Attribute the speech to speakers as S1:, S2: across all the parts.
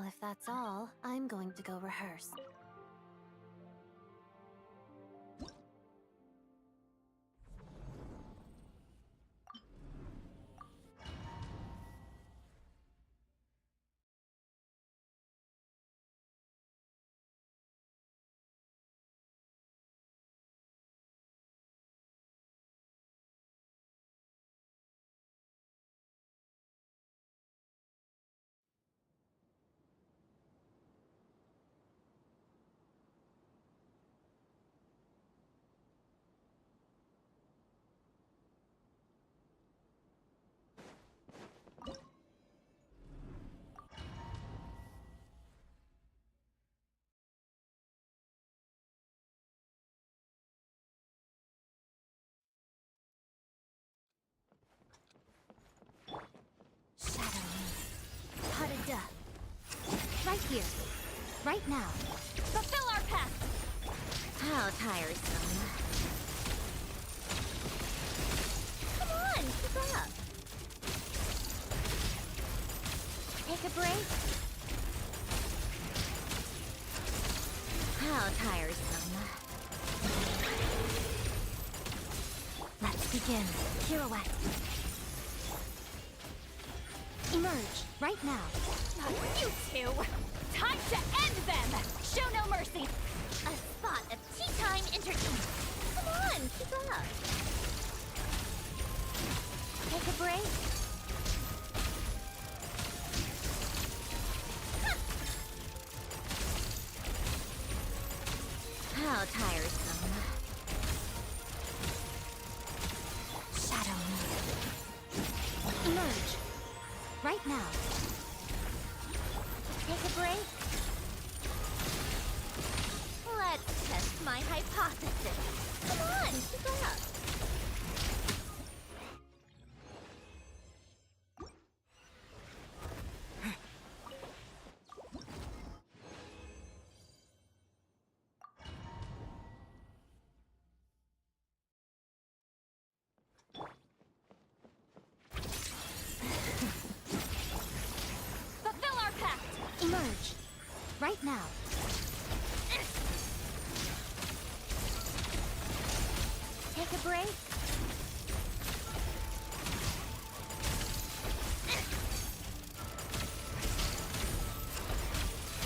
S1: if that's all, I'm going to go rehearse. Harada. Right here. Right now. Fulfill our pact! How tiresome. Come on, keep up. Take a break. How tiresome. Let's begin. Pirouette. Emerge, right now. You two! Time to end them! Show no mercy! A spot of tea time entertainment. Come on, keep up. Take a break. How tiresome. Shadow me. Emerge. Right now. Take a break. Let's test my hypothesis. Come on, keep up. Emerge. Right now. Take a break.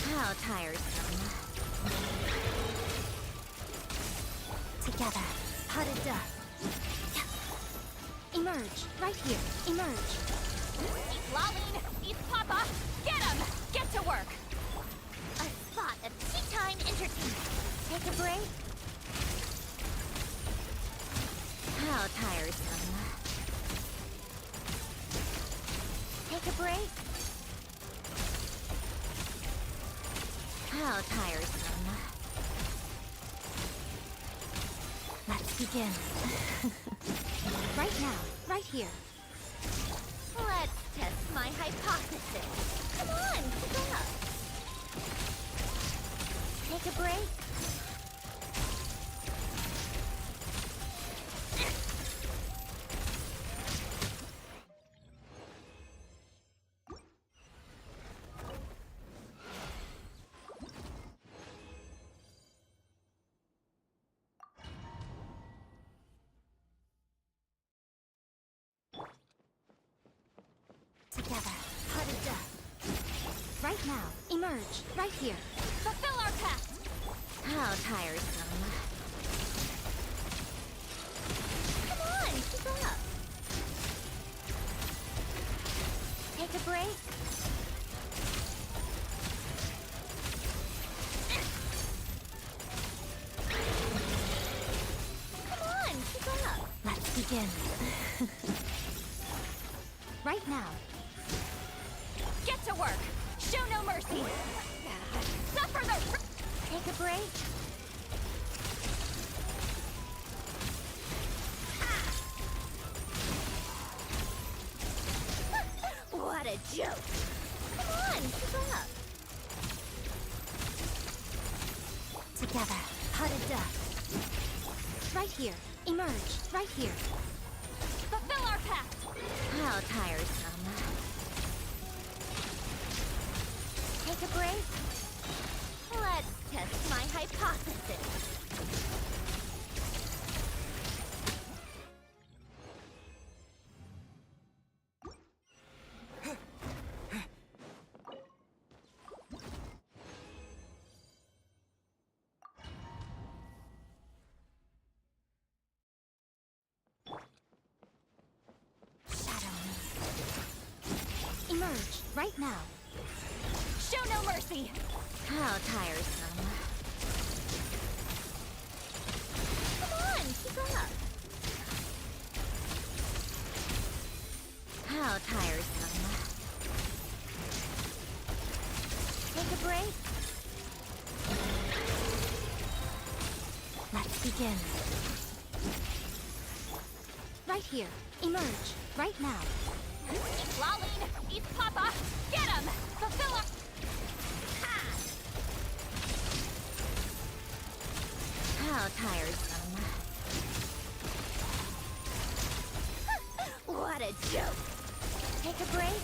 S1: How tiresome. Together. Harada. Emerge. Right here. Emerge. Eat Laline! Eat Papa! Get him! Get to work! A spot of tea time entertainment. Take a break. How tiresome. Take a break. How tiresome. Let's begin. Right now. Right here. Let's test my hypothesis. Come on, keep up. Take a break. Together. Harada. Right now. Emerge. Right here. Fulfill our pact! How tiresome. Come on, keep up. Take a break. Come on, keep up. Let's begin. Right now. Get to work! Show no mercy! Suffer the... Take a break. What a joke! Come on, keep up! Together. Harada. Right here. Emerge. Right here. Fulfill our pact! How tiresome. Take Take a break. Let's test my hypothesis. Shadow me. Emerge right now. Show no mercy. How tiresome. Come on, keep up. How tiresome. Take a break. Let's begin. Right here. Emerge right now. Eat Laline! Eat Papa! Get him! Fulfill our... Ha! How tiresome. What a joke! Take a break.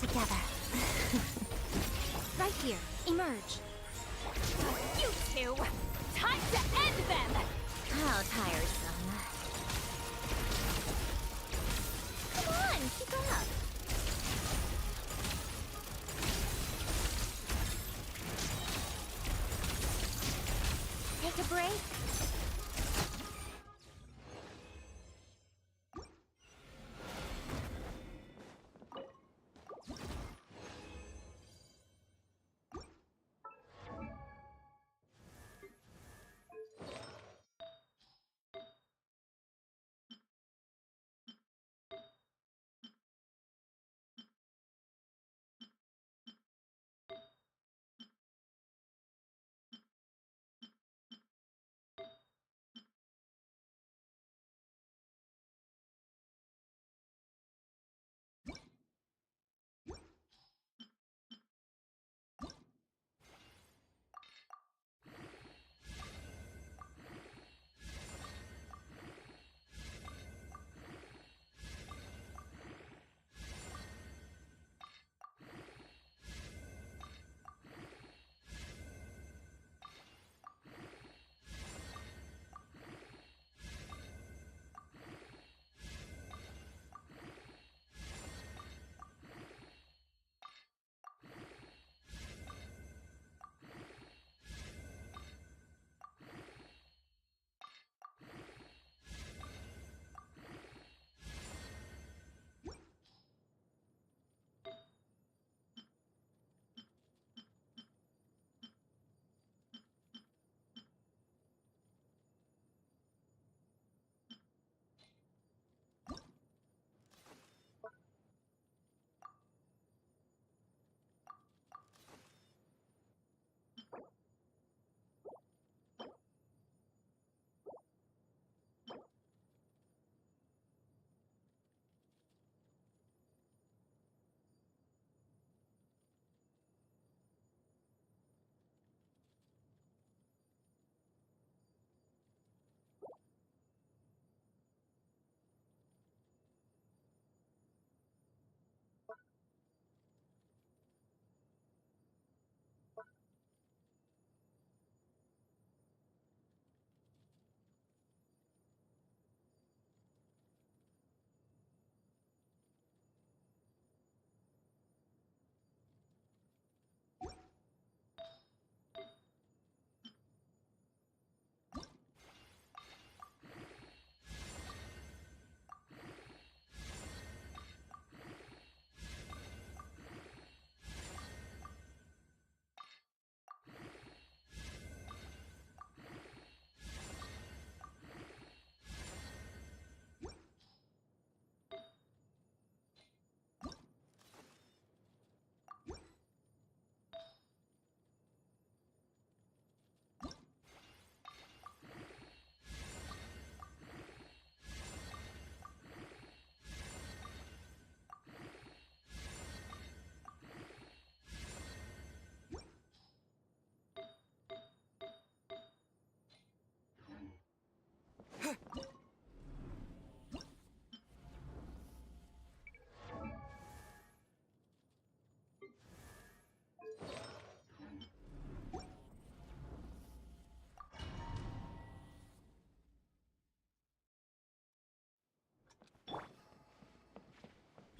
S1: Together. Right here. Emerge. You two! Time to end them! How tiresome. Come on, keep up. Take a break.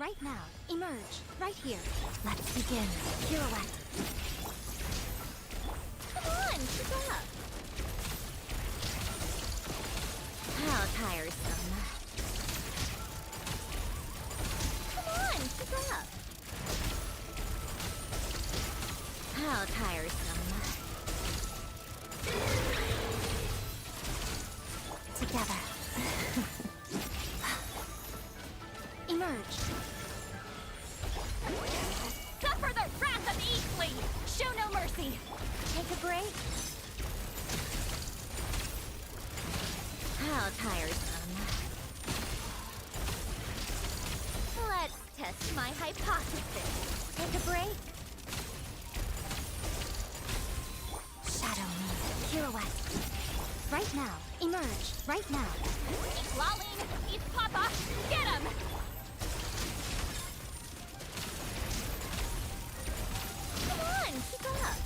S1: right now. Emerge, right here. Let's begin. Pirouette. Come on, keep up. How tiresome. Come on, keep up. How tiresome. Together. Emerge. Suffer the wrath of Eastling! Show no mercy! Take a break. How tiresome. Let's test my hypothesis. Take a break. Shadow me. Pirouette. Right now. Emerge. Right now. Eat Laline! Eat Papa! Get him! Come on, keep up.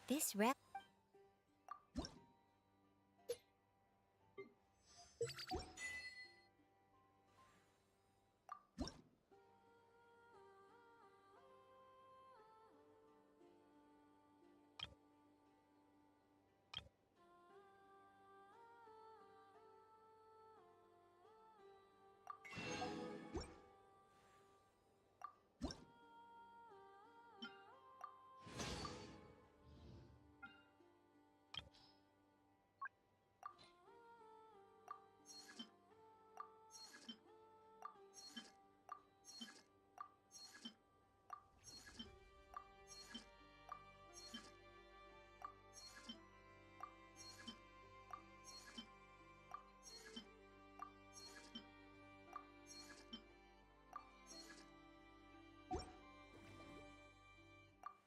S1: This rep.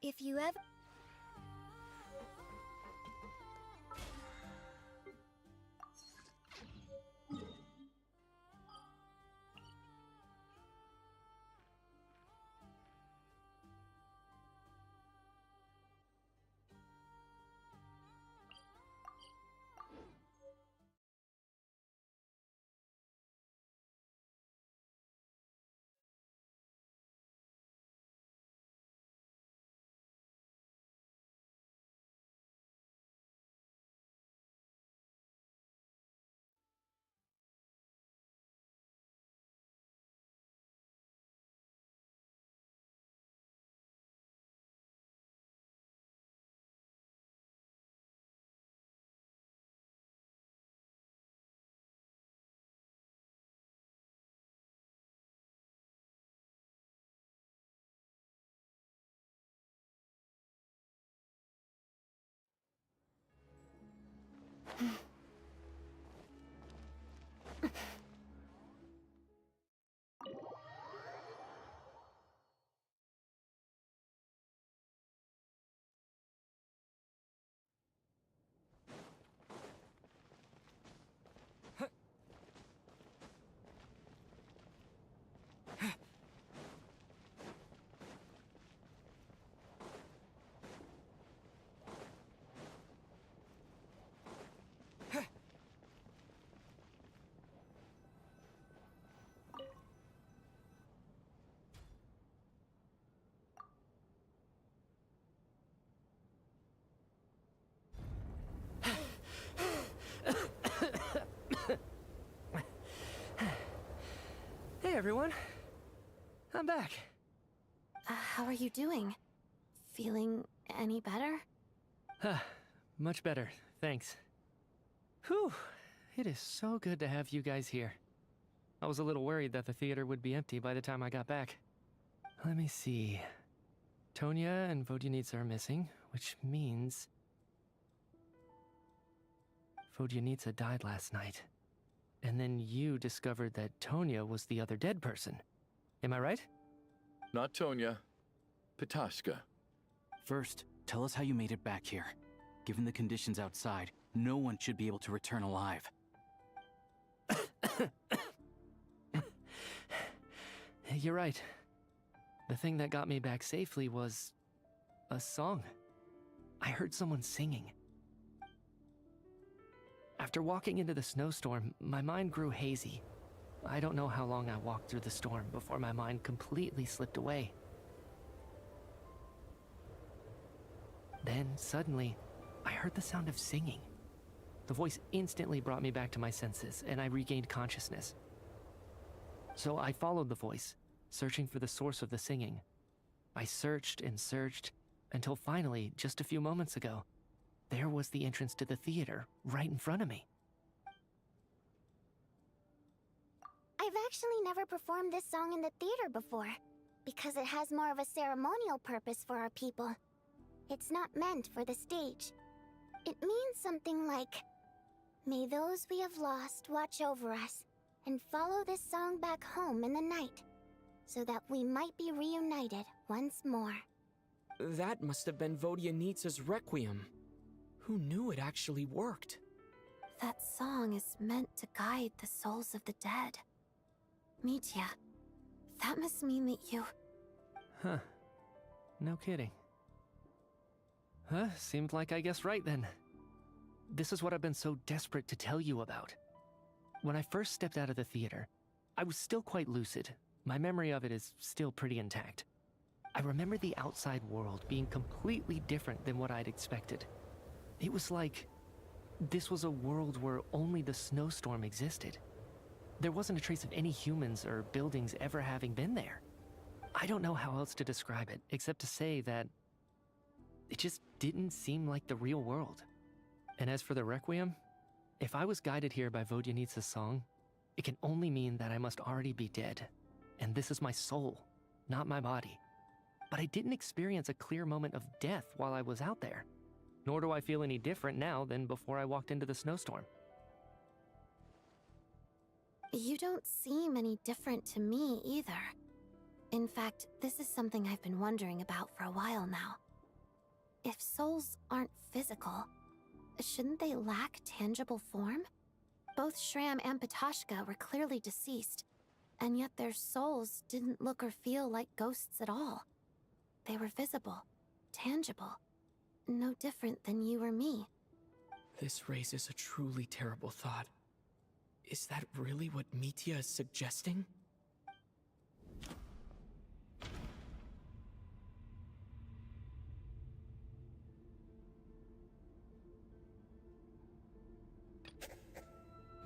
S1: If you ever...
S2: everyone. I'm back.
S1: How are you doing? Feeling any better?
S2: Much better, thanks. Whew, it is so good to have you guys here. I was a little worried that the theater would be empty by the time I got back. Let me see. Tonya and Vodyanitsa are missing, which means... Vodyanitsa died last night. And then you discovered that Tonya was the other dead person. Am I right?
S3: Not Tonya. Petashka.
S4: First, tell us how you made it back here. Given the conditions outside, no one should be able to return alive.
S2: You're right. The thing that got me back safely was... a song. I heard someone singing. After walking into the snowstorm, my mind grew hazy. I don't know how long I walked through the storm before my mind completely slipped away. Then, suddenly, I heard the sound of singing. The voice instantly brought me back to my senses, and I regained consciousness. So I followed the voice, searching for the source of the singing. I searched and searched, until finally, just a few moments ago, there was the entrance to the theater, right in front of me.
S5: I've actually never performed this song in the theater before, because it has more of a ceremonial purpose for our people. It's not meant for the stage. It means something like, "May those we have lost watch over us, and follow this song back home in the night, so that we might be reunited once more."
S6: That must have been Vodyanitsa's Requiem. Who knew it actually worked?
S1: That song is meant to guide the souls of the dead. Mitya, that must mean that you...
S2: Huh. No kidding. Seemed like I guessed right then. This is what I've been so desperate to tell you about. When I first stepped out of the theater, I was still quite lucid. My memory of it is still pretty intact. I remember the outside world being completely different than what I'd expected. It was like this was a world where only the snowstorm existed. There wasn't a trace of any humans or buildings ever having been there. I don't know how else to describe it, except to say that it just didn't seem like the real world. And as for the Requiem, if I was guided here by Vodyanitsa's song, it can only mean that I must already be dead. And this is my soul, not my body. But I didn't experience a clear moment of death while I was out there. Nor do I feel any different now than before I walked into the snowstorm.
S1: You don't seem any different to me either. In fact, this is something I've been wondering about for a while now. If souls aren't physical, shouldn't they lack tangible form? Both Shram and Petashka were clearly deceased, and yet their souls didn't look or feel like ghosts at all. They were visible, tangible, no different than you or me.
S6: This raises a truly terrible thought. Is that really what Mitya is suggesting?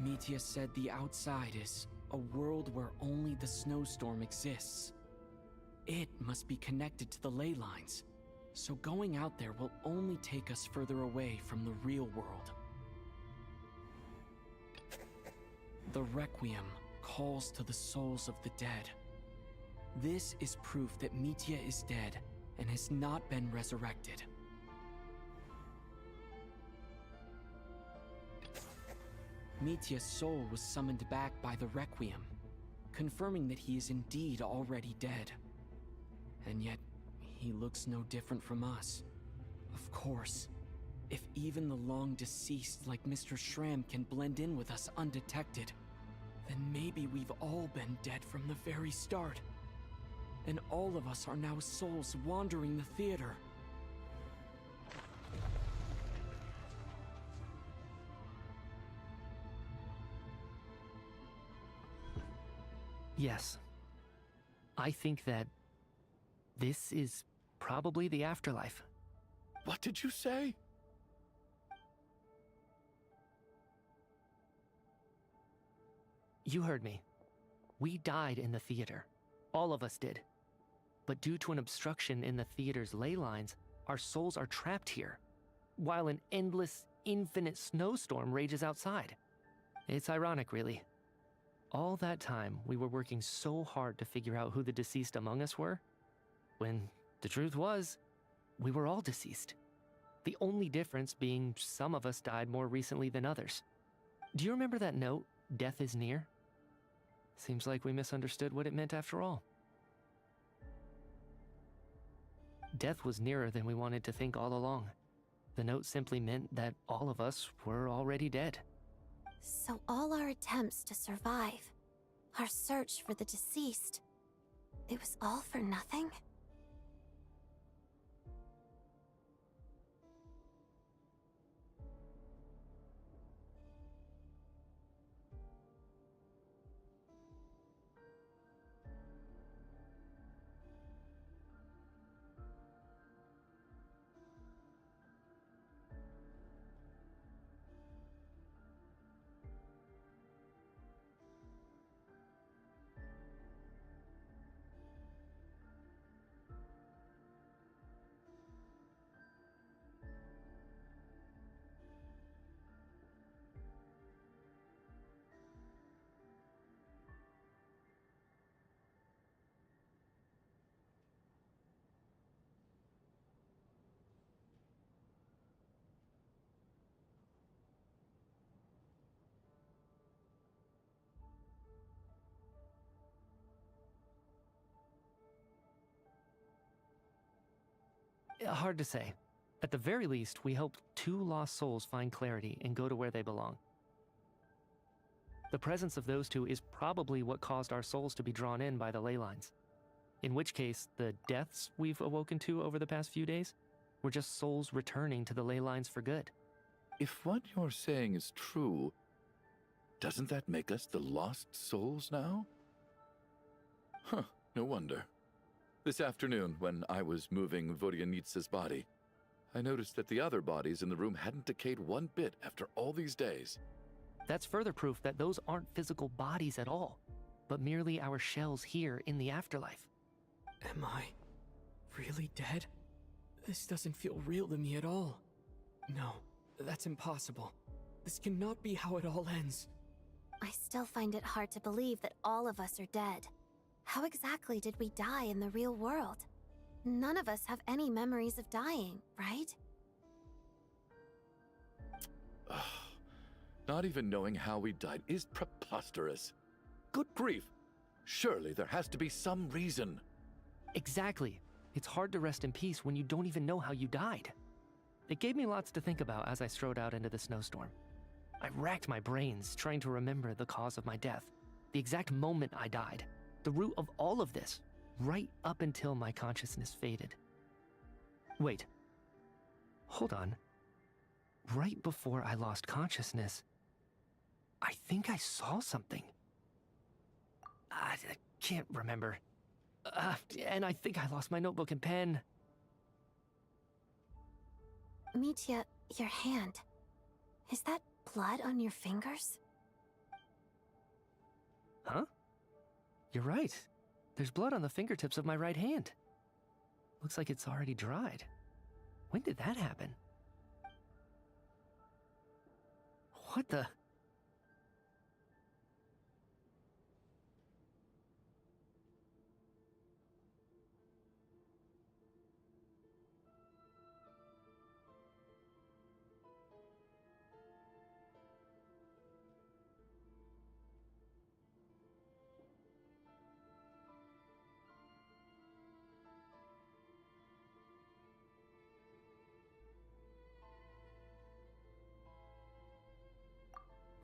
S6: Mitya said the outside is a world where only the snowstorm exists. It must be connected to the ley lines, so going out there will only take us further away from the real world. The Requiem calls to the souls of the dead. This is proof that Mitya is dead and has not been resurrected. Mitya's soul was summoned back by the Requiem, confirming that he is indeed already dead. And yet, he looks no different from us. Of course, if even the long-deceased like Mr. Shram can blend in with us undetected, then maybe we've all been dead from the very start. And all of us are now souls wandering the theater.
S2: Yes. I think that this is probably the afterlife.
S3: What did you say?
S2: You heard me. We died in the theater. All of us did. But due to an obstruction in the theater's ley lines, our souls are trapped here, while an endless, infinite snowstorm rages outside. It's ironic, really. All that time, we were working so hard to figure out who the deceased among us were, when the truth was, we were all deceased. The only difference being some of us died more recently than others. Do you remember that note, "Death is near"? Seems like we misunderstood what it meant after all. Death was nearer than we wanted to think all along. The note simply meant that all of us were already dead.
S1: So all our attempts to survive, our search for the deceased, it was all for nothing?
S2: Hard to say. At the very least, we helped 2 lost souls find clarity and go to where they belong. The presence of those 2 is probably what caused our souls to be drawn in by the ley lines. In which case, the deaths we've awoken to over the past few days were just souls returning to the ley lines for good.
S3: If what you're saying is true, doesn't that make us the lost souls now? Huh, no wonder. This afternoon, when I was moving Vodyanitsa's body, I noticed that the other bodies in the room hadn't decayed one bit after all these days.
S2: That's further proof that those aren't physical bodies at all, but merely our shells here in the afterlife.
S6: Am I really dead? This doesn't feel real to me at all. No, that's impossible. This cannot be how it all ends.
S1: I still find it hard to believe that all of us are dead. How exactly did we die in the real world? None of us have any memories of dying, right?
S3: Not even knowing how we died is preposterous. Good grief! Surely there has to be some reason.
S2: Exactly. It's hard to rest in peace when you don't even know how you died. It gave me lots to think about as I strode out into the snowstorm. I racked my brains trying to remember the cause of my death, the exact moment I died, the root of all of this, right up until my consciousness faded. Wait. Hold on. Right before I lost consciousness, I think I saw something. I can't remember. And I think I lost my notebook and pen.
S1: Mitya, your hand. Is that blood on your fingers?
S2: Huh? You're right. There's blood on the fingertips of my right hand. Looks like it's already dried. When did that happen? What the?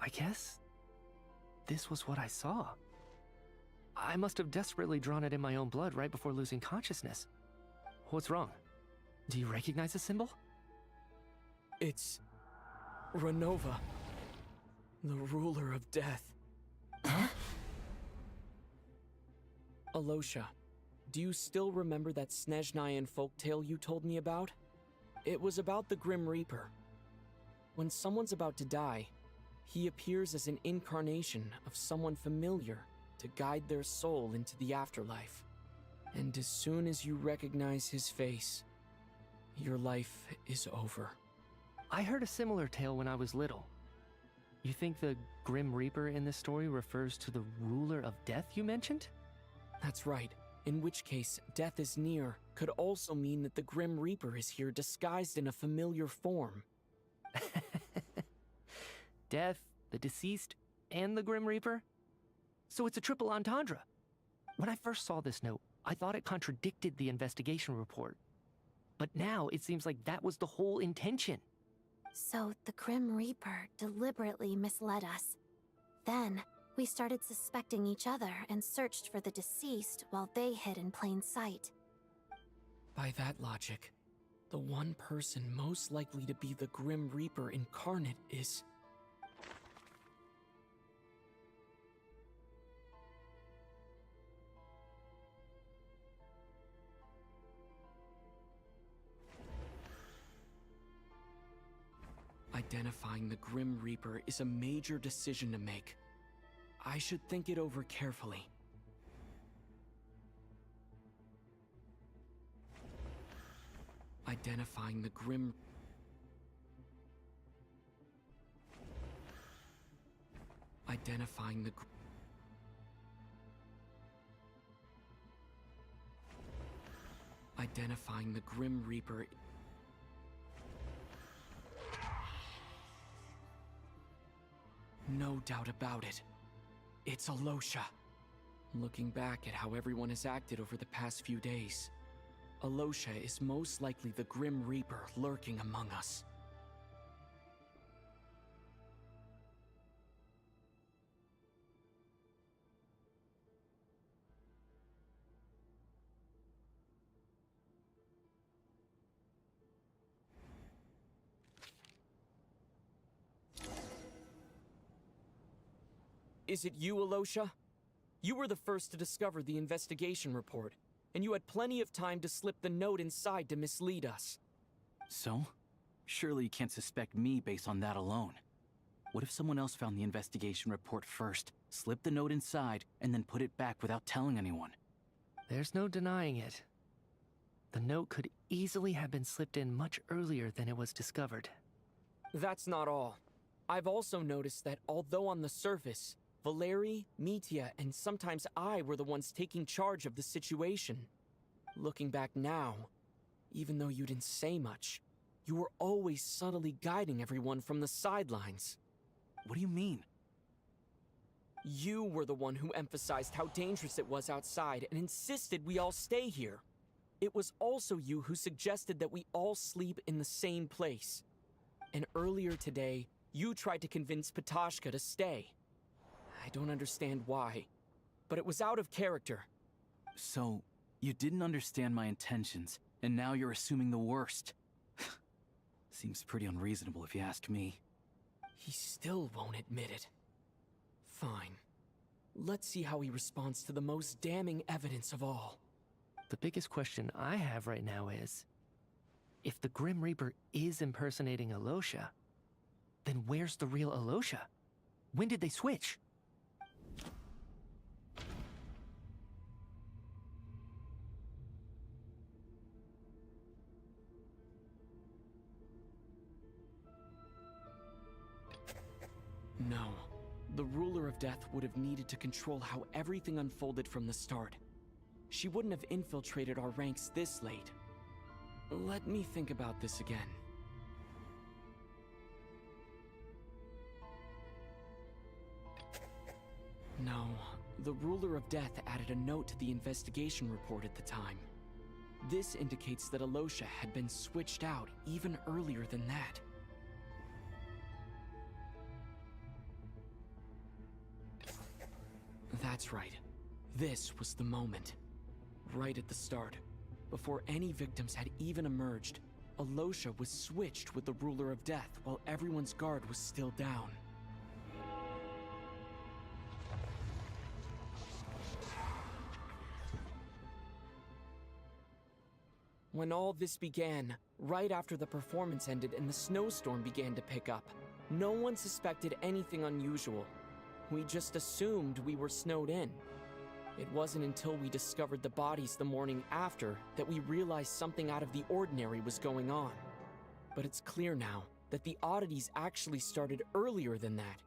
S2: I guess this was what I saw. I must have desperately drawn it in my own blood right before losing consciousness. What's wrong? Do you recognize the symbol?
S6: It's Renova, the ruler of death.
S2: Huh?
S6: Alosha, do you still remember that Snezhnayan folktale you told me about? It was about the Grim Reaper. When someone's about to die, he appears as an incarnation of someone familiar to guide their soul into the afterlife. And as soon as you recognize his face, your life is over.
S2: I heard a similar tale when I was little. You think the Grim Reaper in this story refers to the ruler of death you mentioned?
S6: That's right. In which case, death is near could also mean that the Grim Reaper is here disguised in a familiar form.
S2: Death, the deceased, and the Grim Reaper? So it's a triple entendre. When I first saw this note, I thought it contradicted the investigation report. But now it seems like that was the whole intention.
S1: So the Grim Reaper deliberately misled us. Then, we started suspecting each other and searched for the deceased while they hid in plain sight.
S6: By that logic, the one person most likely to be the Grim Reaper incarnate is... Identifying the Grim Reaper is a major decision to make. I should think it over carefully. Identifying the Grim... Identifying the... Identifying the Grim Reaper... No doubt about it. It's Alosha. Looking back at how everyone has acted over the past few days, Alosha is most likely the Grim Reaper lurking among us. Is it you, Alosha? You were the first to discover the investigation report, and you had plenty of time to slip the note inside to mislead us.
S4: So? Surely you can't suspect me based on that alone. What if someone else found the investigation report first, slipped the note inside, and then put it back without telling anyone?
S2: There's no denying it. The note could easily have been slipped in much earlier than it was discovered.
S6: That's not all. I've also noticed that although on the surface, Valeri, Mitya, and sometimes I were the ones taking charge of the situation. Looking back now, even though you didn't say much, you were always subtly guiding everyone from the sidelines.
S4: What do you mean?
S6: You were the one who emphasized how dangerous it was outside and insisted we all stay here. It was also you who suggested that we all sleep in the same place. And earlier today, you tried to convince Petashka to stay. I don't understand why, but it was out of character.
S4: So, you didn't understand my intentions, and now you're assuming the worst. Seems pretty unreasonable if you ask me.
S6: He still won't admit it. Fine. Let's see how he responds to the most damning evidence of all.
S2: The biggest question I have right now is, if the Grim Reaper is impersonating Alosha, then where's the real Alosha? When did they switch?
S6: No. The Ruler of Death would have needed to control how everything unfolded from the start. She wouldn't have infiltrated our ranks this late. Let me think about this again. No, the Ruler of Death added a note to the investigation report at the time. This indicates that Alosha had been switched out even earlier than that. That's right. This was the moment. Right at the start. Before any victims had even emerged, Alosha was switched with the Ruler of Death while everyone's guard was still down. When all this began, right after the performance ended and the snowstorm began to pick up, no one suspected anything unusual. We just assumed we were snowed in. It wasn't until we discovered the bodies the morning after that we realized something out of the ordinary was going on. But it's clear now that the oddities actually started earlier than that,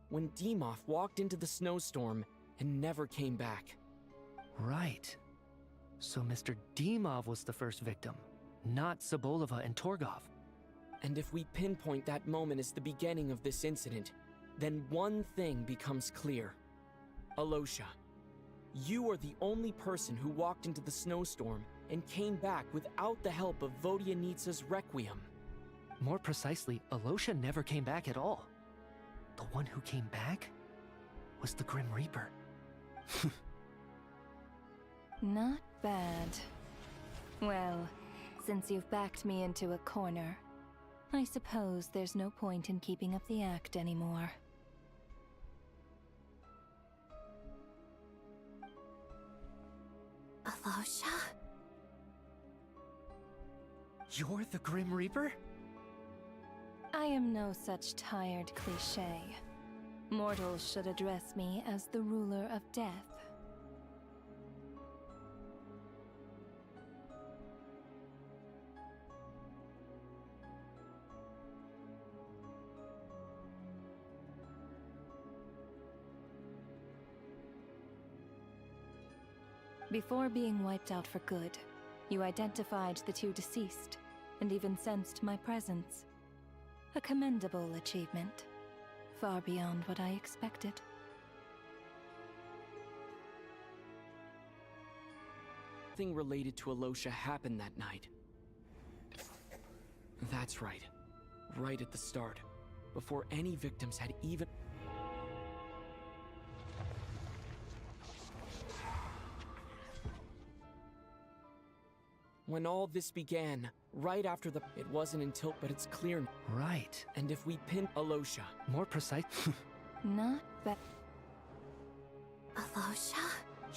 S6: when Demoff walked into the snowstorm and never came back.
S2: Right. So Mr. Demov was the first victim, not Sobolova and Torgov.
S6: And if we pinpoint that moment as the beginning of this incident, then one thing becomes clear. Alosha, you are the only person who walked into the snowstorm and came back without the help of Vodyanitsa's Requiem.
S2: More precisely, Alosha never came back at all. The one who came back was the Grim Reaper.
S7: Not bad. Well, since you've backed me into a corner, I suppose there's no point in keeping up the act anymore.
S1: Alosha?
S2: You're the Grim Reaper?
S7: I am no such tired cliché. Mortals should address me as the ruler of death. Before being wiped out for good, you identified the two deceased, and even sensed my presence. A commendable achievement, far beyond what I expected.
S6: Nothing related to Alosha happened that night. That's right. Right at the start, before any victims had even... When all this began, right after the... It wasn't until... But it's clear...
S2: Right.
S6: And if we pin Alosha...
S2: More precise...
S7: Not bad.
S1: Alosha?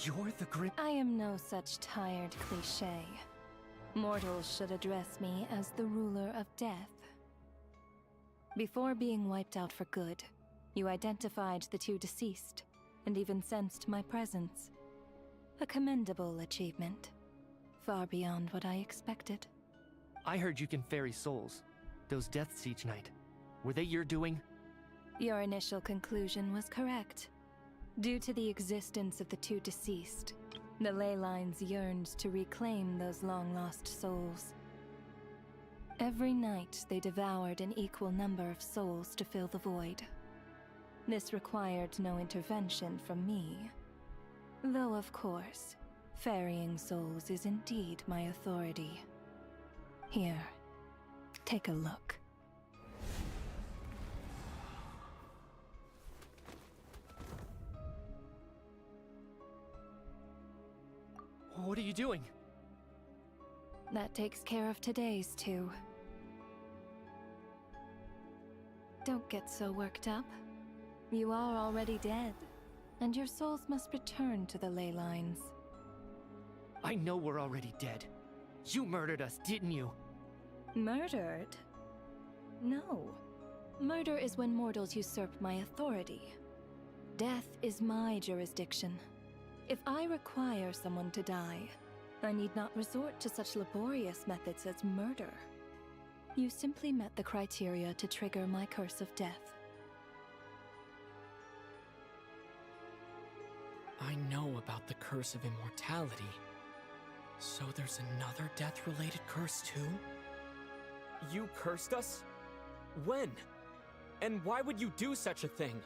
S2: You're the Grim...
S7: I am no such tired cliché. Mortals should address me as the ruler of death. Before being wiped out for good, you identified the two deceased, and even sensed my presence. A commendable achievement, far beyond what I expected.
S2: I heard you can ferry souls. Those deaths each night. Were they your doing?
S7: Your initial conclusion was correct. Due to the existence of the two deceased, the ley lines yearned to reclaim those long-lost souls. Every night, they devoured an equal number of souls to fill the void. This required no intervention from me. Though, of course, ferrying souls is indeed my authority. Here, take a look.
S2: What are you doing?
S7: That takes care of today's two. Don't get so worked up. You are already dead, and your souls must return to the ley lines.
S2: I know we're already dead. You murdered us, didn't you?
S7: Murdered? No. Murder is when mortals usurp my authority. Death is my jurisdiction. If I require someone to die, I need not resort to such laborious methods as murder. You simply met the criteria to trigger my curse of death.
S6: I know about the curse of immortality. So there's another death-related curse too? You cursed us? When? And why would you do such a thing?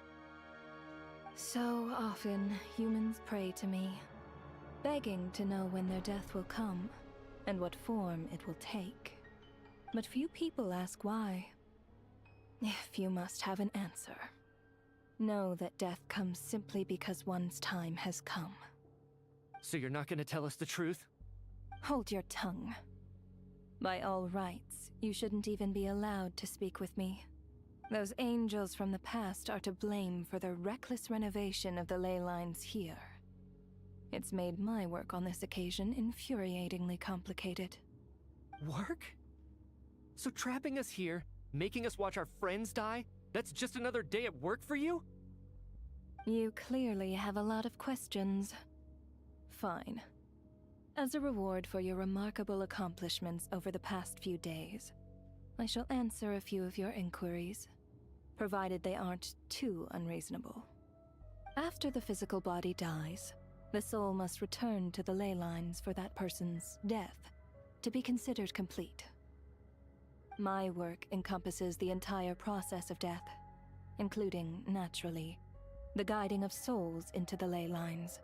S7: So often, humans pray to me, begging to know when their death will come, and what form it will take. But few people ask why. If you must have an answer, know that death comes simply because one's time has come.
S2: So you're not gonna tell us the truth?
S7: Hold your tongue. By all rights, you shouldn't even be allowed to speak with me. Those angels from the past are to blame for the reckless renovation of the ley lines here. It's made my work on this occasion infuriatingly complicated.
S2: Work? So trapping us here, making us watch our friends die, that's just another day at work for you?
S7: You clearly have a lot of questions. Fine. As a reward for your remarkable accomplishments over the past few days, I shall answer a few of your inquiries, provided they aren't too unreasonable. After the physical body dies, the soul must return to the ley lines for that person's death to be considered complete. My work encompasses the entire process of death, including, naturally, the guiding of souls into the ley lines,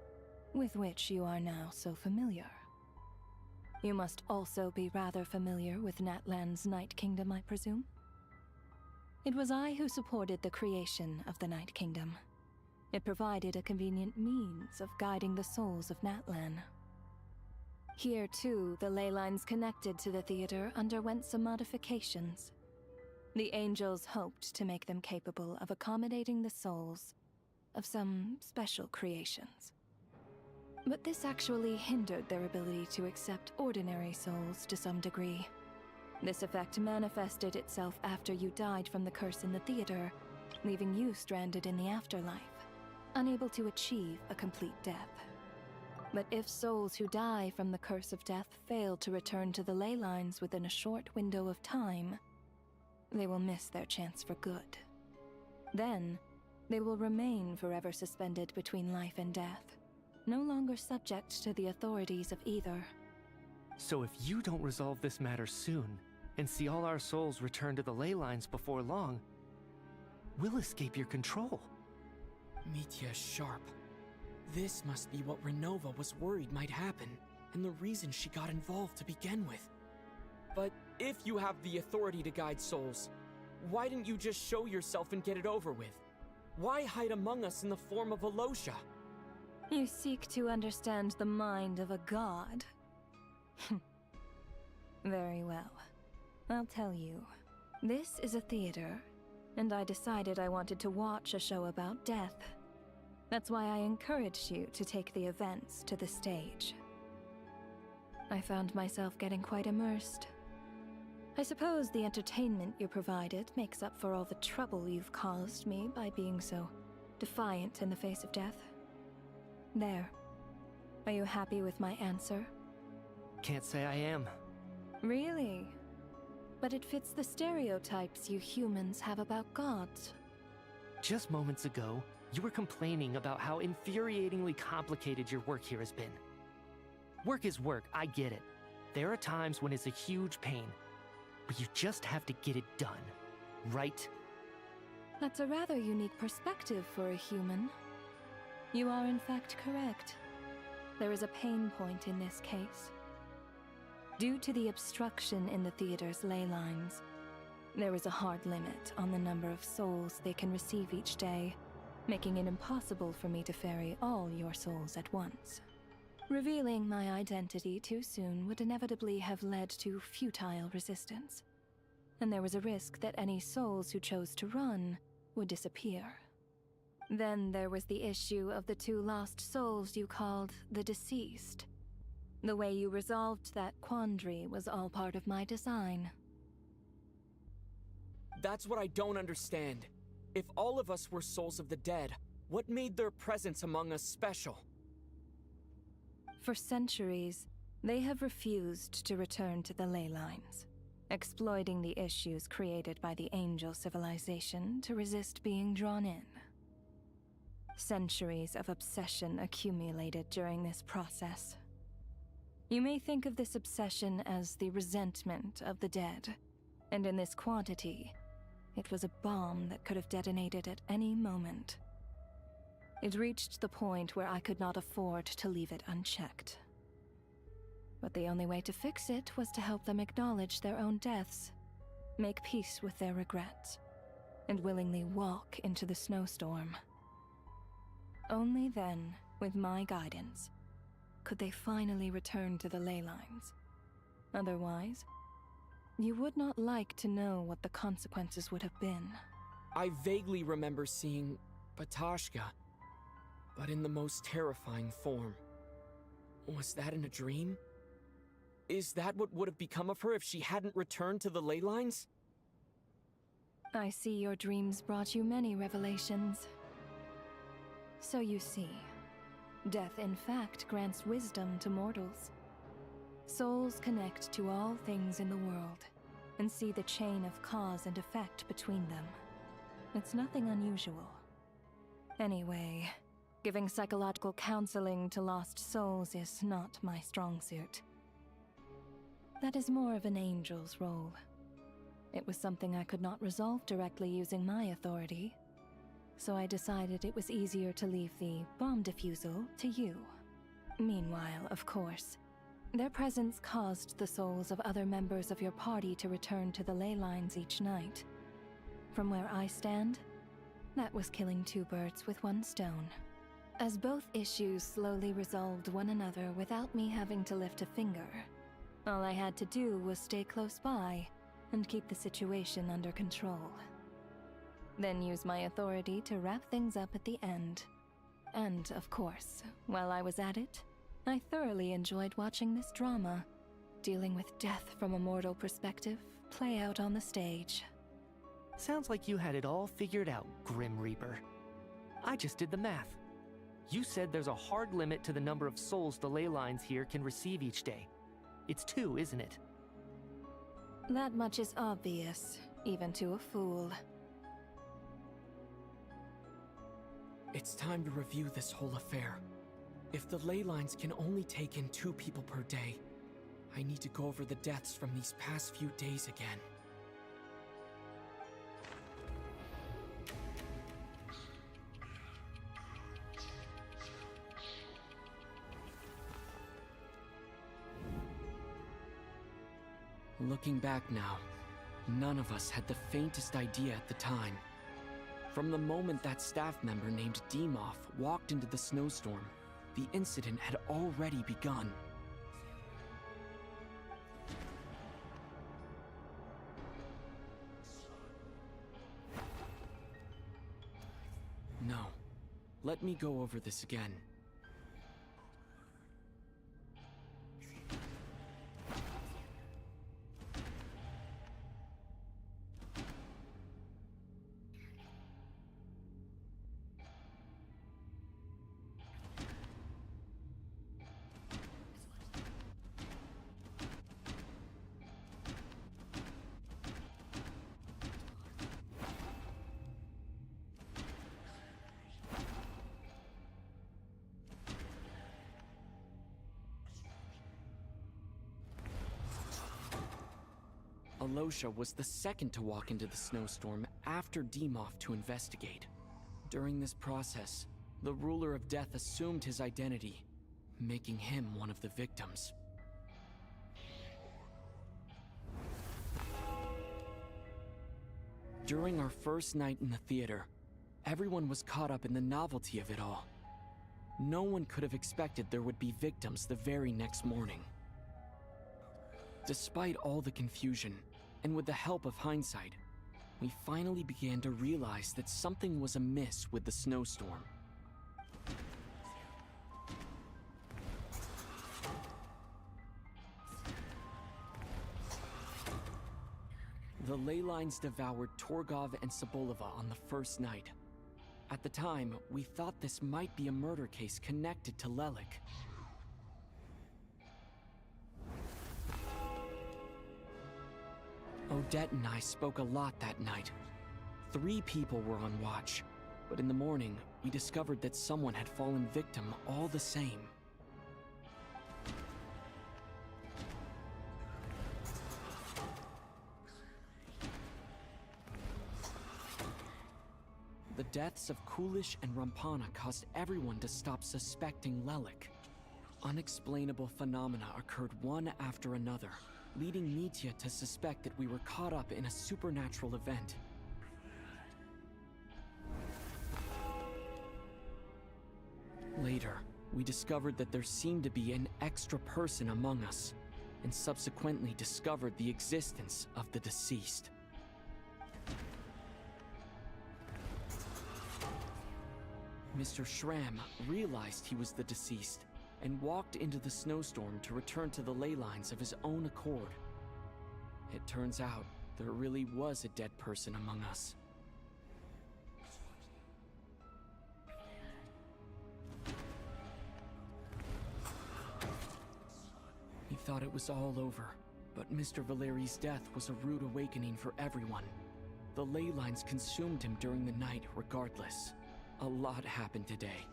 S7: with which you are now so familiar. You must also be rather familiar with Natlan's Night Kingdom, I presume? It was I who supported the creation of the Night Kingdom. It provided a convenient means of guiding the souls of Natlan. Here, too, the ley lines connected to the theater underwent some modifications. The angels hoped to make them capable of accommodating the souls of some special creations. But this actually hindered their ability to accept ordinary souls to some degree. This effect manifested itself after you died from the curse in the theater, leaving you stranded in the afterlife, unable to achieve a complete death. But if souls who die from the curse of death fail to return to the ley lines within a short window of time, they will miss their chance for good. Then, they will remain forever suspended between life and death, no longer subject to the authorities of either.
S2: So if you don't resolve this matter soon, and see all our souls return to the ley lines before long, we'll escape your control.
S6: Mitya is sharp. This must be what Renova was worried might happen, and the reason she got involved to begin with. But if you have the authority to guide souls, why didn't you just show yourself and get it over with? Why hide among us in the form of Alosha?
S7: You seek to understand the mind of a god. Very well. I'll tell you. This is a theater, and I decided I wanted to watch a show about death. That's why I encouraged you to take the events to the stage. I found myself getting quite immersed. I suppose the entertainment you provided makes up for all the trouble you've caused me by being so defiant in the face of death. There. Are you happy with my answer?
S2: Can't say I am.
S7: Really? But it fits the stereotypes you humans have about gods.
S2: Just moments ago, you were complaining about how infuriatingly complicated your work here has been. Work is work, I get it. There are times when it's a huge pain, but you just have to get it done, right?
S7: That's a rather unique perspective for a human. You are in fact correct. There is a pain point in this case. Due to the obstruction in the theater's ley lines, there is a hard limit on the number of souls they can receive each day, making it impossible for me to ferry all your souls at once. Revealing my identity too soon would inevitably have led to futile resistance, and there was a risk that any souls who chose to run would disappear. Then there was the issue of the 2 lost souls you called the deceased. The way you resolved that quandary was all part of my design.
S6: That's what I don't understand. If all of us were souls of the dead, what made their presence among us special?
S7: For centuries, they have refused to return to the ley lines, exploiting the issues created by the angel civilization to resist being drawn in. Centuries of obsession accumulated during this process. You may think of this obsession as the resentment of the dead, and in this quantity, it was a bomb that could have detonated at any moment. It reached the point where I could not afford to leave it unchecked. But the only way to fix it was to help them acknowledge their own deaths, make peace with their regrets, and willingly walk into the snowstorm. Only then, with my guidance, could they finally return to the ley lines. Otherwise, you would not like to know what the consequences would have been.
S6: I vaguely remember seeing Batashka, but in the most terrifying form. Was that in a dream? Is that what would have become of her if she hadn't returned to the ley lines?
S7: I see your dreams brought you many revelations. So you see, death in fact grants wisdom to mortals. Souls connect to all things in the world and see the chain of cause and effect between them. It's nothing unusual. Anyway, giving psychological counseling to lost souls is not my strong suit. That is more of an angel's role. It was something I could not resolve directly using my authority, so I decided it was easier to leave the bomb defusal to you. Meanwhile, of course, their presence caused the souls of other members of your party to return to the ley lines each night. From where I stand, that was killing two birds with one stone. As both issues slowly resolved one another without me having to lift a finger, all I had to do was stay close by and keep the situation under control. Then use my authority to wrap things up at the end. And, of course, while I was at it, I thoroughly enjoyed watching this drama, dealing with death from a mortal perspective, play out on the stage.
S2: Sounds like you had it all figured out, Grim Reaper. I just did the math. You said there's a hard limit to the number of souls the ley lines here can receive each day. It's 2, isn't it?
S7: That much is obvious, even to a fool.
S6: It's time to review this whole affair. If the ley lines can only take in 2 people per day, I need to go over the deaths from these past few days again. Looking back now, none of us had the faintest idea at the time. From the moment that staff member named Demoff walked into the snowstorm, the incident had already begun. No. Let me go over this again. Alosha was the second to walk into the snowstorm after Demoff to investigate. During this process, the Ruler of Death assumed his identity, making him one of the victims. During our first night in the theater, everyone was caught up in the novelty of it all. No one could have expected there would be victims the very next morning. Despite all the confusion, and with the help of hindsight, we finally began to realize that something was amiss with the snowstorm. The ley lines devoured Torgov and Sobolova on the first night. At the time, we thought this might be a murder case connected to Lelik. Odette and I spoke a lot that night. 3 people were on watch, but in the morning, we discovered that someone had fallen victim all the same. The deaths of Kulish and Rampana caused everyone to stop suspecting Lelik. Unexplainable phenomena occurred one after another, leading Mitya to suspect that we were caught up in a supernatural event. Later, we discovered that there seemed to be an extra person among us, and subsequently discovered the existence of the deceased. Mr. Schramm realized he was the deceased and walked into the snowstorm to return to the ley lines of his own accord. It turns out there really was a dead person among us. thought it was all over, but Mr. Valeri's death was a rude awakening for everyone. The ley lines consumed him during the night regardless. A lot happened today.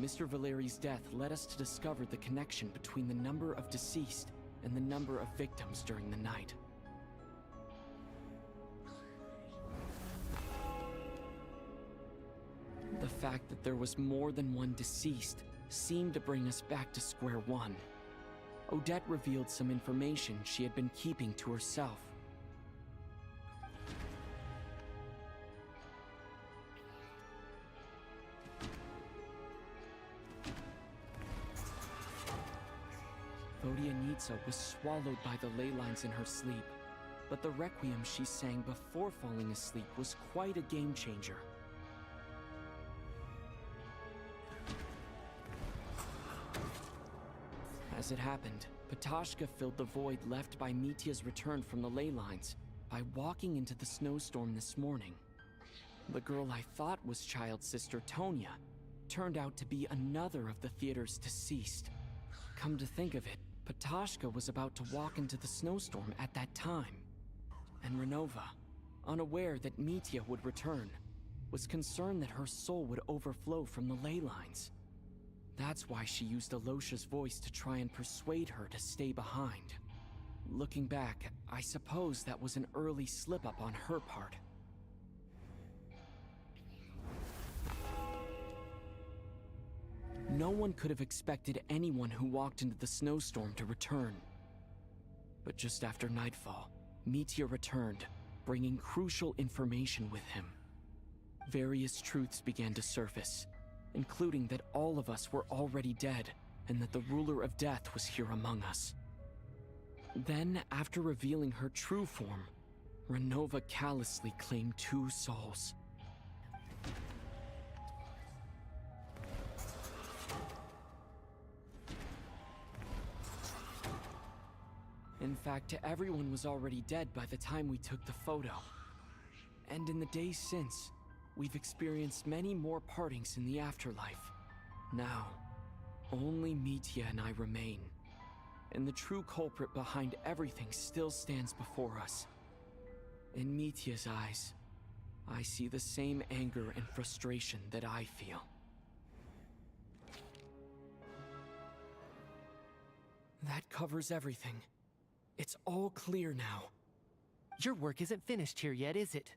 S6: Mr. Valeri's death led us to discover the connection between the number of deceased and the number of victims during the night. The fact that there was more than one deceased seemed to bring us back to square one. Odette revealed some information she had been keeping to herself. Vodyanitsa was swallowed by the ley lines in her sleep, but the requiem she sang before falling asleep was quite a game changer. As it happened, Petashka filled the void left by Mitya's return from the ley lines by walking into the snowstorm this morning. The girl I thought was child sister Tonya turned out to be another of the theater's deceased. Come to think of it, Petashka was about to walk into the snowstorm at that time. And Renova, unaware that Mitya would return, was concerned that her soul would overflow from the ley lines. That's why she used Alosha's voice to try and persuade her to stay behind. Looking back, I suppose that was an early slip-up on her part. No one could have expected anyone who walked into the snowstorm to return. But just after nightfall, Mitya returned, bringing crucial information with him. Various truths began to surface, including that all of us were already dead and that the ruler of death was here among us. Then, after revealing her true form, Renova callously claimed 2 souls. In fact, everyone was already dead by the time we took the photo. And in the days since, we've experienced many more partings in the afterlife. Now, only Mitya and I remain. And the true culprit behind everything still stands before us. In Mitya's eyes, I see the same anger and frustration that I feel. That covers everything. It's all clear now.
S2: Your work isn't finished here yet, is it?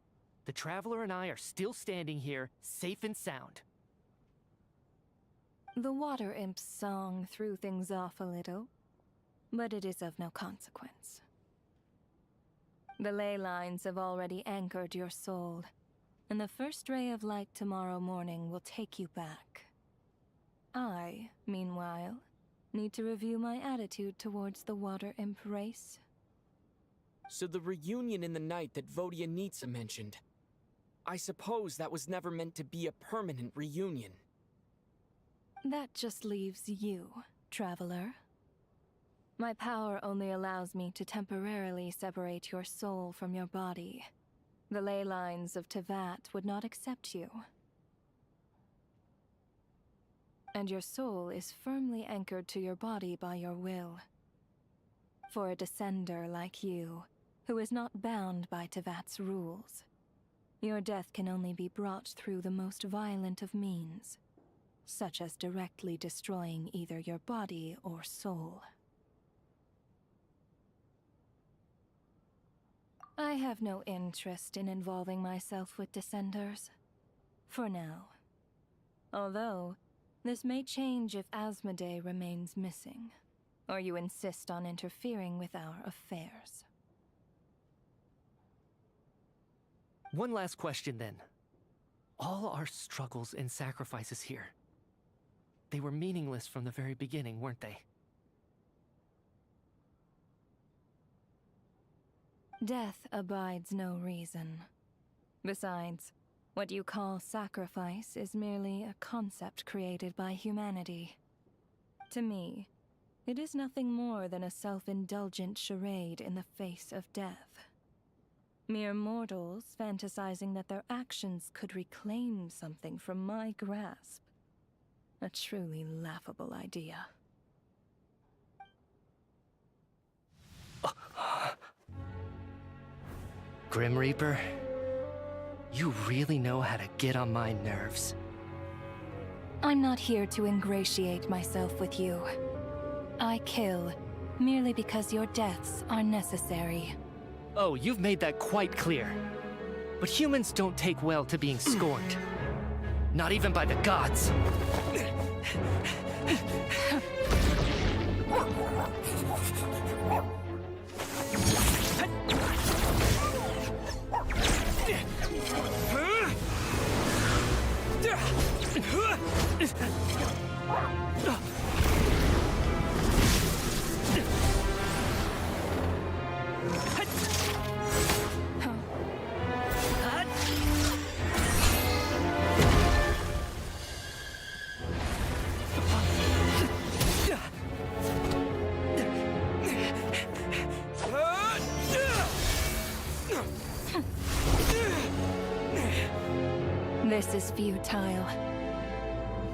S2: The Traveler and I are still standing here, safe and sound.
S7: The Water Imp's song threw things off a little, but it is of no consequence. The ley lines have already anchored your soul, and the first ray of light tomorrow morning will take you back. I, meanwhile, need to review my attitude towards the Water Imp race.
S6: So the reunion in the night that Vodyanitsa mentioned, I suppose that was never meant to be a permanent reunion.
S7: That just leaves you, Traveler. My power only allows me to temporarily separate your soul from your body. The ley lines of Teyvat would not accept you. And your soul is firmly anchored to your body by your will. For a descender like you, who is not bound by Teyvat's rules, your death can only be brought through the most violent of means, such as directly destroying either your body or soul. I have no interest in involving myself with Descenders. For now. Although, this may change if Asmodee remains missing, or you insist on interfering with our affairs.
S2: One last question then. All our struggles and sacrifices here, they were meaningless from the very beginning, weren't they?
S7: Death abides no reason. Besides, what you call sacrifice is merely a concept created by humanity. To me, it is nothing more than a self-indulgent charade in the face of death. Mere mortals fantasizing that their actions could reclaim something from my grasp. A truly laughable idea.
S2: Grim Reaper, you really know how to get on my nerves.
S7: I'm not here to ingratiate myself with you. I kill merely because your deaths are necessary.
S2: Oh, you've made that quite clear. But humans don't take well to being scorned. Not even by the gods.
S7: This is futile.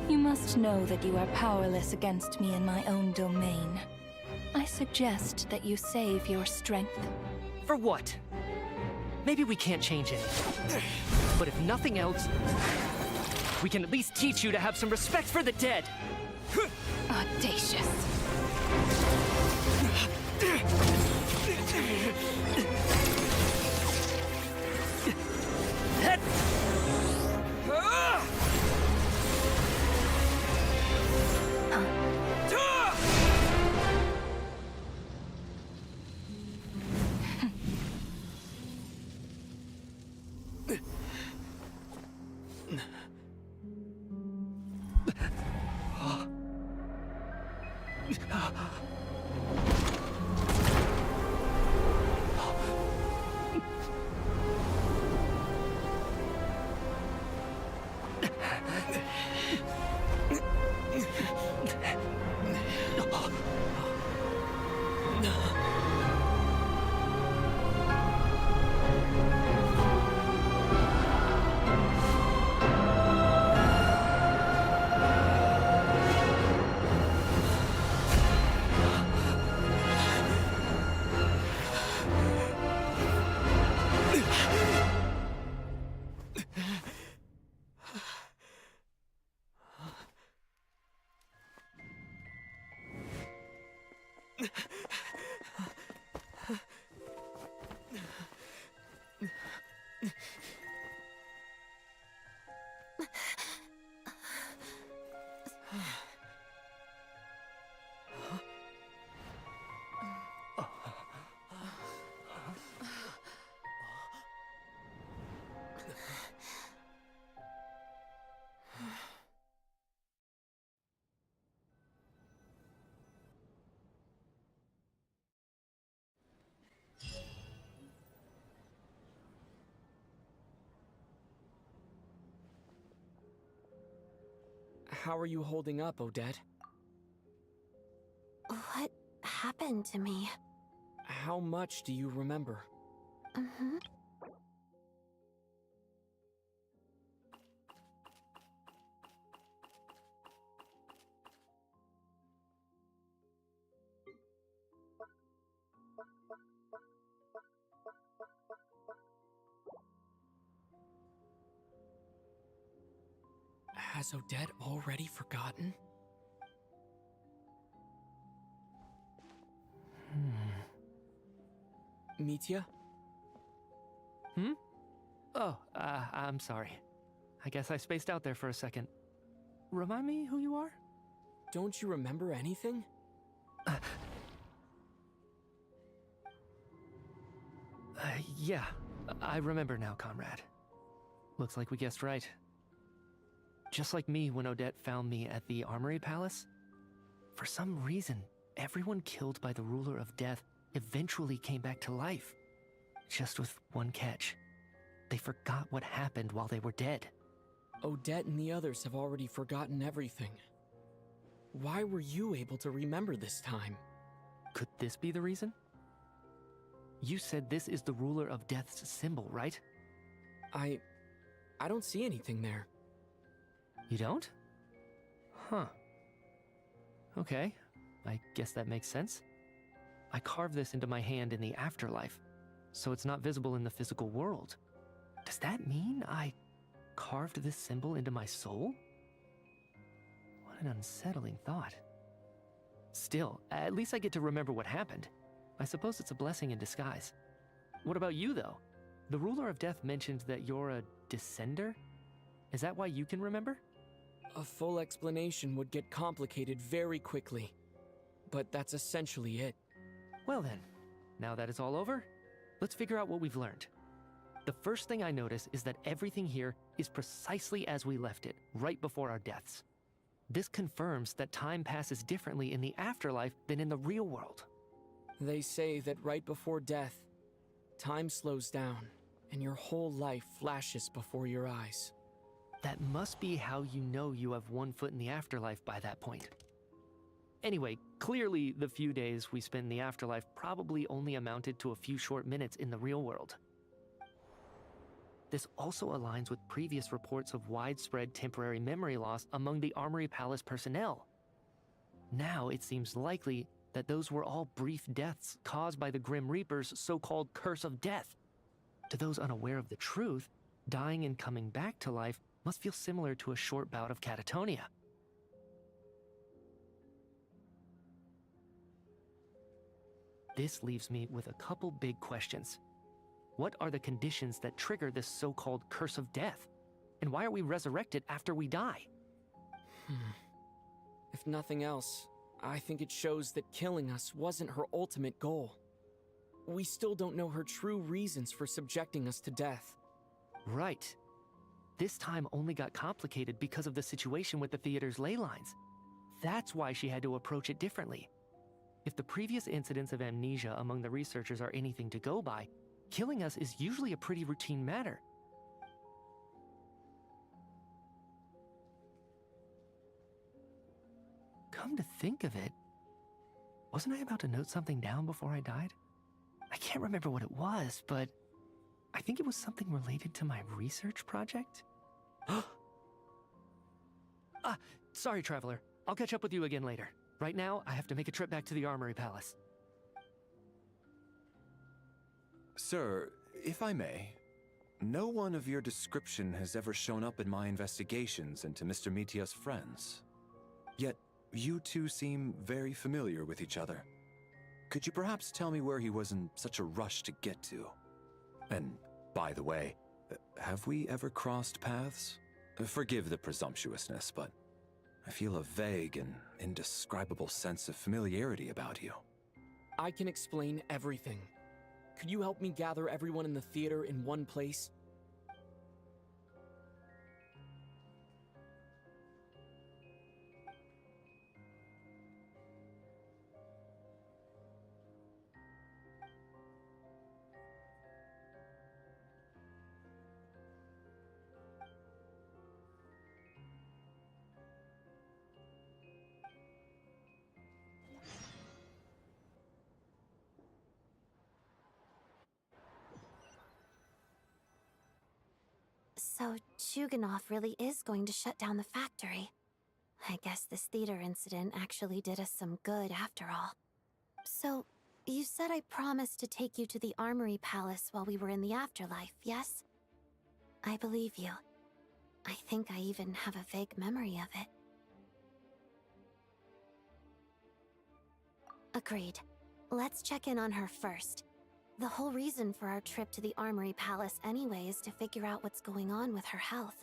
S7: You must know that you are powerless against me in my own domain. I suggest that you save your strength.
S2: For what? Maybe we can't change anything. But if nothing else, we can at least teach you to have some respect for the dead.
S7: Audacious.
S6: How are you holding up, Odette?
S1: What happened to me?
S6: How much do you remember?
S1: Mm-hmm.
S6: Has Odette already forgotten? Mitya?
S2: Oh, I'm sorry. I guess I spaced out there for a second. Remind me who you are?
S6: Don't you remember anything?
S2: Yeah, I remember now, comrade. Looks like we guessed right. Just like me when Odette found me at the Armory Palace. For some reason, everyone killed by the Ruler of Death eventually came back to life. Just with one catch. They forgot what happened while they were dead.
S6: Odette and the others have already forgotten everything. Why were you able to remember this time?
S2: Could this be the reason? You said this is the Ruler of Death's symbol, right?
S6: I don't see anything there.
S2: You don't? Huh. Okay, I guess that makes sense. I carved this into my hand in the afterlife. so it's not visible in the physical world. Does that mean I carved this symbol into my soul? What an unsettling thought. Still, at least I get to remember what happened. I suppose it's a blessing in disguise. What about you, though? The Ruler of Death mentioned that you're a descender? Is that why you can remember?
S6: A full explanation would get complicated very quickly, but that's essentially it.
S2: Well then, now that it's all over, let's figure out what we've learned. The first thing I notice is that everything here is precisely as we left it, right before our deaths. This confirms that time passes differently in the afterlife than in the real world.
S6: They say that right before death, time slows down, and your whole life flashes before your eyes.
S2: That must be how you know you have one foot in the afterlife by that point. Anyway, clearly the few days we spent in the afterlife probably only amounted to a few short minutes in the real world. This also aligns with previous reports of widespread temporary memory loss among the Armory Palace personnel. Now it seems likely that those were all brief deaths caused by the Grim Reaper's so-called curse of death. To those unaware of the truth, dying and coming back to life must feel similar to a short bout of catatonia. This leaves me with a couple big questions. What are the conditions that trigger this so-called curse of death? And why are we resurrected after we die?
S6: If nothing else, I think it shows that killing us wasn't her ultimate goal. We still don't know her true reasons for subjecting us to death.
S2: Right. This time only got complicated because of the situation with the theater's ley lines. That's why she had to approach it differently. If the previous incidents of amnesia among the researchers are anything to go by, killing us is usually a pretty routine matter. Come to think of it, wasn't I about to note something down before I died? I can't remember what it was, but I think it was something related to my research project. Sorry, Traveler. I'll catch up with you again later. Right now, I have to make a trip back to the Armory Palace.
S8: Sir, if I may, no one of your description has ever shown up in my investigations into Mr. Mitia's friends. Yet, you two seem very familiar with each other. Could you perhaps tell me where he was in such a rush to get to? And, by the way, have we ever crossed paths? Forgive the presumptuousness, but I feel a vague and indescribable sense of familiarity about you.
S6: I can explain everything. Could you help me gather everyone in the theater in one place?
S1: So Chuganov really is going to shut down the factory. I guess this theater incident actually did us some good after all. So, you said I promised to take you to the Armory Palace while we were in the afterlife, yes? I believe you. I think I even have a vague memory of it. Agreed. Let's check in on her first. The whole reason for our trip to the Armory Palace anyway is to figure out what's going on with her health.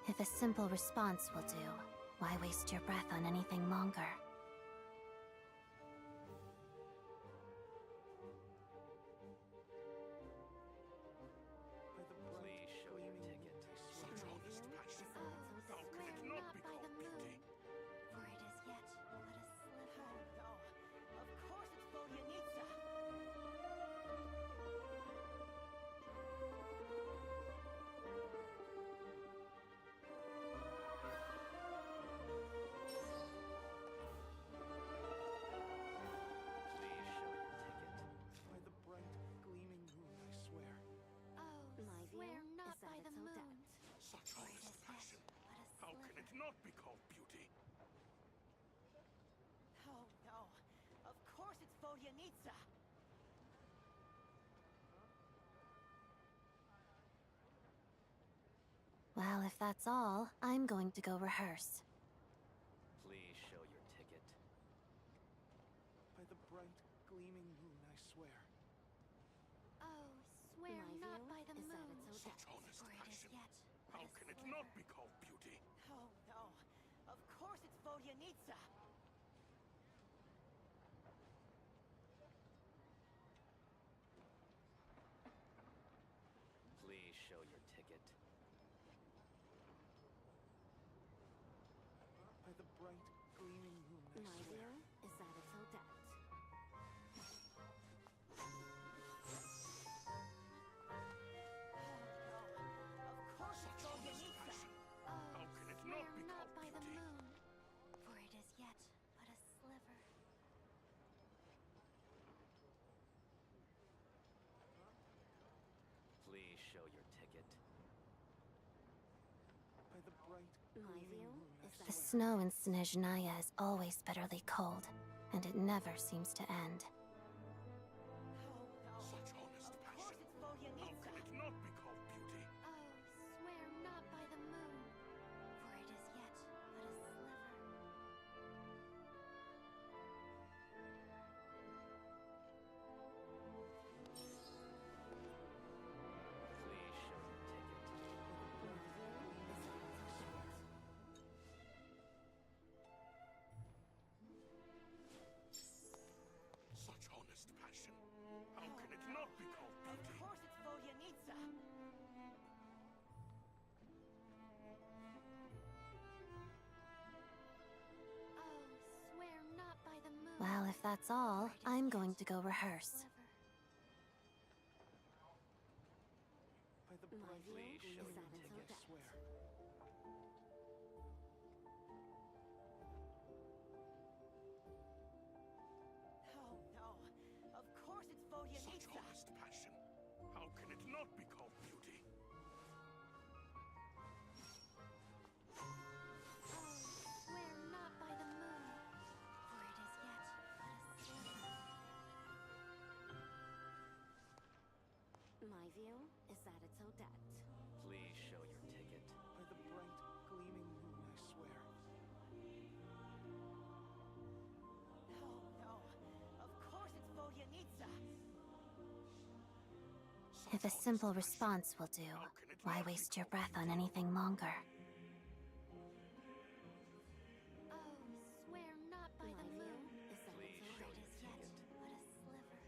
S1: If a simple response will do, why waste your breath on anything longer?
S9: Svoyanitsa!
S1: Well, if that's all, I'm going to go rehearse.
S4: Please show your ticket.
S10: By the bright, gleaming moon, I swear.
S1: Oh, swear
S5: My
S1: not
S5: view
S1: by the
S5: is that
S1: moon,
S5: it's
S3: Such honest
S1: for it is
S3: passion.
S1: yet
S3: How
S1: but a
S3: can it
S1: sliver.
S3: not be called beauty?
S9: Oh no, of course it's Svoyanitsa!
S4: Please show your ticket.
S10: By the bright, gleaming moon, I
S5: My
S10: swear.
S5: view is that it's Odette.
S9: Of course it's Svoyanitsa!
S1: Oh,
S3: How can it
S1: swear
S3: not be called
S1: by the
S3: beauty?
S1: moon, for it is yet but a sliver.
S4: Please show your ticket.
S10: By the bright,
S5: My
S10: gleaming
S5: view
S10: moon, I
S5: is that
S1: The
S10: swear.
S1: snow in Snezhnaya is always bitterly cold, and it never seems to end.
S9: Oh no,
S3: Such honest
S9: of
S3: passion.
S9: course it's
S3: How
S9: Svoyanitsa!
S3: can it not be called beauty?
S1: Oh, swear not by the moon, for it is yet but a sliver.
S4: Please show your ticket.
S5: My view is that it's Odette.
S3: Such honest passion. How can it not be called
S9: Of
S3: beauty?
S9: course it's Svoyanitsa!
S1: Oh, swear not by the moon.
S5: Well, if that's all,
S1: for it is
S5: I'm
S1: yet
S5: going to go
S1: but a
S5: rehearse.
S1: sliver.
S10: By the
S5: My
S10: bright,
S5: view
S4: Please show
S10: gleaming
S5: is that
S4: your
S10: moon,
S5: it's
S10: I
S5: Odette.
S10: swear.
S9: Oh no, of course it's
S3: Such
S9: Svoyanitsa!
S3: honest passion. How can it not be called beauty?
S1: Oh, swear not by the moon, for it is yet but a sliver.
S5: My view is that it's Odette.
S4: Please show your ticket.
S10: By the bright, gleaming moon, I swear.
S9: Oh no, of course it's Svoyanitsa!
S1: If a simple response will do, why waste your breath on anything longer? Oh, swear not by
S5: My
S1: the
S5: view
S1: moon,
S5: is that
S4: Please
S5: it's
S4: show
S1: for it
S4: your
S1: is yet
S4: ticket.
S1: but a sliver.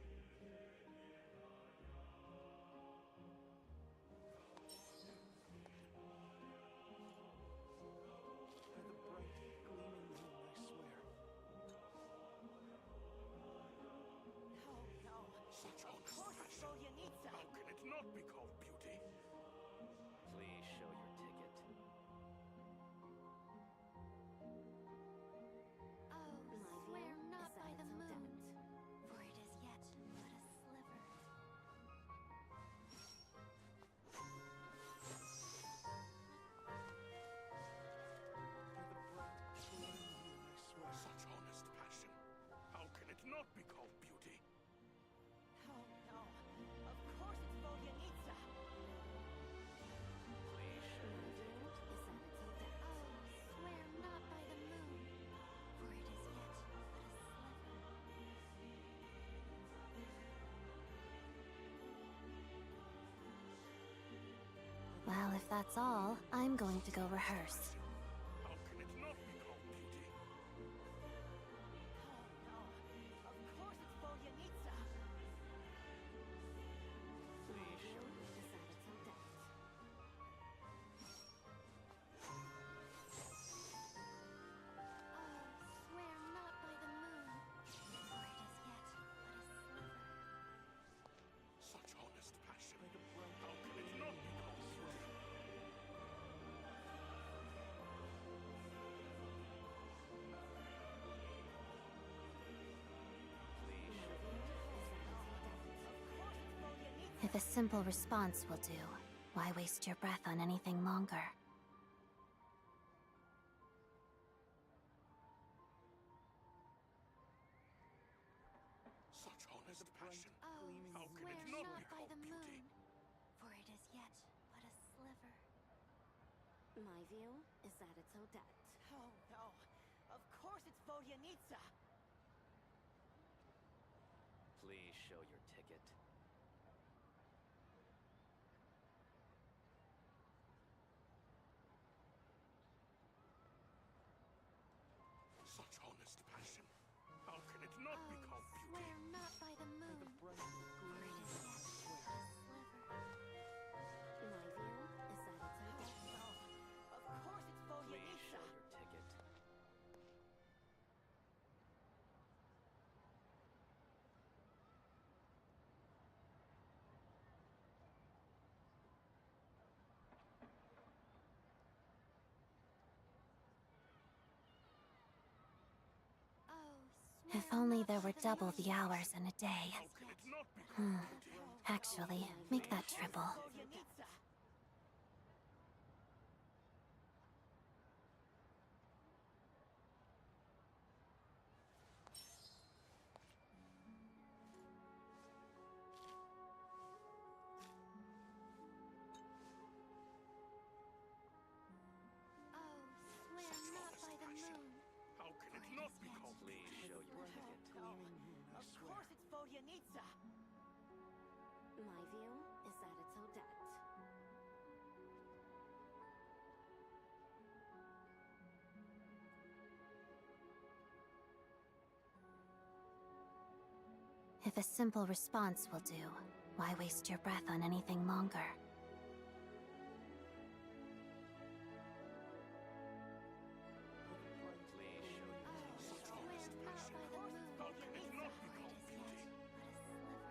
S10: By the bright, gleaming moon, I swear.
S9: Oh no,
S3: Such
S9: of
S3: honest
S9: course it's
S3: passion.
S9: Svoyanitsa!
S3: How can it not be called beauty?
S4: Please show your ticket.
S1: Oh,
S5: My
S1: swear
S5: view
S1: not
S5: is that
S1: by the
S5: it's
S1: moon,
S5: Odette.
S1: for it is yet but a sliver.
S10: By the bright, gleaming moon, I swear.
S3: Such honest passion. How can it not be called beauty?
S9: Oh no, of course it's Svoyanitsa!
S4: Please show
S5: My
S4: your
S5: view
S4: ticket.
S5: is that it's Odette.
S1: Oh, swear not by the moon, for it is yet but a sliver.
S5: Well, if that's all, I'm going to go rehearse.
S3: How can it not be called beauty?
S9: Oh no, of course it's Svoyanitsa!
S4: Please show your
S5: Is
S4: ticket.
S5: that it's Odette.
S1: Oh, swear not by the moon, for it is yet but a sliver.
S3: Such honest passion.
S10: By the bright,
S3: How can it not be called beauty?
S4: Please show your ticket.
S1: If a simple response will do, why waste your breath on anything longer?
S3: Such
S10: the bright,
S11: passion.
S10: gleaming
S11: How can
S1: swear
S11: it not
S1: not
S11: be
S1: by
S11: called
S1: the
S11: beauty?
S1: moon, for it is yet but a sliver.
S12: My view is that it's Odette.
S9: Oh no. Of course it's Vodyanitsa.
S4: Please show your ticket.
S11: Such honest passion. How can it not be
S1: Oh,
S11: called beauty?
S1: swear not by the
S10: by
S1: moon,
S10: the bright,
S1: for it
S10: gleaming
S1: is
S10: moon, I
S1: yet
S10: swear.
S1: but a sliver.
S12: My view is that it's
S9: Oh
S12: Odette.
S9: no. Of course it's
S4: Please
S9: Vodyanitsa.
S4: show your ticket.
S1: Oh,
S2: If only there were double the hours in a day.
S11: How can it not be called beauty?
S2: Actually, make that triple.
S9: Vodyanitsa.
S1: Oh, swear
S11: Such
S1: not
S11: honest
S1: by the
S11: passion.
S1: moon.
S11: How can it not be called
S4: Please
S11: beauty?
S4: show your
S10: Bright,
S4: ticket.
S10: gleaming moon, I
S9: Of
S10: swear.
S9: course it's Vodyanitsa.
S12: My view is that it's Odette.
S2: If a simple response will do, why waste your breath on anything longer?
S4: Please show your
S1: Oh,
S4: ticket.
S11: Such
S1: swear
S11: honest
S1: not
S11: passion.
S1: by the moon,
S11: How can it not be
S1: for it
S11: called
S1: is
S11: beauty?
S1: yet but a sliver.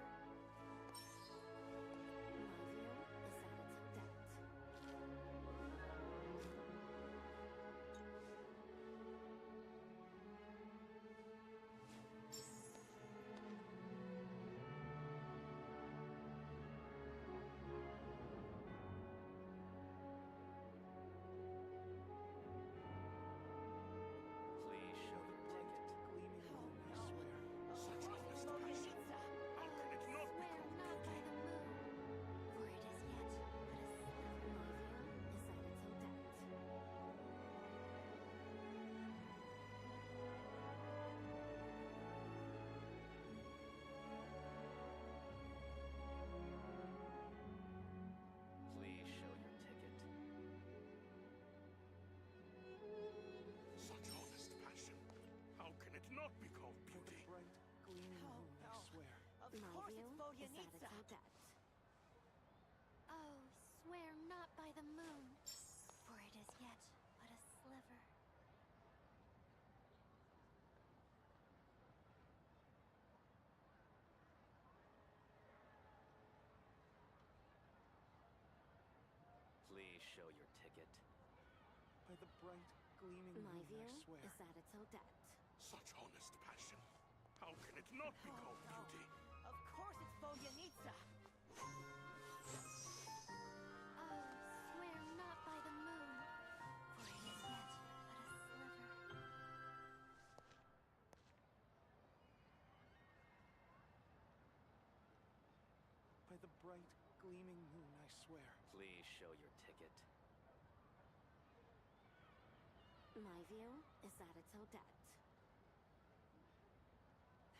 S12: My view is that it's Odette.
S4: Please show your
S10: Bright,
S4: ticket.
S10: gleaming
S9: Oh
S10: moon, I
S9: no.
S10: swear.
S9: Of
S11: Such
S9: course it's
S11: honest passion.
S9: Vodyanitsa.
S11: How can it not be
S1: Swear
S11: called
S1: not by
S11: beauty?
S1: the moon, for it is yet but a sliver.
S12: My view is that it's Odette.
S4: Please show your ticket.
S11: Such honest passion. How can it not be called
S10: By the
S11: beauty?
S10: bright, gleaming
S9: Oh
S10: moon, I
S9: no.
S10: swear.
S9: Of
S12: My
S9: course
S12: view
S9: it's
S12: is that
S9: Vodyanitsa.
S12: it's Odette.
S1: Oh, swear not by the moon, for it is yet but a sliver.
S4: Please show your ticket.
S10: By the bright, gleaming
S12: My
S10: moon,
S12: view
S10: I swear.
S12: is that it's Odette.
S11: Such honest passion. How can it not be
S9: Oh
S11: called
S9: no.
S11: beauty?
S9: Of course it's Vodyanitsa.
S1: Oh, swear not by the moon, for it is yet but a sliver.
S10: By the bright, gleaming moon, I swear.
S4: Please show your ticket.
S12: My view is that it's Odette.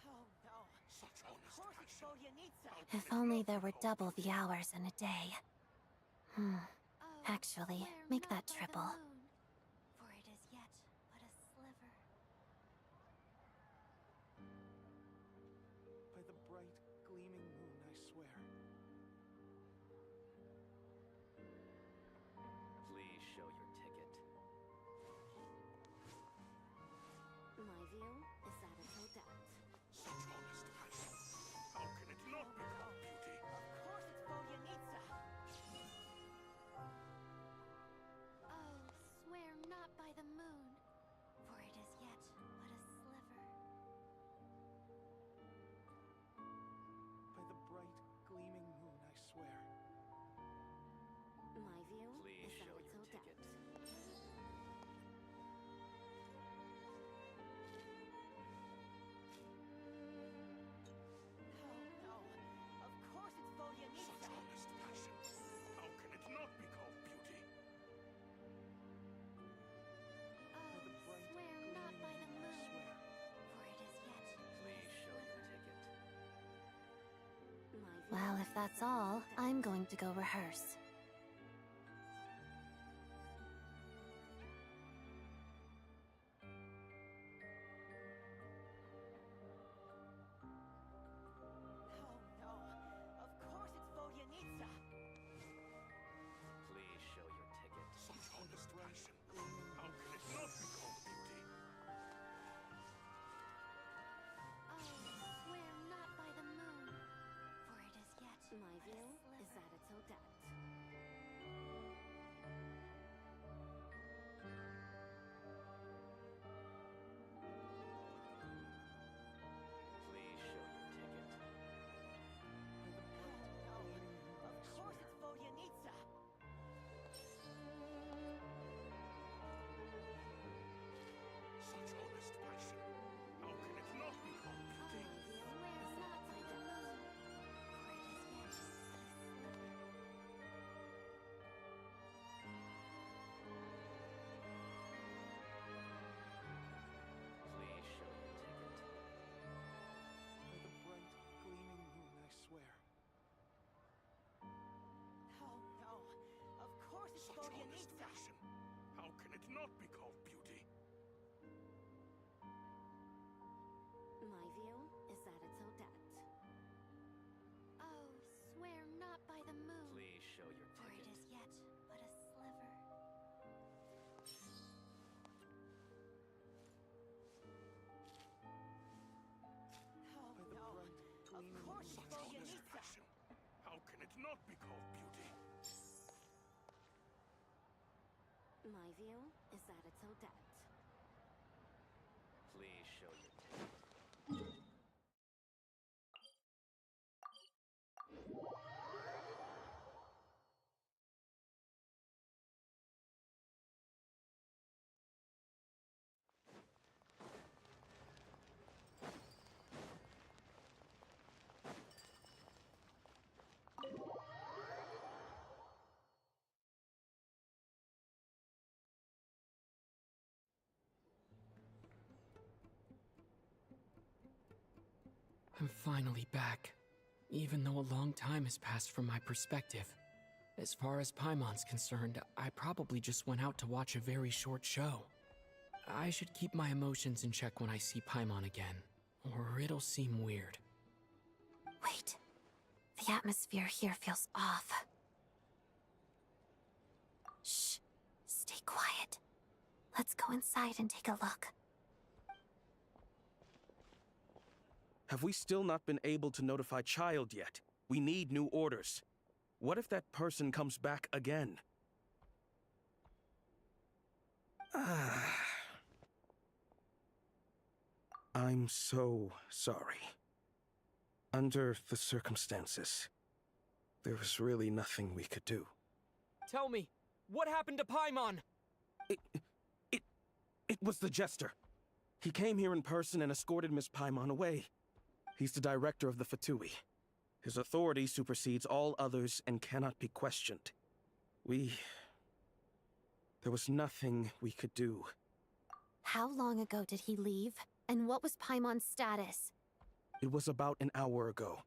S9: Oh no.
S11: Such
S9: Of
S11: honest
S9: course it's
S11: passion.
S9: Vodyanitsa.
S11: How can
S2: If
S11: it
S2: only
S11: not
S2: there
S11: be
S2: were
S11: called
S2: double
S11: beauty?
S2: the hours in a day.
S1: Oh,
S2: Actually,
S1: swear
S2: make
S1: not
S2: that
S1: by the
S2: triple.
S1: moon, for it is yet but a sliver.
S10: By the bright, gleaming moon, I swear.
S4: Please show your ticket.
S12: My view is that it's Odette.
S11: Such honest passion. How can it not be called beauty?
S9: Of course it's Vodyanitsa.
S1: Oh, swear not by the moon, for it is yet but a sliver.
S10: By the bright, gleaming moon, I swear.
S12: My view
S4: Please
S12: is that
S4: show
S12: it's
S4: your
S12: Odette.
S4: ticket.
S9: Oh
S1: Well, if that's all, I'm going to go rehearse.
S9: Oh no! Of course it's Vodyanitsa!
S11: Please show your ticket. Such honest passion. How can it not be called beauty?
S5: Oh, swear not by the moon, for it is yet
S12: My view is that it's Odette.
S11: Please show your ticket.
S9: Oh no! Of course it's Vodyanitsa!
S11: Such honest passion. How can it not be called beauty?
S5: swear not by the moon, for it is yet
S11: Please show your ticket.
S10: By the bright, gleaming moon, I swear.
S9: Oh no! Of course it's
S11: Such honest
S9: Vodyanitsa!
S11: passion. How can it not be called beauty?
S12: My view is that it's Odette.
S5: Oh, swear not by the moon,
S11: Please show your
S5: for it
S11: ticket.
S5: is yet but a sliver.
S9: Oh
S10: By the
S9: no!
S10: bright,
S9: Of
S10: gleaming
S9: course
S10: moon,
S9: it's
S11: Such honest
S9: Vodyanitsa!
S11: passion. How can it not be called beauty?
S12: My view is that it's Odette.
S11: Please show your ticket.
S6: I'm finally back, even though a long time has passed from my perspective. As far as Paimon's concerned, I probably just went out to watch a very short show. I should keep my emotions in check when I see Paimon again, or it'll seem weird.
S1: Wait. The atmosphere here feels off. Shh. Stay quiet. Let's go inside and take a look.
S13: Have we still not been able to notify Child yet? We need new orders. What if that person comes back again? I'm so sorry. Under the circumstances, there was really nothing we could do.
S6: Tell me, what happened to Paimon?
S13: It was the Jester. He came here in person and escorted Miss Paimon away. He's the director of the Fatui. His authority supersedes all others and cannot be questioned. There was nothing we could do.
S1: How long ago did he leave? And what was Paimon's status?
S13: It was about an hour ago.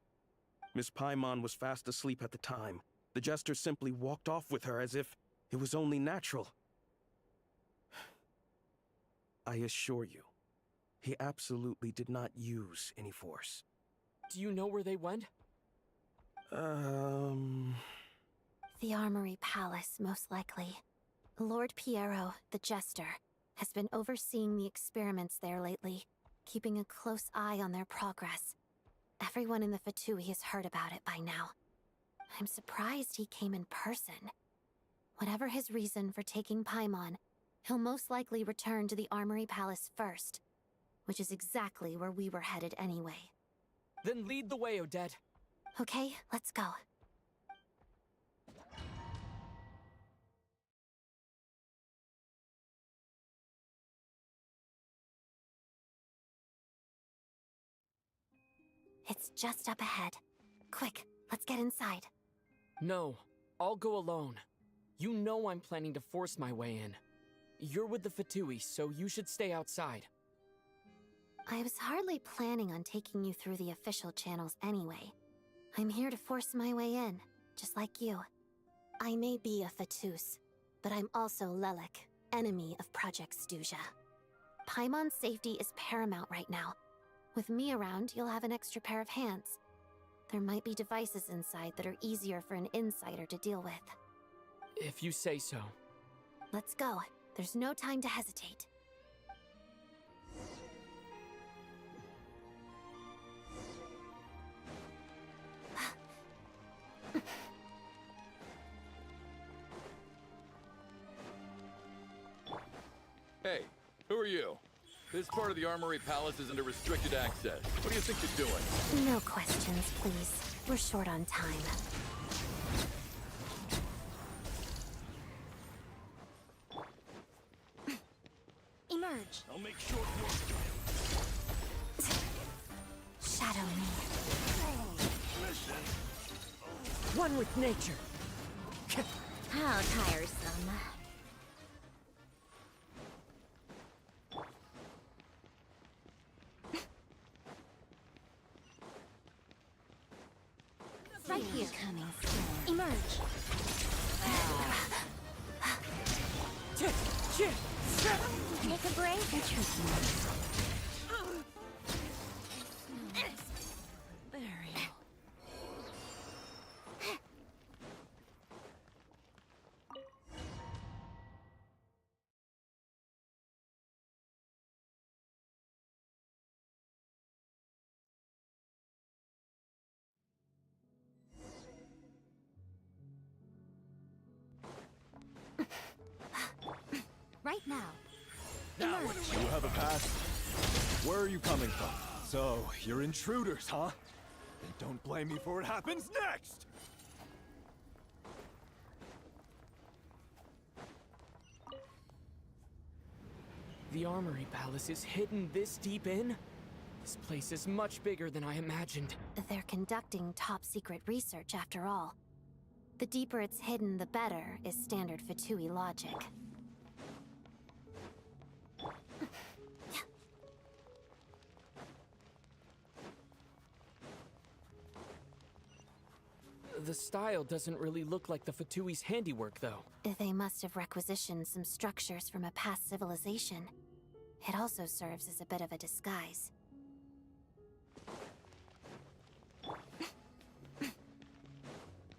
S13: Miss Paimon was fast asleep at the time. The Jester simply walked off with her as if it was only natural. I assure you, he absolutely did not use any force.
S6: Do you know where they went?
S1: The Armory Palace, most likely. Lord Piero, the Jester, has been overseeing the experiments there lately, keeping a close eye on their progress. Everyone in the Fatui has heard about it by now. I'm surprised he came in person. Whatever his reason for taking Paimon, he'll most likely return to the Armory Palace first, which is exactly where we were headed anyway.
S6: Then lead the way, Odette.
S1: Okay, let's go. It's just up ahead. Quick, let's get inside.
S6: No, I'll go alone. You know I'm planning to force my way in. You're with the Fatui, so you should stay outside.
S1: I was hardly planning on taking you through the official channels anyway. I'm here to force my way in, just like you. I may be a Fatus, but I'm also Lelik, enemy of Project Stuja. Paimon's safety is paramount right now. With me around, you'll have an extra pair of hands. There might be devices inside that are easier for an insider to deal with.
S6: If you say so.
S1: Let's go. There's no time to hesitate.
S3: Hey, who are you? This part of the Armory Palace is under restricted access. What do you think you're doing?
S1: No questions, please. We're short on time.
S5: Emerge.
S11: I'll make short work of you.
S1: Shadow me.
S9: One with nature.
S5: How tiresome. Right here. Coming soon. Emerge. Take a break.
S9: Burial.
S5: Right now.
S14: Now, you have a pass. Where are you coming from? So, you're intruders, huh? Then don't blame me for what happens next!
S6: The Armory Palace is hidden this deep in? This place is much bigger than I imagined.
S1: They're conducting top-secret research, after all. The deeper it's hidden, the better, is standard Fatui logic.
S6: The style doesn't really look like the Fatui's handiwork, though.
S1: They must have requisitioned some structures from a past civilization. It also serves as a bit of a disguise.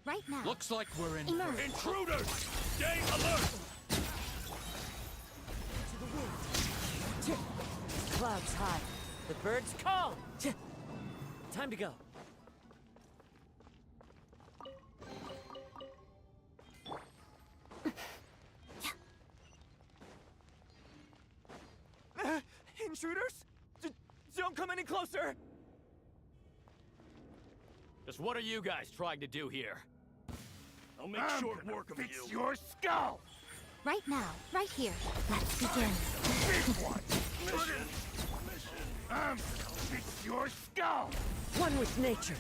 S5: Right now.
S11: Looks like we're in
S5: Emerge.
S11: intruders! Stay alert!
S9: To the wind. Clouds high. The birds call. Time to go.
S14: Intruders? Don't come any closer!
S11: Just what are you guys trying to do here? I'll make short work of you.
S14: Your skull!
S5: Right now. Right here.
S1: Let's begin.
S14: Big one! Mission! Fix your skull!
S9: One with nature.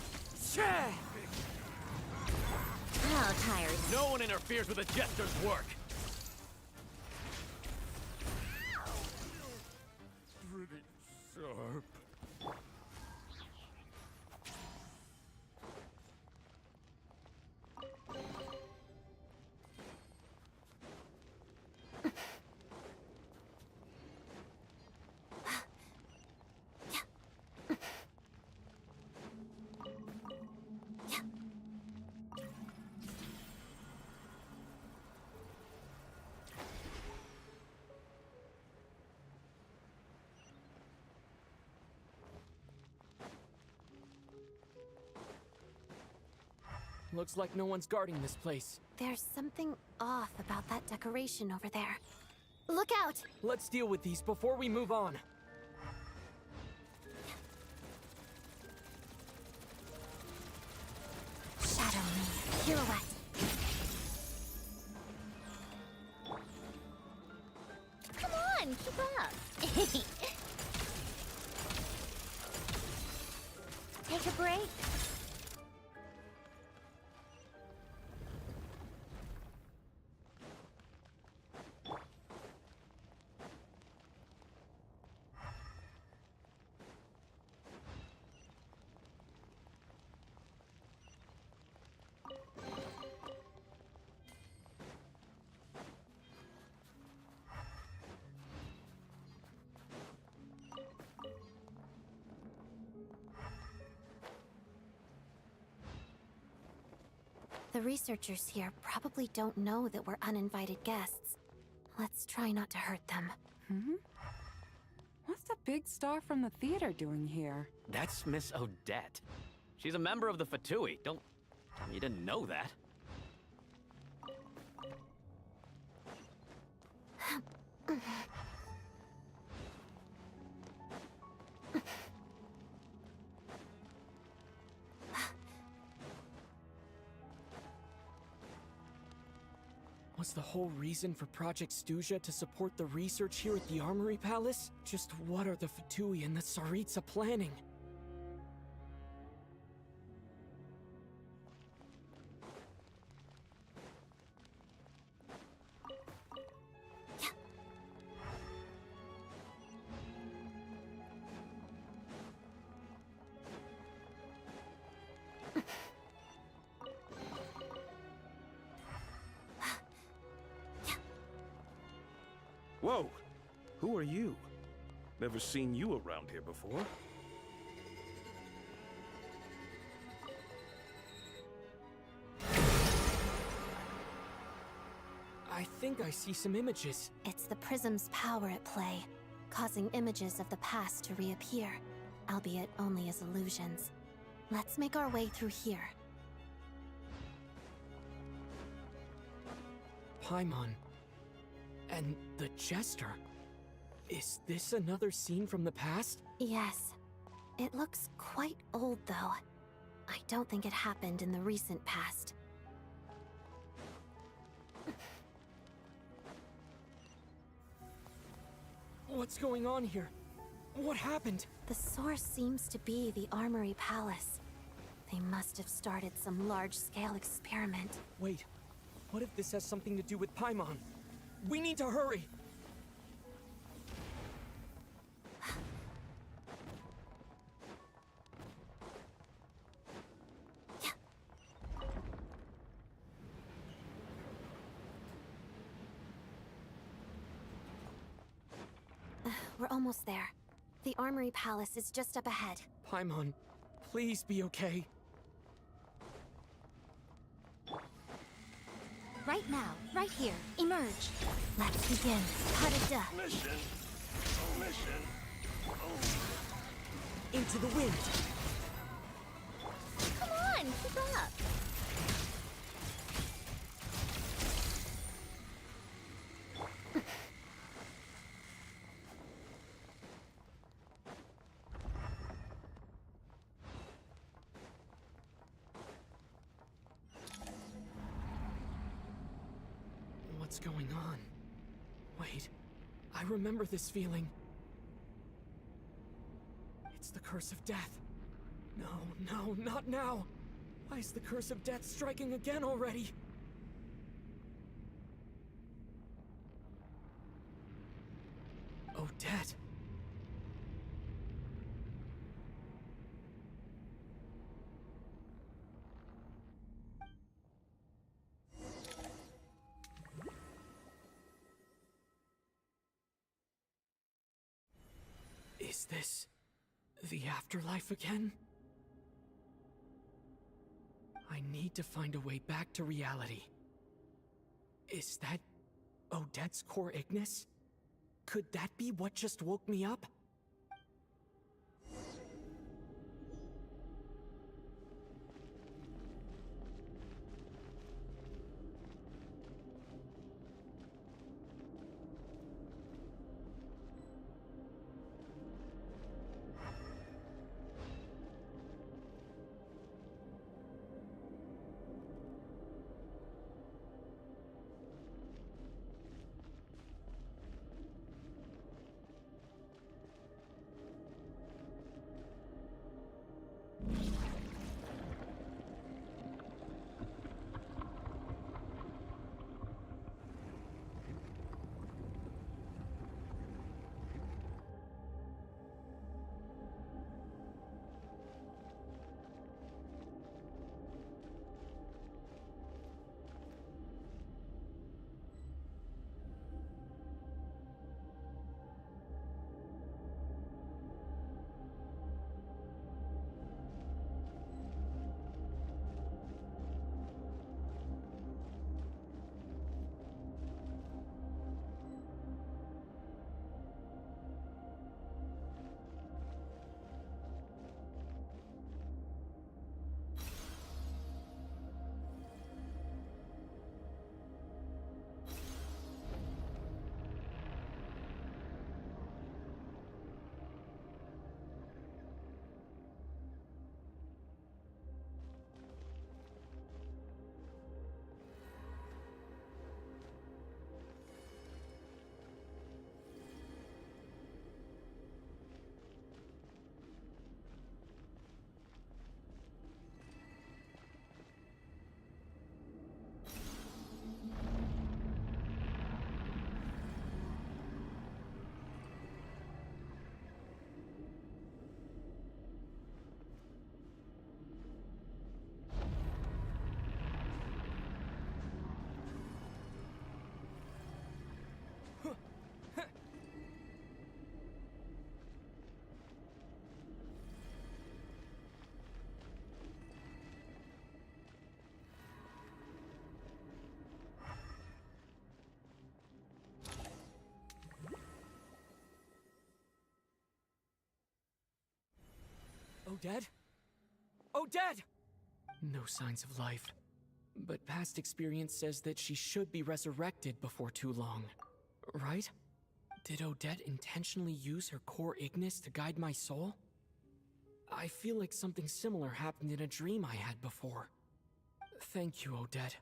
S5: How tiresome.
S11: No one interferes with a jester's work!
S14: Pretty sharp.
S6: Looks like no one's guarding this place.
S1: There's something off about that decoration over there. Look out!
S6: Let's deal with these before we move on.
S1: Shadow me. Pirouette.
S5: Come on, keep up. Take a break.
S1: The researchers here probably don't know that we're uninvited guests. Let's try not to hurt them.
S15: What's the big star from the theater doing here?
S4: That's Miss Odette. She's a member of the Fatui. Don't tell me you didn't know that.
S6: Was the whole reason for Project Stuja to support the research here at the Armory Palace? Just what are the Fatui and the Tsaritsa planning?
S13: Whoa! Who are you? Never seen you around here before.
S6: I think I see some images.
S1: It's the prism's power at play, causing images of the past to reappear, albeit only as illusions. Let's make our way through here.
S6: Paimon. And the Jester. Is this another scene from the past?
S1: Yes. It looks quite old, though. I don't think it happened in the recent past.
S6: What's going on here? What happened?
S1: The source seems to be the Armory Palace. They must have started some large-scale experiment.
S6: Wait, what if this has something to do with Paimon? We need to hurry!
S1: We're almost there. The Armory Palace is just up ahead.
S6: Paimon, please be okay.
S1: Right now, right here. Emerge. Let's begin. Parada.
S11: Mission. Oh, mission.
S6: Into the wind.
S5: Come on, keep up.
S6: What's going on? Wait, I remember this feeling. It's the curse of death. No, not now. Why is the curse of death striking again already? Odette. Is this the afterlife again? I need to find a way back to reality. Is that Odette's core Ignis? Could that be what just woke me up? Odette? Odette! No signs of life. But past experience says that she should be resurrected before too long. Right? Did Odette intentionally use her core Ignis to guide my soul? I feel like something similar happened in a dream I had before. Thank you, Odette.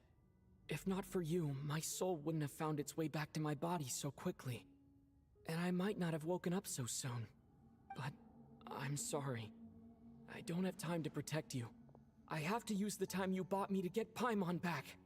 S6: If not for you, my soul wouldn't have found its way back to my body so quickly. And I might not have woken up so soon. But I'm sorry. I don't have time to protect you. I have to use the time you bought me to get Paimon back.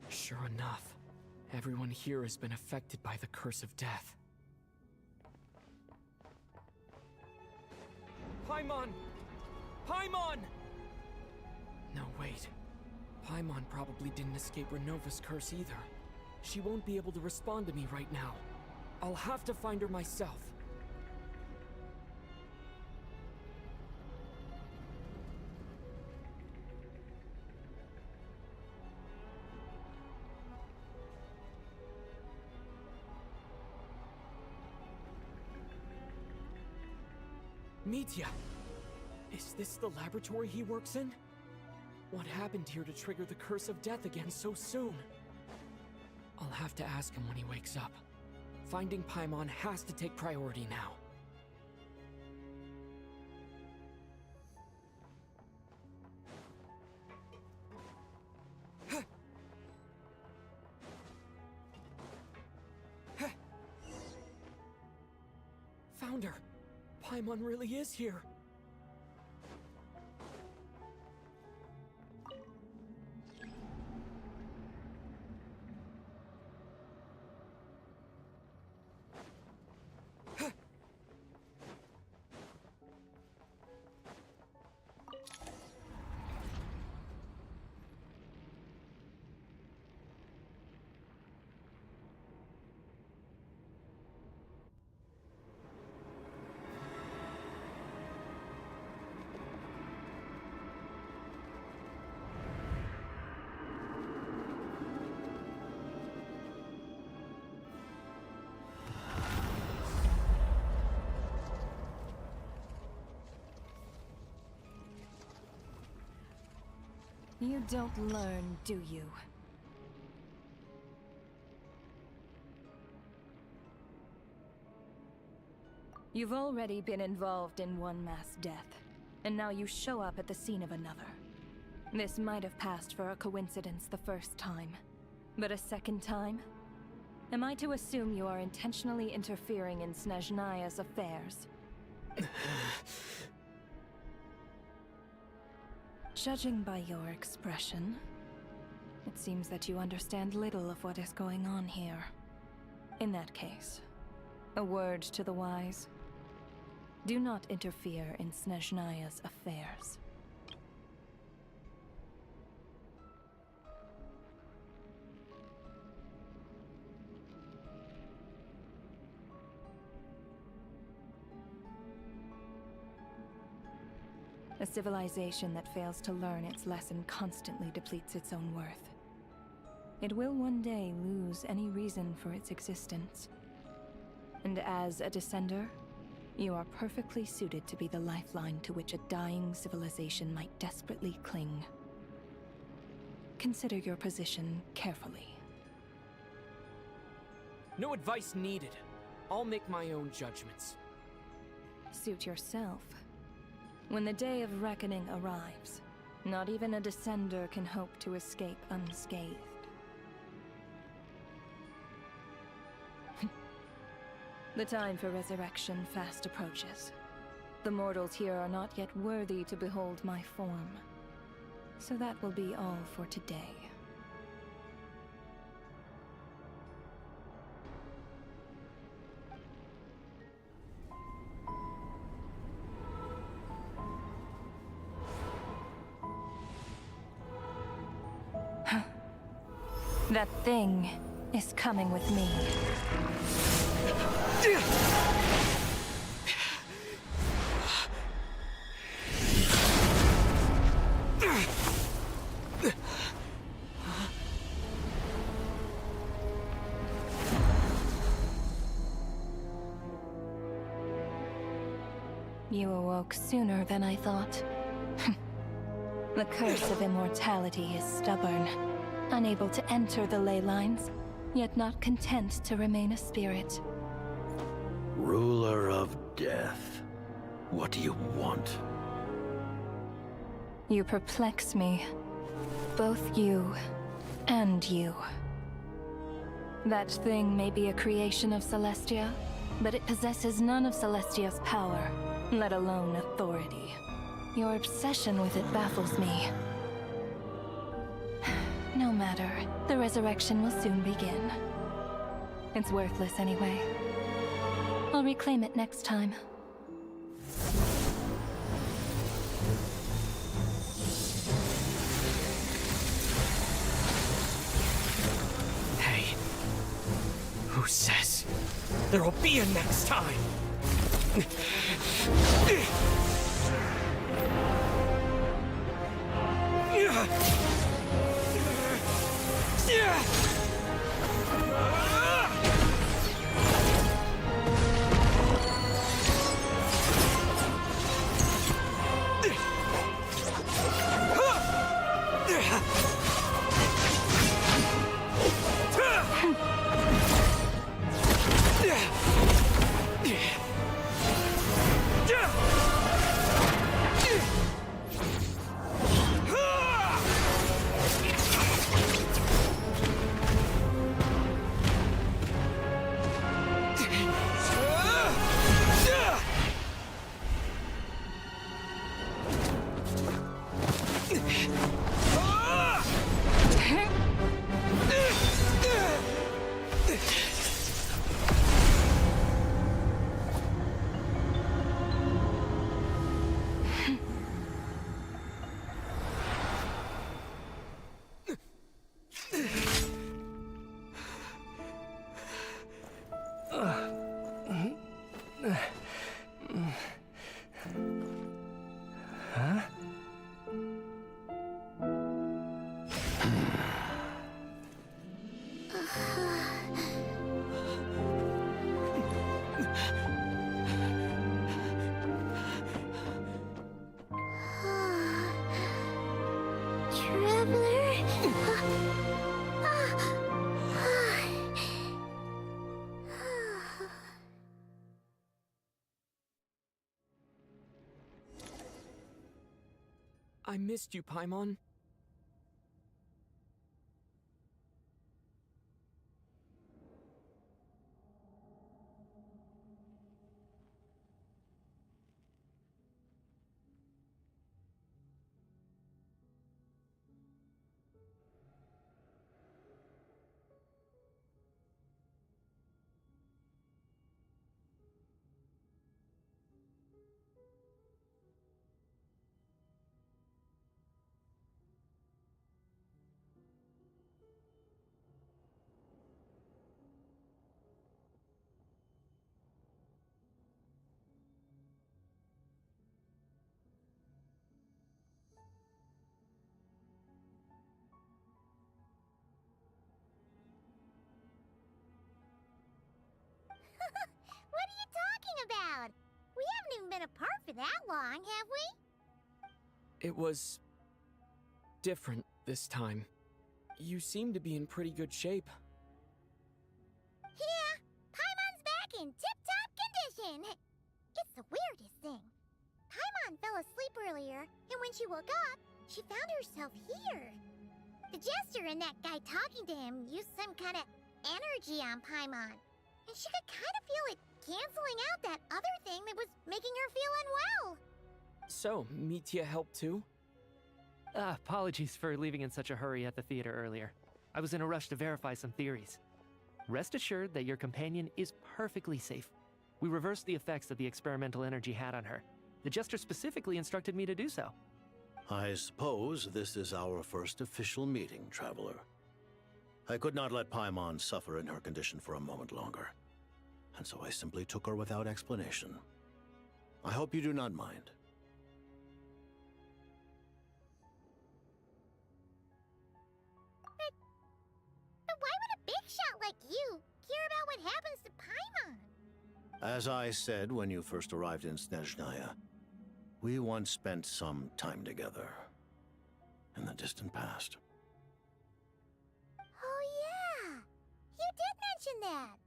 S6: Sure enough, everyone here has been affected by the curse of death. Paimon! Paimon! No, wait. Paimon probably didn't escape Renova's curse either. She won't be able to respond to me right now. I'll have to find her myself. Mitya! Is this the laboratory he works in? What happened here to trigger the curse of death again so soon? I'll have to ask him when he wakes up. Finding Paimon has to take priority now. Found her! Paimon really is here!
S7: You don't learn, do you? You've already been involved in one mass death, and now you show up at the scene of another. This might have passed for a coincidence the first time, but a second time? Am I to assume you are intentionally interfering in Snezhnaya's affairs? Judging by your expression, it seems that you understand little of what is going on here. In that case, a word to the wise. Do not interfere in Snezhnaya's affairs. A civilization that fails to learn its lesson constantly depletes its own worth. It will one day lose any reason for its existence. And as a descender, you are perfectly suited to be the lifeline to which a dying civilization might desperately cling. Consider your position carefully.
S6: No advice needed. I'll make my own judgments.
S7: Suit yourself. When the day of reckoning arrives, not even a descender can hope to escape unscathed. The time for resurrection fast approaches. The mortals here are not yet worthy to behold my form. So that will be all for today. That thing is coming with me. You awoke sooner than I thought. The curse of immortality is stubborn, unable to enter the ley lines, yet not content to remain a spirit.
S16: Ruler of death. What do you want?
S7: You perplex me. Both you and you. That thing may be a creation of Celestia, but it possesses none of Celestia's power, let alone authority. Your obsession with it baffles me. No matter, the resurrection will soon begin. It's worthless anyway. I'll reclaim it next time.
S6: Hey, who says there'll be a next time?
S2: Huh?
S6: I missed you, Paimon.
S5: What are you talking about? We haven't even been apart for that long, have we?
S6: It was different this time. You seem to be in pretty good shape.
S5: Yeah, Paimon's back in tip-top condition. It's the weirdest thing. Paimon fell asleep earlier, and when she woke up, she found herself here. The Jester and that guy talking to him used some kind of energy on Paimon, and she could kind of feel it canceling out that other thing that was making her feel unwell.
S6: So, Mitya helped too?
S2: Apologies for leaving in such a hurry at the theater earlier. I was in a rush to verify some theories. Rest assured that your companion is perfectly safe. We reversed the effects that the experimental energy had on her. The Jester specifically instructed me to do so.
S16: I suppose this is our first official meeting, Traveler. I could not let Paimon suffer in her condition for a moment longer, and so I simply took her without explanation. I hope you do not mind.
S5: But why would a big shot like you care about what happens to Paimon?
S16: As I said when you first arrived in Snezhnaya, we once spent some time together in the distant past.
S17: Oh yeah! You did mention that!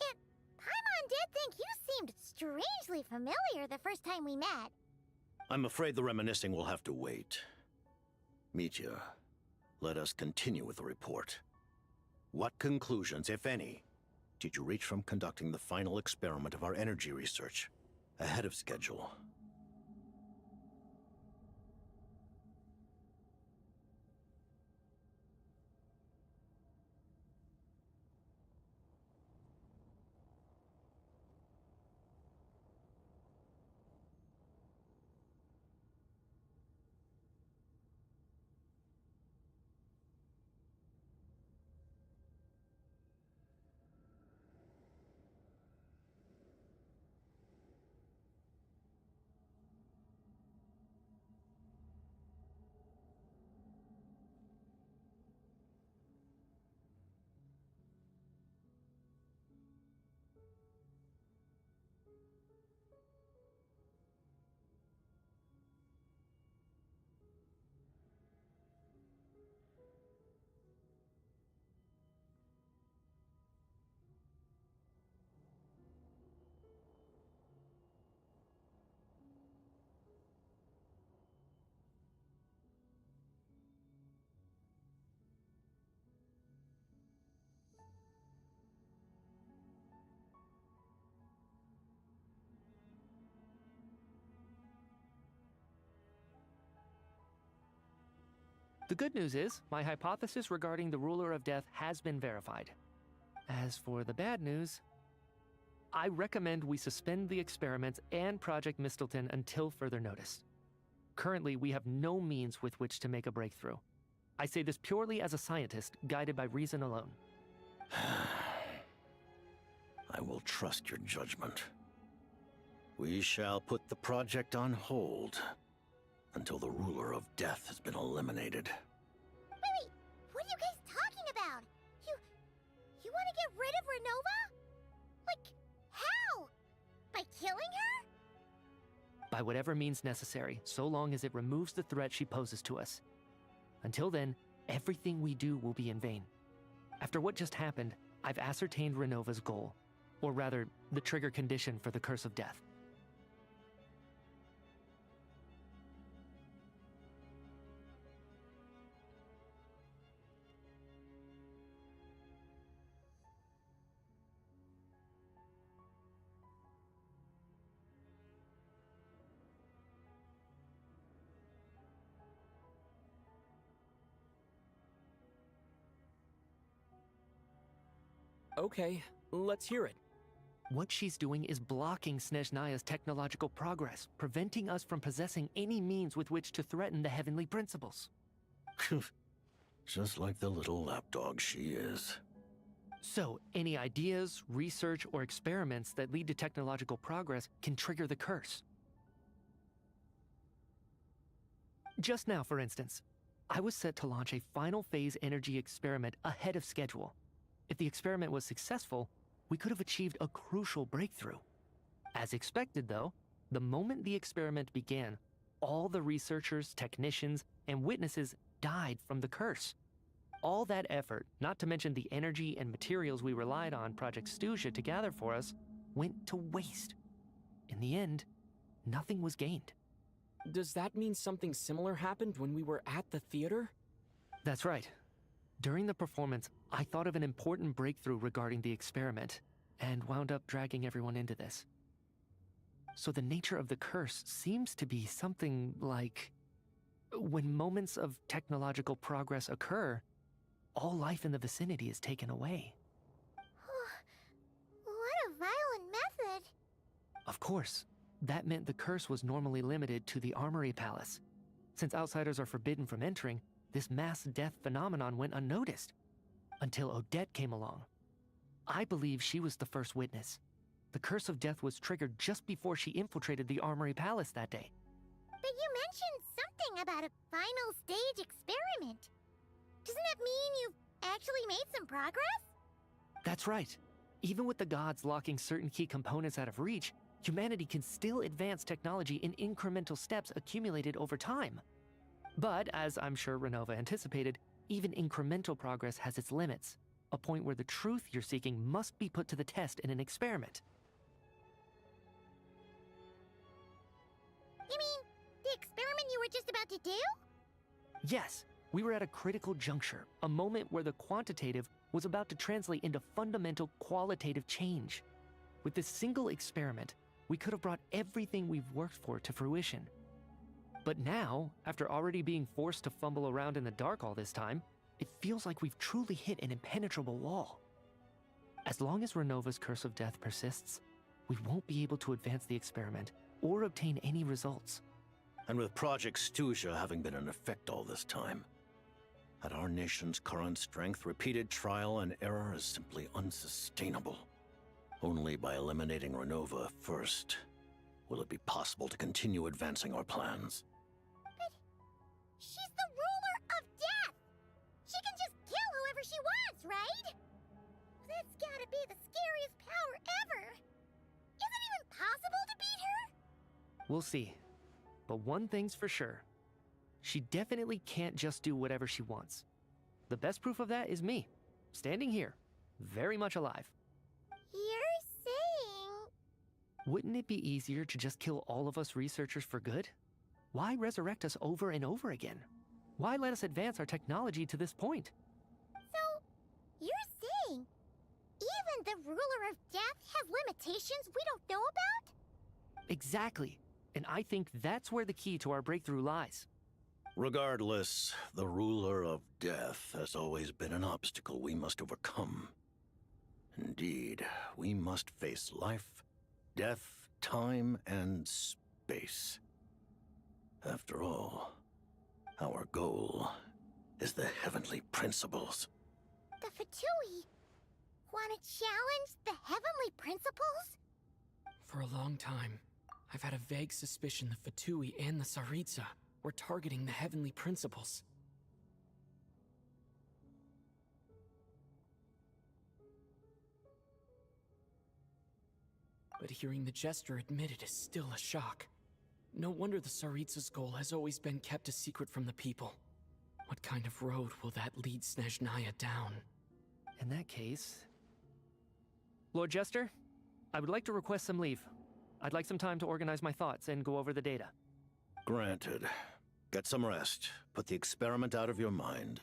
S17: And Paimon did think you seemed strangely familiar the first time we met.
S16: I'm afraid the reminiscing will have to wait. Mitya, let us continue with the report. What conclusions, if any, did you reach from conducting the final experiment of our energy research ahead of schedule?
S2: The good news is, my hypothesis regarding the Ruler of Death has been verified. As for the bad news, I recommend we suspend the experiments and Project Mistleton until further notice. Currently, we have no means with which to make a breakthrough. I say this purely as a scientist, guided by reason alone.
S16: I will trust your judgment. We shall put the project on hold until the Ruler of Death has been eliminated.
S17: Wait, what are you guys talking about? You want to get rid of Renova? Like, how? By killing her?
S2: By whatever means necessary, so long as it removes the threat she poses to us. Until then, everything we do will be in vain. After what just happened, I've ascertained Renova's goal, or rather, the trigger condition for the Curse of Death.
S6: Okay, let's hear it.
S2: What she's doing is blocking Snezhnaya's technological progress, preventing us from possessing any means with which to threaten the heavenly principles.
S16: Just like the little lapdog she is.
S2: So, any ideas, research, or experiments that lead to technological progress can trigger the curse. Just now, for instance, I was set to launch a final phase energy experiment ahead of schedule. If the experiment was successful, we could have achieved a crucial breakthrough. As expected, though, the moment the experiment began, all the researchers, technicians, and witnesses died from the curse. All that effort, not to mention the energy and materials we relied on Project Stuja to gather for us, went to waste. In the end, nothing was gained.
S6: Does that mean something similar happened when we were at the theater?
S2: That's right. During the performance, I thought of an important breakthrough regarding the experiment, and wound up dragging everyone into this. So the nature of the curse seems to be something like, when moments of technological progress occur, all life in the vicinity is taken away.
S17: What a violent method!
S2: Of course, that meant the curse was normally limited to the Armory Palace. Since outsiders are forbidden from entering, this mass death phenomenon went unnoticed. Until Odette came along. I believe she was the first witness. The Curse of Death was triggered just before she infiltrated the Armory Palace that day.
S17: But you mentioned something about a final stage experiment. Doesn't that mean you've actually made some progress?
S2: That's right. Even with the gods locking certain key components out of reach, humanity can still advance technology in incremental steps accumulated over time. But, as I'm sure Renova anticipated, even incremental progress has its limits, a point where the truth you're seeking must be put to the test in an experiment.
S17: You mean the experiment you were just about to do?
S2: Yes, we were at a critical juncture, a moment where the quantitative was about to translate into fundamental qualitative change. With this single experiment, we could have brought everything we've worked for to fruition. But now, after already being forced to fumble around in the dark all this time, it feels like we've truly hit an impenetrable wall. As long as Renova's curse of death persists, we won't be able to advance the experiment or obtain any results.
S16: And with Project Stuja having been in effect all this time, at our nation's current strength, repeated trial and error is simply unsustainable. Only by eliminating Renova first will it be possible to continue advancing our plans.
S17: But she's the ruler of death! She can just kill whoever she wants, right? That's gotta be the scariest power ever! Is it even possible to beat her?
S2: We'll see. But one thing's for sure. She definitely can't just do whatever she wants. The best proof of that is me, standing here, very much alive.
S17: You're saying...
S2: Wouldn't it be easier to just kill all of us researchers for good? Why resurrect us over and over again? Why let us advance our technology to this point?
S17: So, you're saying even the ruler of death has limitations we don't know about?
S2: Exactly. And I think that's where the key to our breakthrough lies.
S16: Regardless, the ruler of death has always been an obstacle we must overcome. Indeed, we must face life, death, time, and space. After all, our goal is the heavenly principles.
S17: The Fatui want to challenge the heavenly principles?
S6: For a long time, I've had a vague suspicion the Fatui and the Tsaritsa were targeting the heavenly principles. But hearing the Jester admit it is still a shock. No wonder the Tsaritsa's goal has always been kept a secret from the people. What kind of road will that lead Snezhnaya down?
S2: In that case... Lord Jester, I would like to request some leave. I'd like some time to organize my thoughts and go over the data.
S16: Granted. Get some rest, put the experiment out of your mind,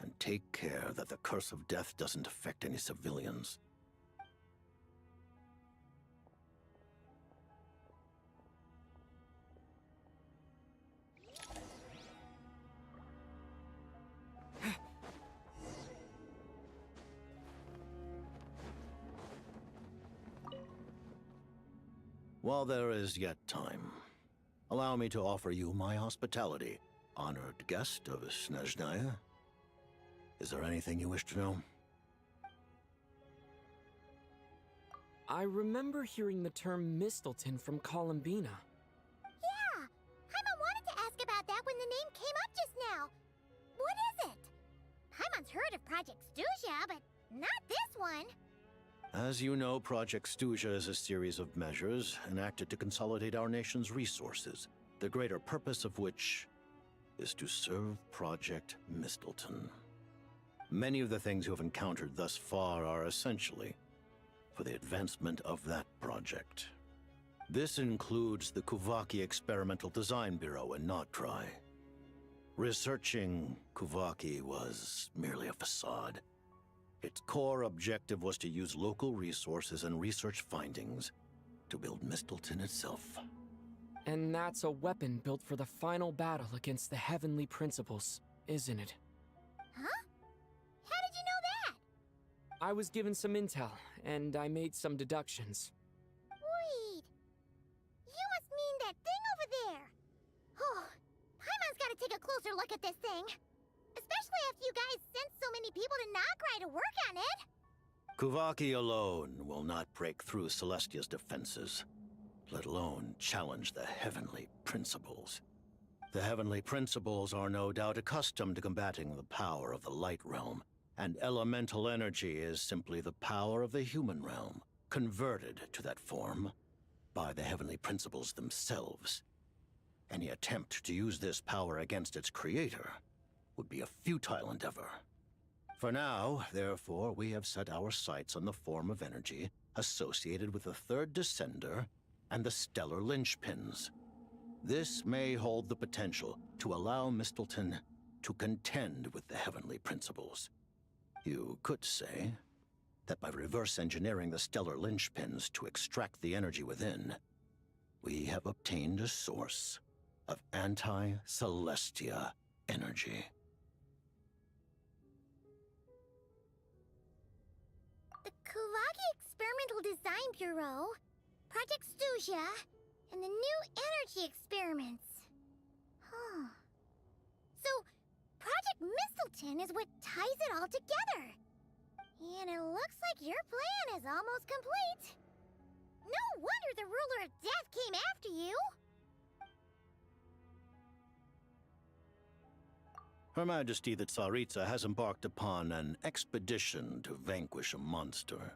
S16: and take care that the curse of death doesn't affect any civilians. While there is yet time, allow me to offer you my hospitality, honored guest of Snezhnaya. Is there anything you wish to know?
S6: I remember hearing the term Mistleton from Columbina.
S17: Yeah! Paimon wanted to ask about that when the name came up just now. What is it? Paimon's heard of Project Stuja, but not this one.
S16: As you know, Project Stuja is a series of measures enacted to consolidate our nation's resources, the greater purpose of which is to serve Project Mistleton. Many of the things you have encountered thus far are essentially for the advancement of that project. This includes the Kuvaki Experimental Design Bureau in Notdry. Researching Kuvaki was merely a facade. Its core objective was to use local resources and research findings to build Mistleton itself.
S6: And that's a weapon built for the final battle against the heavenly principles, isn't it?
S17: Huh? How did you know that?
S6: I was given some intel, and I made some deductions.
S17: Wait. You must mean that thing over there. Oh, Paimon's gotta take a closer look at this thing. Especially after you guys sent so many people to Notdry to work on it.
S16: Kuvaki alone will not break through Celestia's defenses, let alone challenge the heavenly principles. The heavenly principles are no doubt accustomed to combating the power of the Light Realm, and elemental energy is simply the power of the human realm, converted to that form by the heavenly principles themselves. Any attempt to use this power against its creator would be a futile endeavor. For now, therefore, we have set our sights on the form of energy associated with the third descender and the stellar linchpins. This may hold the potential to allow Mistleton to contend with the heavenly principles. You could say that by reverse engineering the stellar linchpins to extract the energy within, we have obtained a source of anti-Celestia energy.
S17: The Kulagi Experimental Design Bureau, Project Stuja, and the new energy experiments. Huh. So, Project Mistleton is what ties it all together. And it looks like your plan is almost complete. No wonder the Ruler of Death came after you.
S16: Her Majesty the Tsaritsa has embarked upon an expedition to vanquish a monster.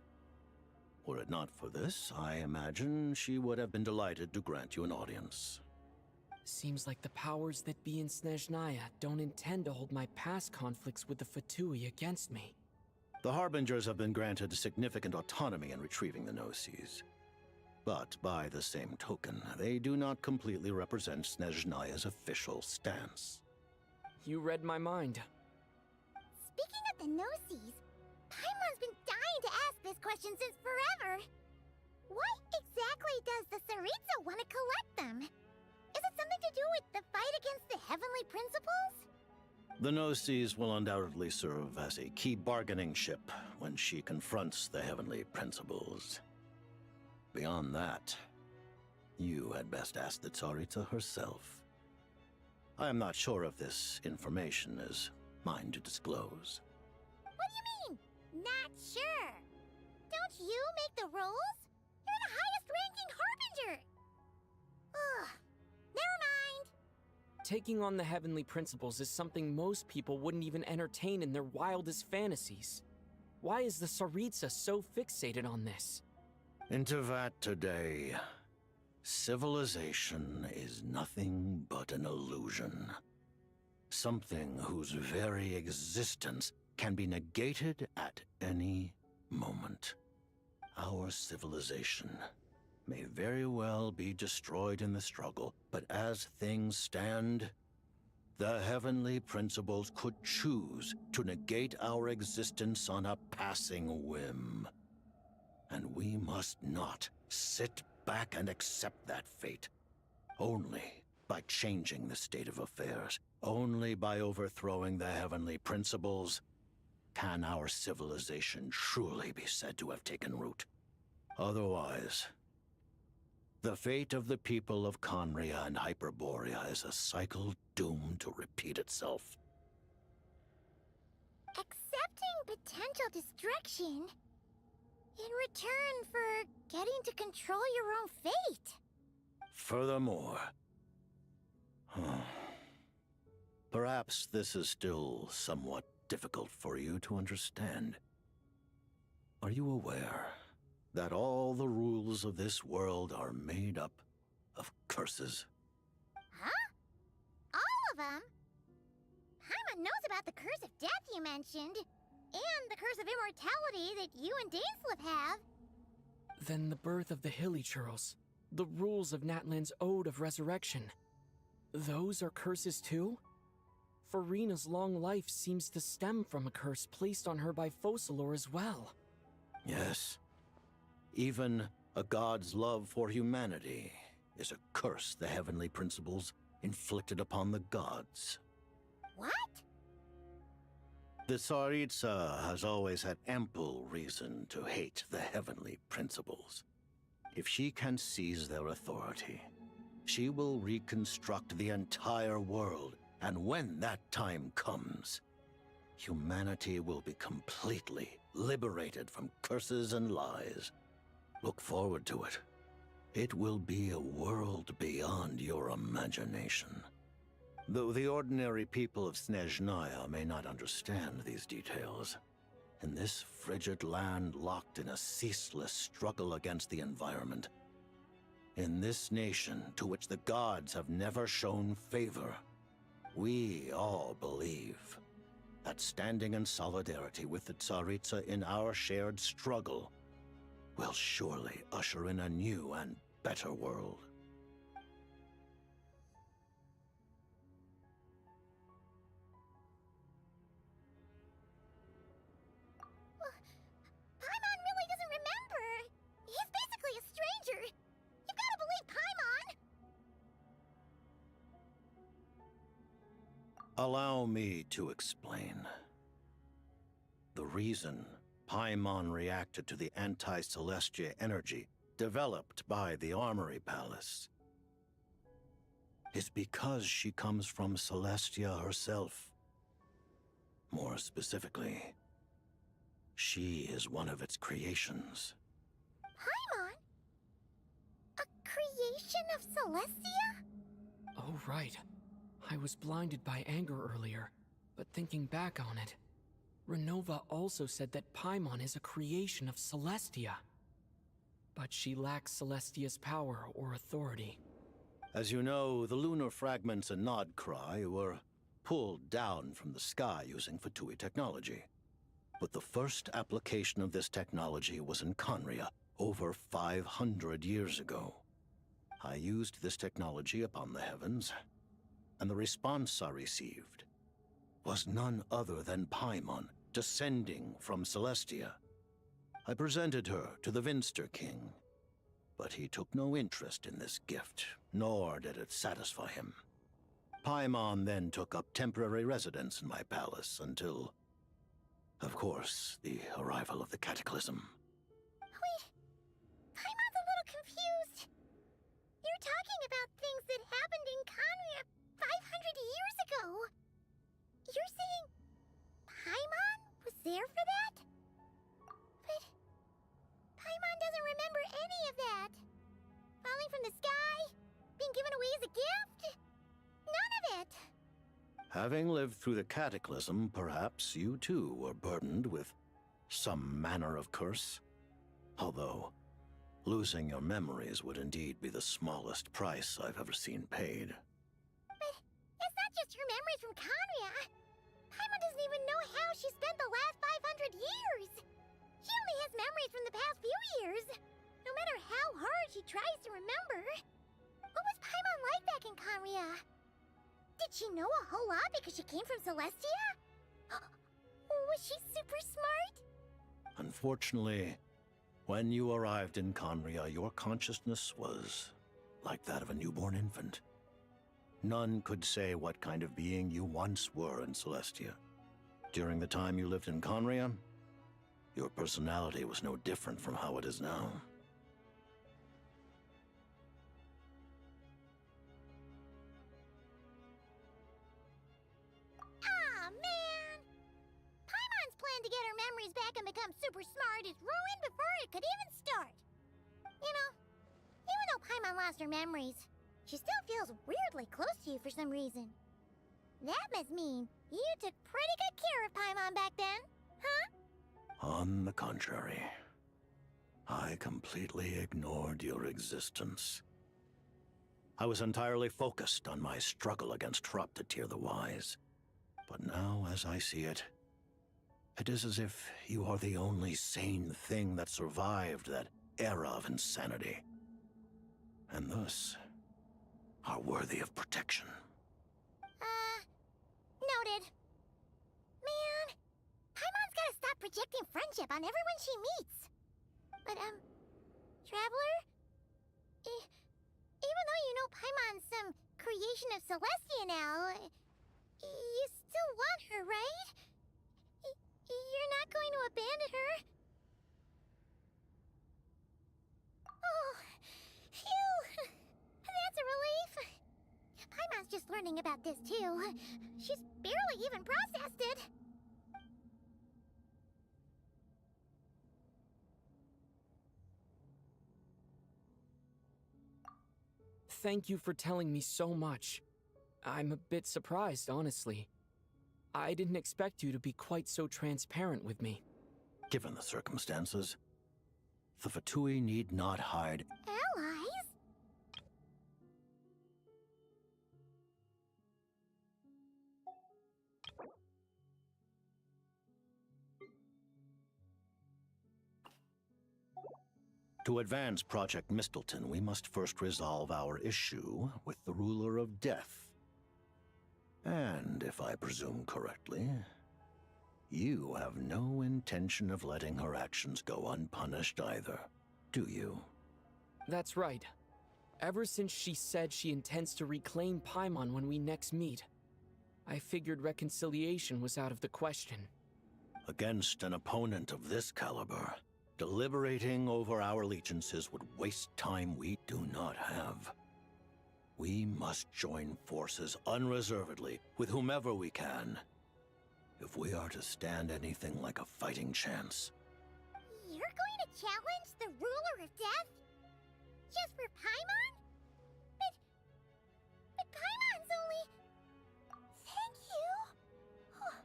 S16: Were it not for this, I imagine she would have been delighted to grant you an audience.
S6: Seems like the powers that be in Snezhnaya don't intend to hold my past conflicts with the Fatui against me.
S16: The Harbingers have been granted significant autonomy in retrieving the Gnosis. But by the same token, they do not completely represent Snezhnaya's official stance.
S6: You read my mind.
S17: Speaking of the Gnosis, Paimon's been dying to ask this question since forever. Why exactly does the Tsaritsa want to collect them? Is it something to do with the fight against the heavenly principles?
S16: The Gnosis will undoubtedly serve as a key bargaining chip when she confronts the heavenly principles. Beyond that, you had best ask the Tsaritsa herself. I am not sure if this information is mine to disclose.
S17: What do you mean, not sure? Don't you make the rules? You're the highest-ranking Harbinger! Ugh, never mind.
S6: Taking on the heavenly principles is something most people wouldn't even entertain in their wildest fantasies. Why is the Tsaritsa so fixated on this?
S16: In Teyvat today, civilization is nothing but an illusion. Something whose very existence can be negated at any moment. Our civilization may very well be destroyed in the struggle, but as things stand, the heavenly principles could choose to negate our existence on a passing whim. And we must not sit back and accept that fate. Only by changing the state of affairs, only by overthrowing the heavenly principles, can our civilization truly be said to have taken root. Otherwise, the fate of the people of Khaenri'ah and Hyperborea is a cycle doomed to repeat itself.
S17: Accepting potential destruction in return for getting to control your own fate.
S16: Furthermore, perhaps this is still somewhat difficult for you to understand. Are you aware that all the rules of this world are made up of curses?
S17: Huh? All of them? Paimon knows about the curse of death you mentioned, and the curse of immortality that you and Dainsleif have.
S6: Then the birth of the Hilichurls, the rules of Natlan's Ode of Resurrection. Those are curses too? Furina's long life seems to stem from a curse placed on her by Focalors as well.
S16: Yes. Even a god's love for humanity is a curse the heavenly principles inflicted upon the gods.
S17: What?
S16: The Tsaritsa has always had ample reason to hate the heavenly principles. If she can seize their authority, she will reconstruct the entire world, and when that time comes, humanity will be completely liberated from curses and lies. Look forward to it. It will be a world beyond your imagination. Though the ordinary people of Snezhnaya may not understand these details, In this frigid land locked in a ceaseless struggle against the environment. In this nation to which the gods have never shown favor, we all believe that standing in solidarity with the Tsaritsa in our shared struggle will surely usher in a new and better world.
S17: Paimon really doesn't remember. He's basically a stranger. You've got to believe Paimon.
S16: Allow me to explain. The reason Paimon reacted to the anti-Celestia energy developed by the Armory Palace is because she comes from Celestia herself. More specifically, she is one of its creations.
S17: Paimon? A creation of Celestia?
S6: Oh, right. I was blinded by anger earlier, but thinking back on it, Renova also said that Paimon is a creation of Celestia. But she lacks Celestia's power or authority.
S16: As you know, the lunar fragments in Nodcry were pulled down from the sky using Fatui technology. But the first application of this technology was in Khaenri'ah over 500 years ago. I used this technology upon the heavens, and the response I received was none other than Paimon descending from Celestia. I presented her to the Vinster King, but he took no interest in this gift, nor did it satisfy him. Paimon then took up temporary residence in my palace until, of course, the arrival of the Cataclysm.
S17: Wait, Paimon's a little confused. You're talking about things that happened in Khaenri'ah 500 years ago. You're saying Paimon was there for that? But Paimon doesn't remember any of that. Falling from the sky? Being given away as a gift? None of it.
S16: Having lived through the Cataclysm, perhaps you too were burdened with some manner of curse. Although, losing your memories would indeed be the smallest price I've ever seen paid.
S17: But it's not just her memories from Khaenri'ah. Paimon doesn't even know how she spent the last 500 years. She only has memories from the past few years. No matter how hard she tries to remember. What was Paimon like back in Khaenri'ah? Did she know a whole lot because she came from Celestia? Was she super smart?
S16: Unfortunately, when you arrived in Khaenri'ah, your consciousness was like that of a newborn infant. None could say what kind of being you once were in Celestia. During the time you lived in Khaenri'ah, your personality was no different from how it is now.
S17: Aw, man! Paimon's plan to get her memories back and become super smart is ruined before it could even start. You know, even though Paimon lost her memories, she still feels weirdly close to you for some reason. That must mean you took pretty good care of Paimon back then, huh?
S16: On the contrary, I completely ignored your existence. I was entirely focused on my struggle against Thruptatyr the Wise. But now, as I see it, it is as if you are the only sane thing that survived that era of insanity. And thus, are worthy of protection.
S17: Noted. Man, Paimon's gotta stop projecting friendship on everyone she meets. But, Traveler? Even though you know Paimon's some creation of Celestia now, you still want her, right? You're not going to abandon her? Oh, phew! That's a relief. Paimon's just learning about this, too. She's barely even processed it.
S6: Thank you for telling me so much. I'm a bit surprised, honestly. I didn't expect you to be quite so transparent with me.
S16: Given the circumstances, the Fatui need not hide.
S17: Allies?
S16: To advance Project Mistleton, we must first resolve our issue with the Ruler of Death. And if I presume correctly, you have no intention of letting her actions go unpunished either, do you?
S6: That's right. Ever since she said she intends to reclaim Paimon when we next meet, I figured reconciliation was out of the question.
S16: Against an opponent of this caliber, deliberating over our allegiances would waste time we do not have. We must join forces unreservedly with whomever we can, if we are to stand anything like a fighting chance.
S17: You're going to challenge the Ruler of Death? Just for Paimon? But Paimon's only... Thank you! Oh,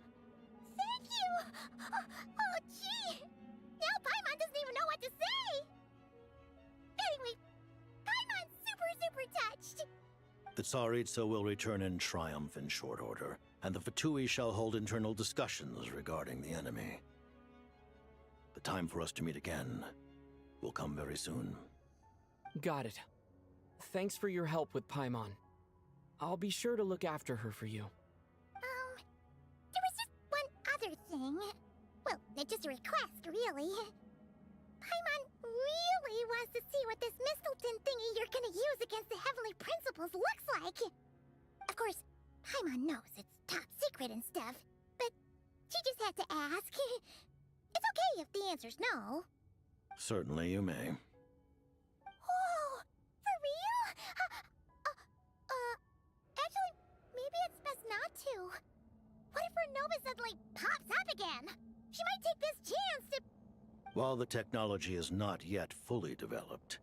S17: thank you! Oh, gee! Now Paimon doesn't even know what to say! Anyway, Paimon's super touched!
S16: The Tsaritsa will return in triumph in short order, and the Fatui shall hold internal discussions regarding the enemy. The time for us to meet again will come very soon.
S6: Got it. Thanks for your help with Paimon. I'll be sure to look after her for you.
S17: There was just one other thing. Well, just a request, really. Paimon really wants to see what this Mistleton thingy you're gonna use against the Heavenly Principles looks like. Of course, Paimon knows it's top secret and stuff, but she just had to ask. It's okay if the answer's no.
S16: Certainly you may.
S17: Oh, for real? Actually, maybe it's best not to. What if Renova suddenly pops up again? She might take this chance to...
S16: While the technology is not yet fully developed,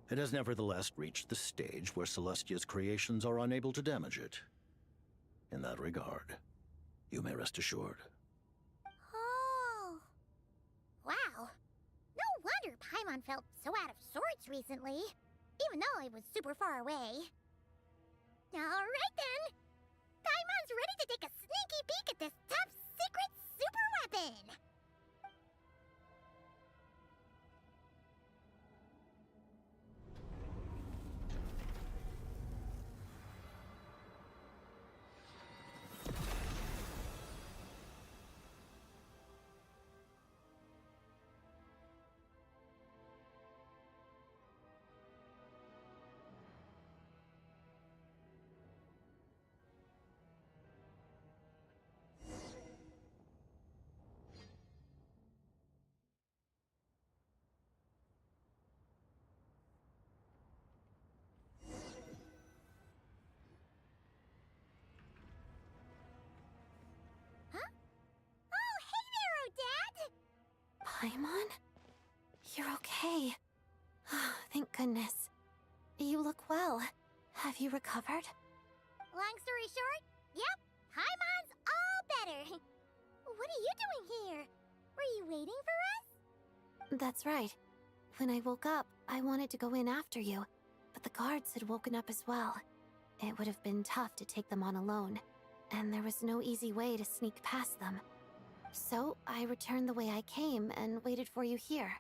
S16: it has nevertheless reached the stage where Celestia's creations are unable to damage it. In that regard, you may rest assured.
S17: Oh. Wow. No wonder Paimon felt so out of sorts recently, even though I was super far away. Alright then! Paimon's ready to take a sneaky peek at this top secret super weapon!
S1: Paimon? You're okay. Thank goodness. You look well. Have you recovered?
S17: Long story short, yep, Paimon's all better. What are you doing here? Were you waiting for us?
S1: That's right. When I woke up, I wanted to go in after you, but the guards had woken up as well. It would have been tough to take them on alone, and there was no easy way to sneak past them. So, I returned the way I came and waited for you here.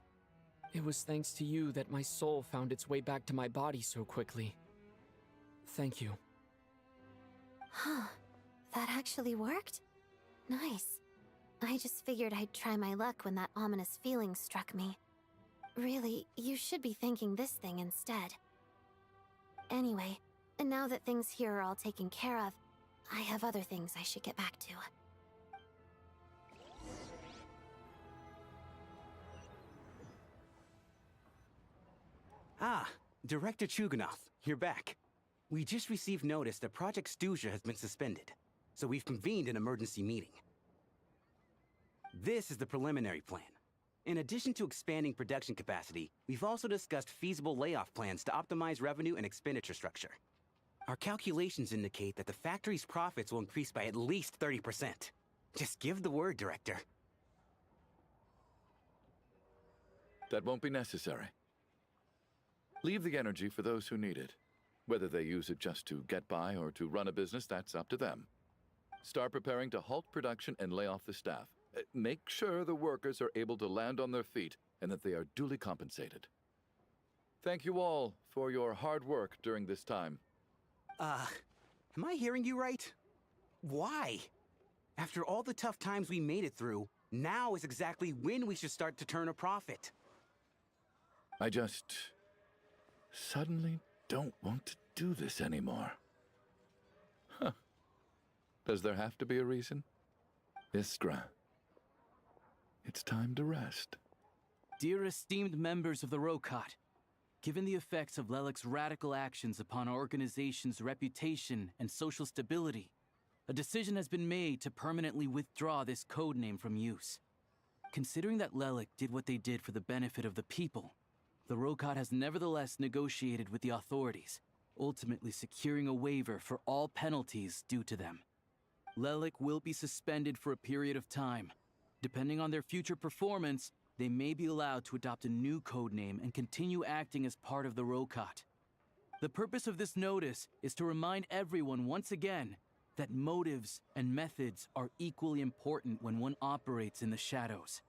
S6: It was thanks to you that my soul found its way back to my body so quickly. Thank you.
S1: Huh. That actually worked? Nice. I just figured I'd try my luck when that ominous feeling struck me. Really, you should be thanking this thing instead. Anyway, now that things here are all taken care of, I have other things I should get back to.
S4: Ah, Director Chuganov, you're back. We just received notice that Project Stuja has been suspended, so we've convened an emergency meeting. This is the preliminary plan. In addition to expanding production capacity, we've also discussed feasible layoff plans to optimize revenue and expenditure structure. Our calculations indicate that the factory's profits will increase by at least 30%. Just give the word, Director.
S3: that won't be necessary. Leave the energy for those who need it. Whether they use it just to get by or to run a business, that's up to them. Start preparing to halt production and lay off the staff. Make sure the workers are able to land on their feet and that they are duly compensated. Thank you all for your hard work during this time.
S4: Am I hearing you right? Why? After all the tough times we made it through, now is exactly when we should start to turn a profit.
S3: I just suddenly don't want to do this anymore. Huh. Does there have to be a reason? Iskra, it's time to rest.
S18: Dear esteemed members of the Rokot, given the effects of Lelic's radical actions upon our organization's reputation and social stability, a decision has been made to permanently withdraw this codename from use. Considering that Lelic did what they did for the benefit of the people, the Rokot has nevertheless negotiated with the authorities, ultimately securing a waiver for all penalties due to them. Lelic will be suspended for a period of time. Depending on their future performance, they may be allowed to adopt a new codename and continue acting as part of the Rokot. The purpose of this notice is to remind everyone once again that motives and methods are equally important when one operates in the shadows.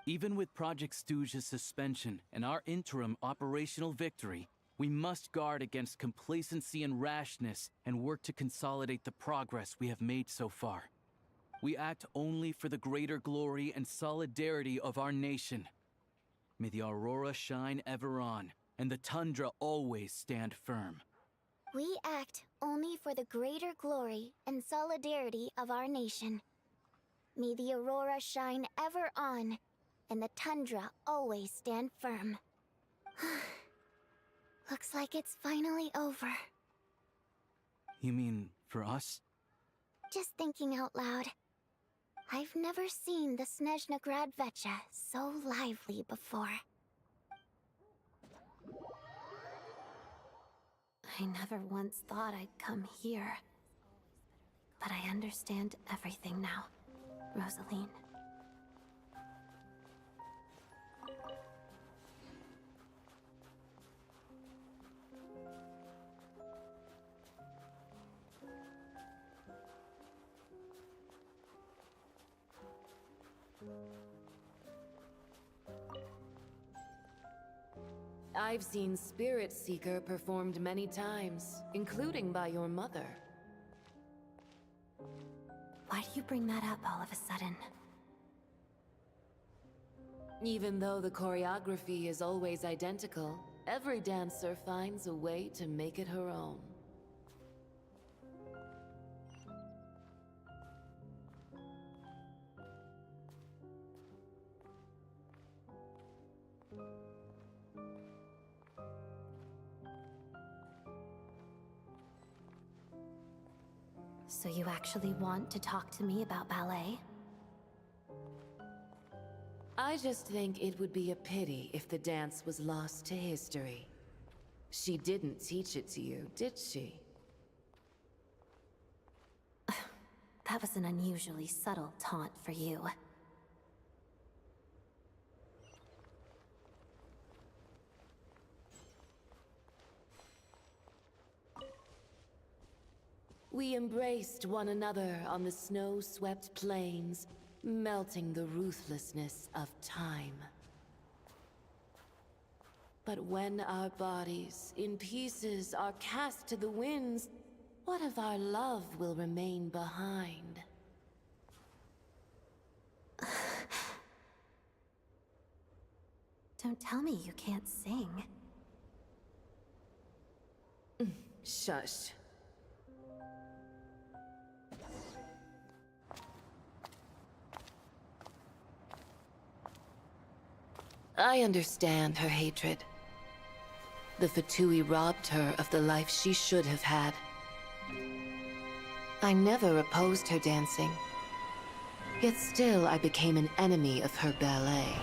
S18: Even with Project Stooge's suspension and our interim operational victory, we must guard against complacency and rashness and work to consolidate the progress we have made so far. We act only for the greater glory and solidarity of our nation. May the aurora shine ever on, and the tundra always stand firm.
S5: We act only for the greater glory and solidarity of our nation. May the aurora shine ever on, and the tundra always stand firm. Looks like it's finally over.
S18: You mean for us?
S5: Just thinking out loud. I've never seen the Snezhna Gradvecha so lively before.
S1: I never once thought I'd come here. But I understand everything now, Rosaline.
S19: I've seen Spirit Seeker performed many times, including by your mother.
S1: Why do you bring that up all of a sudden?
S19: Even though the choreography is always identical, every dancer finds a way to make it her own.
S1: So you actually want to talk to me about ballet?
S19: I just think it would be a pity if the dance was lost to history. She didn't teach it to you, did she?
S1: That was an unusually subtle taunt for you.
S19: We embraced one another on the snow-swept plains, melting the ruthlessness of time. But when our bodies, in pieces, are cast to the winds, what of our love will remain behind?
S1: Don't tell me you can't sing.
S19: Shush. I understand her hatred. The Fatui robbed her of the life she should have had. I never opposed her dancing. Yet still I became an enemy of her ballet.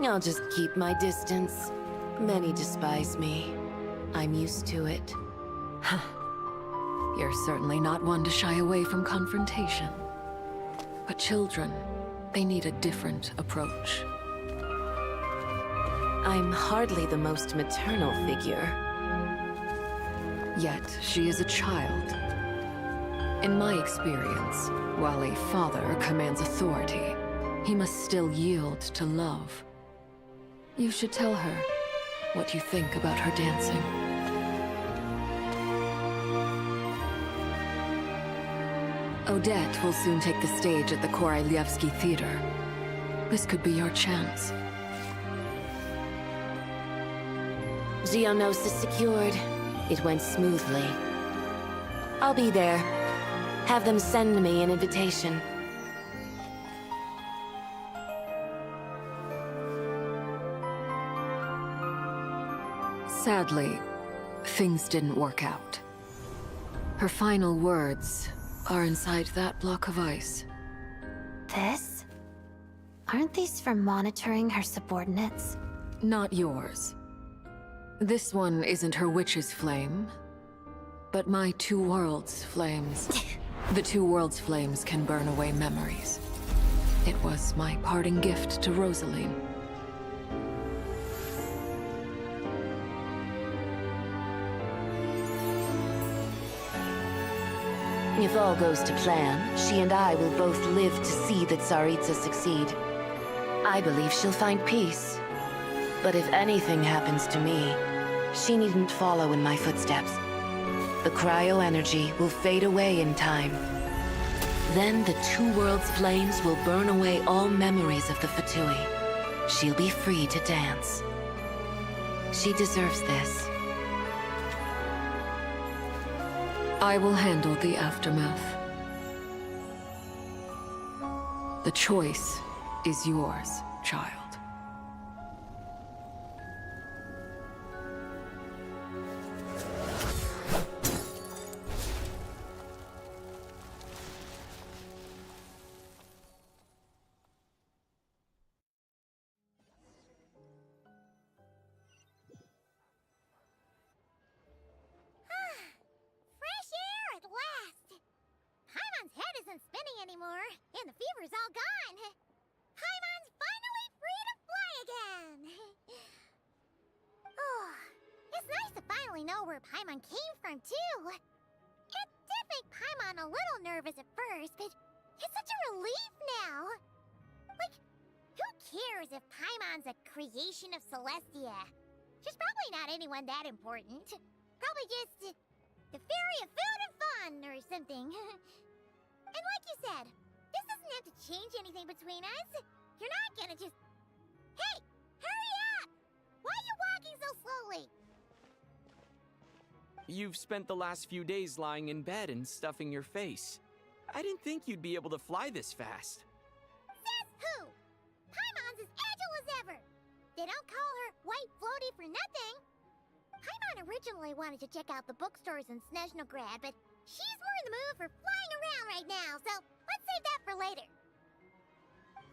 S19: I'll just keep my distance. Many despise me. I'm used to it.
S20: You're certainly not one to shy away from confrontation. But children,
S19: They need a different approach. I'm hardly the most maternal figure. Yet, she is a child. In my experience, while a father commands authority, he must still yield to love. You should tell her what you think about her dancing. Odette will soon take the stage at the Koralyevsky Theater. This could be your chance.
S5: Geonosis secured. It went smoothly. I'll be there. Have them send me an invitation.
S19: Sadly, things didn't work out. Her final words are inside that block of ice.
S1: This? Aren't these for monitoring her subordinates?
S19: Not yours. This one isn't her witch's flame, but my two worlds' flames. The two worlds' flames can burn away memories. It was my parting gift to Rosaline.
S5: If all goes to plan, she and I will both live to see the Tsaritsa succeed. I believe she'll find peace. But if anything happens to me, she needn't follow in my footsteps. The cryo-energy will fade away in time. Then the two worlds' flames will burn away all memories of the Fatui. She'll be free to dance. She deserves this.
S19: I will handle the aftermath. The choice is yours, child.
S17: Fresh air at last! Paimon's head isn't spinning anymore, and the fever's all gone. Paimon's finally free to fly again! Oh, it's nice to finally know where Paimon came from, too. It did make Paimon a little nervous at first, but it's such a relief now. Like, who cares if Paimon's a creation of Celestia? She's probably not anyone that important. Probably just the fairy of food and fun or something. And like you said, this doesn't have to change anything between us. You're not gonna just... Hey! Hurry up! Why are you walking so slowly?
S6: You've spent the last few days lying in bed and stuffing your face. I didn't think you'd be able to fly this fast.
S17: Says who? Paimon's as agile as ever. They don't call her White Floaty for nothing. Paimon originally wanted to check out the bookstores in Snezhnograd, but she's more in the mood for flying around right now, so let's save that for later.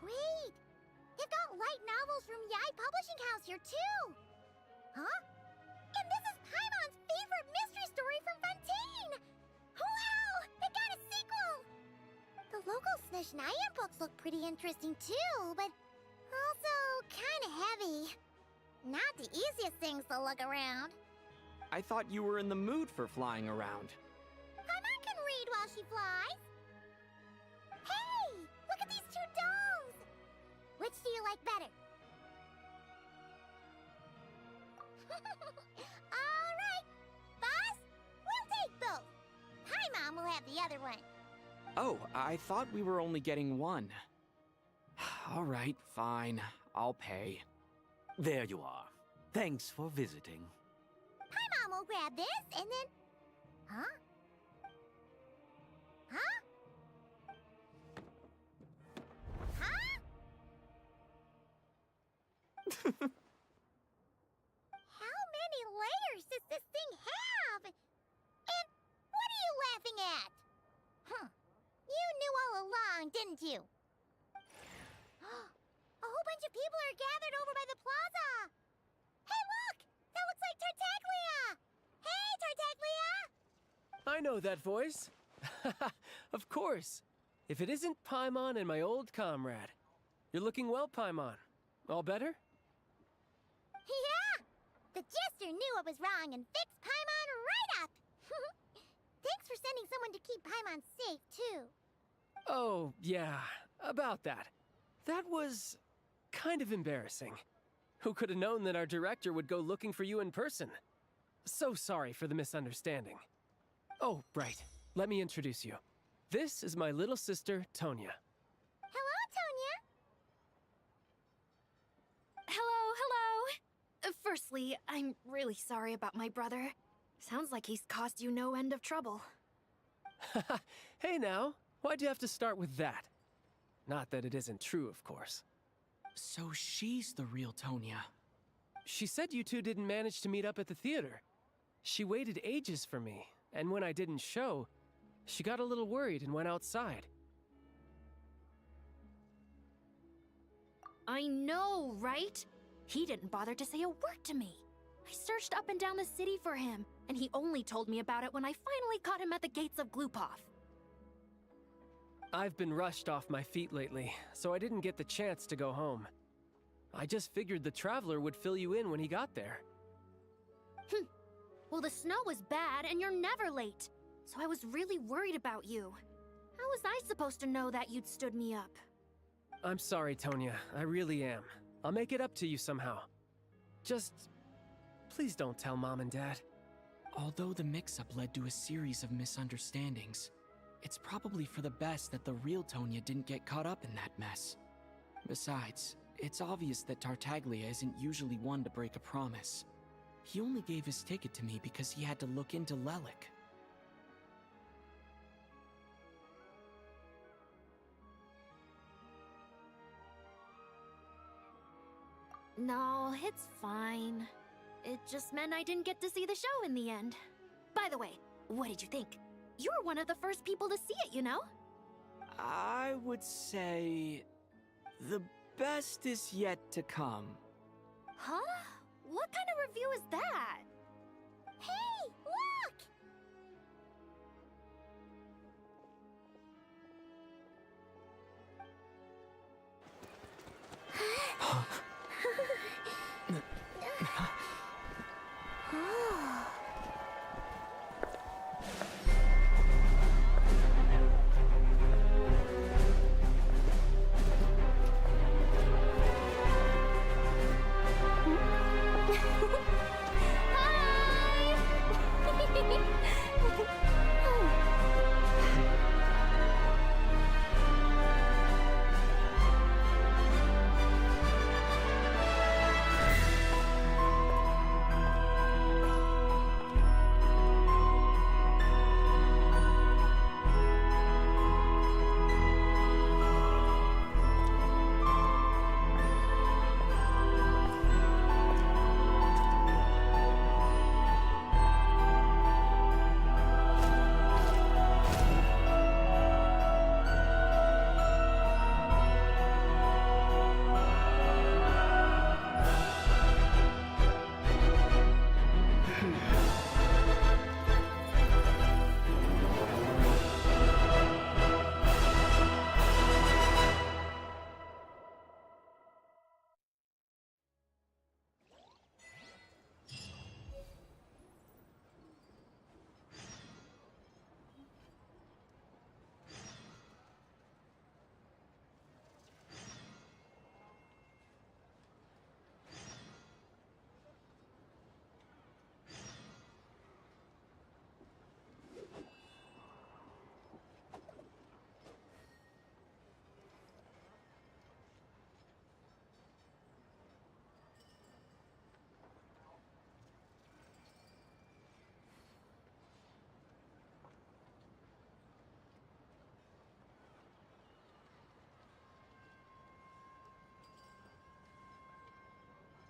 S17: Wait, they've got light novels from Yai Publishing House here too. Huh? And this is Paimon's favorite mystery story from Fontaine. Wow, they got a sequel. The local Snezhnaya books look pretty interesting too, but also kind of heavy. Not the easiest things to look around.
S6: I thought you were in the mood for flying around.
S17: Paimon can read while she flies. Hey, look at these two domes. Which do you like better? All right, boss, we'll take both. Paimon will have the other one.
S6: Oh, I thought we were only getting one. All right, fine. I'll pay.
S20: There you are. Thanks for visiting.
S17: Paimon will grab this and then... Huh? Huh? Huh? How many layers does this thing have? And what are you laughing at? Huh. You knew all along, didn't you? A whole bunch of people are gathered over by the plaza. Hey, look! That looks like Tartaglia! Hey, Tartaglia!
S21: I know that voice. Of course. If it isn't Paimon and my old comrade. You're looking well, Paimon. All better?
S17: Yeah! The Jester knew I was wrong and fixed Paimon right up! Thanks for sending someone to keep Paimon safe, too.
S21: Oh, yeah, about that. That was kind of embarrassing. Who could have known that our director would go looking for you in person? So sorry for the misunderstanding. Oh, right. Let me introduce you. This is my little sister, Tonya.
S17: Hello, Tonya!
S22: Hello. Firstly, I'm really sorry about my brother. Sounds like he's caused you no end of trouble.
S21: Hey now, why'd you have to start with that? Not that it isn't true, of course.
S6: So she's the real Tonya.
S21: She said you two didn't manage to meet up at the theater. She waited ages for me, and when I didn't show, she got a little worried and went outside.
S22: I know, right? He didn't bother to say a word to me. I searched up and down the city for him, and he only told me about it when I finally caught him at the gates of Glupov.
S21: I've been rushed off my feet lately, so I didn't get the chance to go home. I just figured the Traveler would fill you in when he got there.
S22: Well, the snow was bad, and you're never late. So I was really worried about you. How was I supposed to know that you'd stood me up?
S21: I'm sorry, Tonya. I really am. I'll make it up to you somehow. Just... please don't tell Mom and Dad.
S6: Although the mix-up led to a series of misunderstandings, it's probably for the best that the real Tonya didn't get caught up in that mess. Besides, it's obvious that Tartaglia isn't usually one to break a promise. He only gave his ticket to me because he had to look into Lelik.
S22: No, it's fine. It just meant I didn't get to see the show in the end. By the way, what did you think? You were one of the first people to see it, you know?
S6: I would say... the best is yet to come.
S22: Huh? What kind of review is that?
S17: Hey, look!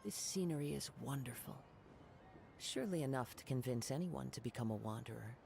S9: This scenery is wonderful. Surely enough to convince anyone to become a wanderer.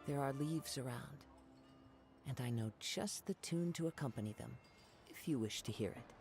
S9: There are leaves around, and I know just the tune to accompany them, if you wish to hear it.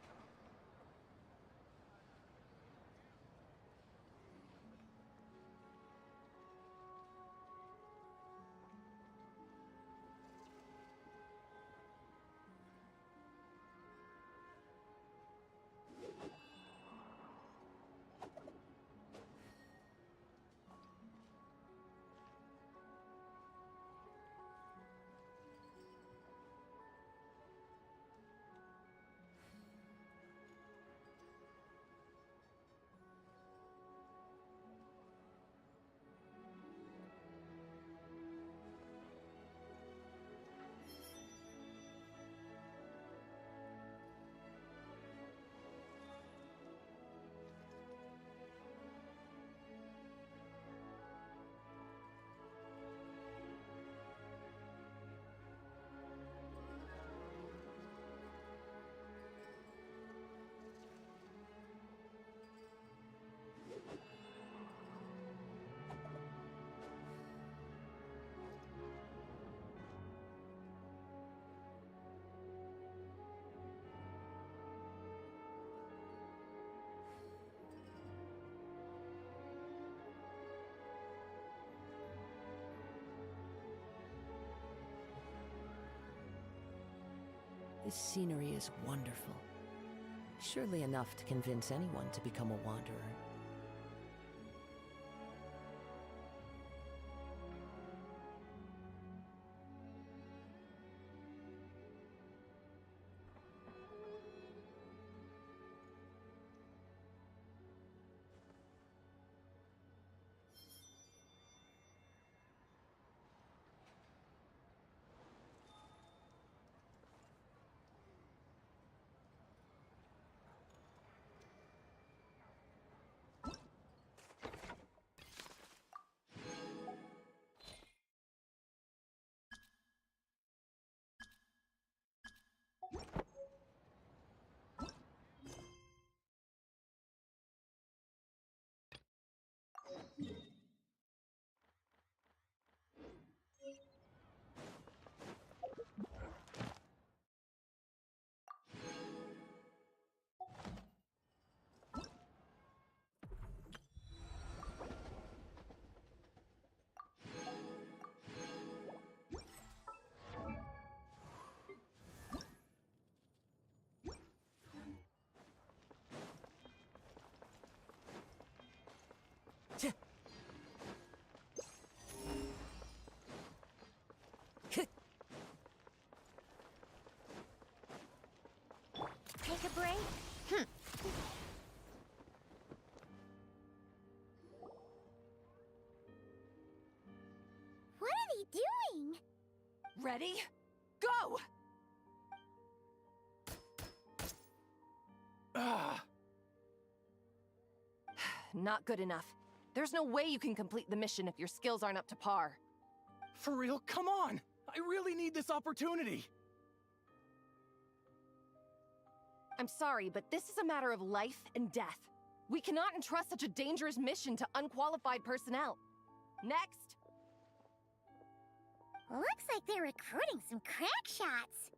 S9: This scenery is wonderful. Surely enough to convince anyone to become a wanderer.
S17: Take a break? What are they doing?
S22: Ready? Go! Not good enough. There's no way you can complete the mission if your skills aren't up to par.
S14: For real? Come on! I really need this opportunity!
S22: I'm sorry, but this is a matter of life and death. We cannot entrust such a dangerous mission to unqualified personnel. Next!
S17: Looks like they're recruiting some crack shots.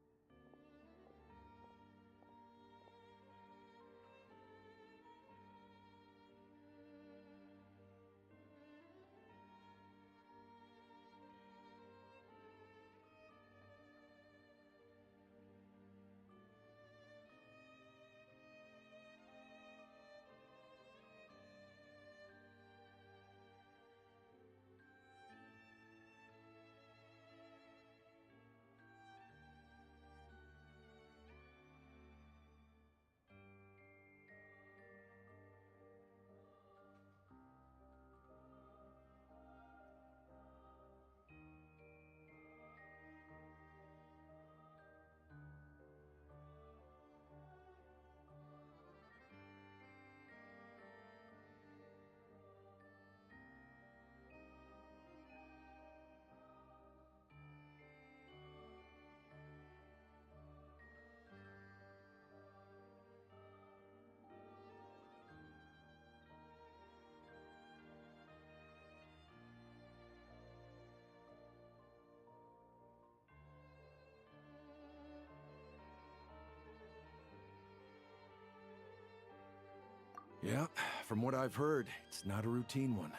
S14: Yeah, from what I've heard, it's not a routine one.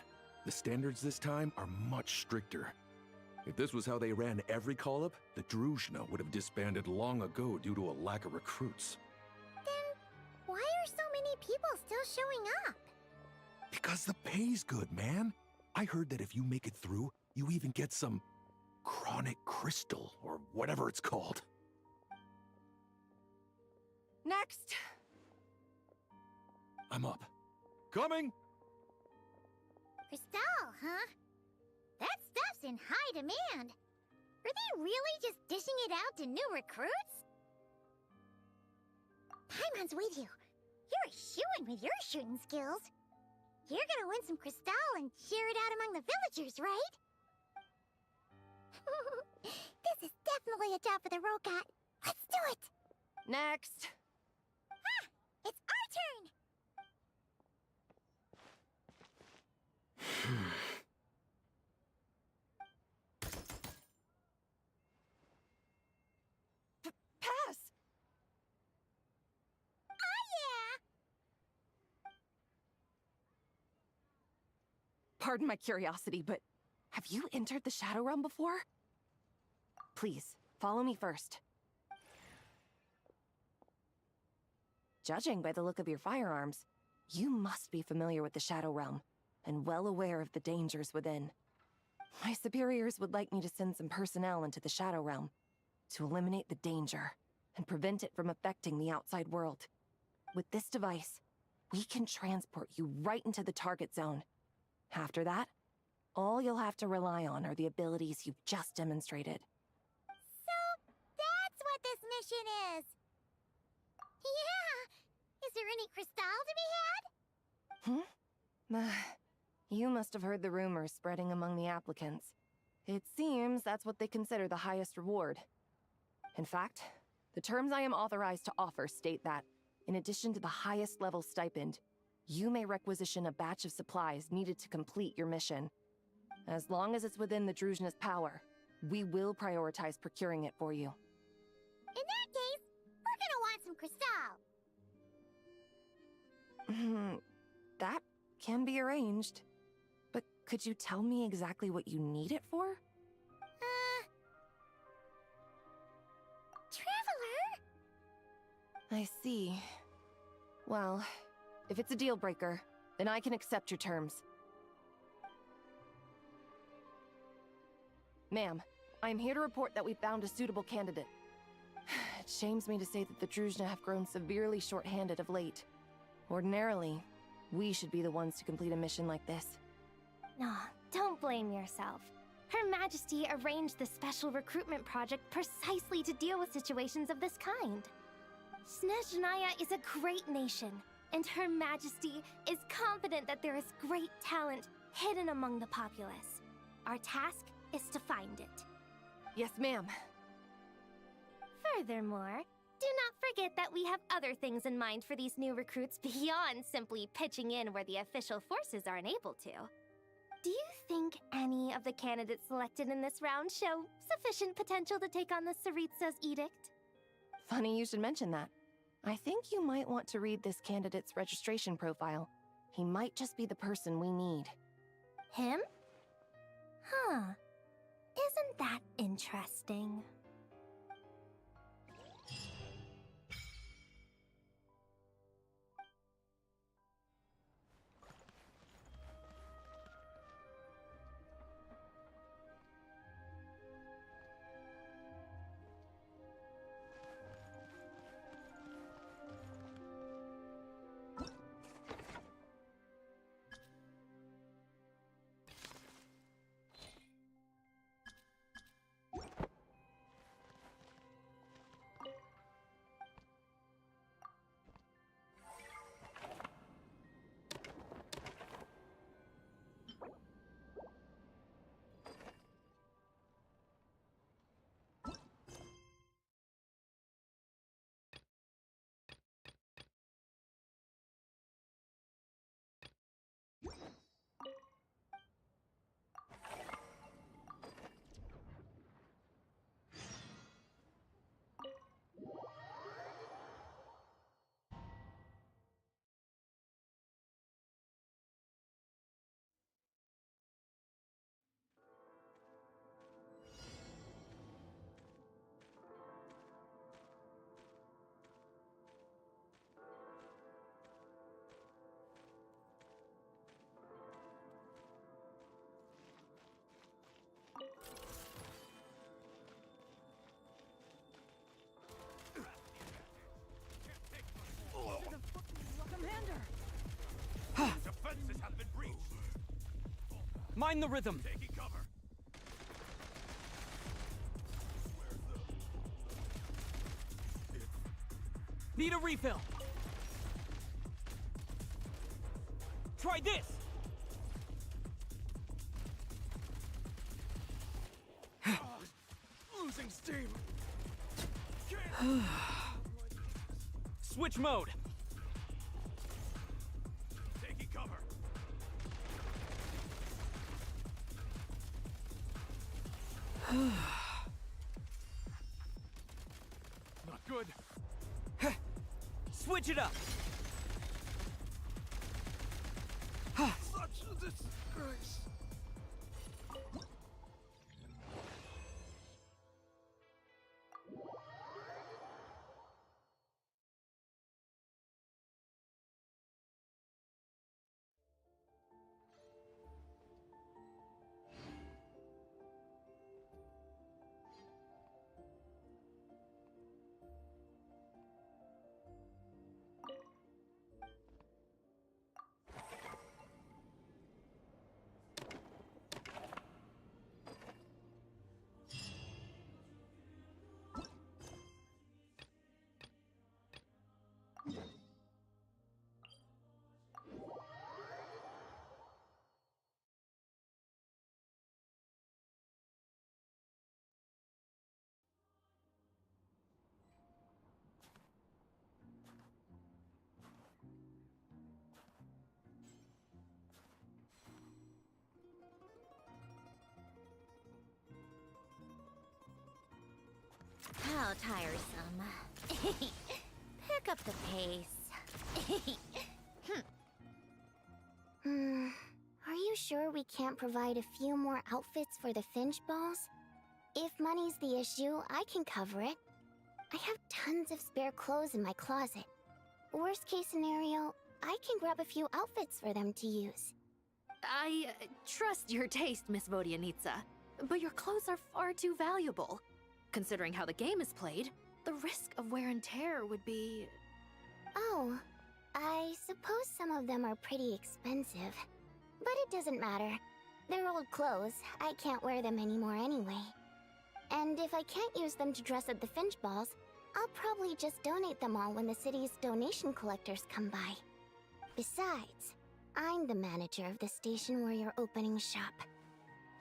S14: The standards this time are much stricter. If this was how they ran every call-up, the Druzhna would have disbanded long ago due to a lack of recruits.
S17: Then why are so many people still showing up?
S14: Because the pay's good, man. I heard that if you make it through, you even get some chronic crystal, or whatever it's called.
S8: Next!
S14: I'm up. Coming!
S17: Crystal, huh? That stuff's in high demand. Are they really just dishing it out to new recruits? Paimon's with you. You're a shoo-in with your shooting skills. You're gonna win some crystal and share it out among the villagers, right? This is definitely a job for the Rokat. Let's do it!
S8: Next!
S17: Ah! It's our turn!
S8: Pass!
S17: Oh yeah!
S8: Pardon my curiosity, but have you entered the Shadow Realm before? Please, follow me first. Judging by the look of your firearms, you must be familiar with the Shadow Realm, and well aware of the dangers within. My superiors would like me to send some personnel into the Shadow Realm to eliminate the danger and prevent it from affecting the outside world. With this device, we can transport you right into the target zone. After that, all you'll have to rely on are the abilities you've just demonstrated.
S17: So, that's what this mission is! Yeah! Is there any crystal to be had?
S8: You must have heard the rumors spreading among the applicants. It seems that's what they consider the highest reward. In fact, the terms I am authorized to offer state that, in addition to the highest level stipend, you may requisition a batch of supplies needed to complete your mission. As long as it's within the Druzhna's power, we will prioritize procuring it for you.
S17: In that case, we're gonna want some crystal.
S8: That can be arranged. But could you tell me exactly what you need it for?
S17: Traveler?
S8: I see. Well, if it's a deal breaker, then I can accept your terms. Ma'am, I am here to report that we found a suitable candidate. It shames me to say that the Druzhna have grown severely short-handed of late. Ordinarily, we should be the ones to complete a mission like this.
S22: No, don't blame yourself. Her Majesty arranged the special recruitment project precisely to deal with situations of this kind. Snezhnaya is a great nation, and Her Majesty is confident that there is great talent hidden among the populace. Our task is to find it.
S8: Yes, ma'am.
S22: Furthermore, do not forget that we have other things in mind for these new recruits beyond simply pitching in where the official forces aren't able to. Do you think any of the candidates selected in this round show sufficient potential to take on the Tsaritsa's edict?
S8: Funny you should mention that. I think you might want to read this candidate's registration profile. He might just be the person we need.
S22: Him? Huh. Isn't that interesting?
S18: Find the rhythm.
S11: Taking cover.
S18: Need a refill. Try this.
S11: Losing steam.
S18: Switch mode.
S11: Taking cover. Not good.
S18: Switch it up.
S11: Such a disgrace.
S17: How tiresome. Pick up the pace.
S5: Are you sure we can't provide a few more outfits for the Finch balls? If money's the issue, I can cover it. I have tons of spare clothes in my closet. Worst case scenario, I can grab a few outfits for them to use.
S10: I trust your taste, Miss Vodianitsa, but your clothes are far too valuable. Considering how the game is played, the risk of wear and tear would be...
S5: Oh, I suppose some of them are pretty expensive. But it doesn't matter. They're old clothes. I can't wear them anymore anyway. And if I can't use them to dress at the Finch balls, I'll probably just donate them all when the city's donation collectors come by. Besides, I'm the manager of the station where you're opening shop.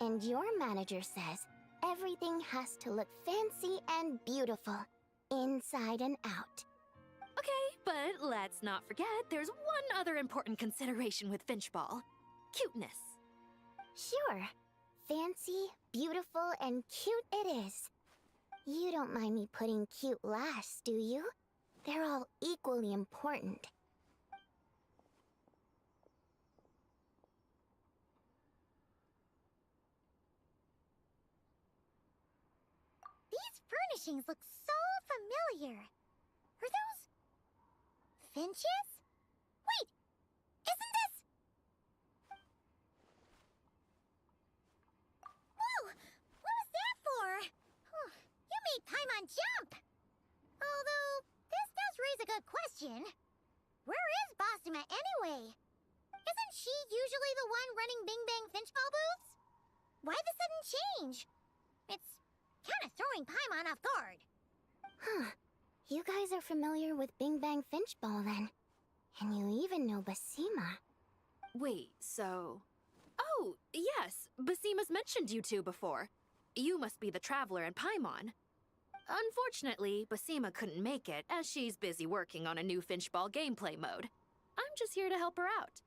S5: And your manager says everything has to look fancy and beautiful, inside and out.
S10: Okay, but let's not forget there's one other important consideration with Finchball. Cuteness.
S5: Sure. Fancy, beautiful, and cute it is. You don't mind me putting cute last, do you? They're all equally important.
S17: These furnishings look so familiar. Are those... Finches? Wait! Isn't this... Whoa! What was that for? You made Paimon jump! Although, this does raise a good question. Where is Basuma anyway? Isn't she usually the one running Bing Bang Finchball booths? Why the sudden change? It's kind of throwing Paimon off guard.
S5: Huh. You guys are familiar with Bing Bang Finchball then. And you even know Basima.
S10: Wait, so... Oh, yes, Basima's mentioned you two before. You must be the Traveler and Paimon. Unfortunately, Basima couldn't make it, as she's busy working on a new Finchball gameplay mode. I'm just here to help her out.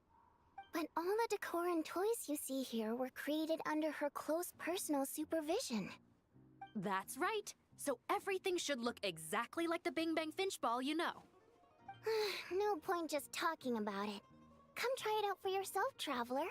S5: But all the decor and toys you see here were created under her close personal supervision.
S10: That's right. So everything should look exactly like the Bing Bang Finchball you know.
S5: No point just talking about it. Come try it out for yourself, Traveler.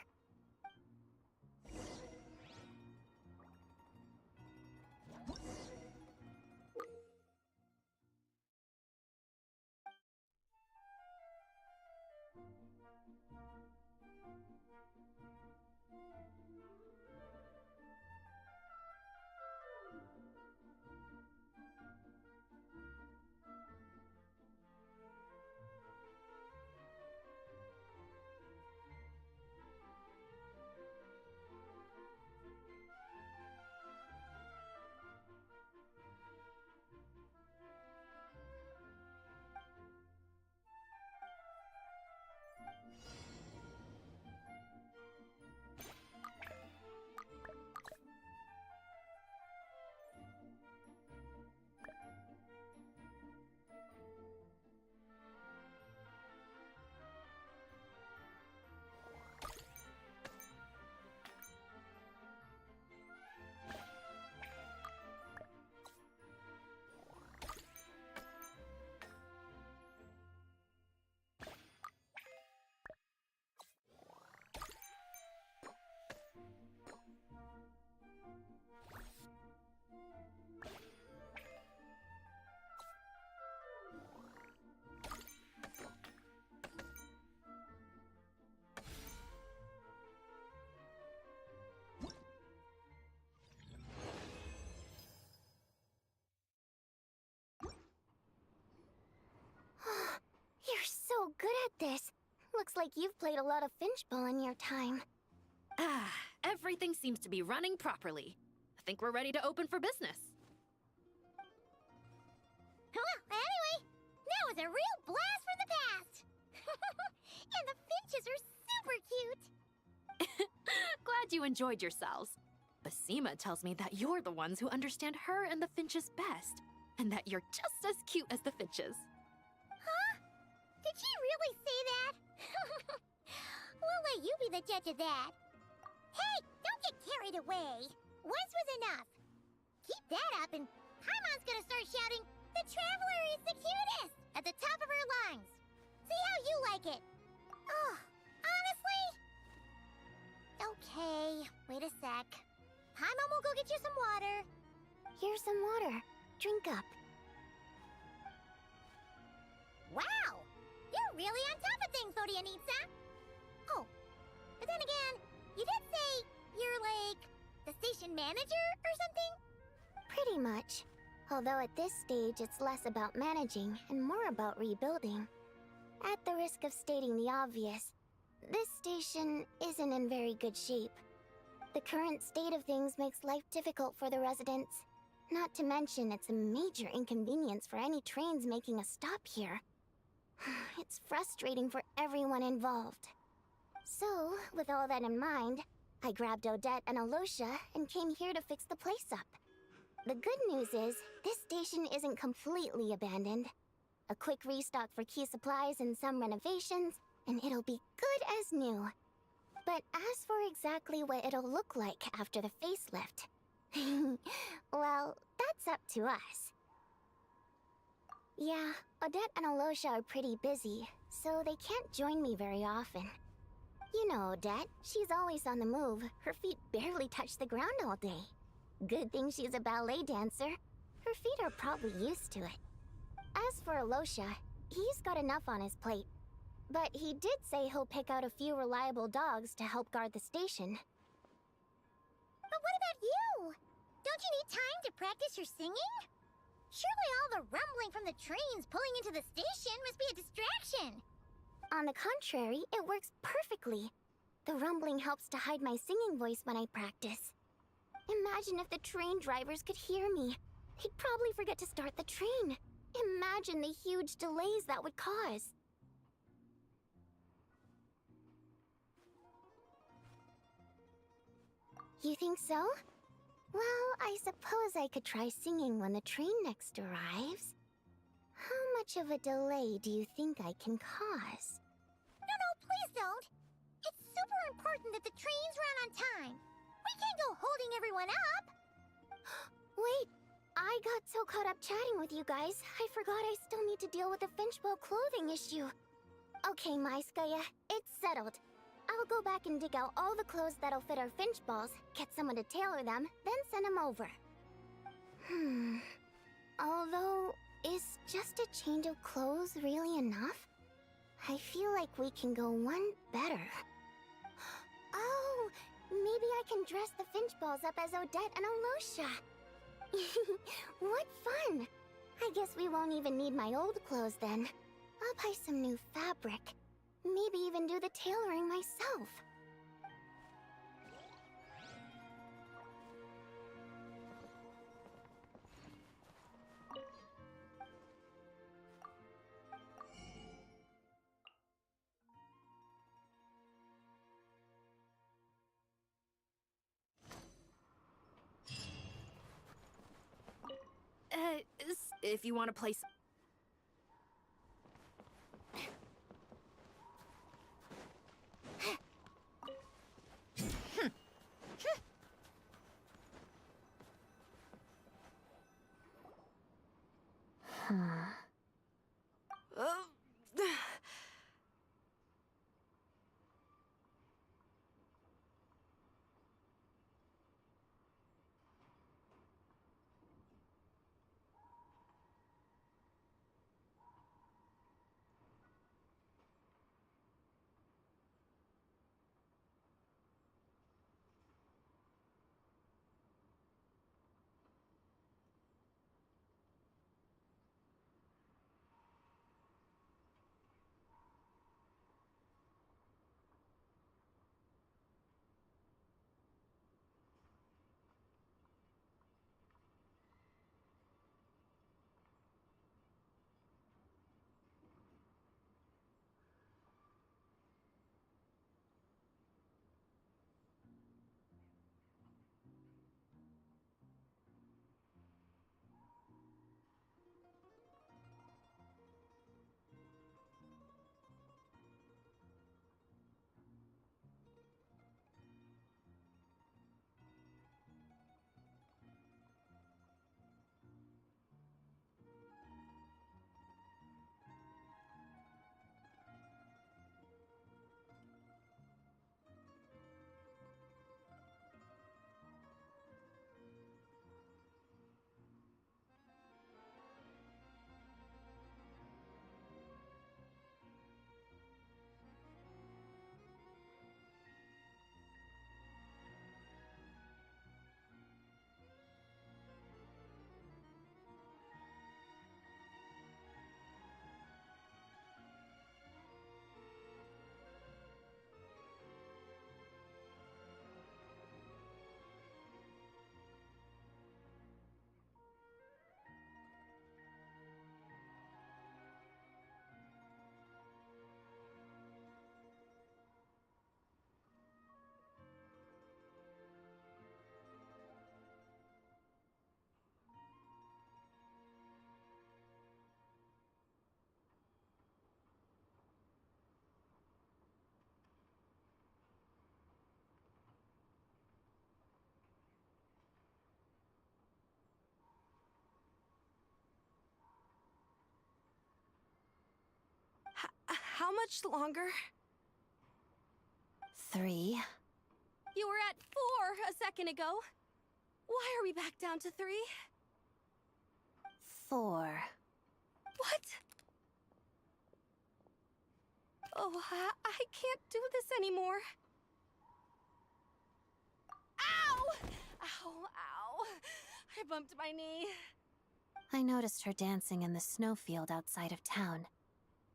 S5: this. Looks like you've played a lot of Finchball in your time.
S10: Ah, everything seems to be running properly. I think we're ready to open for business.
S17: Well, anyway, that was a real blast from the past. And the Finches are super cute.
S10: Glad you enjoyed yourselves. Basima tells me that you're the ones who understand her and the Finches best, and that you're just as cute as the Finches.
S17: Huh? Did she really say that? We'll let you be the judge of that. Hey, don't get carried away. Once was enough. Keep that up and Paimon's gonna start shouting, "The Traveler is the cutest!" at the top of her lungs. See how you like it. Oh, honestly? Okay, wait a sec. Paimon will go get you some water.
S5: Here's some water. Drink up.
S17: Wow! You're really on top of things, Odianitsa! Oh, but then again, you did say you're like the station manager or something?
S5: Pretty much. Although at this stage it's less about managing and more about rebuilding. At the risk of stating the obvious, this station isn't in very good shape. The current state of things makes life difficult for the residents. Not to mention, it's a major inconvenience for any trains making a stop here. It's frustrating for everyone involved. So, with all that in mind, I grabbed Odette and Alosha and came here to fix the place up. The good news is, this station isn't completely abandoned. A quick restock for key supplies and some renovations, and it'll be good as new. But as for exactly what it'll look like after the facelift, well, that's up to us. Yeah, Odette and Alosha are pretty busy, so they can't join me very often. You know Odette, she's always on the move. Her feet barely touch the ground all day. Good thing she's a ballet dancer. Her feet are probably used to it. As for Alosha, he's got enough on his plate. But he did say he'll pick out a few reliable dogs to help guard the station.
S17: But what about you? Don't you need time to practice your singing? Surely all the rumbling from the trains pulling into the station must be a distraction.
S5: On the contrary, it works perfectly. The rumbling helps to hide my singing voice when I practice. Imagine if the train drivers could hear me. They'd probably forget to start the train. Imagine the huge delays that would cause. You think so? Well, I suppose I could try singing when the train next arrives. How much of a delay do you think I can cause?
S17: No, please don't. It's super important that the trains run on time. We can't go holding everyone up.
S5: Wait, I got so caught up chatting with you guys, I forgot I still need to deal with the Finchball clothing issue. Okay, Maiskaya, it's settled. I'll go back and dig out all the clothes that'll fit our Finchballs, get someone to tailor them, then send them over. Although, is just a change of clothes really enough? I feel like we can go one better. Oh, maybe I can dress the Finchballs up as Odette and Alosha. What fun! I guess we won't even need my old clothes then. I'll buy some new fabric. Maybe even do the tailoring myself.
S10: If you want to play
S22: much longer?
S1: 3.
S22: You were at 4 a second ago. Why are we back down to 3?
S1: 4.
S22: What? Oh, I can't do this anymore. Ow! Ow, ow. I bumped my knee.
S1: I noticed her dancing in the snowfield outside of town.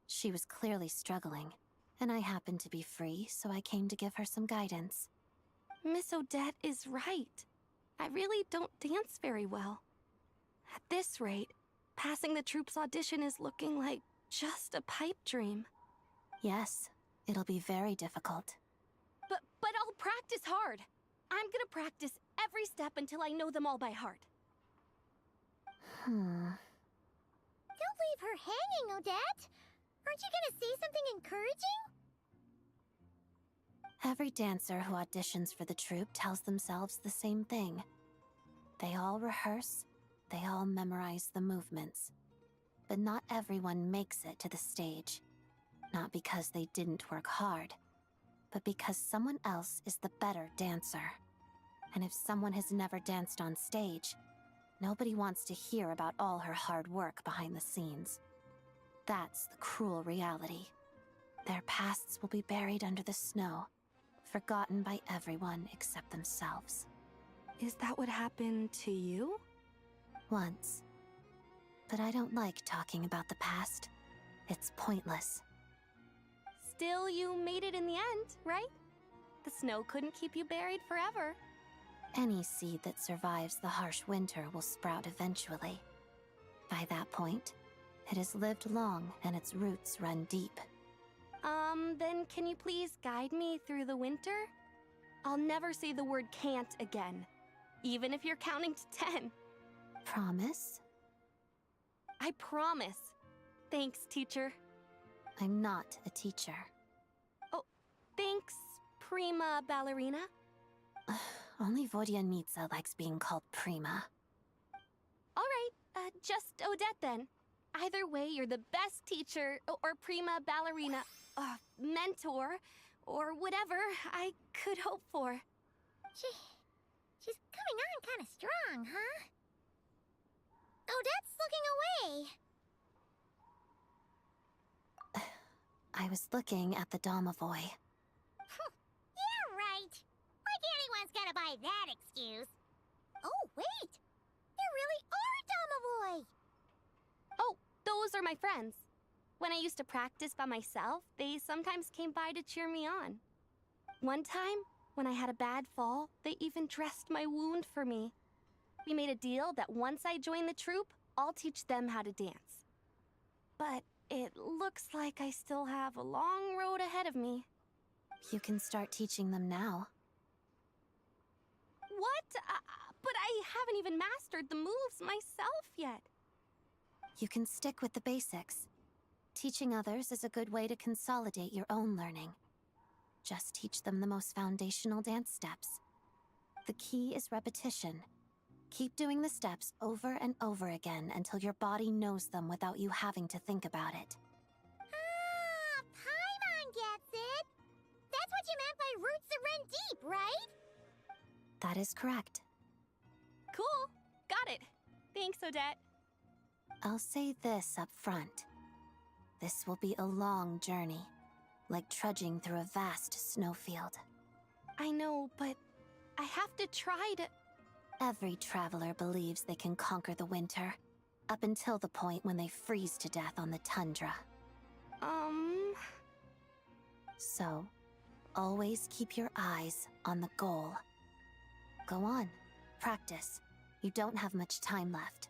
S1: She was clearly struggling, and I happened to be free, so I came to give her some guidance.
S22: Miss Odette is right. I really don't dance very well. At this rate, passing the troop's audition is looking like just a pipe dream.
S1: Yes, it'll be very difficult.
S22: But I'll practice hard. I'm gonna practice every step until I know them all by heart.
S17: Don't leave her hanging, Odette! Aren't you gonna say something encouraging?
S1: Every dancer who auditions for the troupe tells themselves the same thing. They all rehearse, they all memorize the movements. But not everyone makes it to the stage. Not because they didn't work hard, but because someone else is the better dancer. And if someone has never danced on stage, nobody wants to hear about all her hard work behind the scenes. That's the cruel reality. Their pasts will be buried under the snow, forgotten by everyone except themselves.
S22: Is that what happened to you?
S1: Once. But I don't like talking about the past. It's pointless.
S22: Still, you made it in the end, right? The snow couldn't keep you buried forever.
S1: Any seed that survives the harsh winter will sprout eventually. By that point, it has lived long and its roots run deep.
S22: Then can you please guide me through the winter? I'll never say the word can't again, even if you're counting to 10.
S1: Promise?
S22: I promise. Thanks, teacher.
S1: I'm not a teacher.
S22: Oh, thanks, prima ballerina.
S1: Only Vodyanitsa likes being called prima.
S22: All right, just Odette then. Either way, you're the best teacher, or prima ballerina, mentor, or whatever I could hope for.
S17: She's coming on kind of strong, huh? Odette's looking away.
S1: I was looking at the Domovoy.
S17: Yeah, right. Like anyone's gonna buy that excuse. Oh, wait! There really are Domovoy!
S22: Oh, those are my friends. When I used to practice by myself, they sometimes came by to cheer me on. One time, when I had a bad fall, they even dressed my wound for me. We made a deal that once I join the troupe, I'll teach them how to dance. But it looks like I still have a long road ahead of me.
S1: You can start teaching them now.
S22: What? But I haven't even mastered the moves myself yet.
S1: You can stick with the basics. Teaching others is a good way to consolidate your own learning. Just teach them the most foundational dance steps. The key is repetition. Keep doing the steps over and over again until your body knows them without you having to think about it.
S17: Ah, Paimon gets it! That's what you meant by roots that run deep, right?
S1: That is correct.
S22: Cool. Got it. Thanks, Odette.
S1: I'll say this up front. This will be a long journey, like trudging through a vast snowfield.
S22: I know, but I have to try to...
S1: Every traveler believes they can conquer the winter, up until the point when they freeze to death on the tundra. So, always keep your eyes on the goal. Go on, practice. You don't have much time left.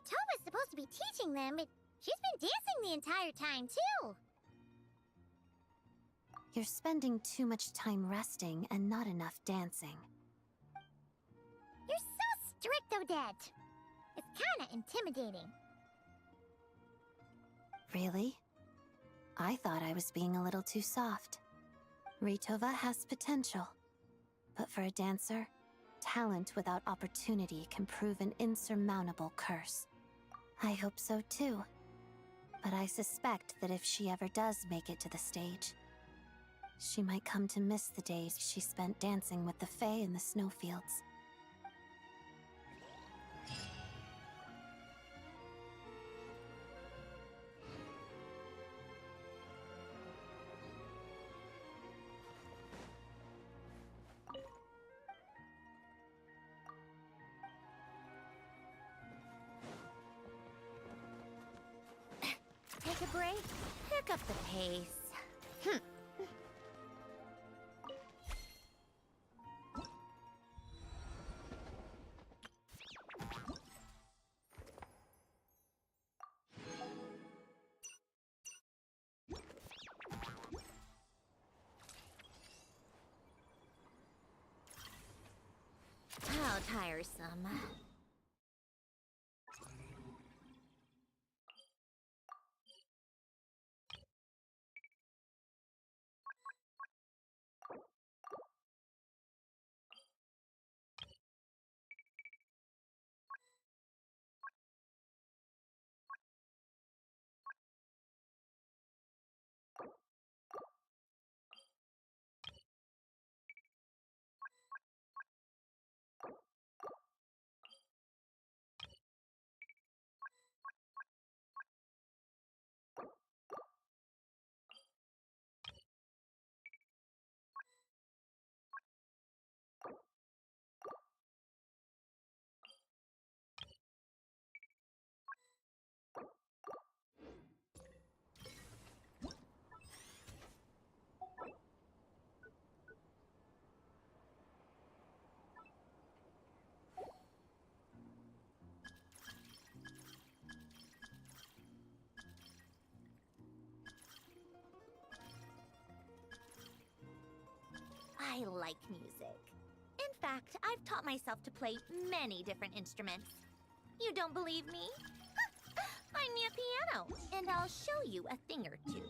S17: Patova's supposed to be teaching them, but she's been dancing the entire time, too.
S1: You're spending too much time resting and not enough dancing.
S17: You're so strict, Odette. It's kinda intimidating.
S1: Really? I thought I was being a little too soft. Ritova has potential. But for a dancer, talent without opportunity can prove an insurmountable curse. I hope so too. But I suspect that if she ever does make it to the stage, she might come to miss the days she spent dancing with the Fae in the snowfields.
S17: Take a break, pick up the pace. How tiresome. I like music. In fact, I've taught myself to play many different instruments. You don't believe me? Find me a piano, and I'll show you a thing or two.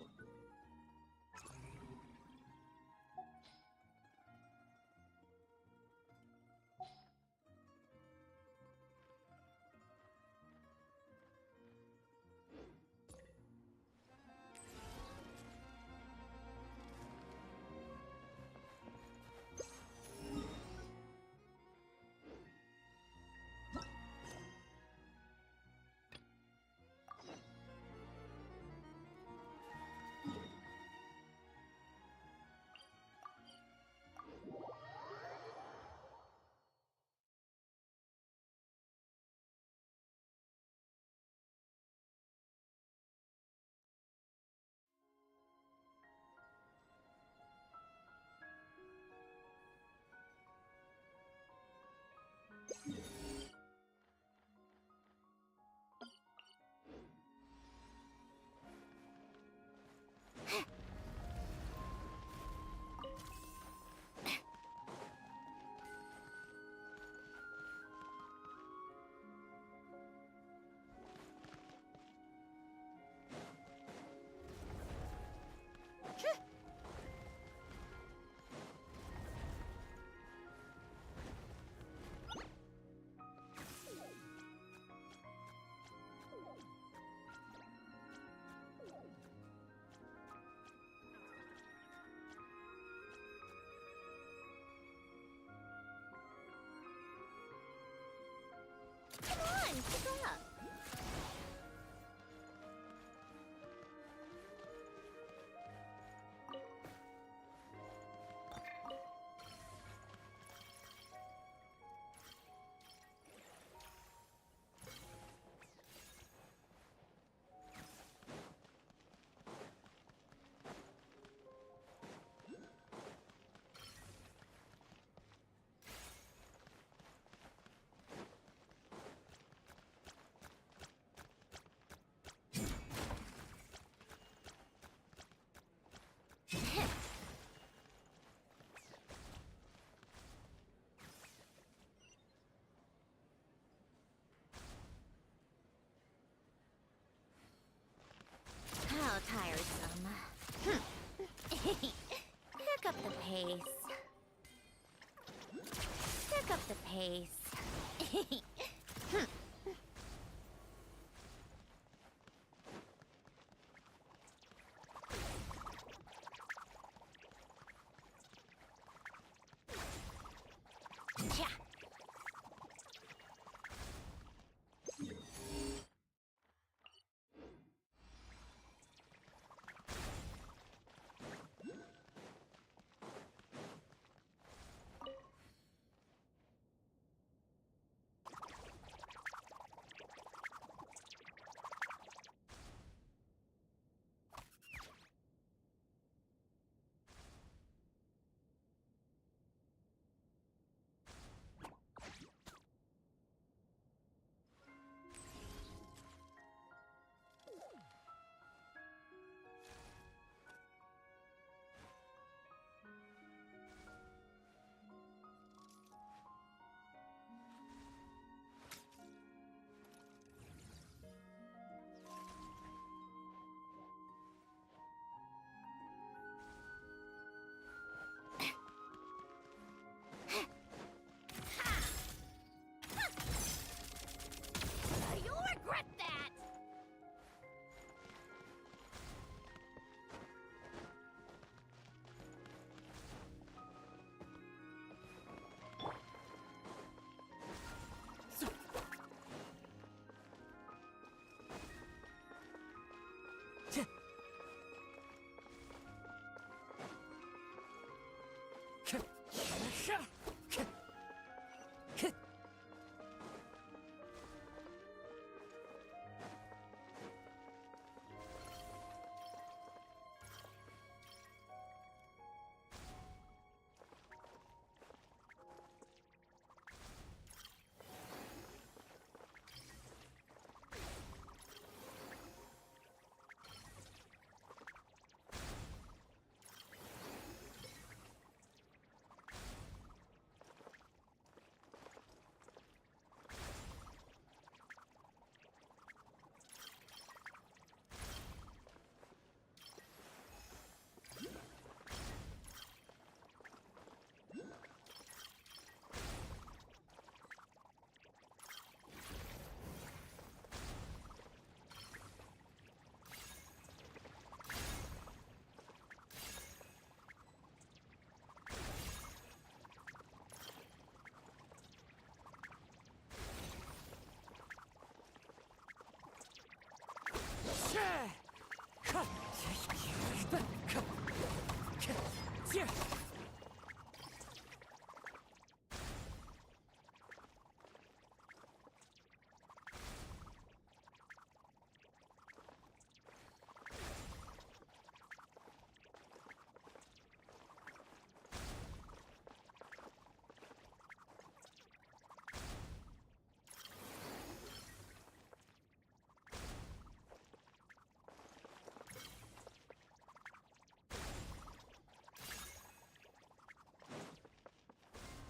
S17: Come on, pick up. pace. Pick up the pace. Cha. You'll regret that!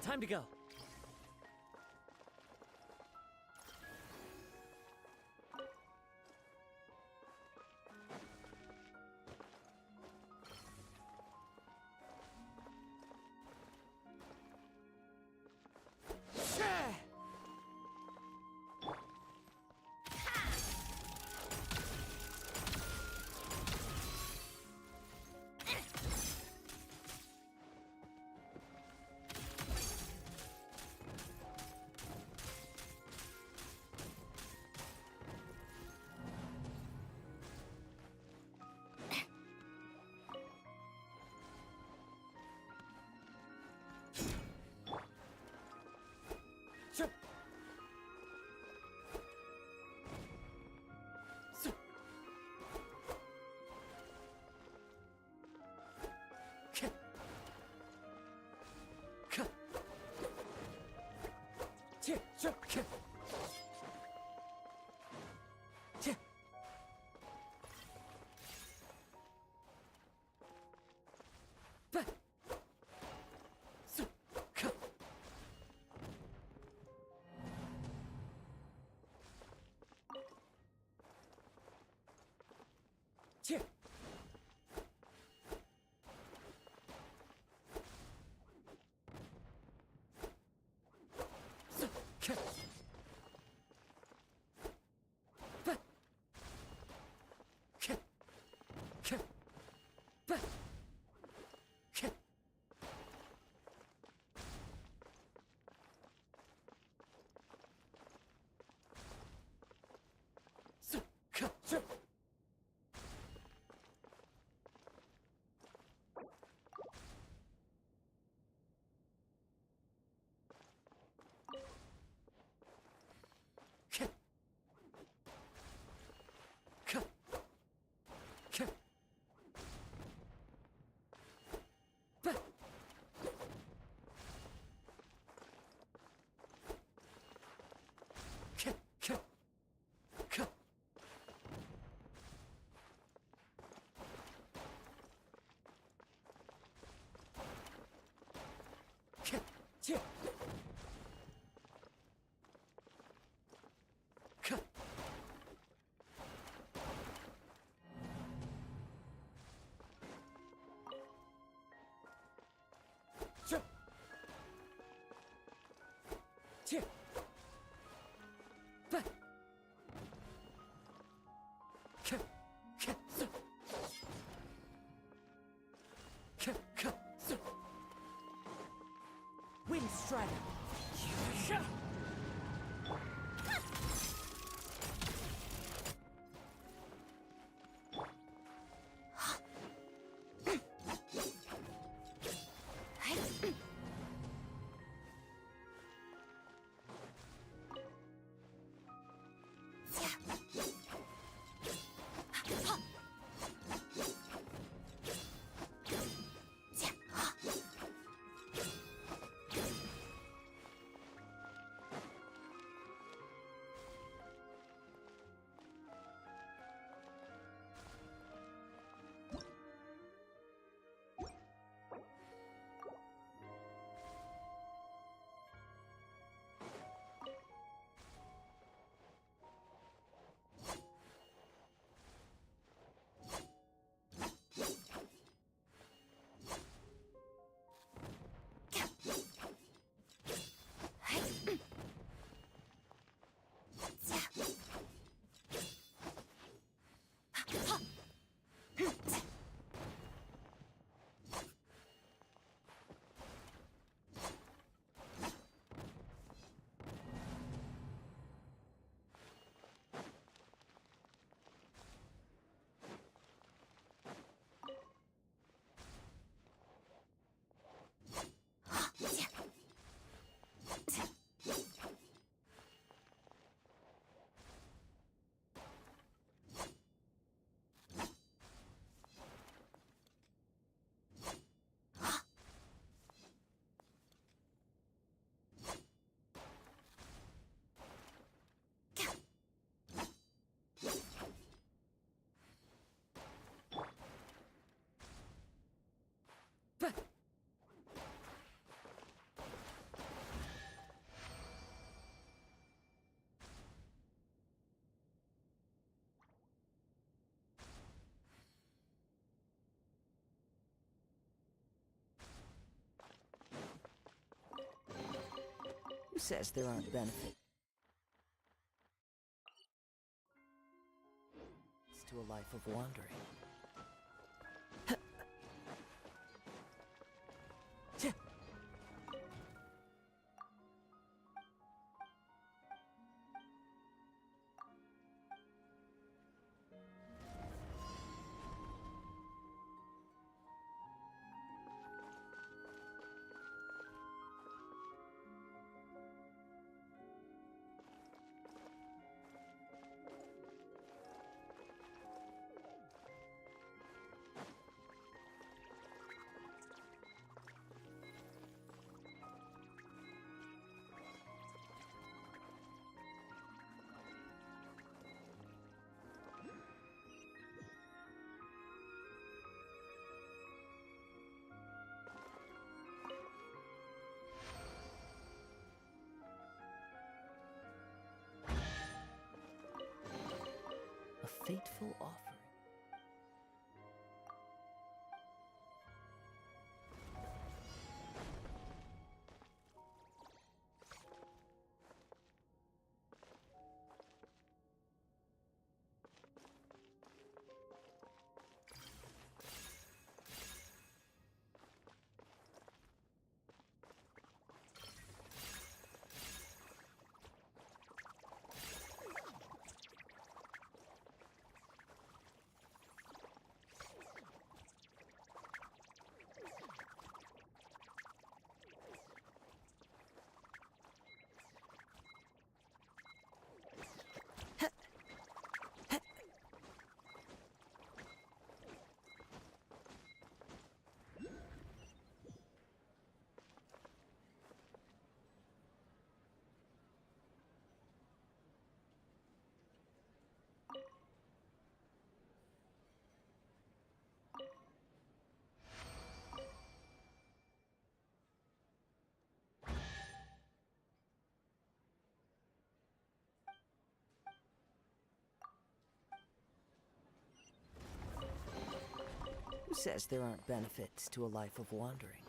S21: Time to go.
S9: Wind Strider! Who says there aren't benefits to a life of wandering? A fateful offering. Who says there aren't benefits to a life of wandering?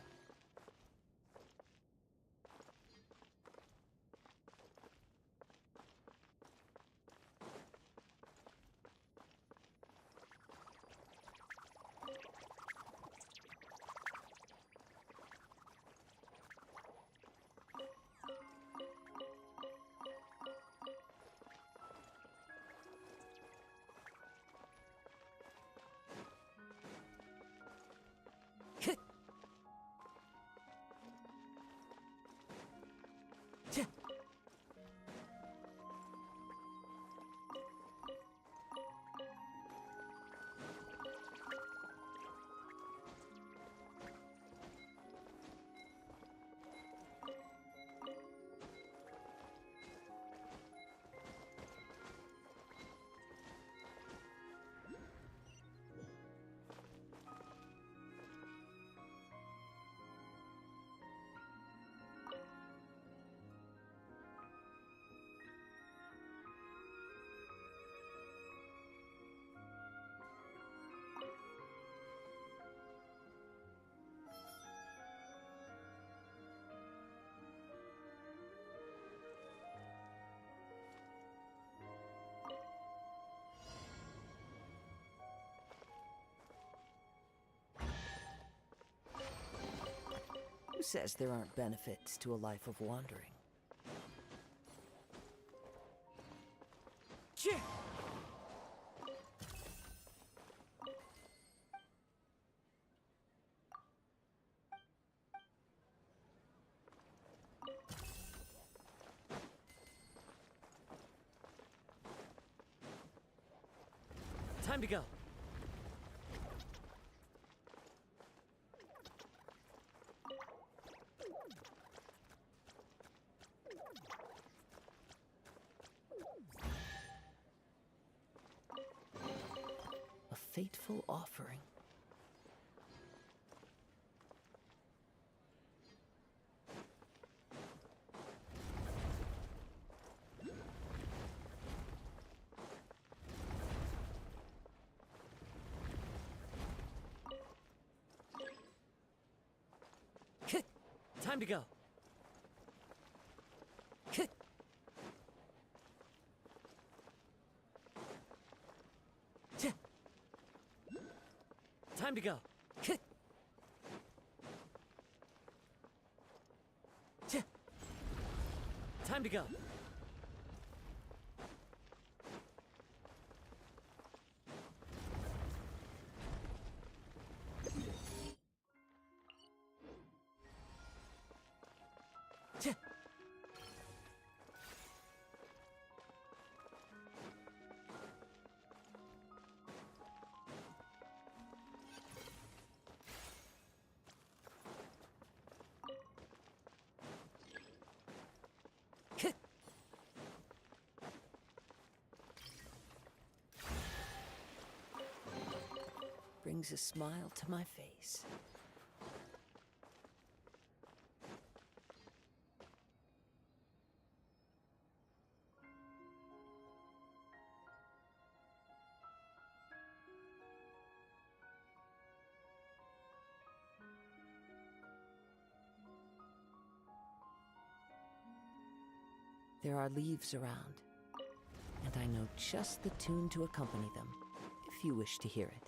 S9: Who says there aren't benefits to a life of wandering?
S21: Time to go.
S9: A fateful offering.
S21: Time to go. Time to go. Time to go.
S9: Brings a smile to my face. There are leaves around, and I know just the tune to accompany them, if you wish to hear it.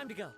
S21: Time to go.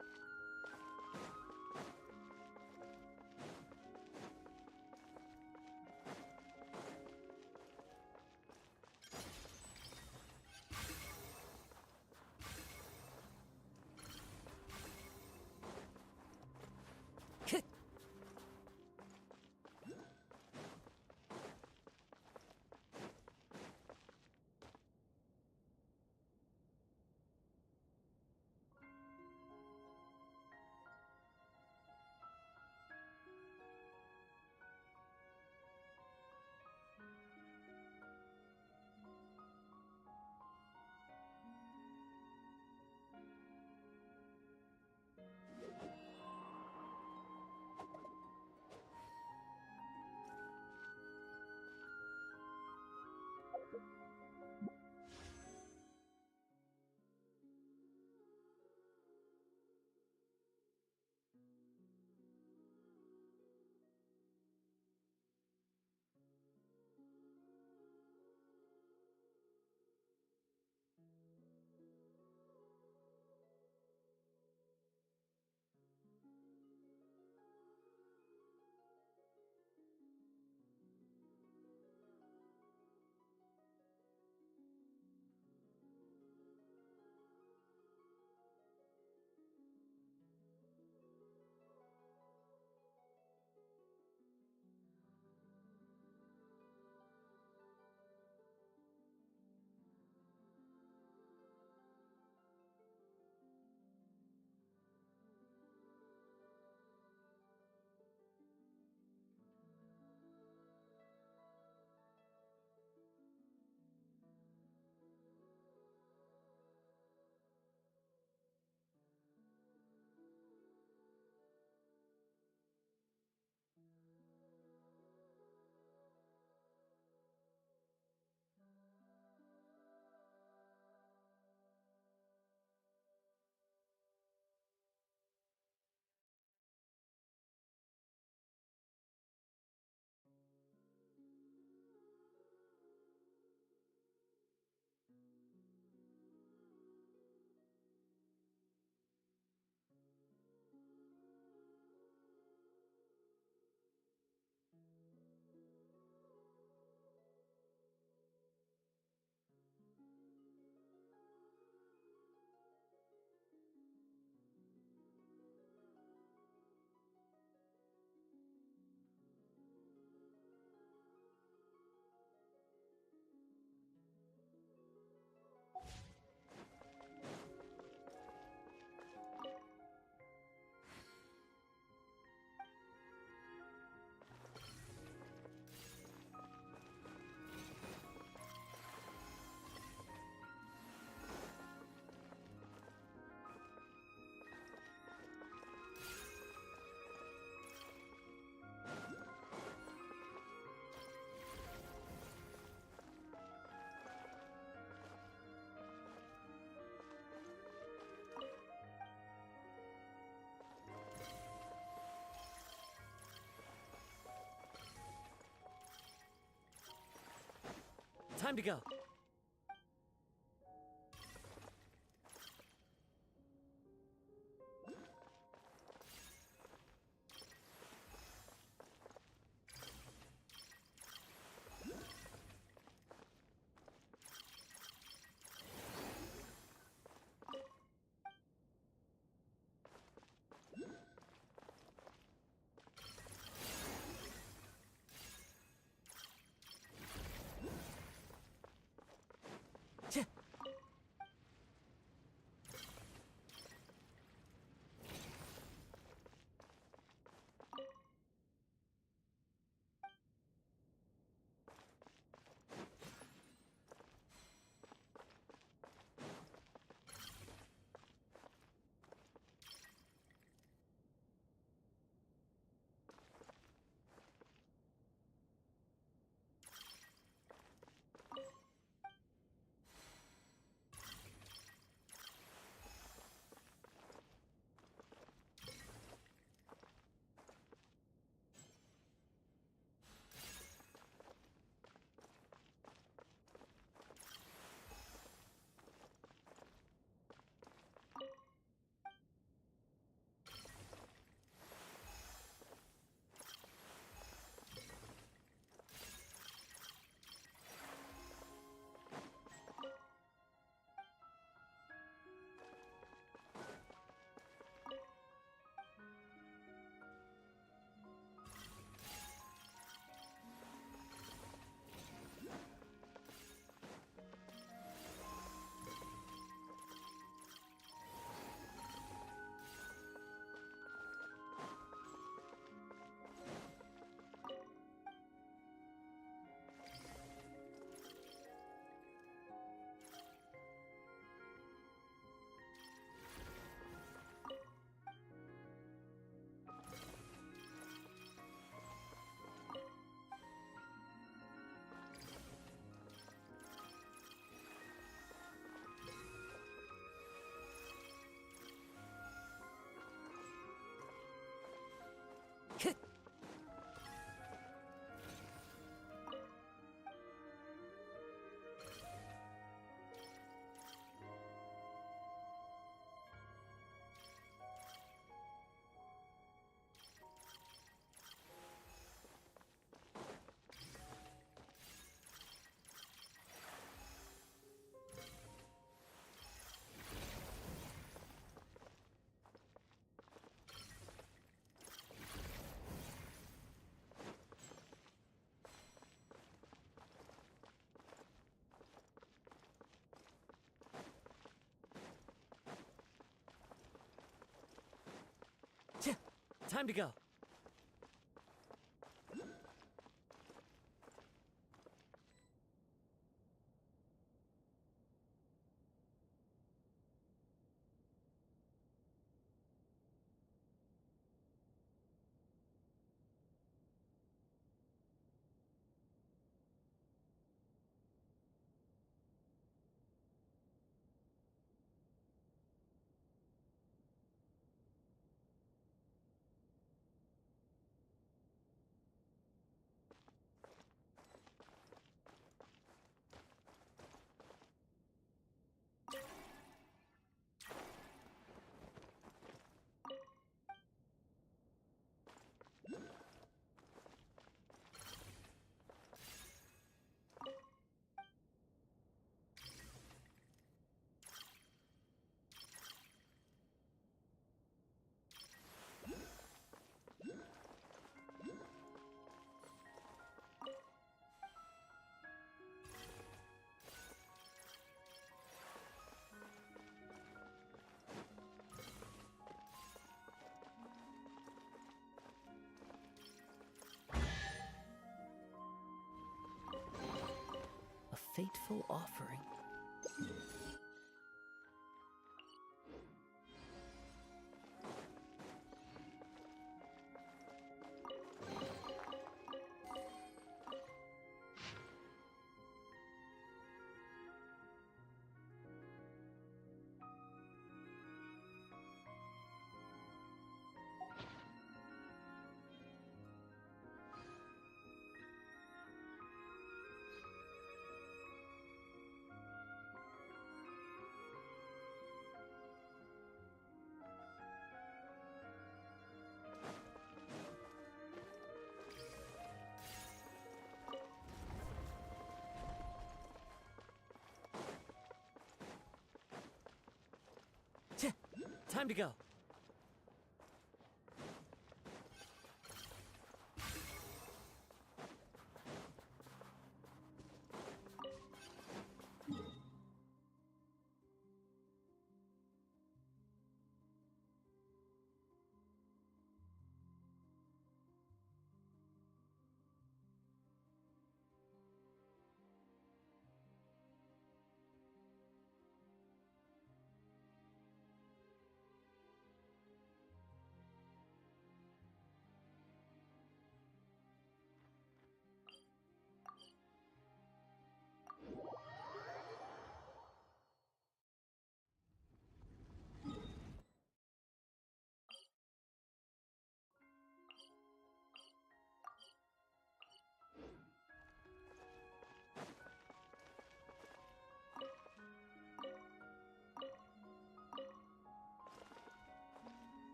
S21: Time to go. Time to go.
S9: A fateful offering.
S21: Time to go.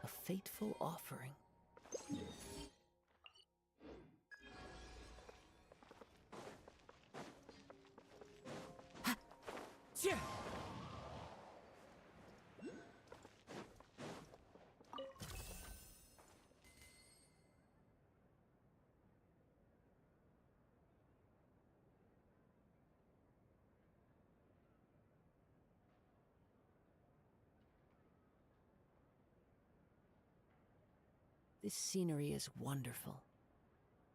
S9: A fateful offering.
S21: Yeah.
S9: This scenery is wonderful.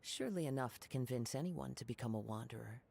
S9: Surely enough to convince anyone to become a wanderer.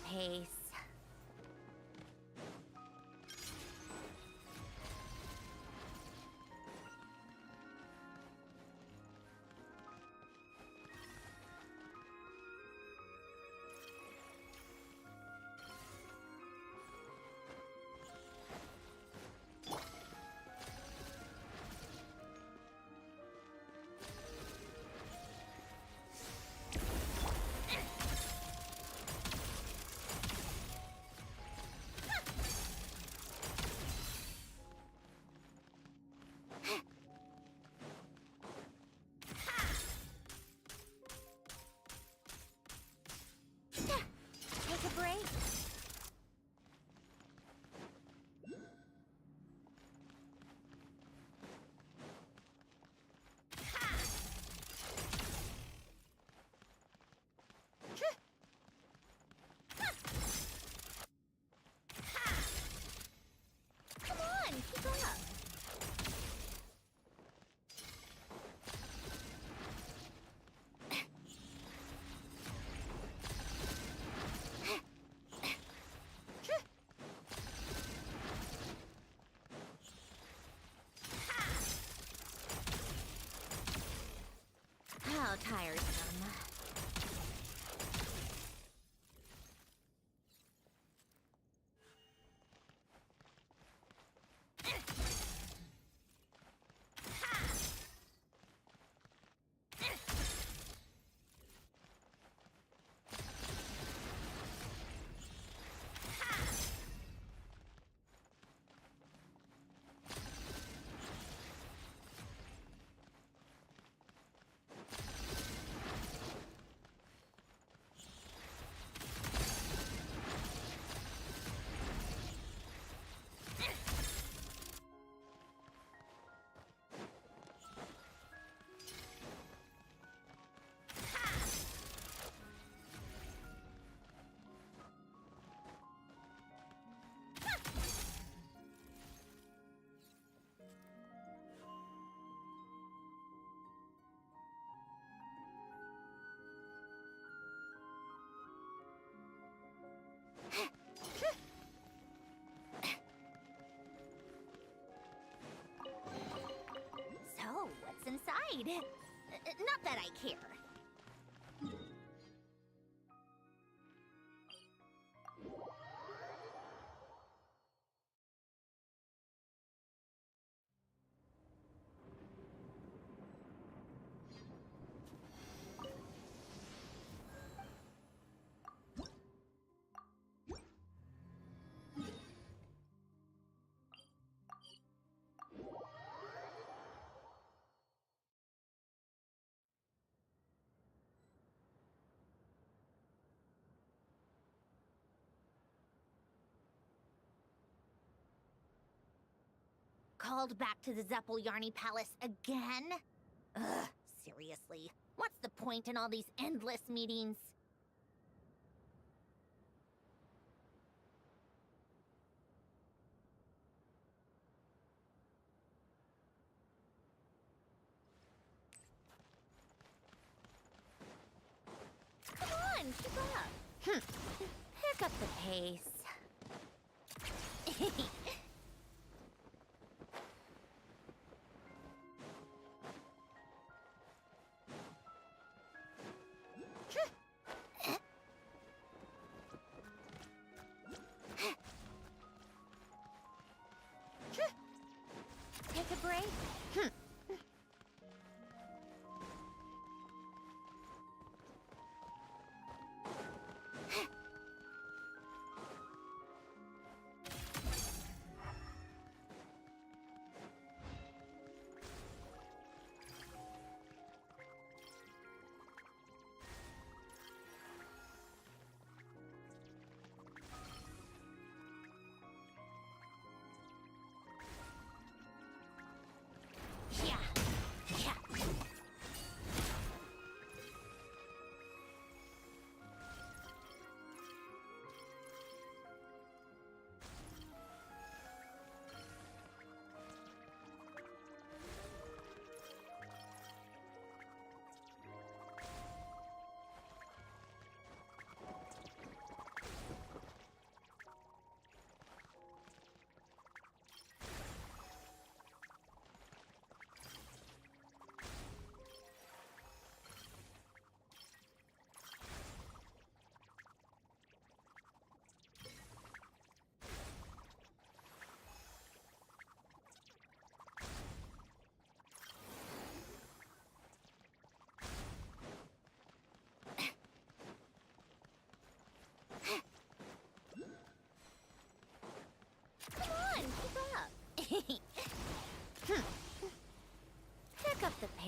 S17: pace. Take a break. Come on, keep up. How tiresome. So, what's inside? Not that I care. Called back to the Zeppeljärni Palace again? Ugh, seriously. What's the point in all these endless meetings? Come on, keep up. Pick up the pace. Take a break.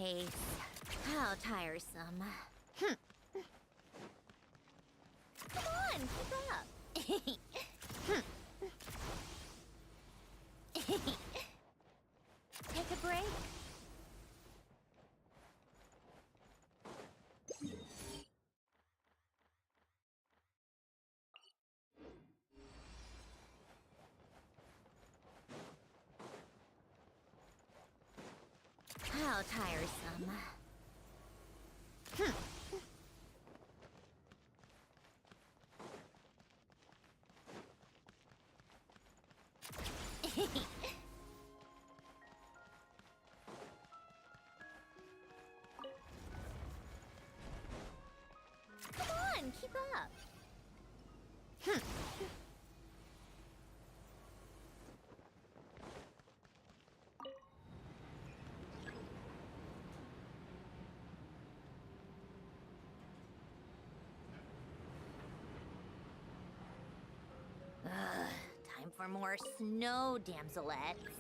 S17: pace. How tiresome. Come on, keep up. Take a break. How tiresome. Come on, keep up. Time for more snow damselettes.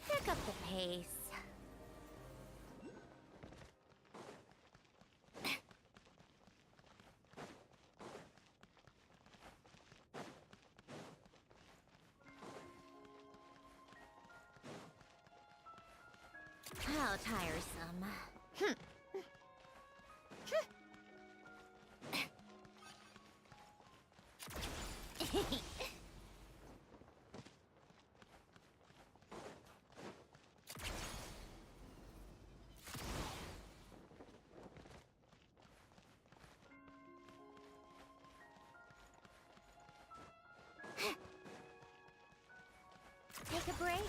S17: Pick up the pace. How tiresome. Take a break.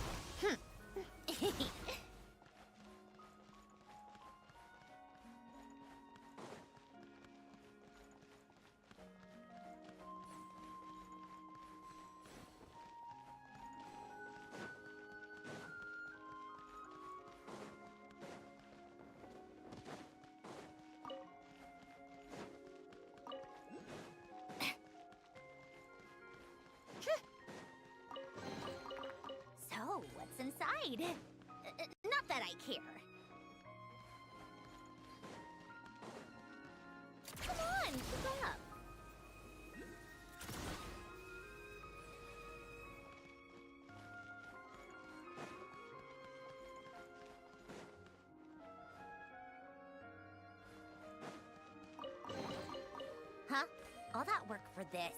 S17: So, what's inside? Not that I care. Come on, keep up. Huh? All that work for this?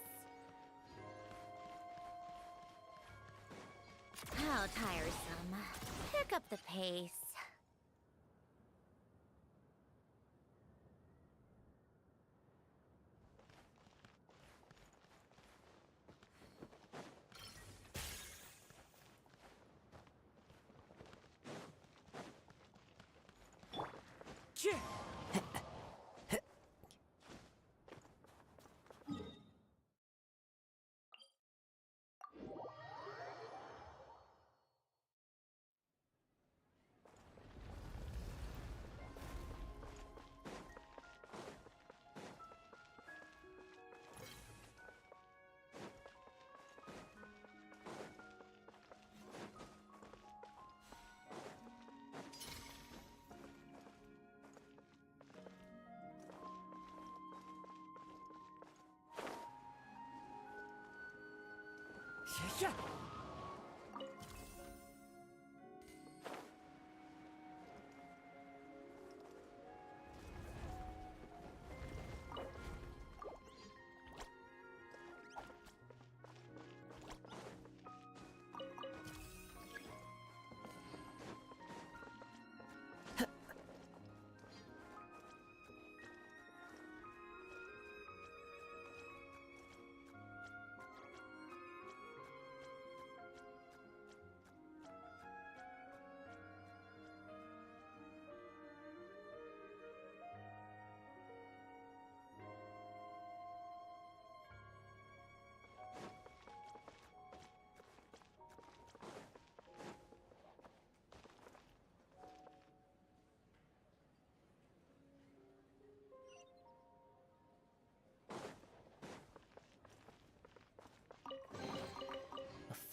S17: How tiresome. Pick up the pace.
S21: Yeah.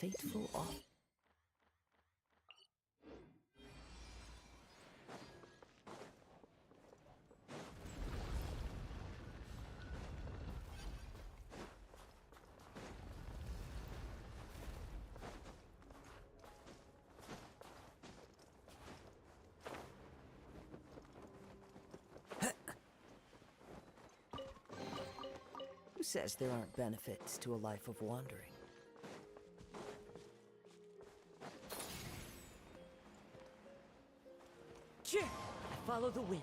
S9: fateful off. Who says there aren't benefits to a life of wandering? I follow the wind.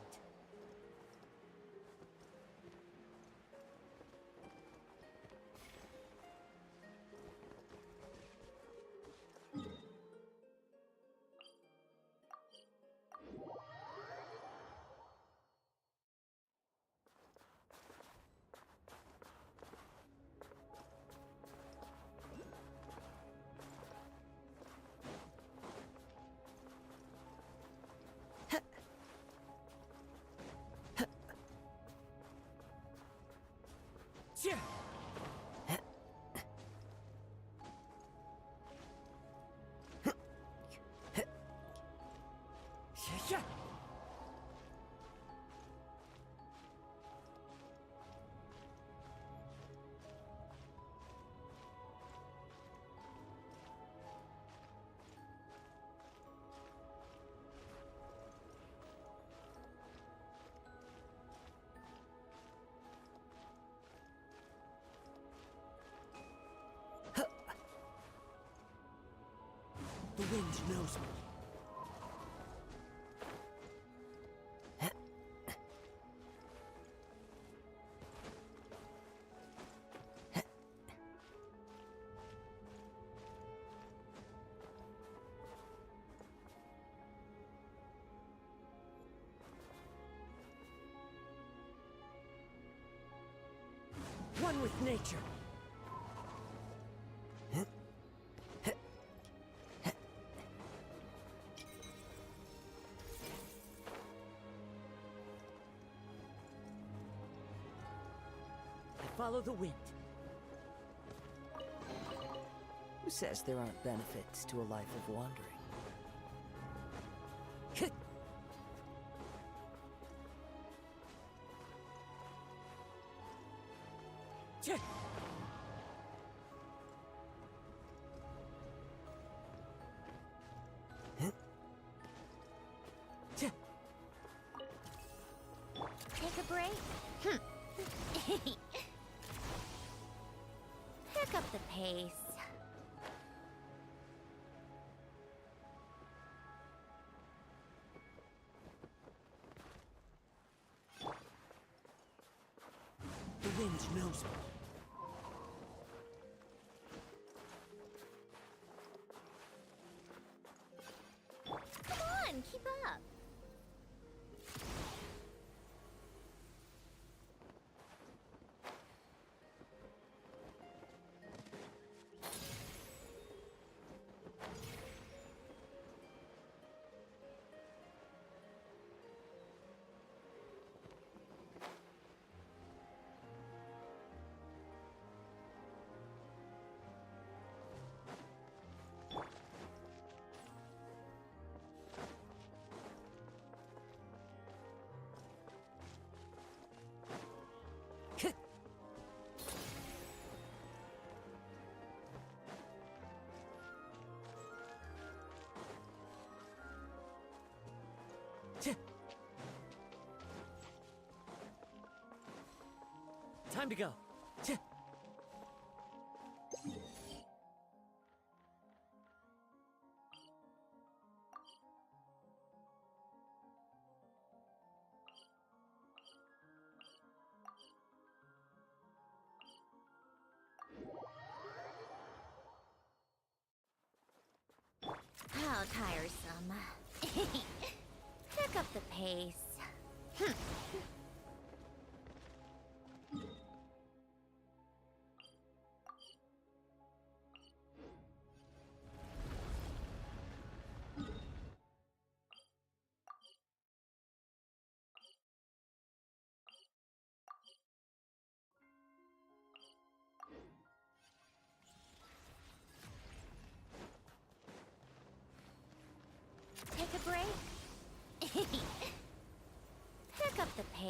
S9: The wind knows me. One with nature. Follow the wind. Who says there aren't benefits to a life of wandering?
S17: Take a break? Pick up the pace.
S9: The wind knows me.
S17: Come on, keep up.
S9: Time to go.
S17: How tiresome. Pick up the pace.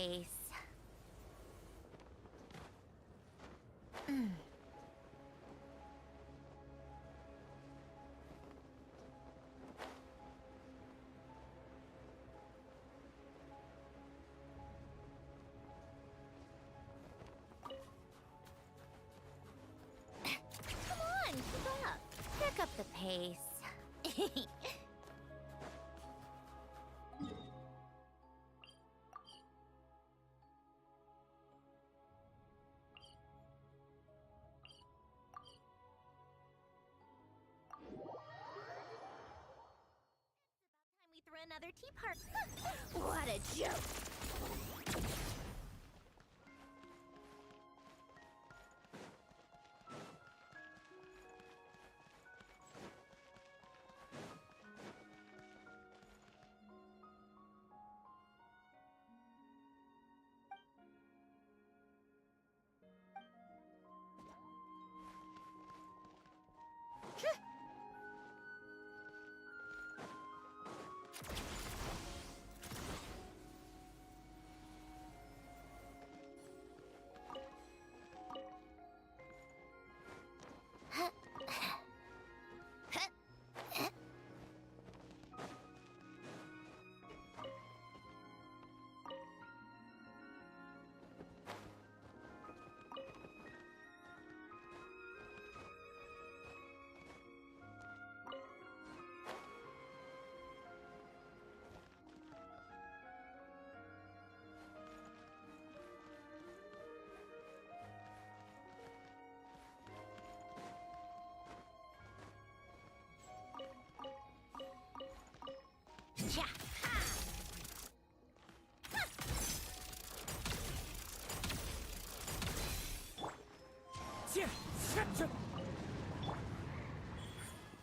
S17: pace. Come on, keep up. Pick up the pace. We throw another tea party. What a joke!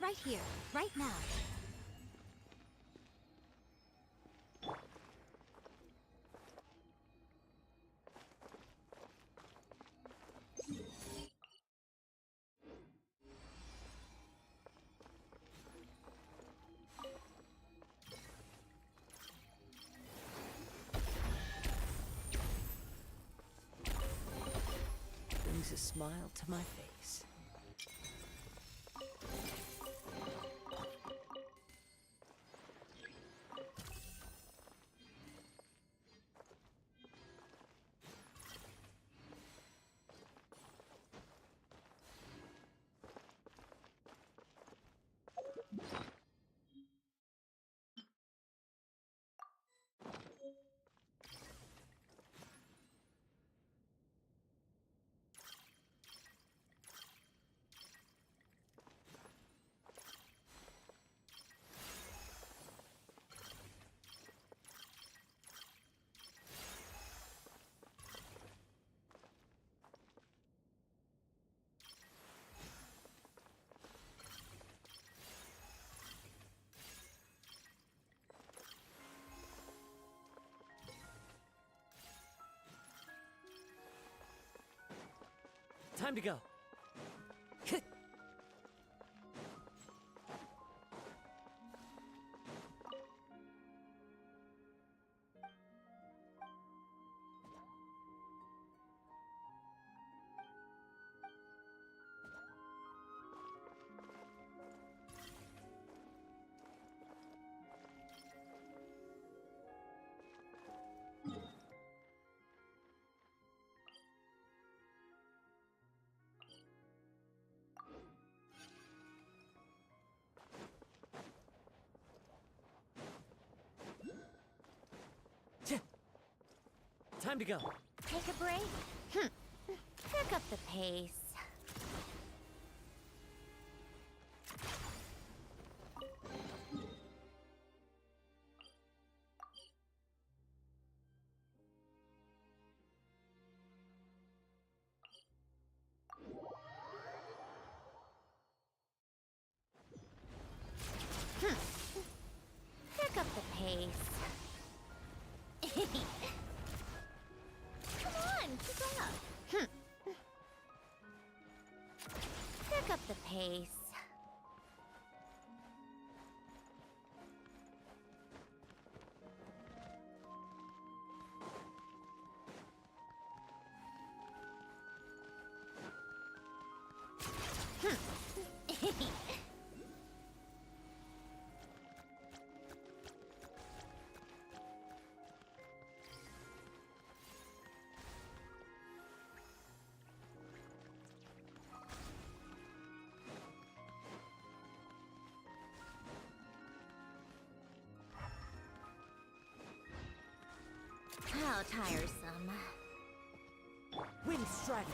S17: Right here, right now.
S9: Brings a smile to my face.
S21: Time to go. Time to go.
S17: Take a break. Pick up the pace. Pick up the pace. Come on, keep up. Pick up the pace.
S12: little tiresome.
S9: Wind Strider!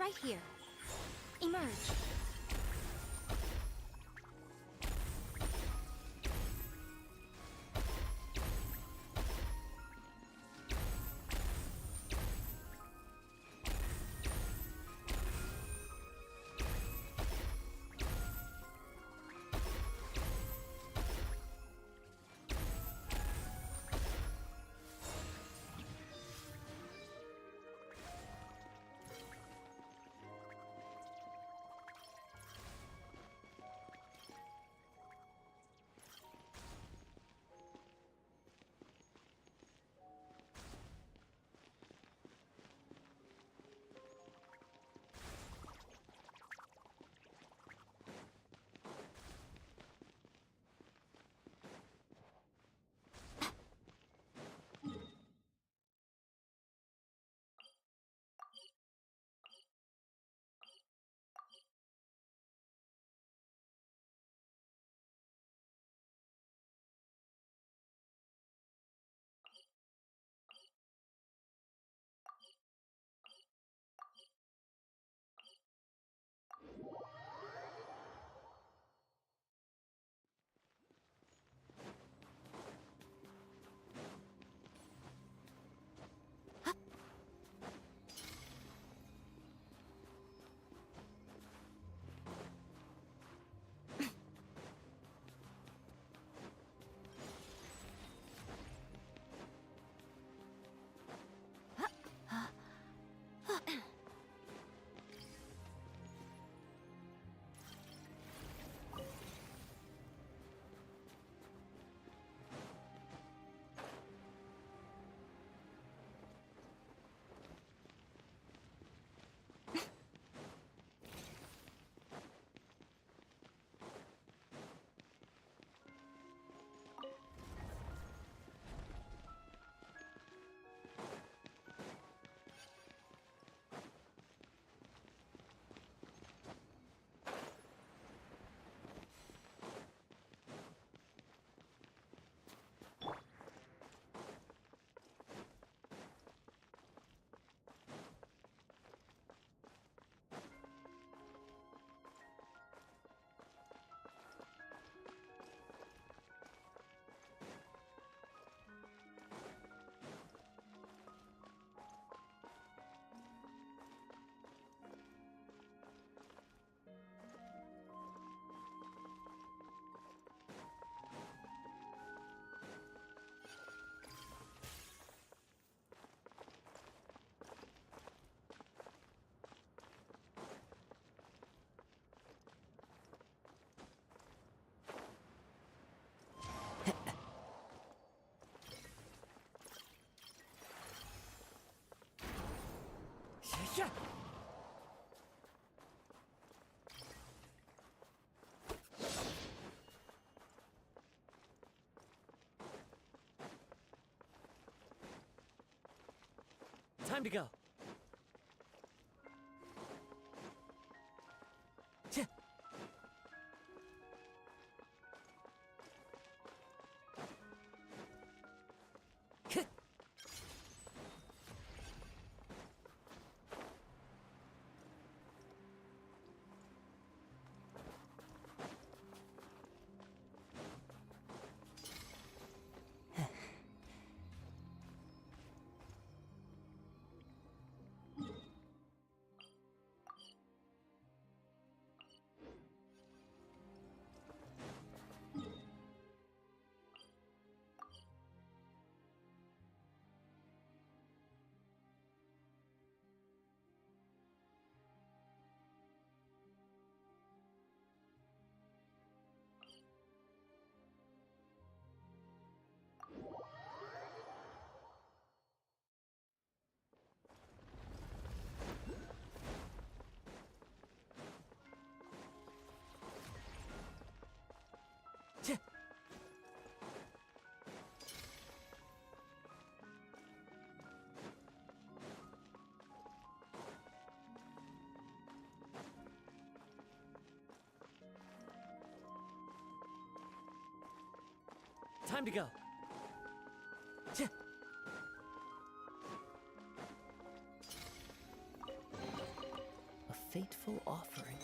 S10: Right here. Emerge.
S21: Time to go. Time to go.
S9: A fateful offering.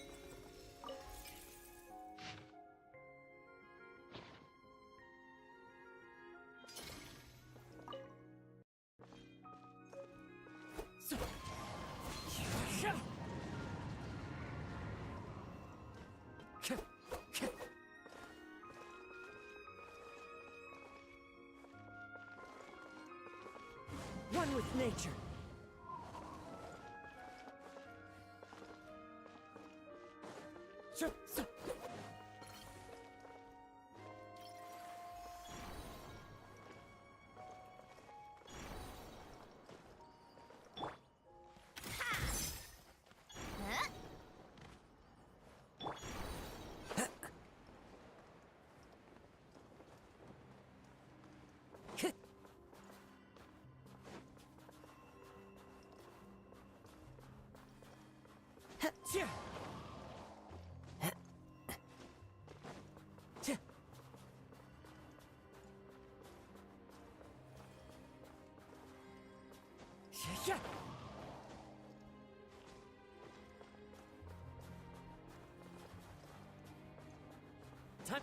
S21: One with nature. Time.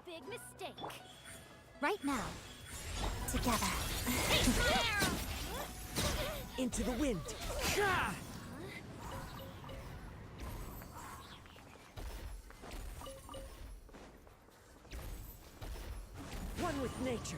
S17: Big mistake.
S1: Right now. Together.
S21: Into the wind. One with nature.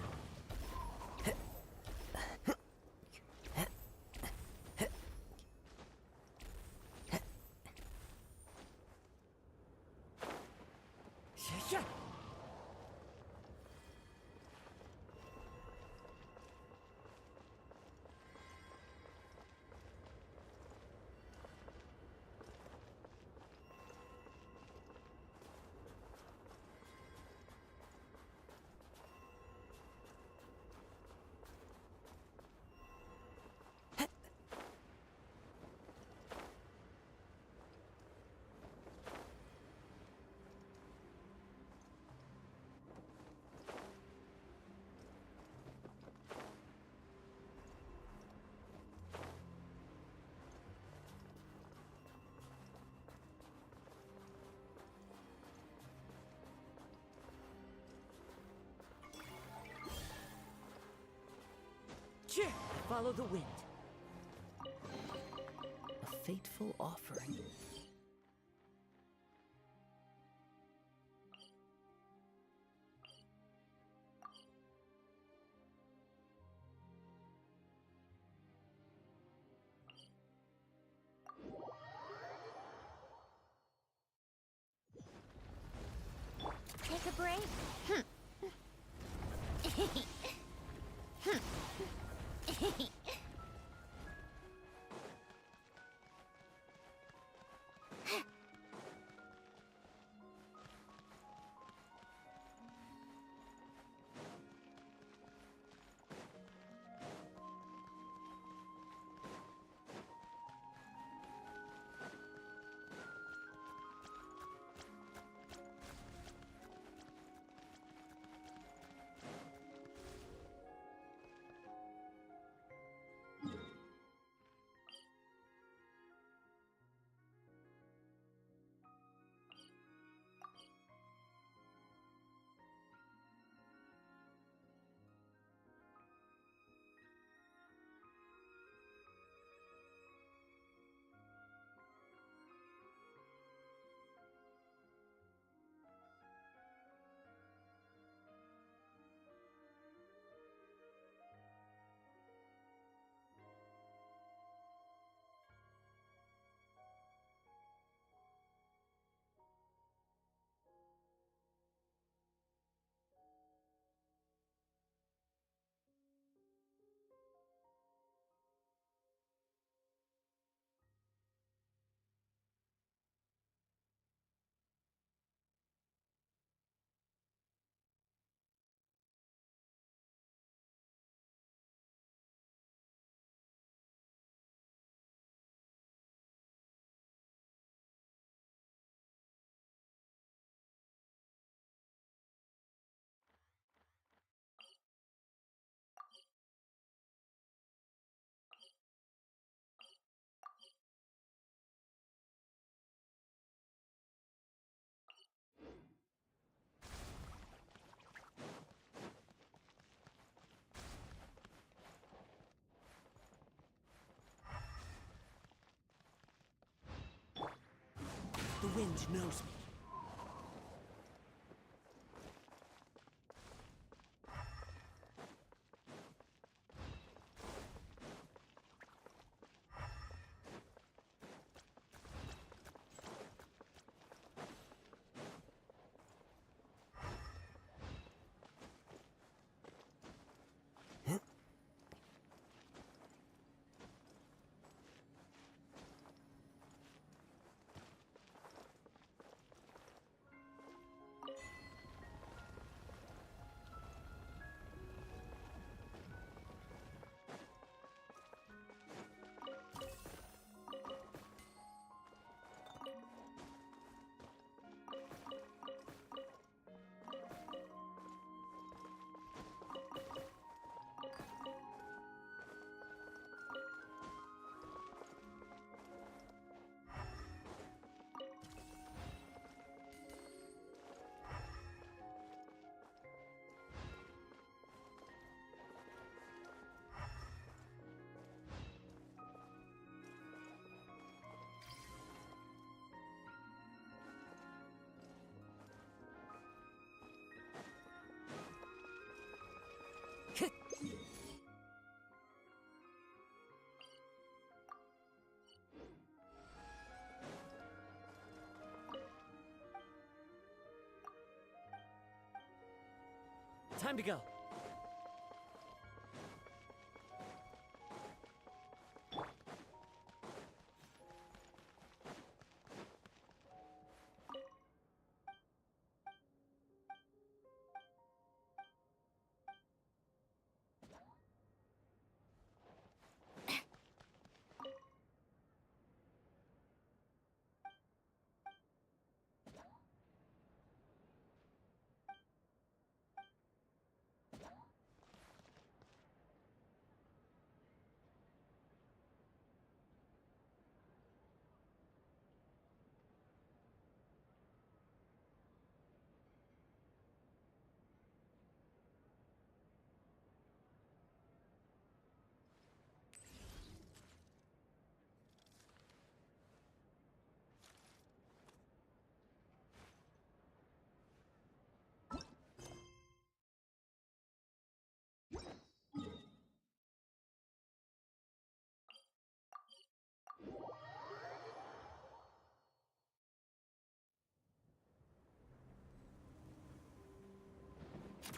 S21: Follow the wind.
S9: A fateful offering. The wind knows me.
S21: Time to go.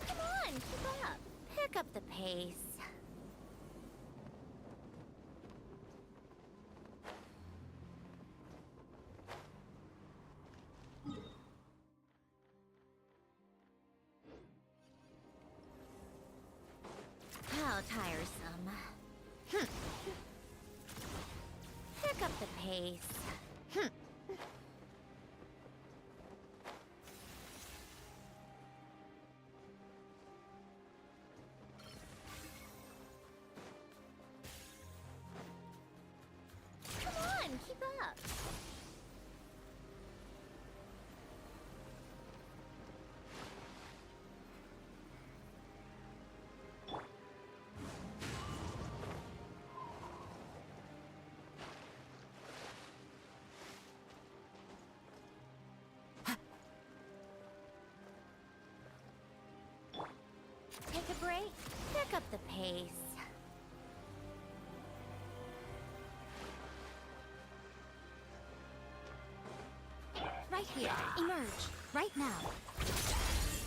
S17: Come on, keep up. Pick up the pace. How tiresome. Pick up the pace. Come on, keep up. Take a break. Pick up the pace. Right here. Emerge. Right now.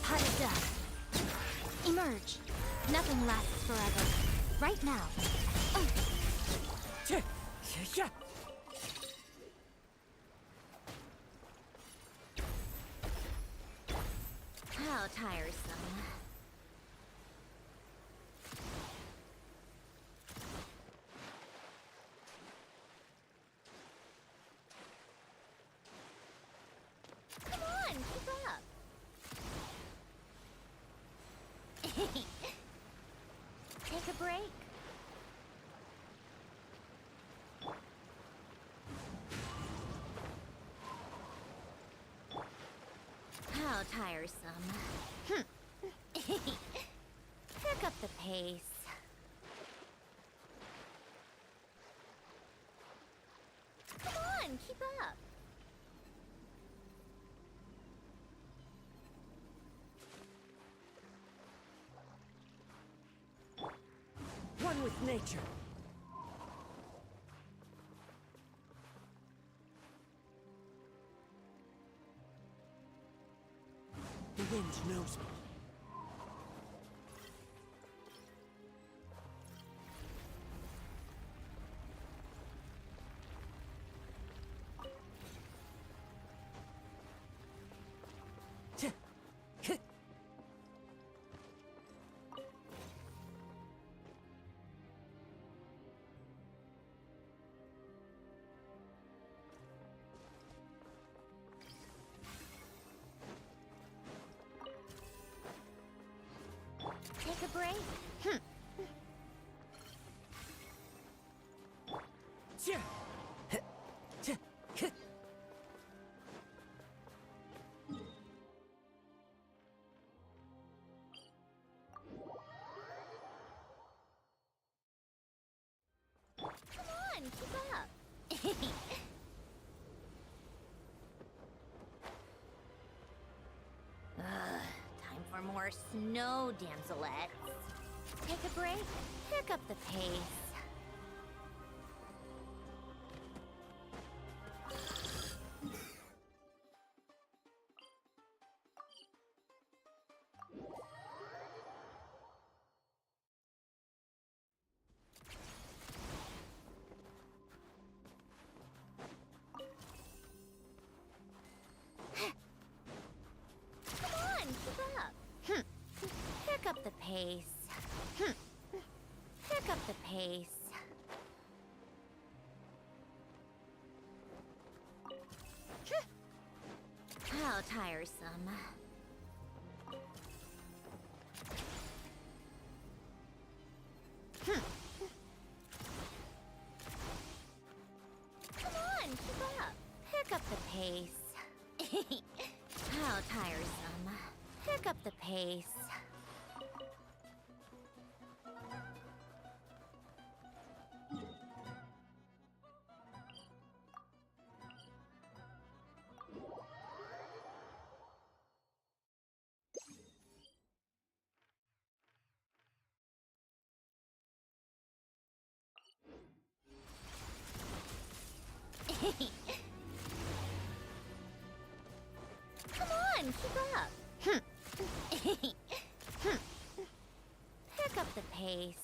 S17: Pot of death. Emerge. Nothing lasts forever. Right now. How tiresome. Come on, keep up. Take a break. How tiresome. Pick up the pace. Come on, keep up.
S9: nature. The wind knows me.
S17: Take a break? Come on, keep up. Time for more snow, damselettes. Take a break, pick up the pace. Come on, keep up. Pick up the pace. Pick up the pace. How tiresome. Come on, keep up. Pick up the pace. How tiresome. Pick up the pace. Come on, keep up. Pick up the pace.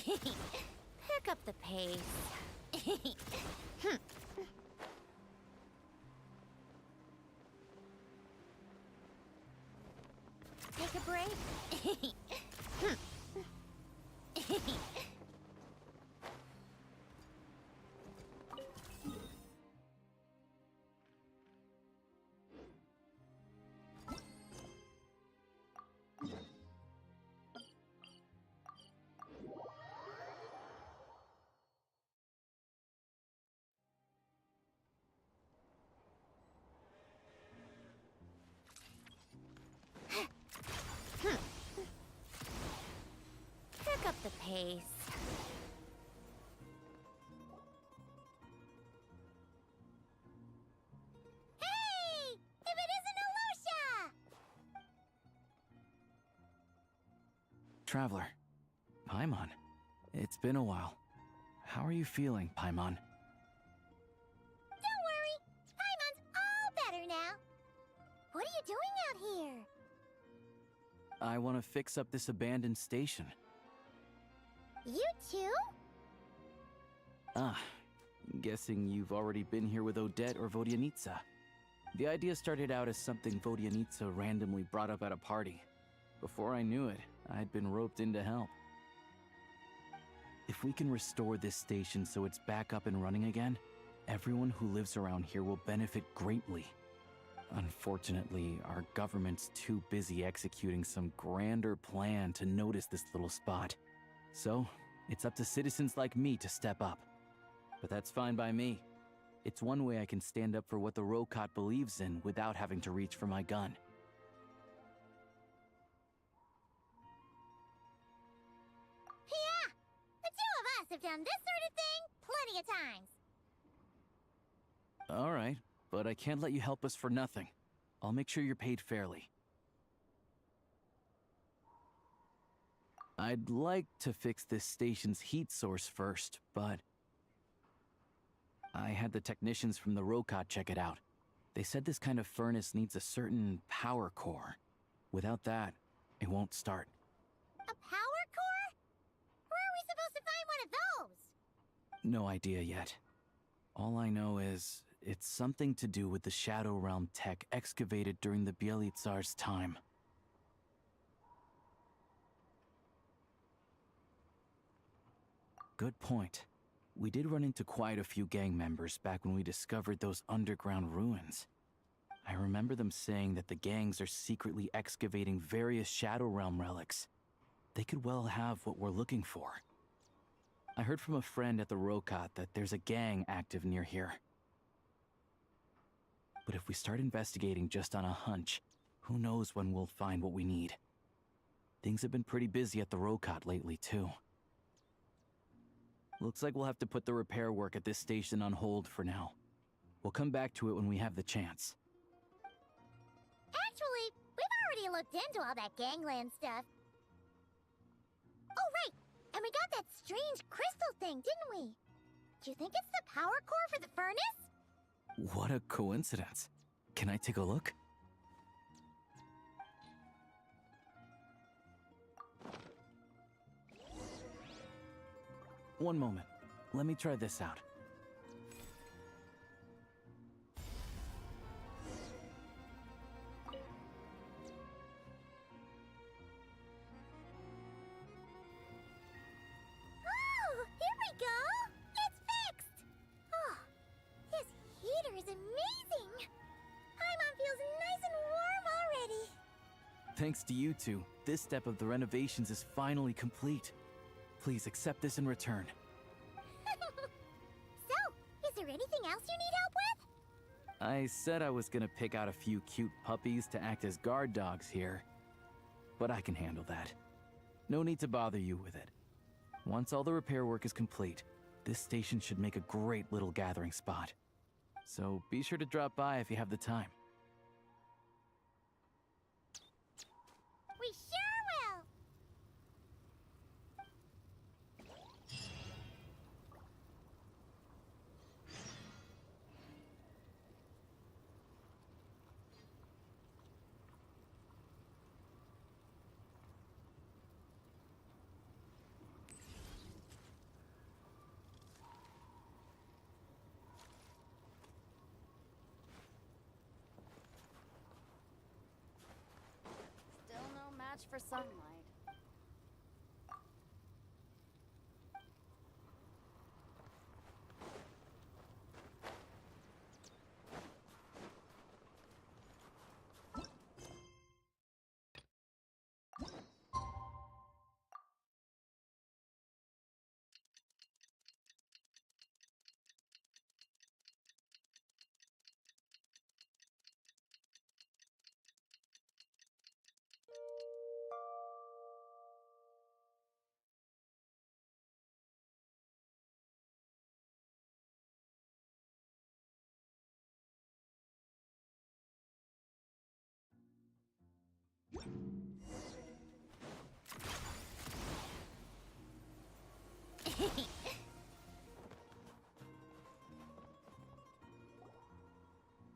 S17: Pick up the pace. Take a break. Pick up the pace. Hey! If it isn't Alusha!
S18: Traveler. Paimon. It's been a while. How are you feeling, Paimon?
S17: Don't worry. Paimon's all better now. What are you doing out here?
S18: I want to fix up this abandoned station.
S17: You too?
S18: Ah, guessing you've already been here with Odette or Vodyanitsa. The idea started out as something Vodyanitsa randomly brought up at a party. Before I knew it, I'd been roped in to help. If we can restore this station so it's back up and running again, everyone who lives around here will benefit greatly. Unfortunately, our government's too busy executing some grander plan to notice this little spot. So, it's up to citizens like me to step up. But that's fine by me. It's one way I can stand up for what the Rokot believes in without having to reach for my gun.
S17: Yeah! The two of us have done this sort of thing plenty of times.
S18: Alright, but I can't let you help us for nothing. I'll make sure you're paid fairly. I'd like to fix this station's heat source first, but I had the technicians from the Rokot check it out. They said this kind of furnace needs a certain power core. Without that, it won't start.
S17: A power core? Where are we supposed to find one of those?
S18: No idea yet. All I know is it's something to do with the Shadow Realm tech excavated during the Bielitsar's time. Good point. We did run into quite a few gang members back when we discovered those underground ruins. I remember them saying that the gangs are secretly excavating various Shadow Realm relics. They could well have what we're looking for. I heard from a friend at the Rokot that there's a gang active near here. But if we start investigating just on a hunch, who knows when we'll find what we need. Things have been pretty busy at the Rokot lately, too. Looks like we'll have to put the repair work at this station on hold for now. We'll come back to it when we have the chance.
S17: Actually, we've already looked into all that gangland stuff. Oh, right! And we got that strange crystal thing, didn't we? Do you think it's the power core for the furnace?
S18: What a coincidence. Can I take a look? One moment. Let me try this out.
S17: Oh, here we go! It's fixed! Oh, this heater is amazing! Paimon feels nice and warm already.
S18: Thanks to you two, this step of the renovations is finally complete. Please accept this in return.
S17: So, is there anything else you need help with?
S18: I said I was gonna pick out a few cute puppies to act as guard dogs here. But I can handle that. No need to bother you with it. Once all the repair work is complete, this station should make a great little gathering spot. So be sure to drop by if you have the time.
S17: We sure will!
S12: for sunlight.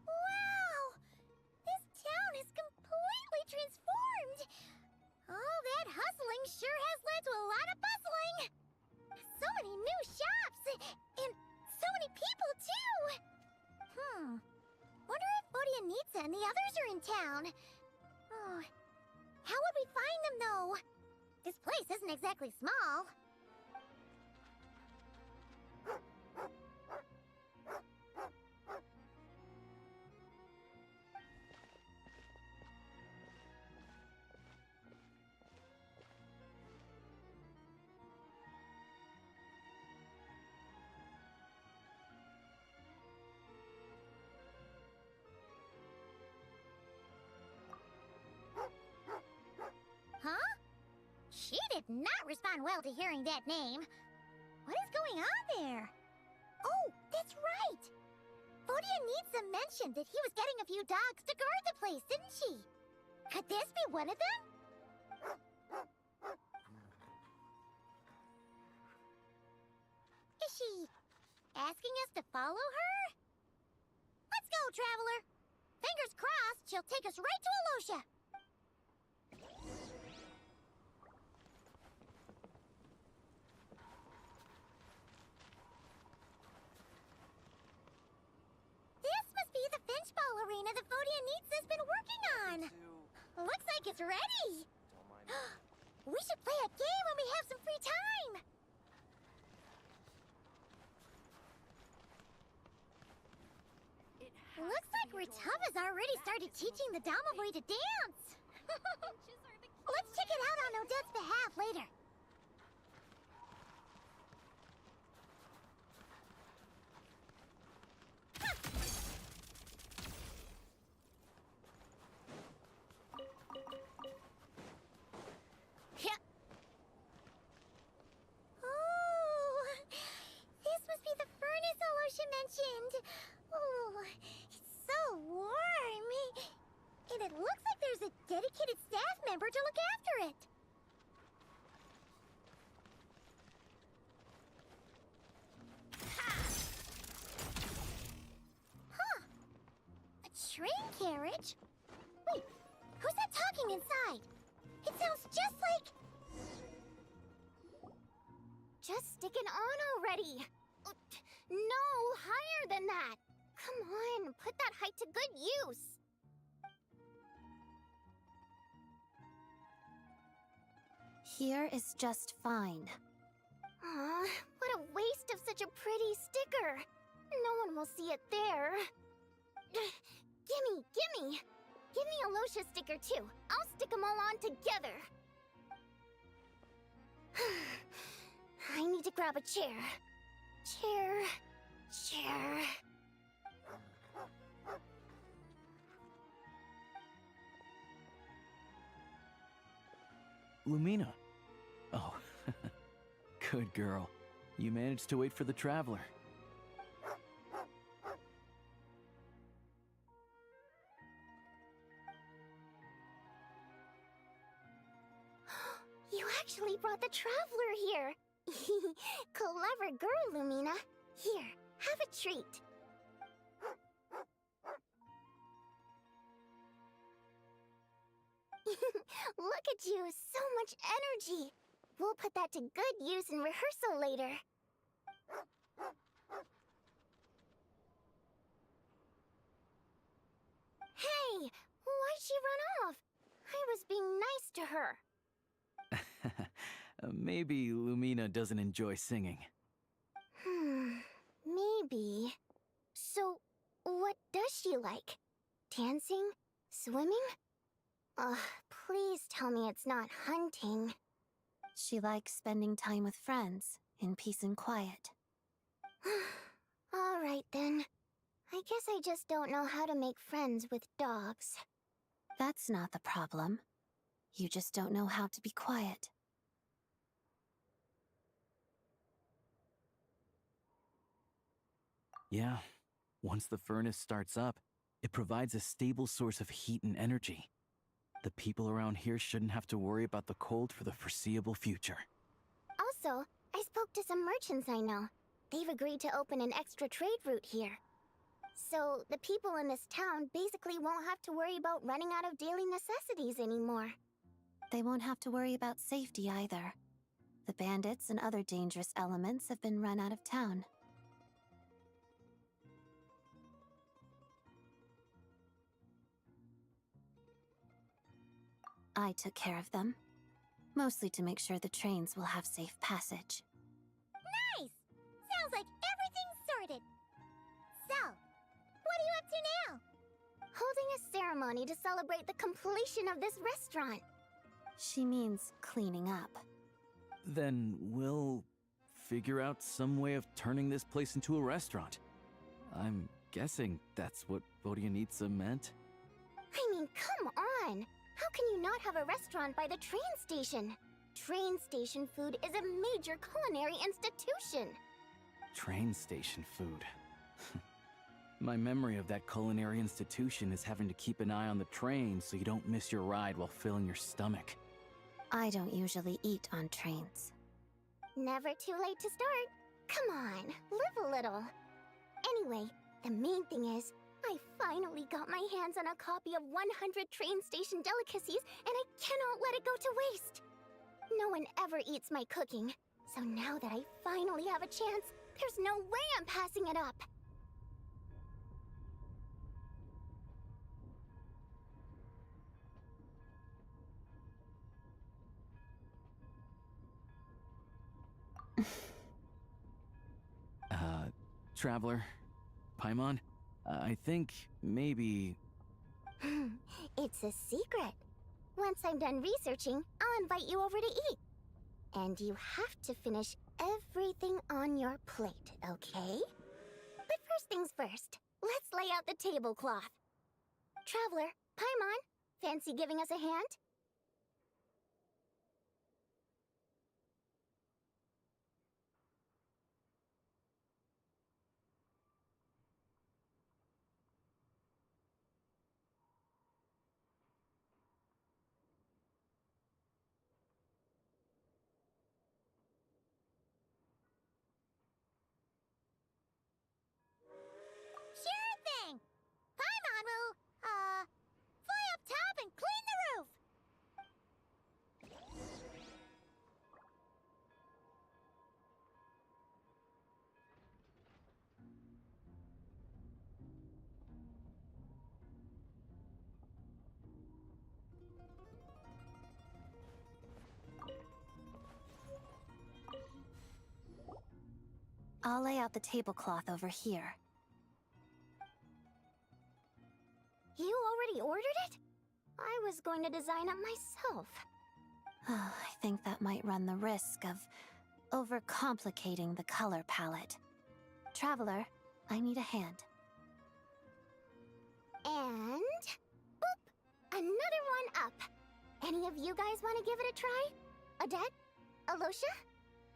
S17: Wow! This town is completely transformed! All that hustling sure has led to a lot of bustling! So many new shops! And so many people, too! Wonder if Odianitsa and the others are in town. Oh, how would we find them, though? This place isn't exactly small. Huh? She did not respond well to hearing that name. What is going on there? Oh, that's right! Odianitsa mentioned that he was getting a few dogs to guard the place, didn't she? Could this be one of them? Is she asking us to follow her? Let's go, Traveler! Fingers crossed she'll take us right to Alosha! This must be the Finchball arena that Odianitsa's been working on! Looks like it's ready! We should play a game when we have some free time! Looks like Rituva's already started teaching the Domovoy to dance! Let's check it out on Odette's behalf later. Oh, this must be the furnace Alosha mentioned. Oh, it's so warm. And it looks like there's a dedicated staff member to look after it. Huh. A train carriage? Wait, who's that talking inside? It sounds just like...
S1: Just stick it on already! No, higher than that! Come on, put that height to good use! Here is just fine. Aw, what a waste of such a pretty sticker! No one will see it there. Gimme, gimme! Give me a Alosha sticker too. I'll stick them all on together. I need to grab a chair. Chair.
S18: Lumina. Oh, good girl. You managed to wait for the Traveler.
S1: You actually brought the Traveler here. Clever girl, Lumina. Here, have a treat. Look at you, so much energy. We'll put that to good use in rehearsal later. Hey, why'd she run off? I was being nice to
S12: her.
S18: Maybe Lumina doesn't enjoy singing.
S5: Maybe. So, what does she like? Dancing? Swimming? Ugh, please tell me it's not hunting.
S1: She likes spending time with friends, in peace and quiet.
S5: Alright then. I guess I just don't know how to make friends with dogs.
S1: That's not the problem. You just don't know how to be quiet.
S18: Yeah, once the furnace starts up, it provides a stable source of heat and energy. The people around here shouldn't have to worry about the cold for the foreseeable future.
S5: Also, I spoke to some merchants I know. They've agreed to open an extra trade route here. So, the people in this town basically won't have to worry about running out of daily necessities anymore.
S1: They won't have to worry about safety either. The bandits and other dangerous elements have been run out of town. I took care of them. Mostly to make sure the trains will have safe passage.
S17: Nice! Sounds like everything's sorted. So, what are you up to now?
S5: Holding a ceremony to celebrate the completion of this restaurant.
S1: She means cleaning up.
S18: Then we'll figure out some way of turning this place into a restaurant. I'm guessing that's what Vodianitsa meant?
S5: I mean, come on! How can you not have a restaurant by the train station? Train station food is a major culinary institution.
S18: Train station food. My memory of that culinary institution is having to keep an eye on the train so you don't miss your ride while filling your stomach.
S1: I don't usually eat on trains.
S5: Never too late to start. Come on, live a little. Anyway, the main thing is, I finally got my hands on a copy of 100 train station delicacies, and I cannot let it go to waste. No one ever eats my cooking, so now that I finally have a chance, there's no way I'm passing it up.
S18: Traveler, Paimon, I think maybe...
S5: It's a secret. Once I'm done researching, I'll invite you over to eat. And you have to finish everything on your plate, okay? But first things first, let's lay out the tablecloth. Traveler, Paimon, fancy giving us a hand?
S17: Sure thing! Paimon will, fly up top and clean the roof!
S1: I'll lay out the tablecloth over here.
S5: You already ordered it? I was going to design it myself.
S1: I think that might run the risk of overcomplicating the color palette. Traveler, I need a hand.
S5: And... boop! Another one up! Any of you guys want to give it a try? Odette? Alosha?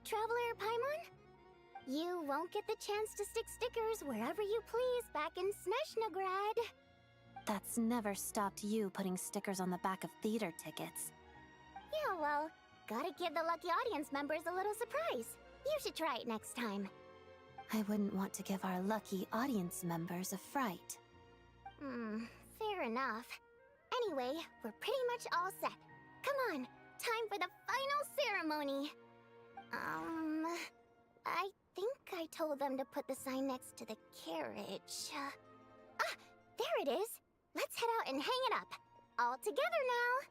S5: Traveler Paimon? You won't get the chance to stick stickers wherever you please back in Snezhnograd.
S1: That's never stopped you putting stickers on the back of theater tickets.
S5: Yeah, well, gotta give the lucky audience members a little surprise. You should try it next time.
S1: I wouldn't want to give our lucky audience members a fright.
S5: Fair enough. Anyway, we're pretty much all set. Come on, time for the final ceremony. I think I told them to put the sign next to the carriage. There it is. Let's head out and hang it up. All together now.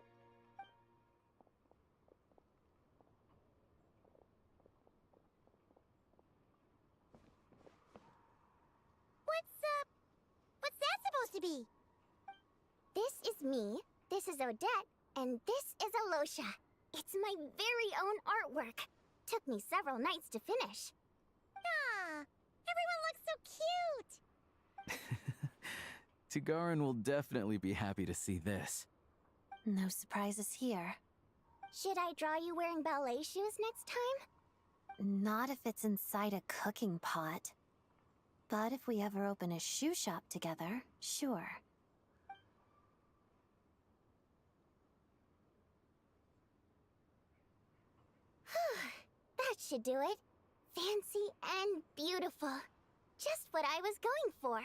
S17: What's that supposed to be?
S5: This is me, this is Odette, and this is Alosha. It's my very own artwork. Took me several nights to finish.
S17: Ah, everyone looks so cute.
S18: Tigarin will definitely be happy to see this.
S1: No surprises here.
S5: Should I draw you wearing ballet shoes next time?
S1: Not if it's inside a cooking pot. But if we ever open a shoe shop together, sure.
S5: That should do it. Fancy and beautiful. Just what I was going for.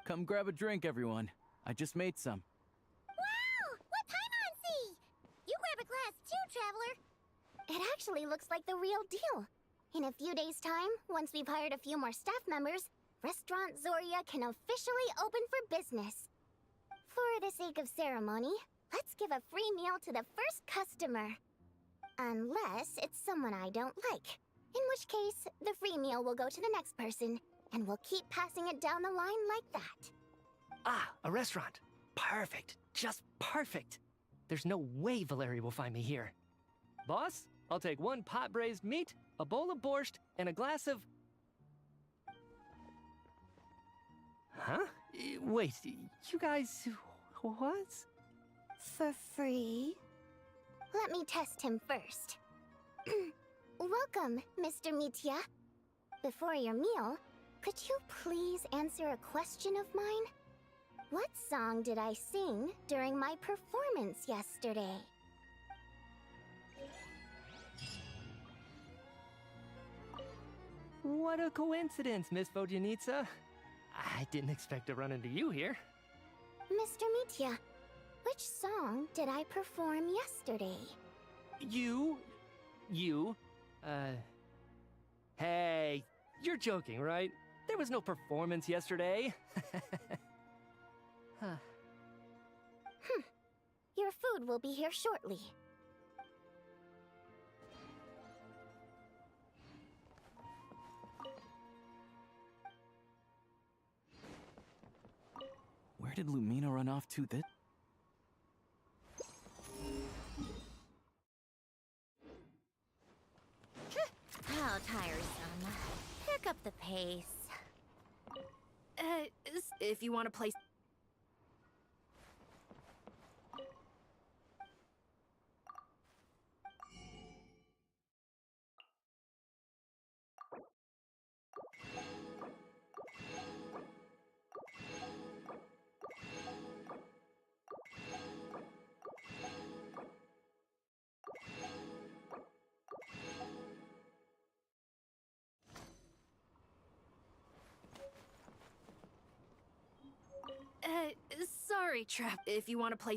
S18: Come grab a drink, everyone. I just made some.
S17: Wow! What Paimon! You grab a glass too, Traveler.
S5: It actually looks like the real deal. In a few days' time, once we've hired a few more staff members, Restaurant Zoria can officially open for business. For the sake of ceremony, let's give a free meal to the first customer. Unless it's someone I don't like. In which case, the free meal will go to the next person, and we'll keep passing it down the line like that.
S2: Ah, a restaurant. Perfect. Just perfect. There's no way Valeri will find me here. Boss, I'll take 1 pot-braised meat, a bowl of borscht, and a glass of... Huh? Wait, you guys... what?
S5: For free? Let me test him first. Welcome, Mr. Mitya. Before your meal, could you please answer a question of mine? What song did I sing during my performance yesterday?
S2: What a coincidence, Miss Vodyanitsa. I didn't expect to run into you here.
S5: Mr. Mitya, which song did I perform yesterday?
S2: Hey, you're joking, right? There was no performance yesterday. Huh.
S5: Your food will be here shortly.
S18: Where did Lumina run off to this?
S17: How tiresome. Pick up the pace.
S10: If you want to play... sorry, Trap. If you want to play...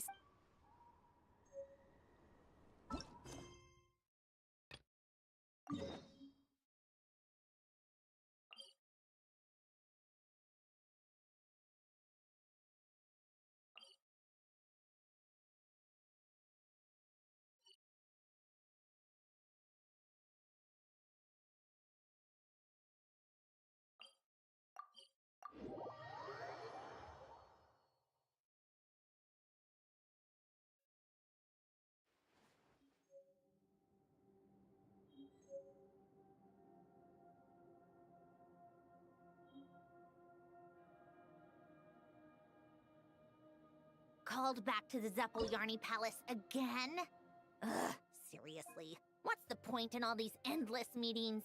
S17: Called back to the Zeppeljärni Palace again? Ugh, seriously. What's the point in all these endless meetings?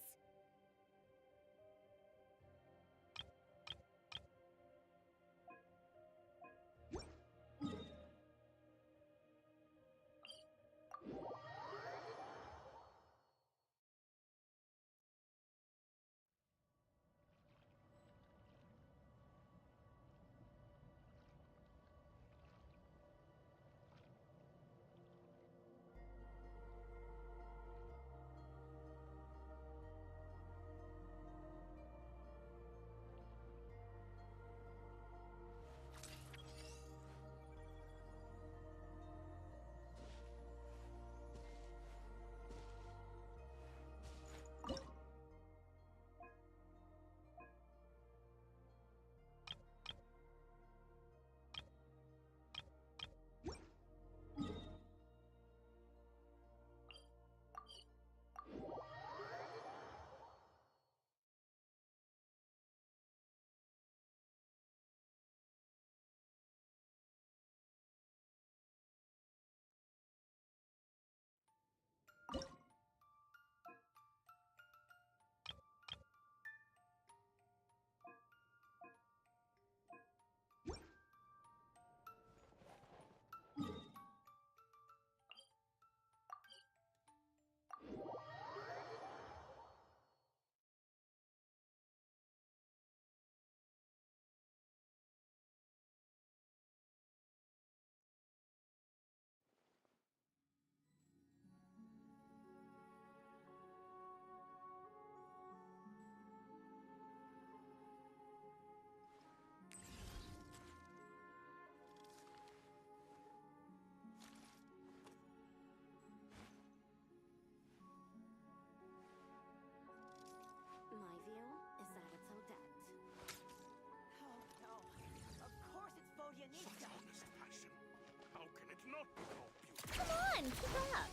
S17: Come on, keep up.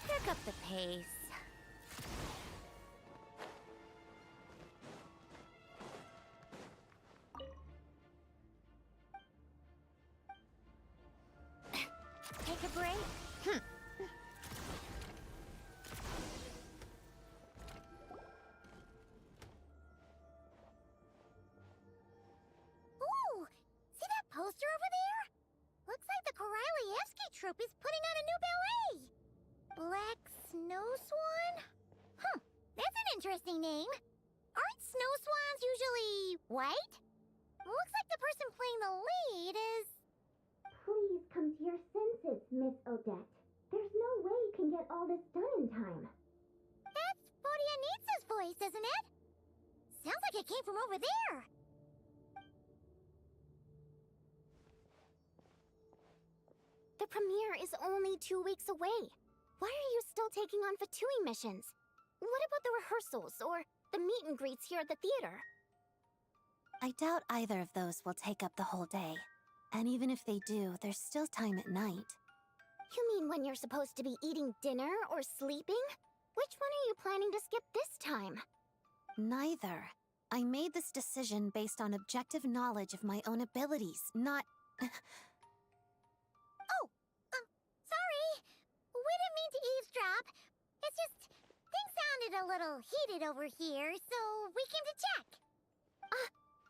S17: Pick up the pace. Take a break. Ooh, see that poster over there? Looks like the Koralievsky troupe is putting on a new ballet. Black Snow Swan? That's an interesting name. Aren't snow swans usually white? Looks like the person playing the lead is...
S5: Please come to your senses, Miss Odette. There's no way you can get all this done in time.
S17: That's Bodianitsa's voice, isn't it? Sounds like it came from over there.
S5: The premiere is only 2 weeks away. Why are you still taking on Fatui missions? What about the rehearsals or the meet and greets here at the theater? I doubt either of those will take up the whole day. And even if they do, there's still time at night. You mean when you're supposed to be eating dinner or sleeping? Which one are you planning to skip this time? Neither. I made this decision based on objective knowledge of my own abilities, not...
S17: Sorry. We didn't mean to eavesdrop. It's just, things sounded a little heated over here, so we came to check.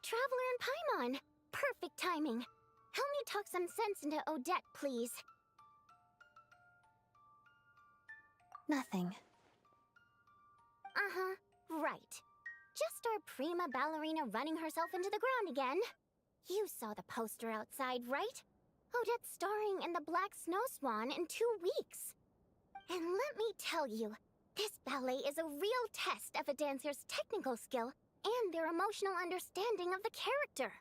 S5: Traveler and Paimon! Perfect timing. Help me talk some sense into Odette, please. Nothing. Right. Just our prima ballerina running herself into the ground again. You saw the poster outside, right? Odette starring in the Black Snow Swan in 2 weeks. And let me tell you, this ballet is a real test of a dancer's technical skill and their emotional understanding of the character.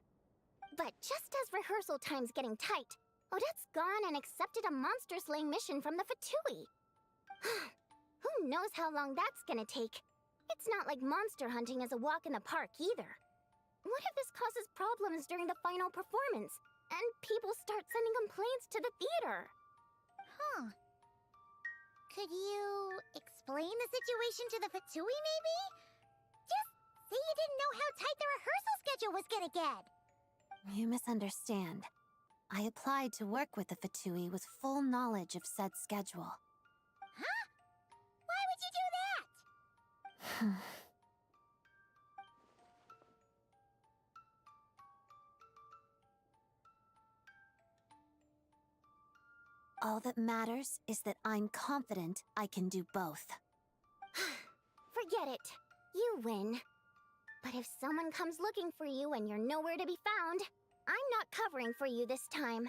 S5: But just as rehearsal time's getting tight, Odette's gone and accepted a monster slaying mission from the Fatui. Who knows how long that's gonna take? It's not like monster hunting is a walk in the park either. What if this causes problems during the final performance, and people start sending complaints to the theater?
S17: Could you explain the situation to the Fatui, maybe? Just say you didn't know how tight the rehearsal schedule was gonna get.
S5: You misunderstand. I applied to work with the Fatui with full knowledge of said schedule.
S17: Huh? Why would you do that?
S5: All that matters is that I'm confident I can do both. Forget it. You win. But if someone comes looking for you and you're nowhere to be found, I'm not covering for you this time.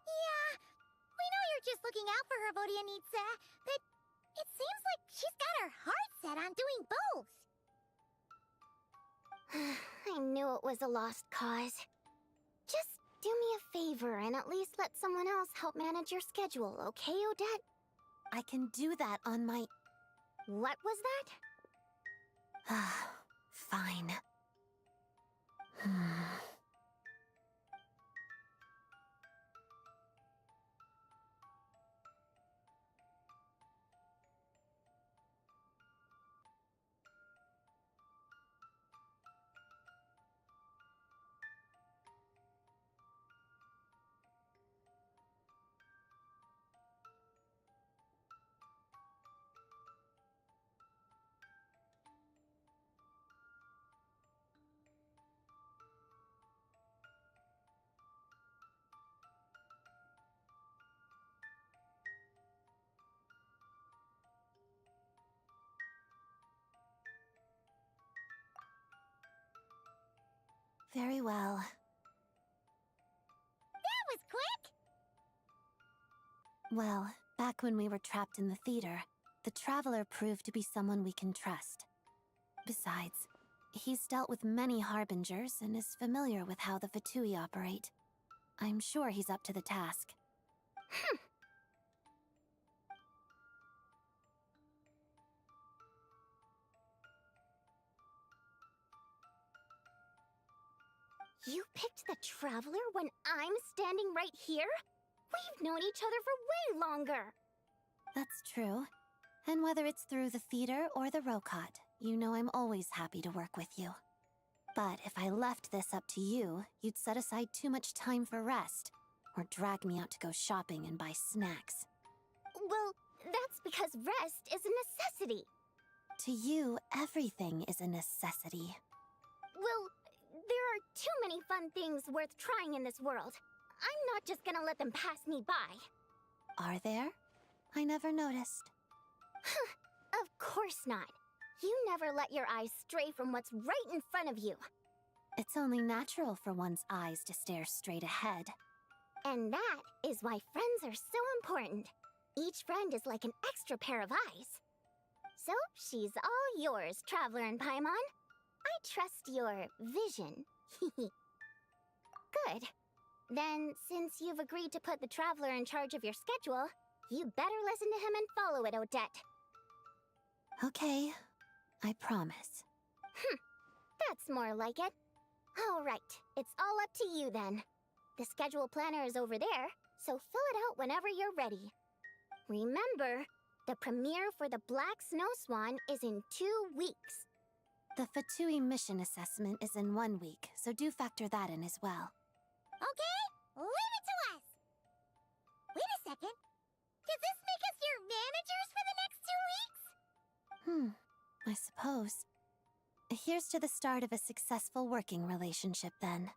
S17: Yeah, we know you're just looking out for her, Vodianitsa, but it seems like she's got her heart set on doing both.
S5: I knew it was a lost cause. Just do me a favor and at least let someone else help manage your schedule, okay, Odette? I can do that on my... What was that? Fine. Very well.
S17: That was quick!
S1: Well, back when we were trapped in the theater, the Traveler proved to be someone we can trust. Besides, he's dealt with many Harbingers and is familiar with how the Fatui operate. I'm sure he's up to the task.
S5: You picked the Traveler when I'm standing right here? We've known each other for way longer!
S1: That's true. And whether it's through the theater or the Rokot, you know I'm always happy to work with you. But if I left this up to you, you'd set aside too much time for rest, or drag me out to go shopping and buy snacks.
S5: Well, that's because rest is a necessity.
S1: To you, everything is a necessity.
S5: Well, there are too many fun things worth trying in this world. I'm not just gonna let them pass me by.
S1: Are there? I never noticed.
S5: Of course not. You never let your eyes stray from what's right in front of you.
S1: It's only natural for one's eyes to stare straight ahead.
S5: And that is why friends are so important. Each friend is like an extra pair of eyes. So, she's all yours, Traveler and Paimon. I trust your vision. Good. Then, since you've agreed to put the Traveler in charge of your schedule, you better listen to him and follow it, Odette.
S1: Okay, I promise.
S5: That's more like it. All right, it's all up to you then. The schedule planner is over there, so fill it out whenever you're ready. Remember, the premiere for the Black Snow Swan is in 2 weeks.
S1: The Fatui mission assessment is in 1 week, so do factor that in as well.
S17: Okay, leave it to us! Wait a second. Does this make us your managers for the next 2 weeks?
S1: I suppose. Here's to the start of a successful working relationship, then.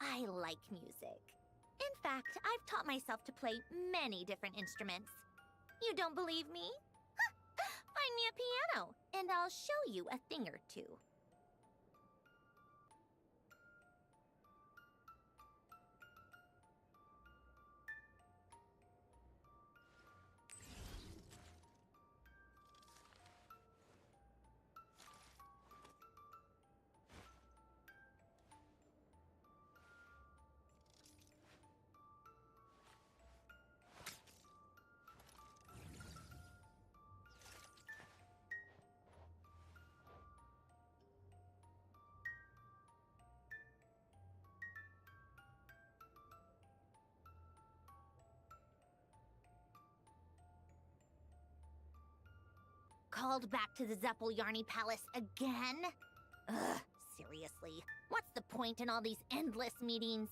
S12: I like music. In fact, I've taught myself to play many different instruments. You don't believe me? Find me a piano, and I'll show you a thing or two. Called back to the Zeppeljärni Palace again? Ugh, seriously. What's the point in all these endless meetings?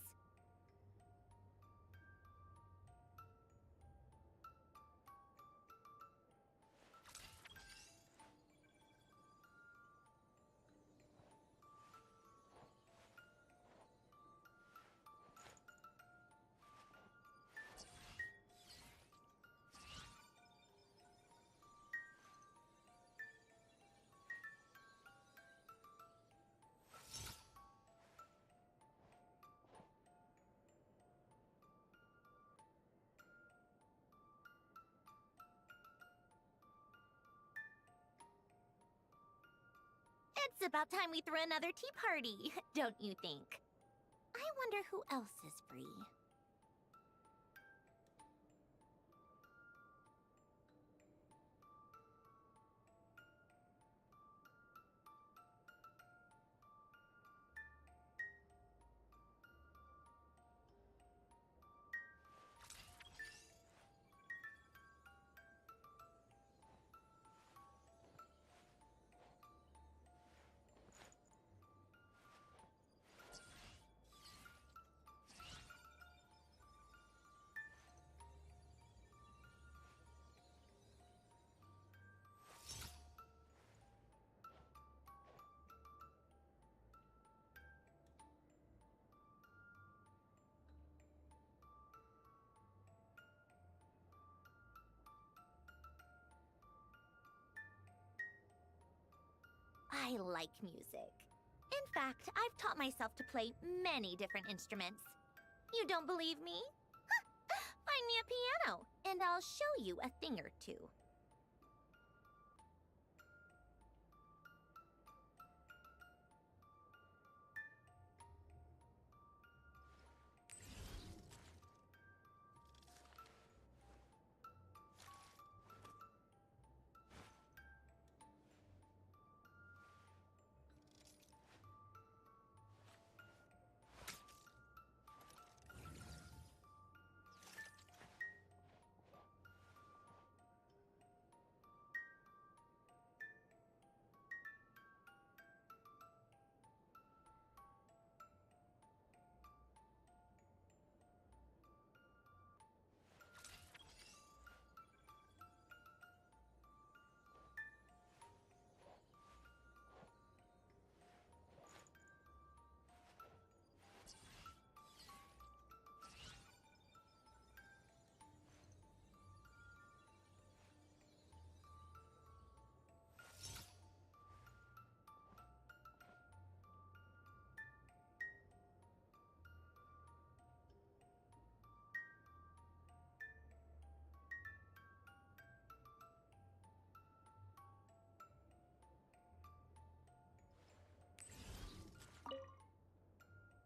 S12: It's about time we threw another tea party, don't you think? I wonder who else is free. I like music. In fact, I've taught myself to play many different instruments. You don't believe me? Find me a piano, and I'll show you a thing or two.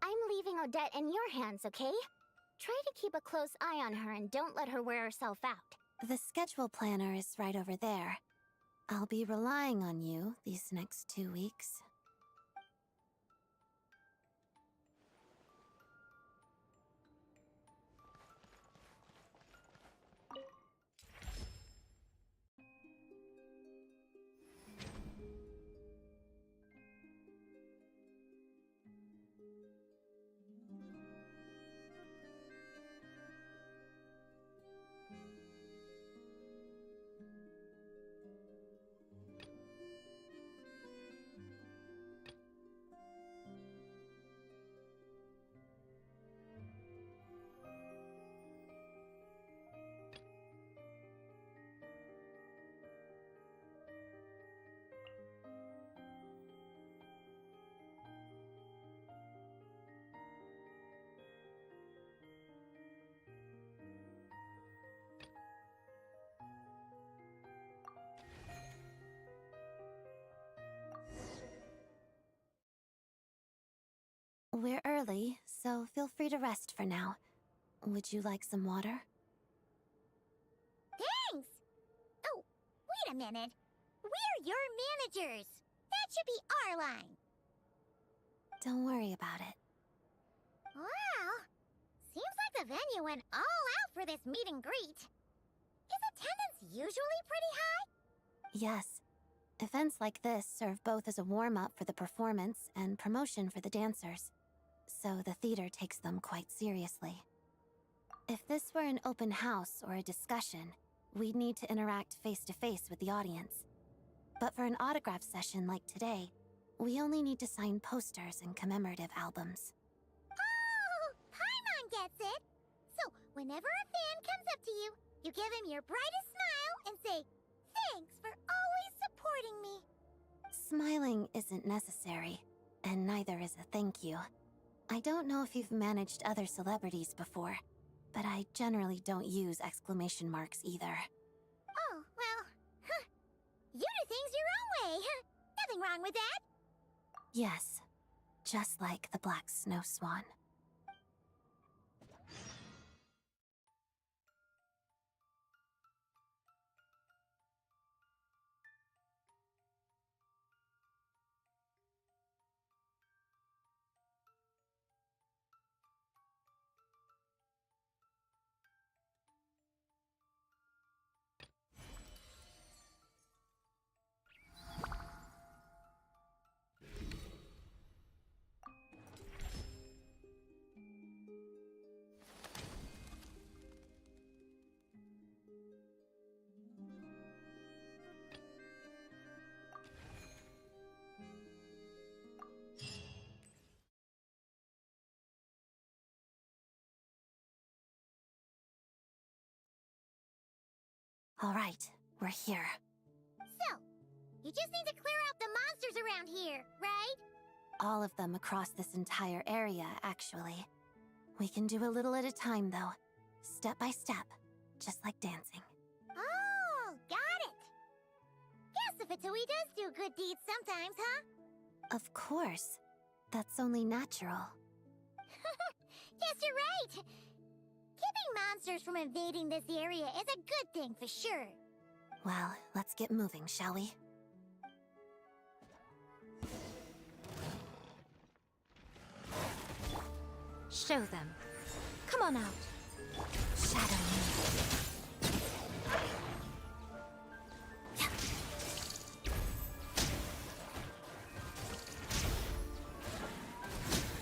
S5: I'm leaving Odette in your hands, okay? Try to keep a close eye on her and don't let her wear herself out.
S1: The schedule planner is right over there. I'll be relying on you these next 2 weeks. We're early, so feel free to rest for now. Would you like some water?
S17: Thanks! Oh, wait a minute. We're your managers. That should be our line.
S1: Don't worry about it.
S17: Wow. Seems like the venue went all out for this meet and greet. Is attendance usually pretty high?
S1: Yes. Events like this serve both as a warm-up for the performance and promotion for the dancers, so the theater takes them quite seriously. If this were an open house or a discussion, we'd need to interact face-to-face with the audience. But for an autograph session like today, we only need to sign posters and commemorative albums.
S17: Oh, Paimon gets it. So, whenever a fan comes up to you, you give him your brightest smile and say, "Thanks for always supporting me."
S1: Smiling isn't necessary, and neither is a thank you. I don't know if you've managed other celebrities before, but I generally don't use exclamation marks either.
S17: Oh, well, you do things your own way. Nothing wrong with that.
S1: Yes, just like the Black Snow Swan. All right, we're here.
S17: So, You just need to clear out the monsters around here, right?
S1: All of them across this entire area, actually. We can do a little at a time, though. Step by step, just like dancing.
S17: Oh, got it. Guess Fatui does do good deeds sometimes, huh?
S1: Of course. That's only natural.
S17: Yes, you're right. Keeping monsters from invading this area is a good thing for sure.
S1: Well, let's get moving, shall we?
S22: Show them. Come on out.
S1: Shadow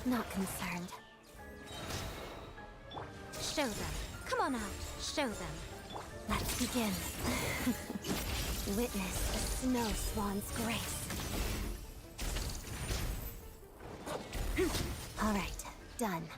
S1: Not concerned.
S22: Show them. Come on out. Show them.
S1: Let's begin. Witness the snow swan's grace. All right, done.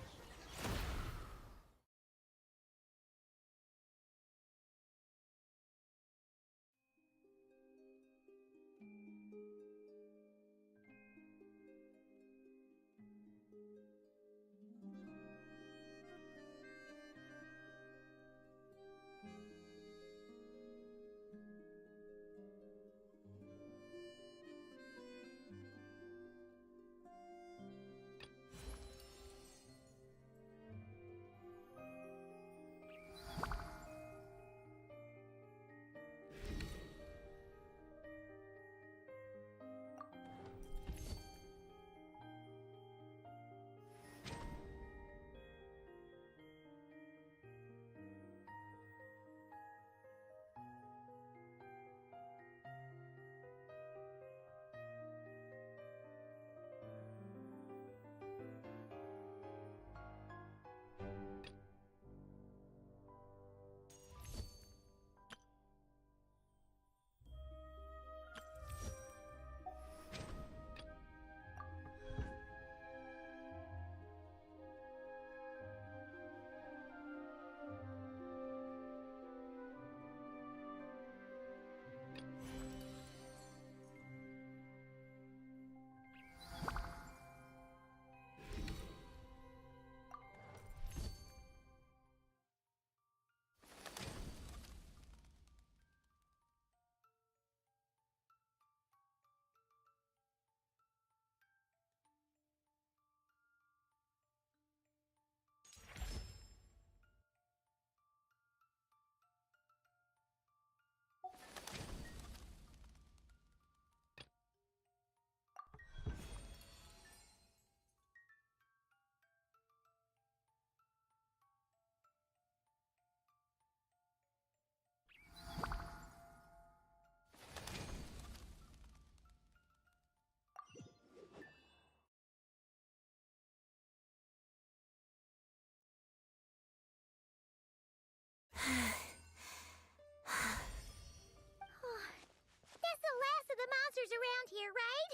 S17: That's the last of the monsters around here, right?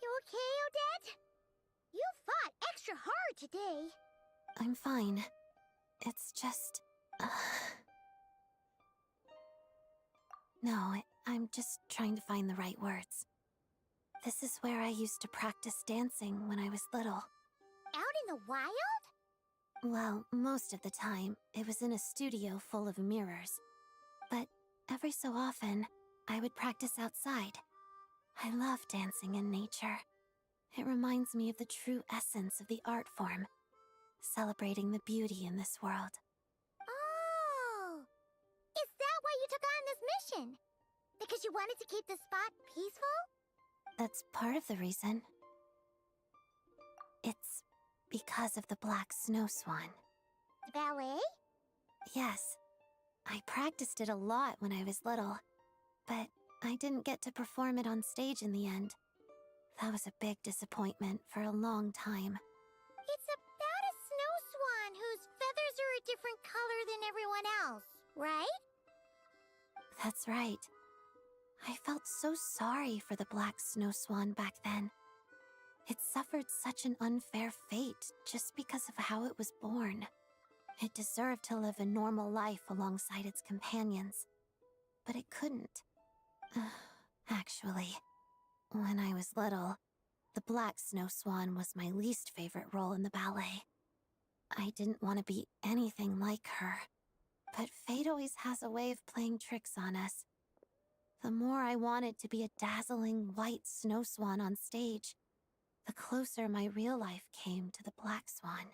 S17: You okay, Odette? You fought extra hard today.
S1: I'm fine. It's just... No, I'm just trying to find the right words. This is where I used to practice dancing when I was little.
S17: Out in the wild?
S1: Well, most of the time, it was in a studio full of mirrors. But every so often, I would practice outside. I love dancing in nature. It reminds me of the true essence of the art form, celebrating the beauty in this world.
S17: Oh! Is that why you took on this mission? Because you wanted to keep the spot peaceful?
S1: That's part of the reason. It's because of the Black Snow Swan.
S17: The ballet?
S1: Yes. I practiced it a lot when I was little, but I didn't get to perform it on stage in the end. That was a big disappointment for a long time.
S17: It's about a snow swan whose feathers are a different color than everyone else, right?
S1: That's right. I felt so sorry for the Black Snow Swan back then. It suffered such an unfair fate just because of how it was born. It deserved to live a normal life alongside its companions, but it couldn't. Actually, when I was little, the Black Snow Swan was my least favorite role in the ballet. I didn't want to be anything like her. But fate always has a way of playing tricks on us. The more I wanted to be a dazzling white snow swan on stage, the closer my real life came to the Black Swan.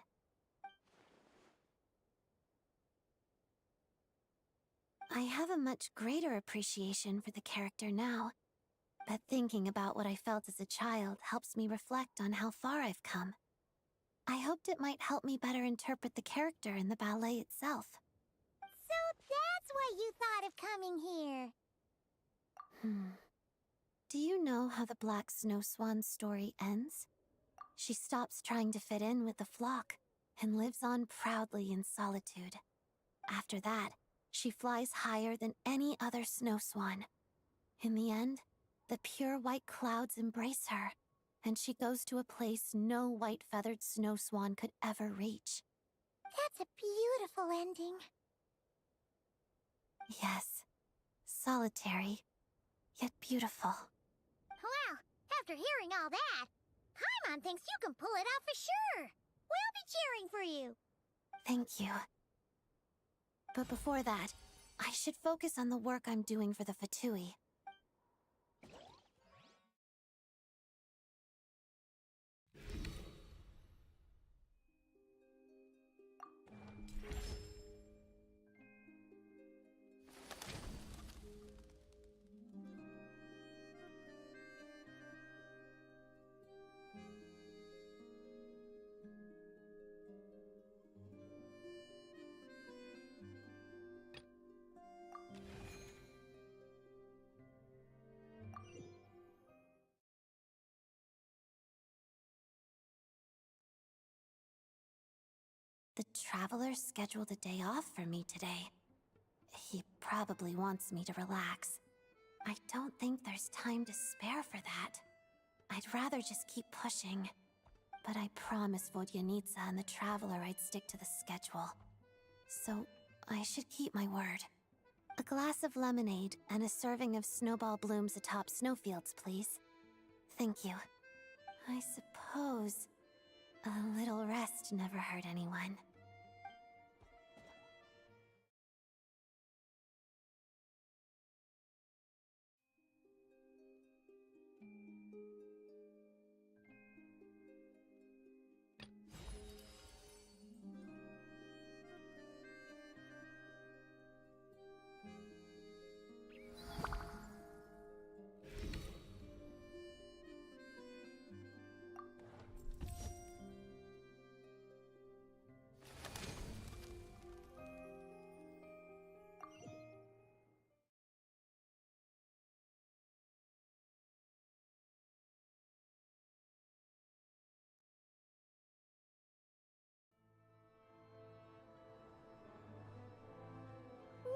S1: I have a much greater appreciation for the character now, but thinking about what I felt as a child helps me reflect on how far I've come. I hoped it might help me better interpret the character in the ballet itself.
S17: So that's why you thought of coming here.
S1: Do you know how the Black Snow Swan's story ends? She stops trying to fit in with the flock and lives on proudly in solitude. After that, she flies higher than any other snow swan. In the end, the pure white clouds embrace her, and she goes to a place no white-feathered snow swan could ever reach.
S17: That's a beautiful ending.
S1: Yes, solitary, yet beautiful.
S17: Well, after hearing all that, Paimon thinks you can pull it off for sure. We'll be cheering for you.
S1: Thank you. But before that, I should focus on the work I'm doing for the Fatui. The Traveler scheduled a day off for me today. He probably wants me to relax. I don't think there's time to spare for that. I'd rather just keep pushing. But I promised Vodyanitsa and the Traveler I'd stick to the schedule. So, I should keep my word. A glass of lemonade and a serving of snowball blooms atop snowfields, please. Thank you. I suppose a little rest never hurt anyone.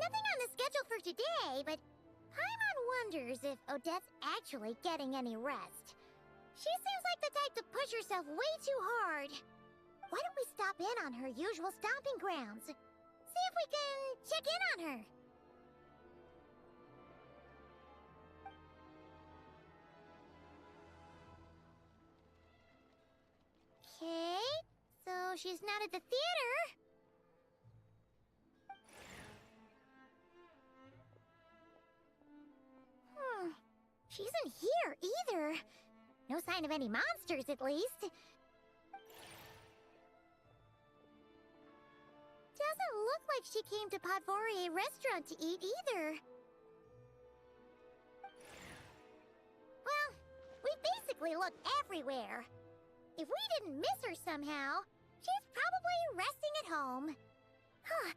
S17: Nothing on the schedule for today, but Paimon wonders if Odette's actually getting any rest. She seems like the type to push herself way too hard. Why don't we stop in on her usual stomping grounds? See if we can check in on her. Okay, so she's not at the theater. She isn't here either. No sign of any monsters, at least. Doesn't look like she came to Podvorie restaurant to eat either. Well, we basically looked everywhere. If we didn't miss her somehow, she's probably resting at home. Huh.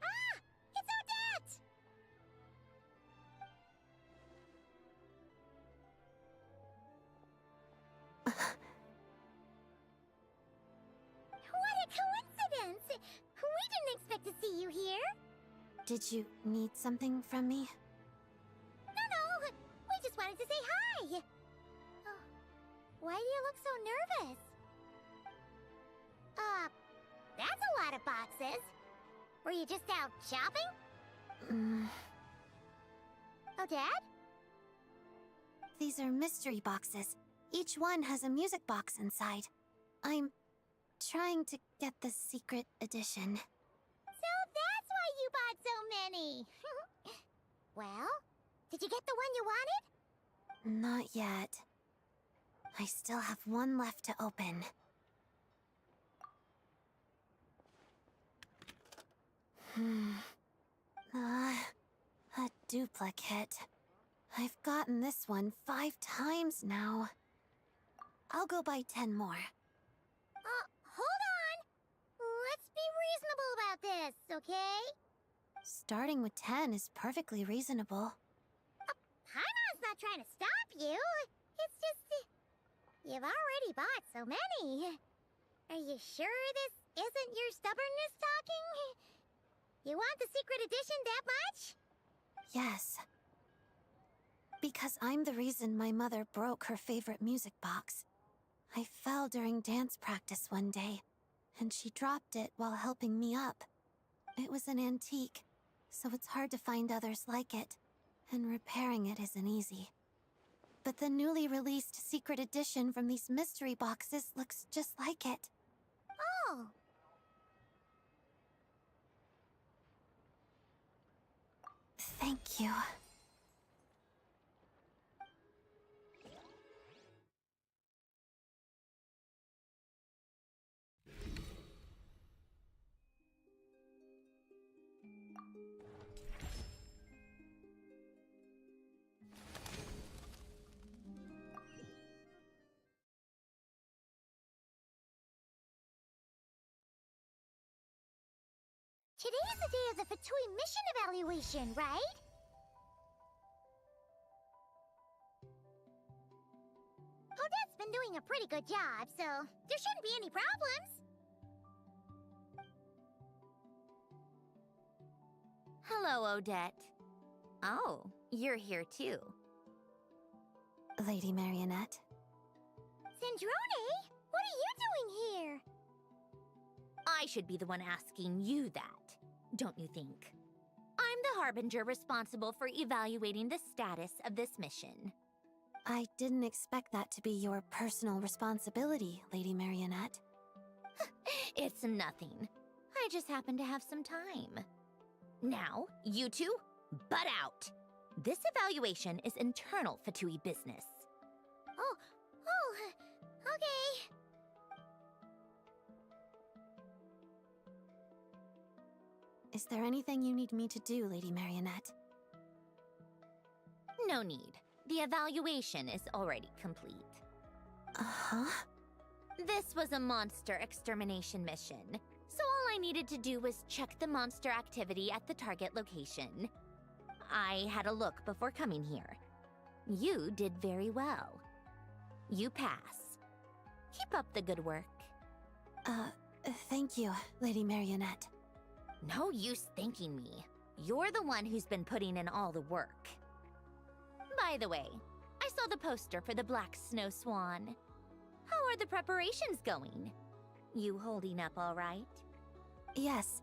S17: Ah! It's Odette! What a coincidence! We didn't expect to see you here.
S1: Did you need something from me?
S17: No, we just wanted to say hi. Oh, why do you look so nervous? That's a lot of boxes. Were you just out shopping? Odette?
S1: These are mystery boxes. Each one has a music box inside. I'm trying to get the secret edition.
S17: So that's why you bought so many! Well, did you get the one you wanted?
S1: Not yet. I still have one left to open. A duplicate. I've gotten this one 5 times now. I'll go buy 10 more.
S17: Hold on! Let's be reasonable about this, okay?
S1: Starting with 10 is perfectly reasonable.
S17: Paimon's not trying to stop you. It's just... you've already bought so many. Are you sure this isn't your stubbornness talking? You want the secret edition that much?
S1: Yes. Because I'm the reason my mother broke her favorite music box. I fell during dance practice one day, and she dropped it while helping me up. It was an antique, so it's hard to find others like it, and repairing it isn't easy. But the newly released secret edition from these mystery boxes looks just like it.
S17: Oh!
S1: Thank you.
S17: Today's the day of the Fatui mission evaluation, right? Odette's been doing a pretty good job, so there shouldn't be any problems.
S12: Hello, Odette. Oh, you're here too.
S1: Lady Marionette.
S17: Zandrone, what are you doing here?
S12: I should be the one asking you that, don't you think? I'm the Harbinger responsible for evaluating the status of this mission.
S1: I didn't expect that to be your personal responsibility, Lady Marionette.
S12: It's nothing. I just happen to have some time. Now, you two, butt out! This evaluation is internal Fatui business.
S17: Oh, okay.
S1: Is there anything you need me to do, Lady Marionette?
S12: No need. The evaluation is already complete.
S1: Uh-huh.
S12: This was a monster extermination mission, so all I needed to do was check the monster activity at the target location. I had a look before coming here. You did very well. You pass. Keep up the good work.
S1: Thank you, Lady Marionette.
S12: No use thanking me. You're the one who's been putting in all the work. By the way, I saw the poster for the Black Snow Swan. How are the preparations going? You holding up all right?
S1: Yes,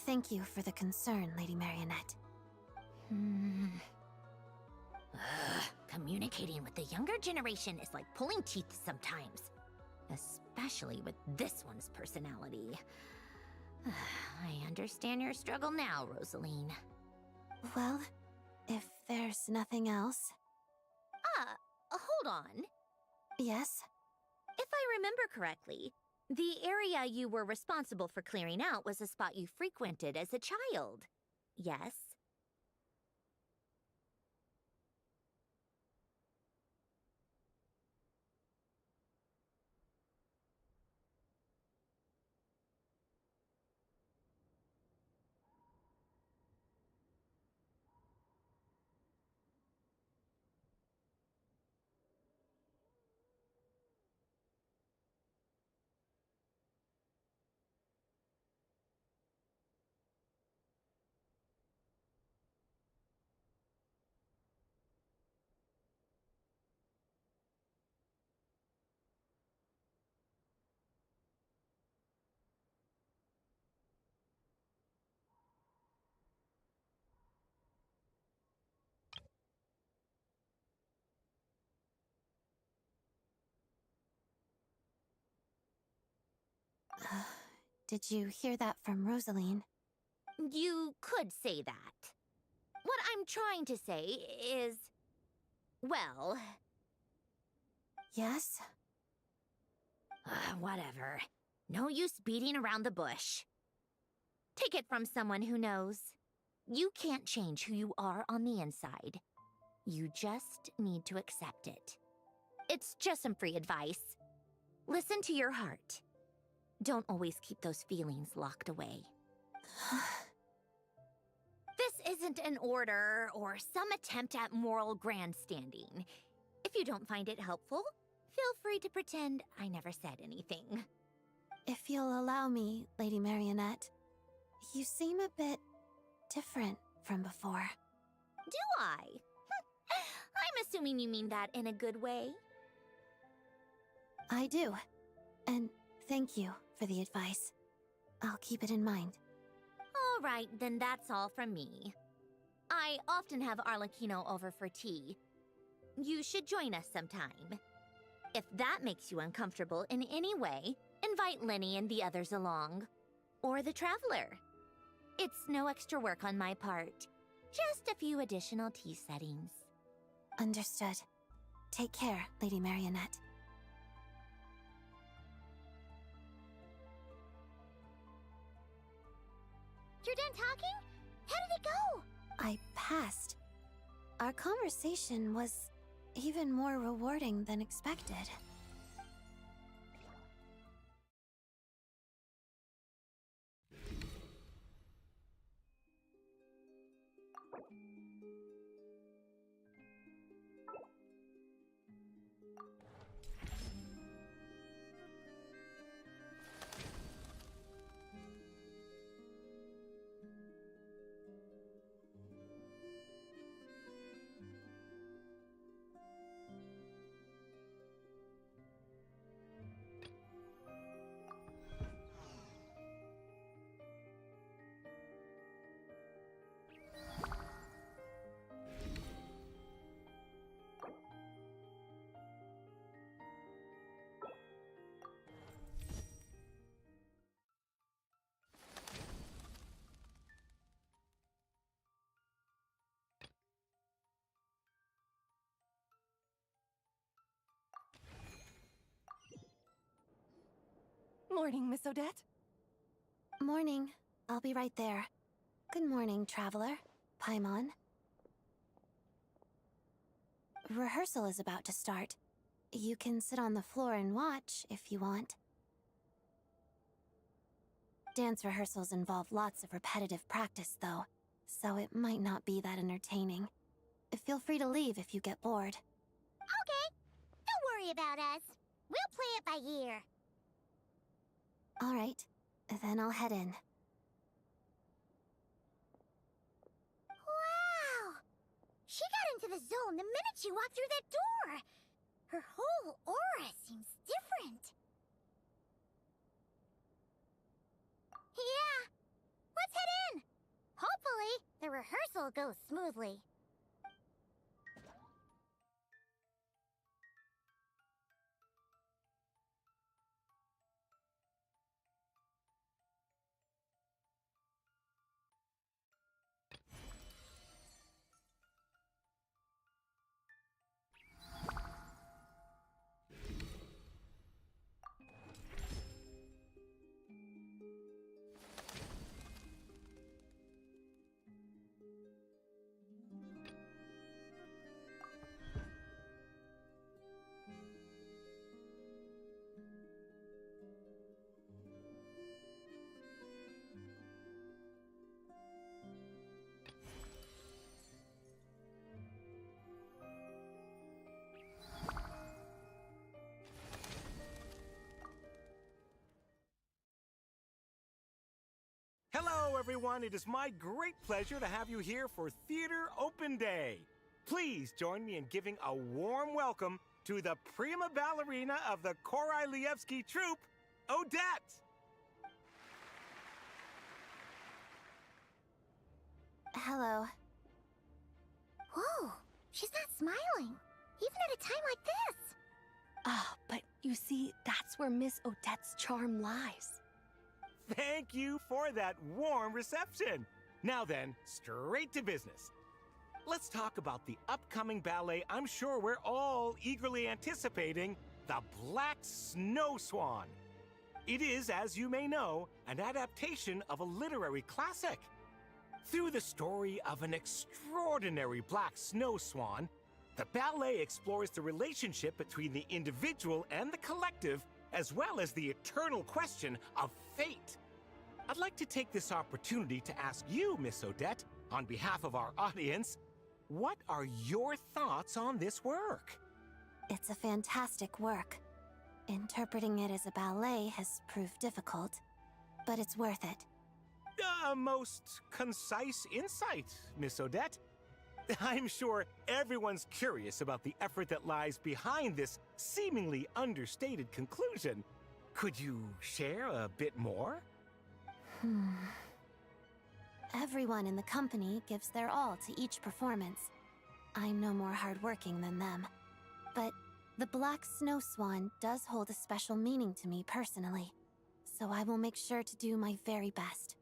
S1: thank you for the concern, Lady Marionette.
S12: Communicating with the younger generation is like pulling teeth sometimes. Especially with this one's personality. I understand your struggle now, Rosaline.
S1: Well, if there's nothing else...
S12: Hold on.
S1: Yes?
S12: If I remember correctly, the area you were responsible for clearing out was a spot you frequented as a child. Yes?
S1: Did you hear that from Rosaline?
S12: You could say that. What I'm trying to say is... well...
S1: Yes?
S12: Whatever. No use beating around the bush. Take it from someone who knows. You can't change who you are on the inside. You just need to accept it. It's just some free advice. Listen to your heart. Don't always keep those feelings locked away. This isn't an order or some attempt at moral grandstanding. If you don't find it helpful, feel free to pretend I never said anything.
S1: If you'll allow me, Lady Marionette, you seem a bit different from before.
S12: Do I? I'm assuming you mean that in a good way.
S1: I do. And thank you for the advice. I'll keep it in mind.
S12: All right, then that's all from me. I often have Arlecchino over for tea. You should join us sometime. If that makes you uncomfortable in any way, invite Lenny and the others along. Or the Traveler. It's no extra work on my part. Just a few additional tea settings.
S1: Understood. Take care, Lady Marionette.
S17: You're done talking? How did it go?
S1: I passed. Our conversation was even more rewarding than expected.
S8: Morning, Miss Odette.
S1: Morning. I'll be right there. Good morning, Traveler. Paimon. Rehearsal is about to start. You can sit on the floor and watch if you want. Dance rehearsals involve lots of repetitive practice, though, so it might not be that entertaining. Feel free to leave if you get bored.
S17: Okay. Don't worry about us. We'll play it by ear.
S1: All right, then I'll head in.
S17: Wow! She got into the zone the minute she walked through that door. Her whole aura seems different. Yeah. Let's head in. Hopefully, the rehearsal goes smoothly.
S13: Hello, everyone. It is my great pleasure to have you here for Theater Open Day. Please join me in giving a warm welcome to the prima ballerina of the Korolyevsky troupe, Odette.
S1: Hello.
S17: Whoa, she's not smiling, even at a time like this.
S8: Ah, but you see, that's where Miss Odette's charm lies.
S13: Thank you for that warm reception. Now then, straight to business. Let's talk about the upcoming ballet I'm sure we're all eagerly anticipating, The Black Snow Swan. It is, as you may know, an adaptation of a literary classic. Through the story of an extraordinary black snow swan, the ballet explores the relationship between the individual and the collective, as well as the eternal question of fate. I'd like to take this opportunity to ask you, Miss Odette, on behalf of our audience, what are your thoughts on this work?
S1: It's a fantastic work. Interpreting it as a ballet has proved difficult, but it's worth it.
S13: A most concise insight, Miss Odette. I'm sure everyone's curious about the effort that lies behind this seemingly understated conclusion. Could you share a bit more?
S1: Everyone in the company gives their all to each performance. I'm no more hardworking than them. But the Black Snow Swan does hold a special meaning to me personally, so I will make sure to do my very best.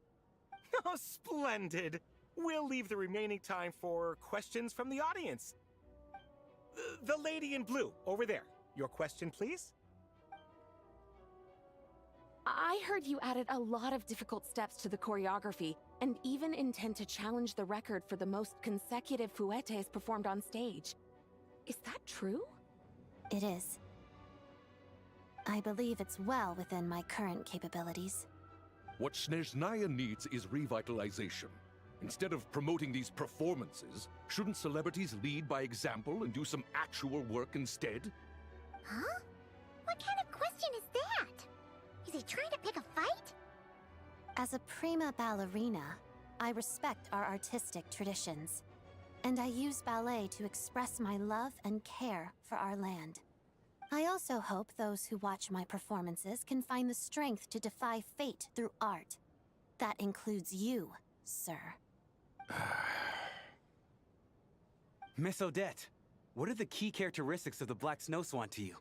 S13: Oh, splendid! We'll leave the remaining time for questions from the audience. The lady in blue, over there. Your question, please?
S8: I heard you added a lot of difficult steps to the choreography, and even intend to challenge the record for the most consecutive fouettes performed on stage. Is that true?
S1: It is. I believe it's well within my current capabilities.
S14: What Snezhnaya needs is revitalization. Instead of promoting these performances, shouldn't celebrities lead by example and do some actual work instead?
S17: Huh? What kind of question is that? Is he trying to pick a fight?
S1: As a prima ballerina, I respect our artistic traditions, and I use ballet to express my love and care for our land. I also hope those who watch my performances can find the strength to defy fate through art. That includes you, sir.
S4: Miss Odette, what are the key characteristics of the Black Snow Swan to you?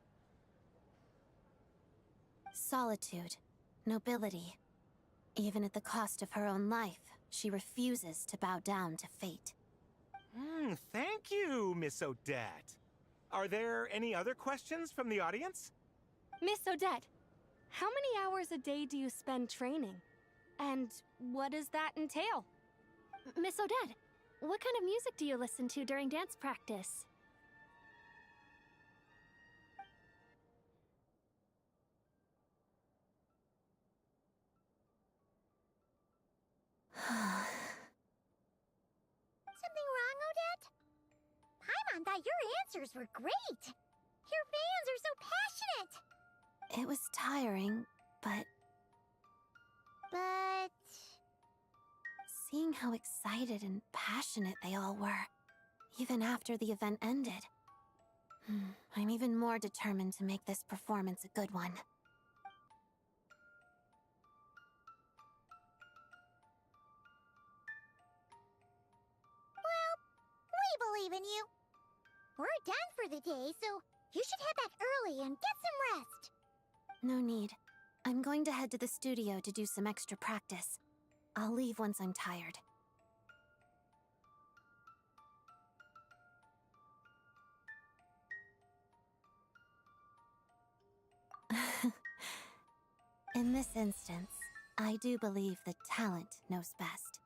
S1: Solitude, nobility. Even at the cost of her own life, she refuses to bow down to fate.
S13: Thank you, Miss Odette. Are there any other questions from the audience?
S22: Miss Odette, how many hours a day do you spend training? And what does that entail? Miss Odette, what kind of music do you listen to during dance practice?
S17: Something wrong, Odette? Paimon thought your answers were great. Your fans are so passionate.
S1: It was tiring, but seeing how excited and passionate they all were, even after the event ended, I'm even more determined to make this performance a good one.
S17: Well, we believe in you. We're done for the day, so you should head back early and get some rest.
S1: No need. I'm going to head to the studio to do some extra practice. I'll leave once I'm tired. In this instance, I do believe that talent knows best.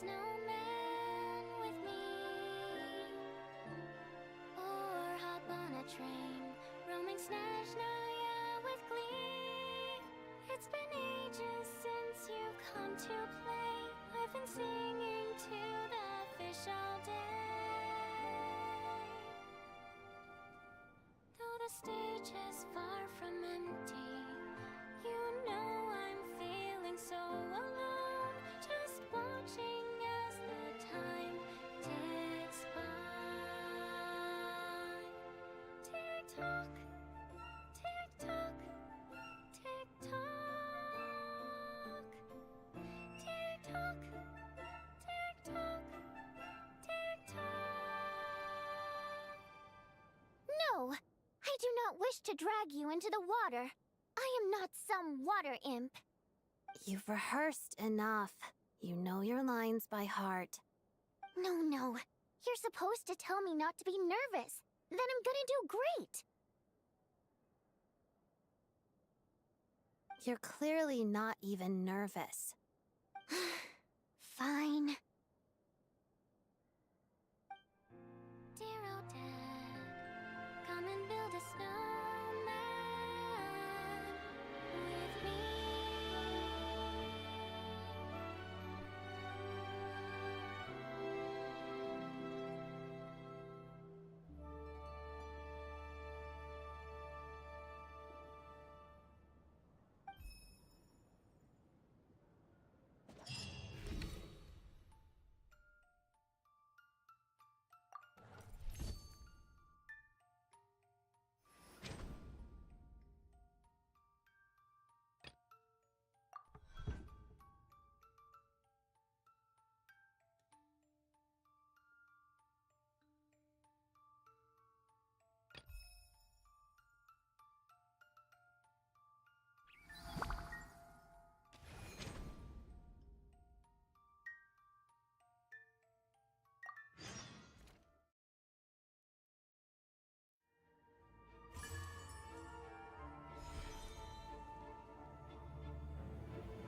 S5: snowman with me, or hop on a train, roaming Snezhnaya with glee. It's been ages since you've come to play. I've been singing to the fish all day. Though the stage is far from empty, you know I'm feeling so alone, just watching as the time ticks by. Tick tock, tick tock, tick tock, tick tock, tick tock, tick tock. No, I do not wish to drag you into the water. I am not some water imp.
S1: You've rehearsed enough. You know your lines by heart.
S5: No, no. You're supposed to tell me not to be nervous. Then I'm gonna do great.
S1: You're clearly not even nervous.
S5: Fine. Dear Odette, come and build a snowman with me.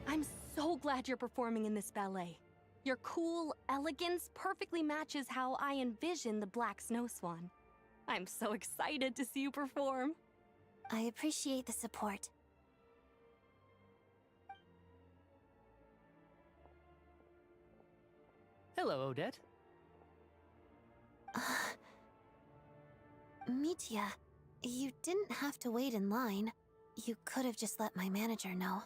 S8: I'm so glad you're performing in this ballet. Your cool elegance perfectly matches how I envision the Black Snow Swan. I'm so excited to see you perform.
S1: I appreciate the support.
S2: Hello, Odette.
S1: Mitya, you didn't have to wait in line. You could have just let my manager know.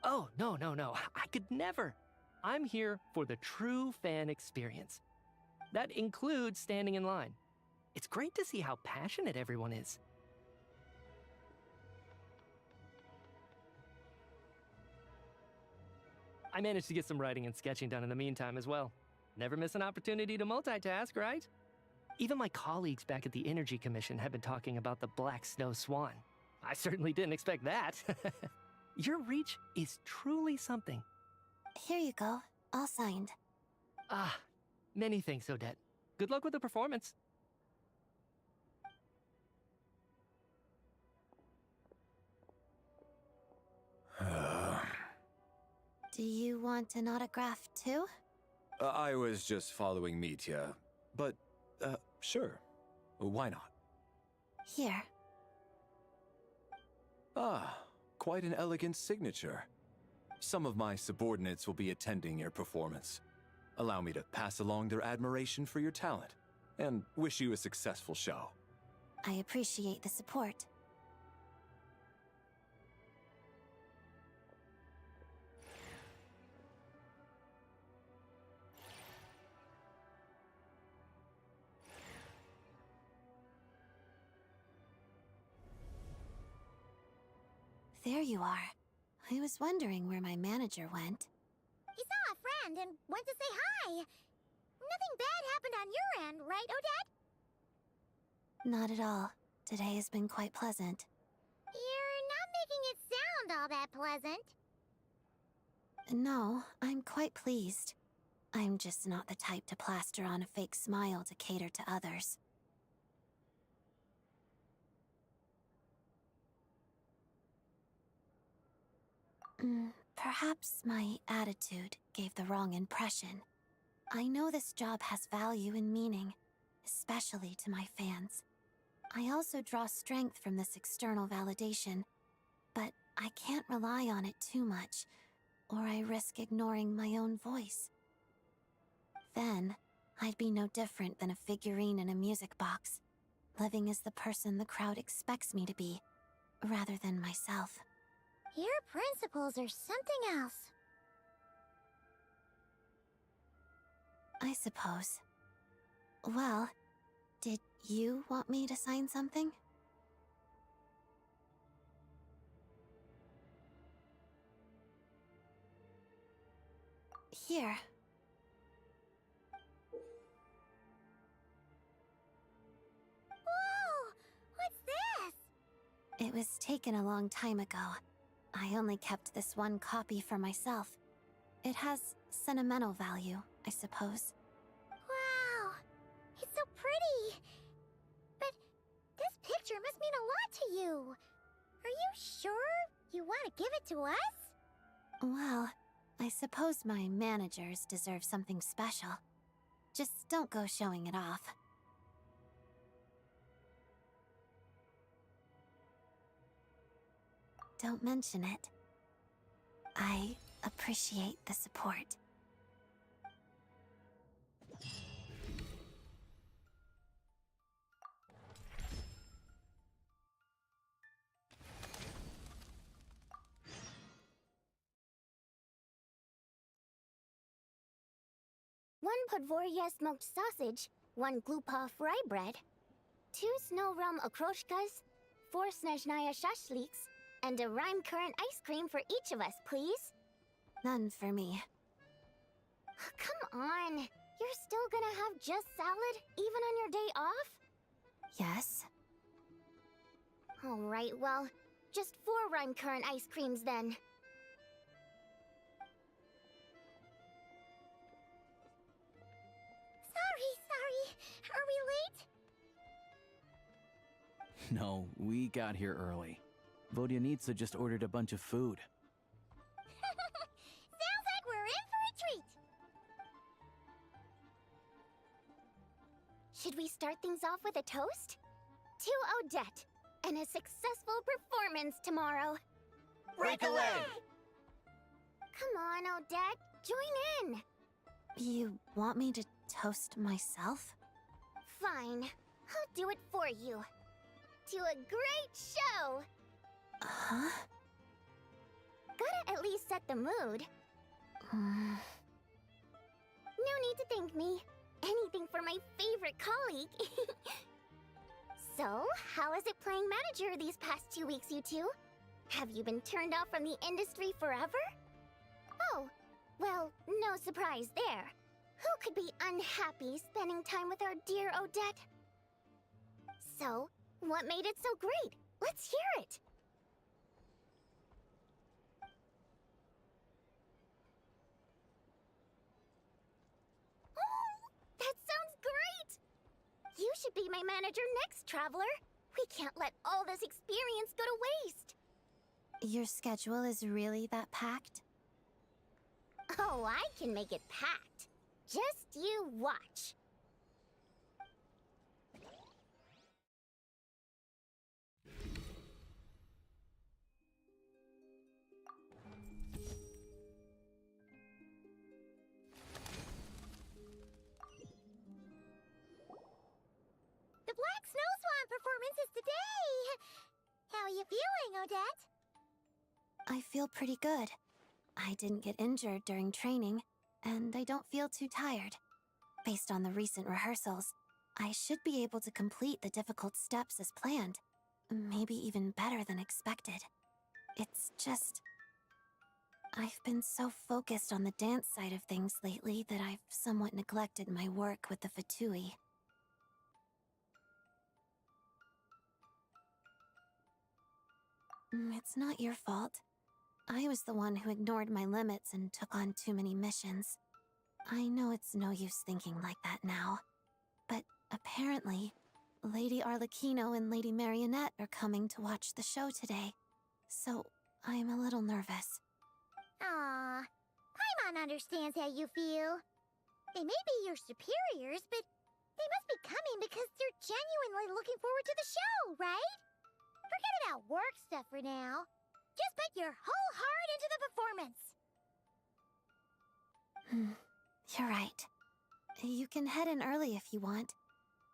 S2: Oh, no, no, no. I could never. I'm here for the true fan experience. That includes standing in line. It's great to see how passionate everyone is. I managed to get some writing and sketching done in the meantime as well. Never miss an opportunity to multitask, right? Even my colleagues back at the Energy Commission have been talking about the Black Snow Swan. I certainly didn't expect that. Your reach is truly something.
S1: Here you go, all signed.
S2: Ah, many thanks, Odette. Good luck with the performance.
S1: Do you want an autograph too?
S7: I was just following Mitya, but, sure. Why not?
S1: Here.
S7: Ah, quite an elegant signature. Some of my subordinates will be attending your performance. Allow me to pass along their admiration for your talent, and wish you a successful show.
S1: I appreciate the support. There you are. I was wondering where my manager went.
S17: He saw a friend and went to say hi. Nothing bad happened on your end, right, Odette?
S1: Not at all. Today has been quite pleasant.
S17: You're not making it sound all that pleasant.
S1: No, I'm quite pleased. I'm just not the type to plaster on a fake smile to cater to others. Perhaps my attitude gave the wrong impression. I know this job has value and meaning, especially to my fans. I also draw strength from this external validation, but I can't rely on it too much, or I risk ignoring my own voice. Then, I'd be no different than a figurine in a music box, living as the person the crowd expects me to be, rather than myself.
S17: Your principles are something else.
S1: I suppose. Well, did you want me to sign something? Here.
S17: Whoa! What's this?
S1: It was taken a long time ago. I only kept this one copy for myself. It has sentimental value, I suppose.
S17: Wow! It's so pretty! But this picture must mean a lot to you. Are you sure you want to give it to us?
S1: Well, I suppose my managers deserve something special. Just don't go showing it off. Don't mention it. I appreciate the support.
S5: One Podvoria smoked sausage, 1 Glupa fry bread, 2 Snow Realm okroshkas, 4 Snezhnaya shashliks, and a Rhyme Current ice cream for each of us, please.
S1: None for me.
S5: Come on! You're still gonna have just salad, even on your day off?
S1: Yes?
S5: Alright, well, just 4 Rhyme Current ice creams then.
S17: Sorry. Are we late?
S18: No, we got here early. Vodyanitsa just ordered a bunch of food.
S17: Sounds like we're in for a treat.
S5: Should we start things off with a toast? To Odette, and a successful performance tomorrow.
S17: Break a leg!
S5: Come on, Odette, join in.
S1: You want me to toast myself?
S5: Fine, I'll do it for you. To a great show!
S1: Huh?
S5: Gotta at least set the mood. No need to thank me. Anything for my favorite colleague. So, how is it playing manager these past 2 weeks, you two? Have you been turned off from the industry forever? Oh, well, no surprise there. Who could be unhappy spending time with our dear Odette? So, what made it so great? Let's hear it! Oh, that sounds great! You should be my manager next, Traveler. We can't let all this experience go to waste.
S1: Your schedule is really that packed?
S5: Oh, I can make it packed. Just you watch.
S17: The Black Snow Swan performance is today! How are you feeling, Odette?
S1: I feel pretty good. I didn't get injured during training, and I don't feel too tired. Based on the recent rehearsals, I should be able to complete the difficult steps as planned. Maybe even better than expected. It's just... I've been so focused on the dance side of things lately that I've somewhat neglected my work with the Fatui. It's not your fault. I was the one who ignored my limits and took on too many missions. I know it's no use thinking like that now. But apparently, Lady Arlecchino and Lady Marionette are coming to watch the show today. So, I'm a little nervous.
S17: Aw, Paimon understands how you feel. They may be your superiors, but they must be coming because they're genuinely looking forward to the show, right? Forget about work stuff for now. Just put your whole heart into the performance.
S1: You're right. You can head in early if you want.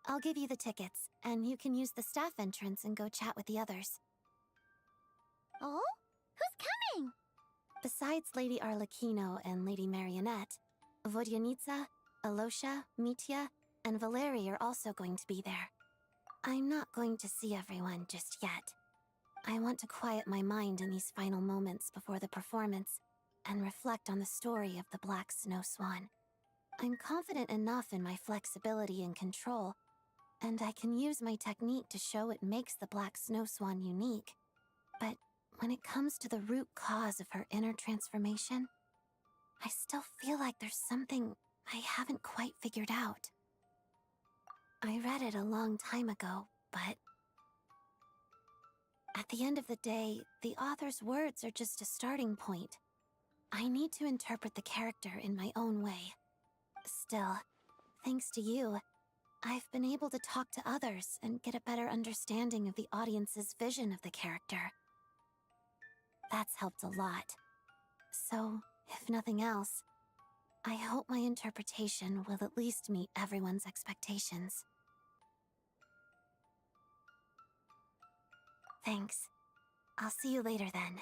S1: I'll give you the tickets, and you can use the staff entrance and go chat with the others.
S17: Oh? Who's coming?
S1: Besides Lady Arlecchino and Lady Marionette, Vodyanitsa, Alosha, Mitya, and Valeri are also going to be there. I'm not going to see everyone just yet. I want to quiet my mind in these final moments before the performance and reflect on the story of the Black Snow Swan. I'm confident enough in my flexibility and control, and I can use my technique to show what makes the Black Snow Swan unique. But when it comes to the root cause of her inner transformation, I still feel like there's something I haven't quite figured out. I read it a long time ago, but at the end of the day, the author's words are just a starting point. I need to interpret the character in my own way. Still, thanks to you, I've been able to talk to others and get a better understanding of the audience's vision of the character. That's helped a lot. So, if nothing else, I hope my interpretation will at least meet everyone's expectations. Thanks. I'll see you later then.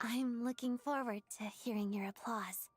S1: I'm looking forward to hearing your applause.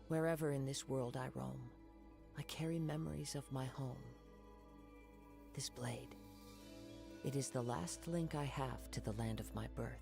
S9: Wherever in this world I roam, I carry memories of my home. This blade, it is the last link I have to the land of my birth.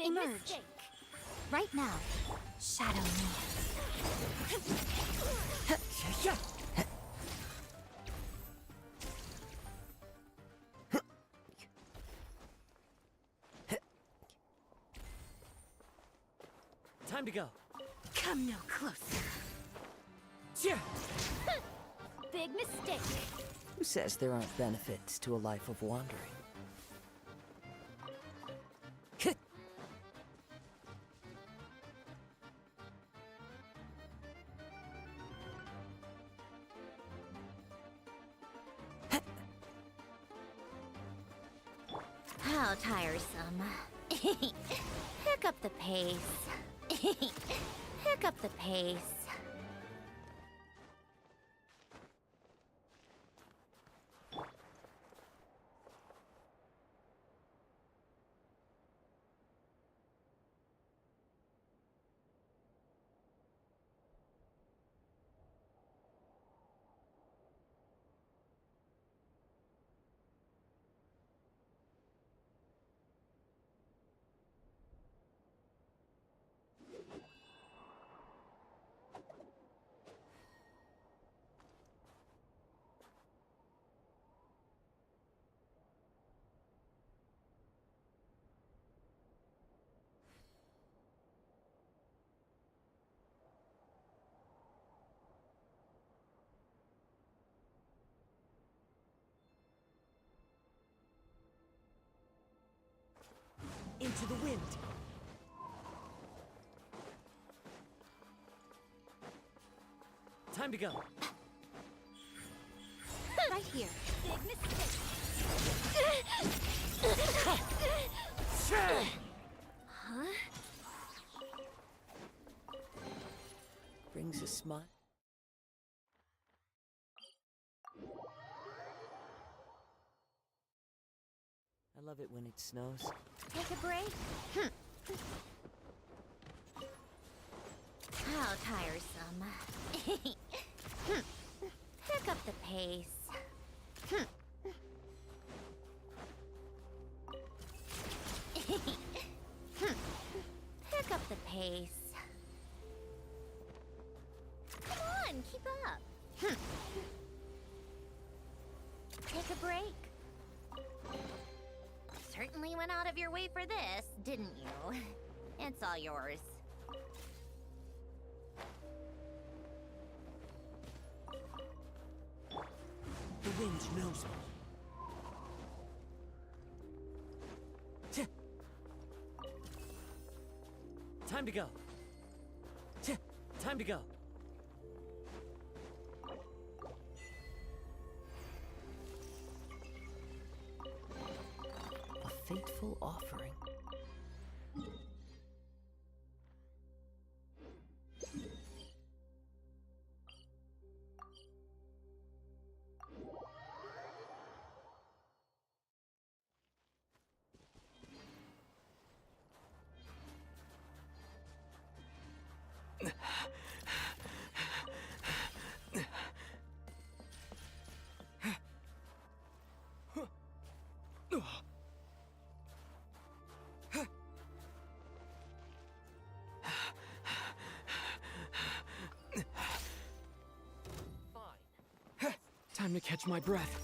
S1: emerge. Right now. Shadow me.
S21: Time to go.
S22: Come no closer. Big mistake.
S9: Who says there aren't benefits to a life of wandering?
S12: How tiresome. Pick up the pace. Pick up the pace.
S9: Into the wind.
S21: Time to go.
S22: Right here. Big mistake.
S9: Huh? Brings a smile. I love it when it snows.
S12: Take a break? How tiresome. Pick up the pace. Pick up the pace. Come on, keep up. Take a break. Certainly went out of your way for this, didn't you? It's all yours.
S9: The wind knows me.
S21: Time to go. Time to go.
S9: A fateful offering.
S6: Time to catch my breath.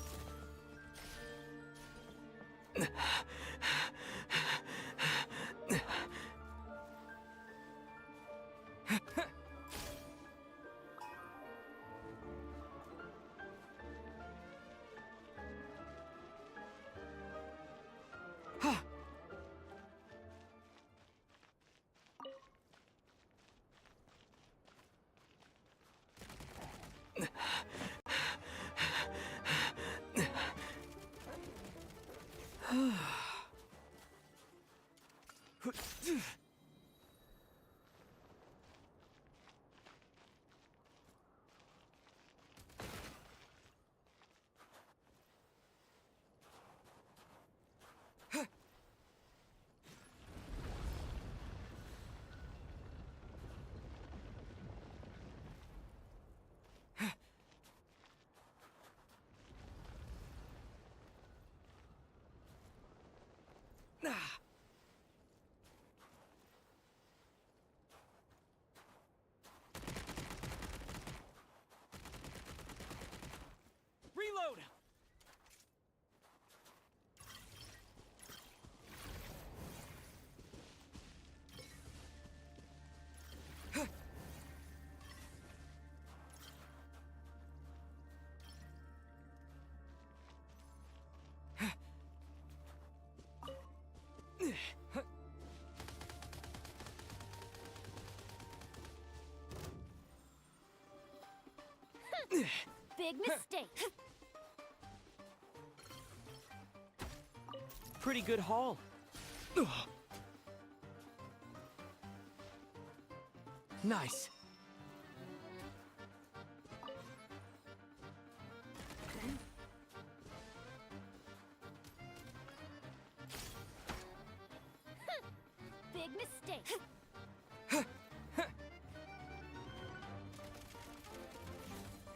S22: Big mistake.
S18: Pretty good haul. Nice.
S22: Big mistake.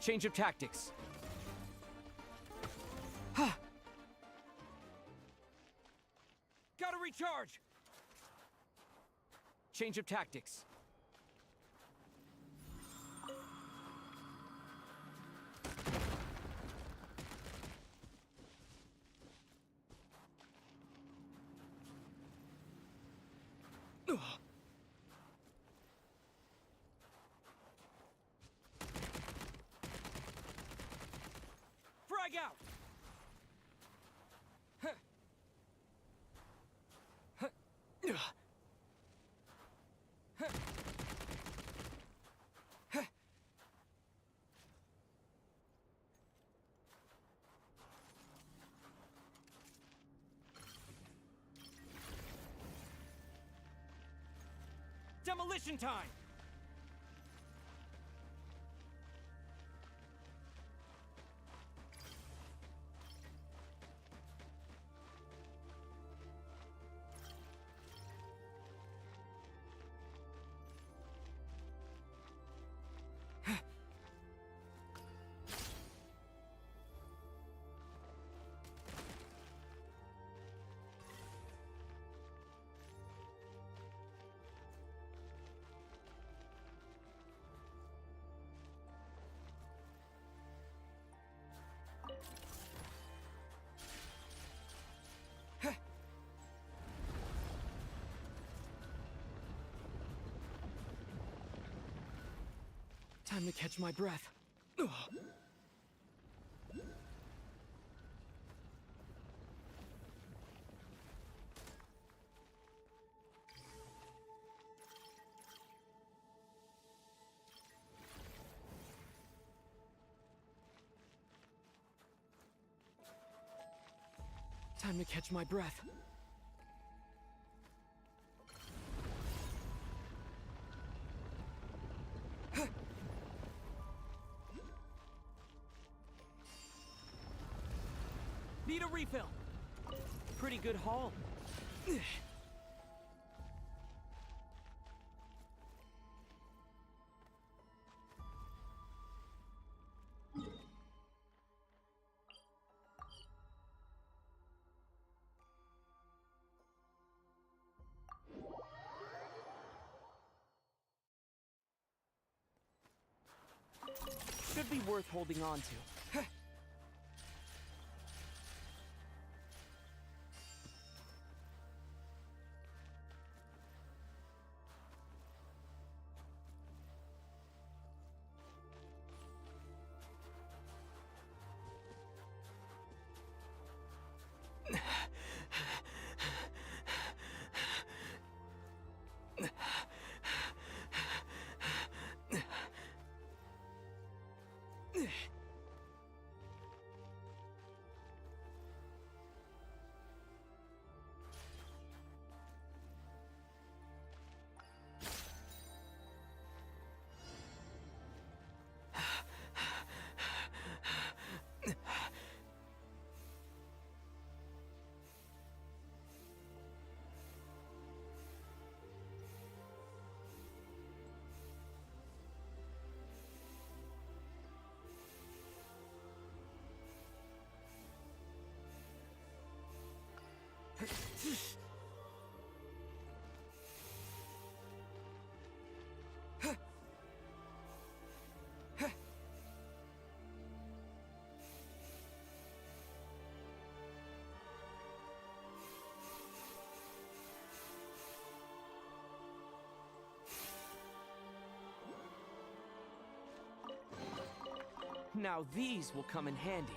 S18: Change of tactics. Gotta recharge! Change of tactics. Frag out! Demolition time!
S6: Time to catch my breath. Time to catch my breath.
S18: Need a refill. Pretty good haul. Should be worth holding on to.
S6: Now these will come in handy.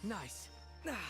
S6: Nice. Ah. Ah.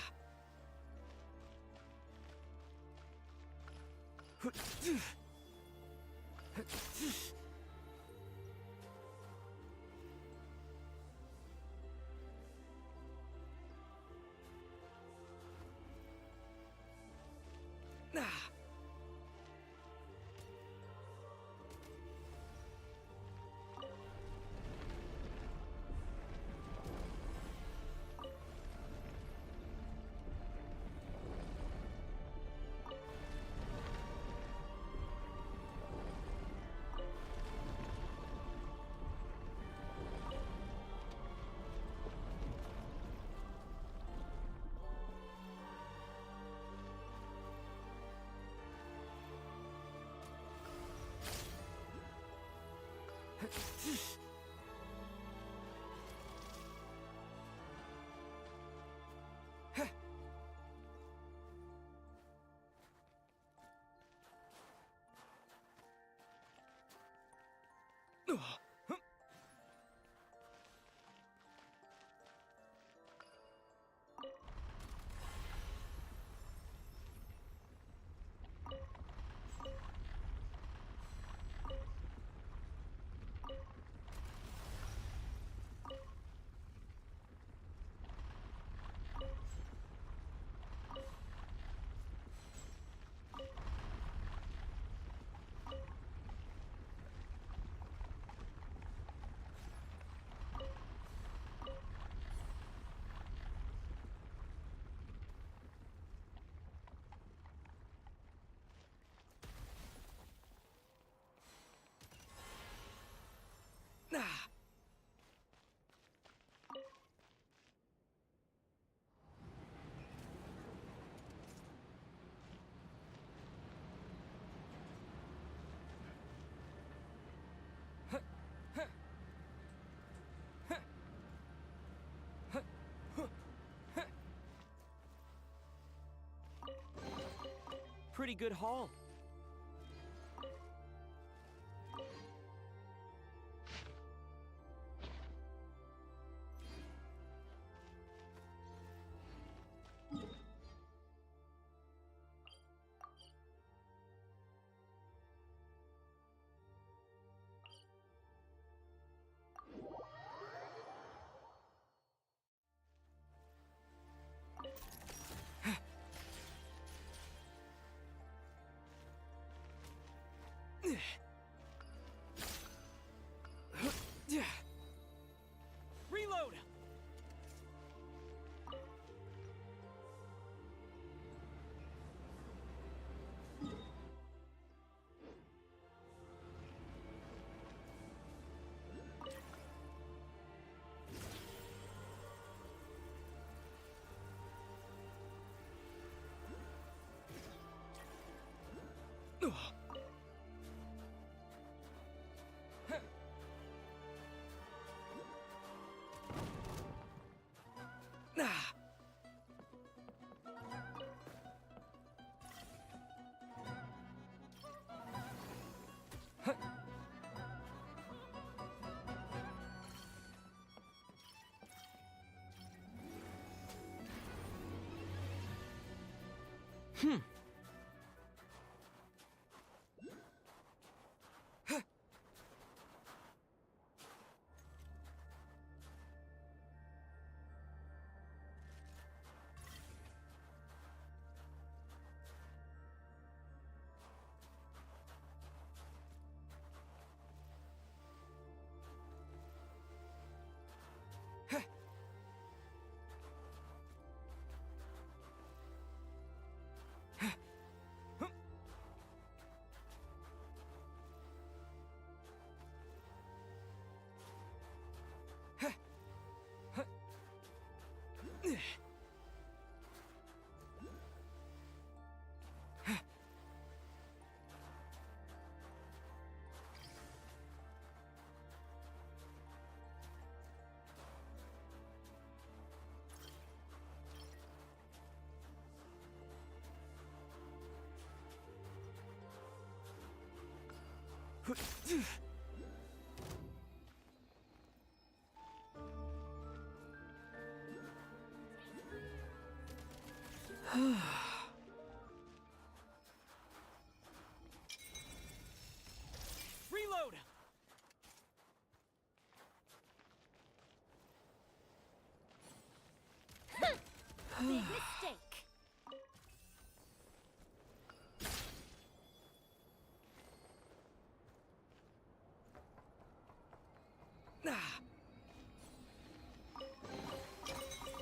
S18: Pretty good haul.
S6: Reload! Ugh. Ah. Hmm. Reload!
S12: Big mistake.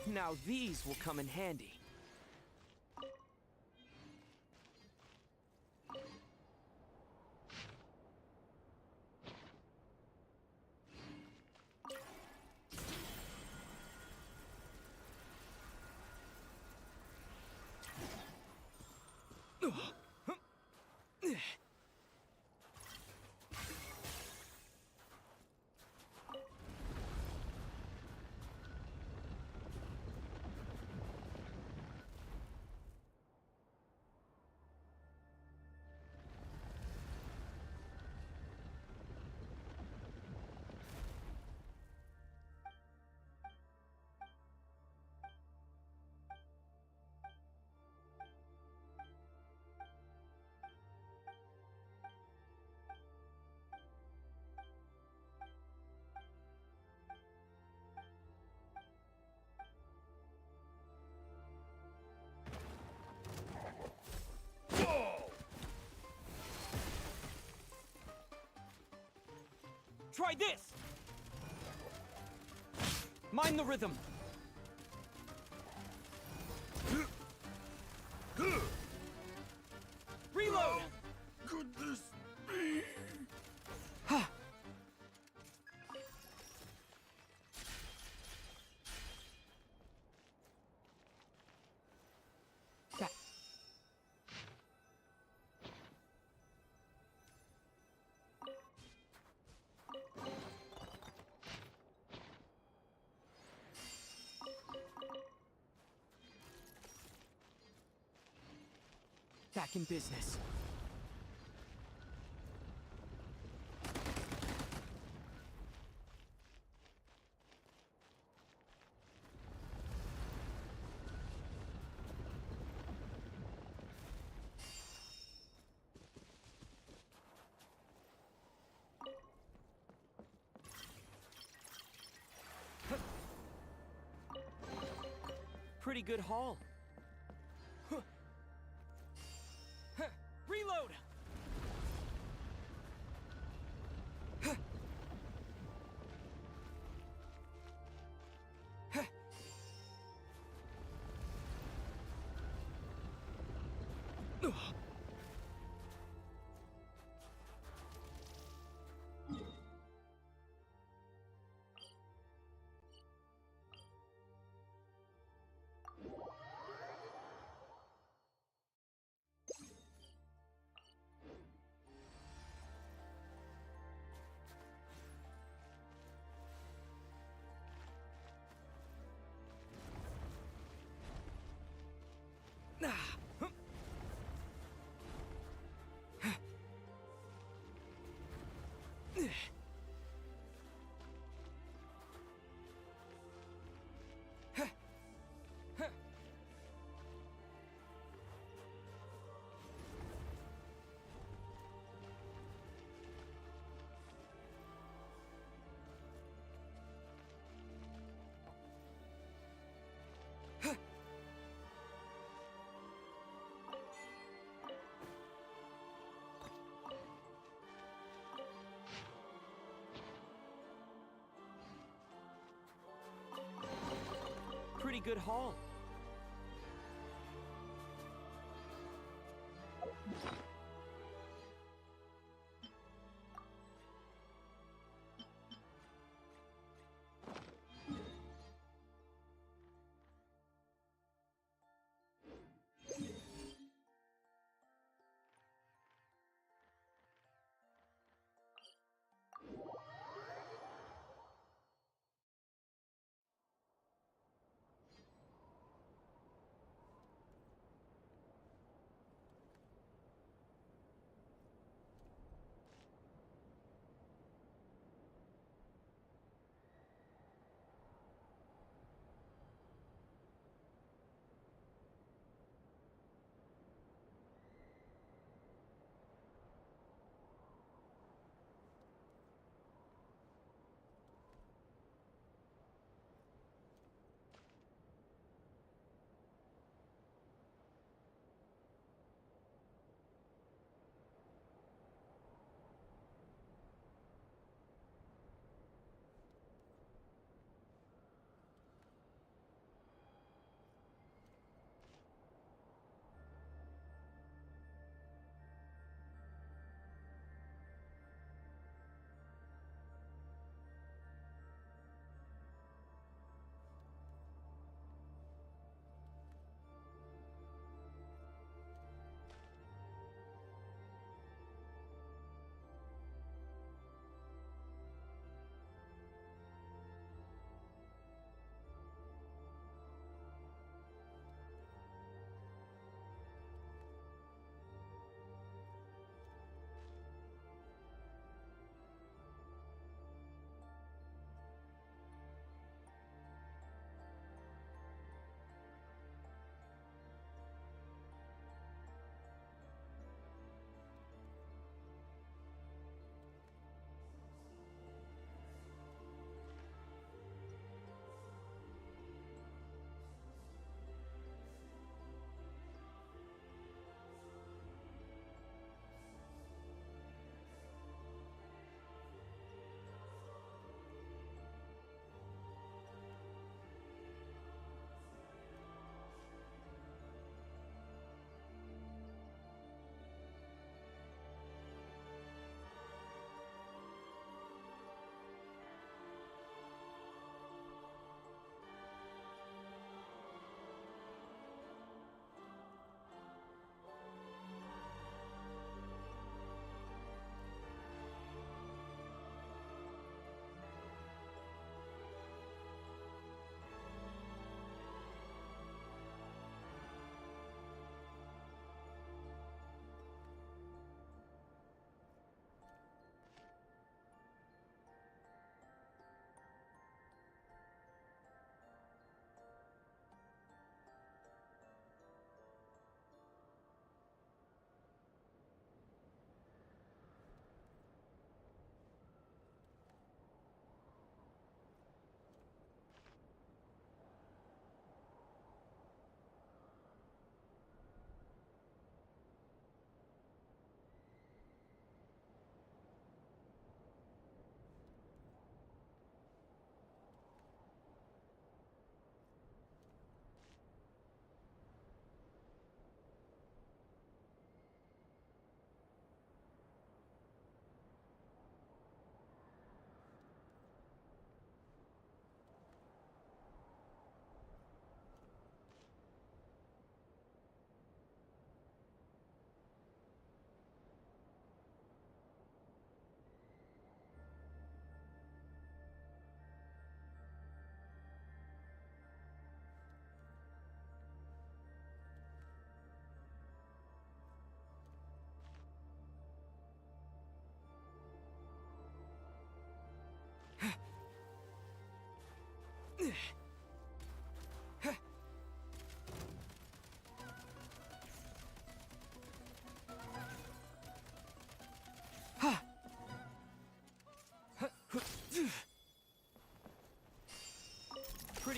S6: Now these will come in handy. Try this! Mind the rhythm. Reload!
S11: Could this be?
S6: Back in business. Pretty good haul. Reload! Pretty good haul.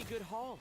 S6: good haul.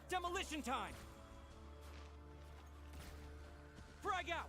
S6: Demolition time! Frag out!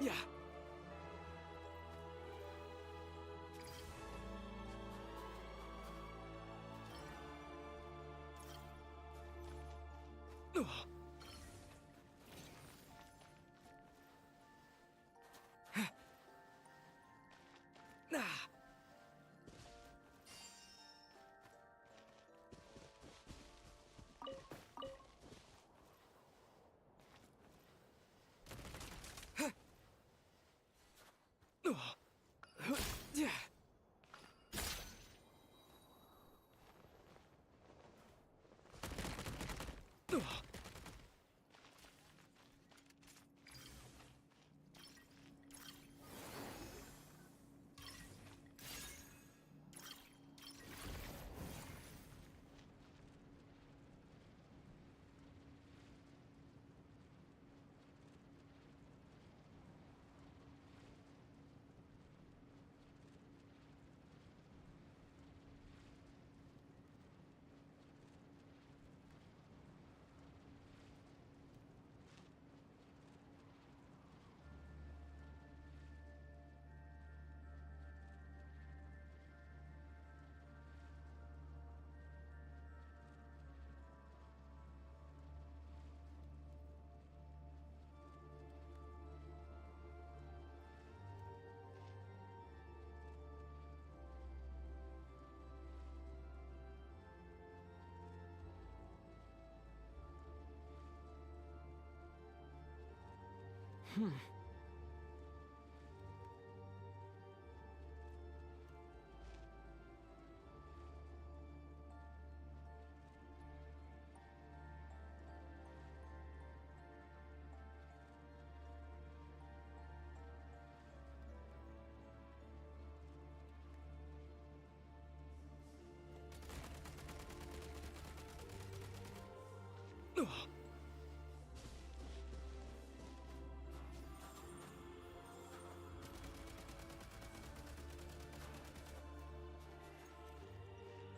S6: Yeah. Ugh. Ah. Yeah.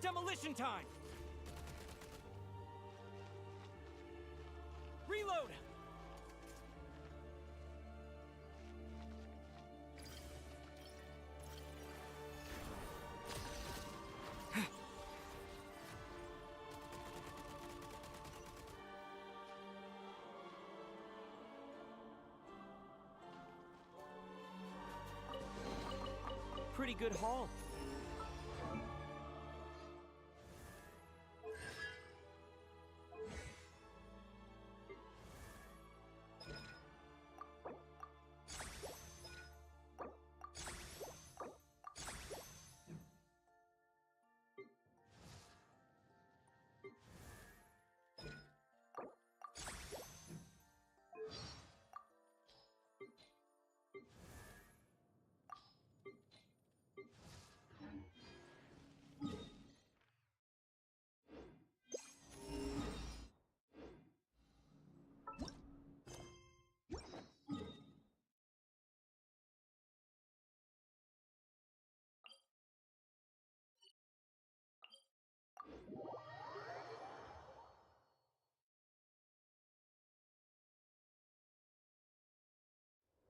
S6: Demolition time! Reload!
S18: pretty good haul.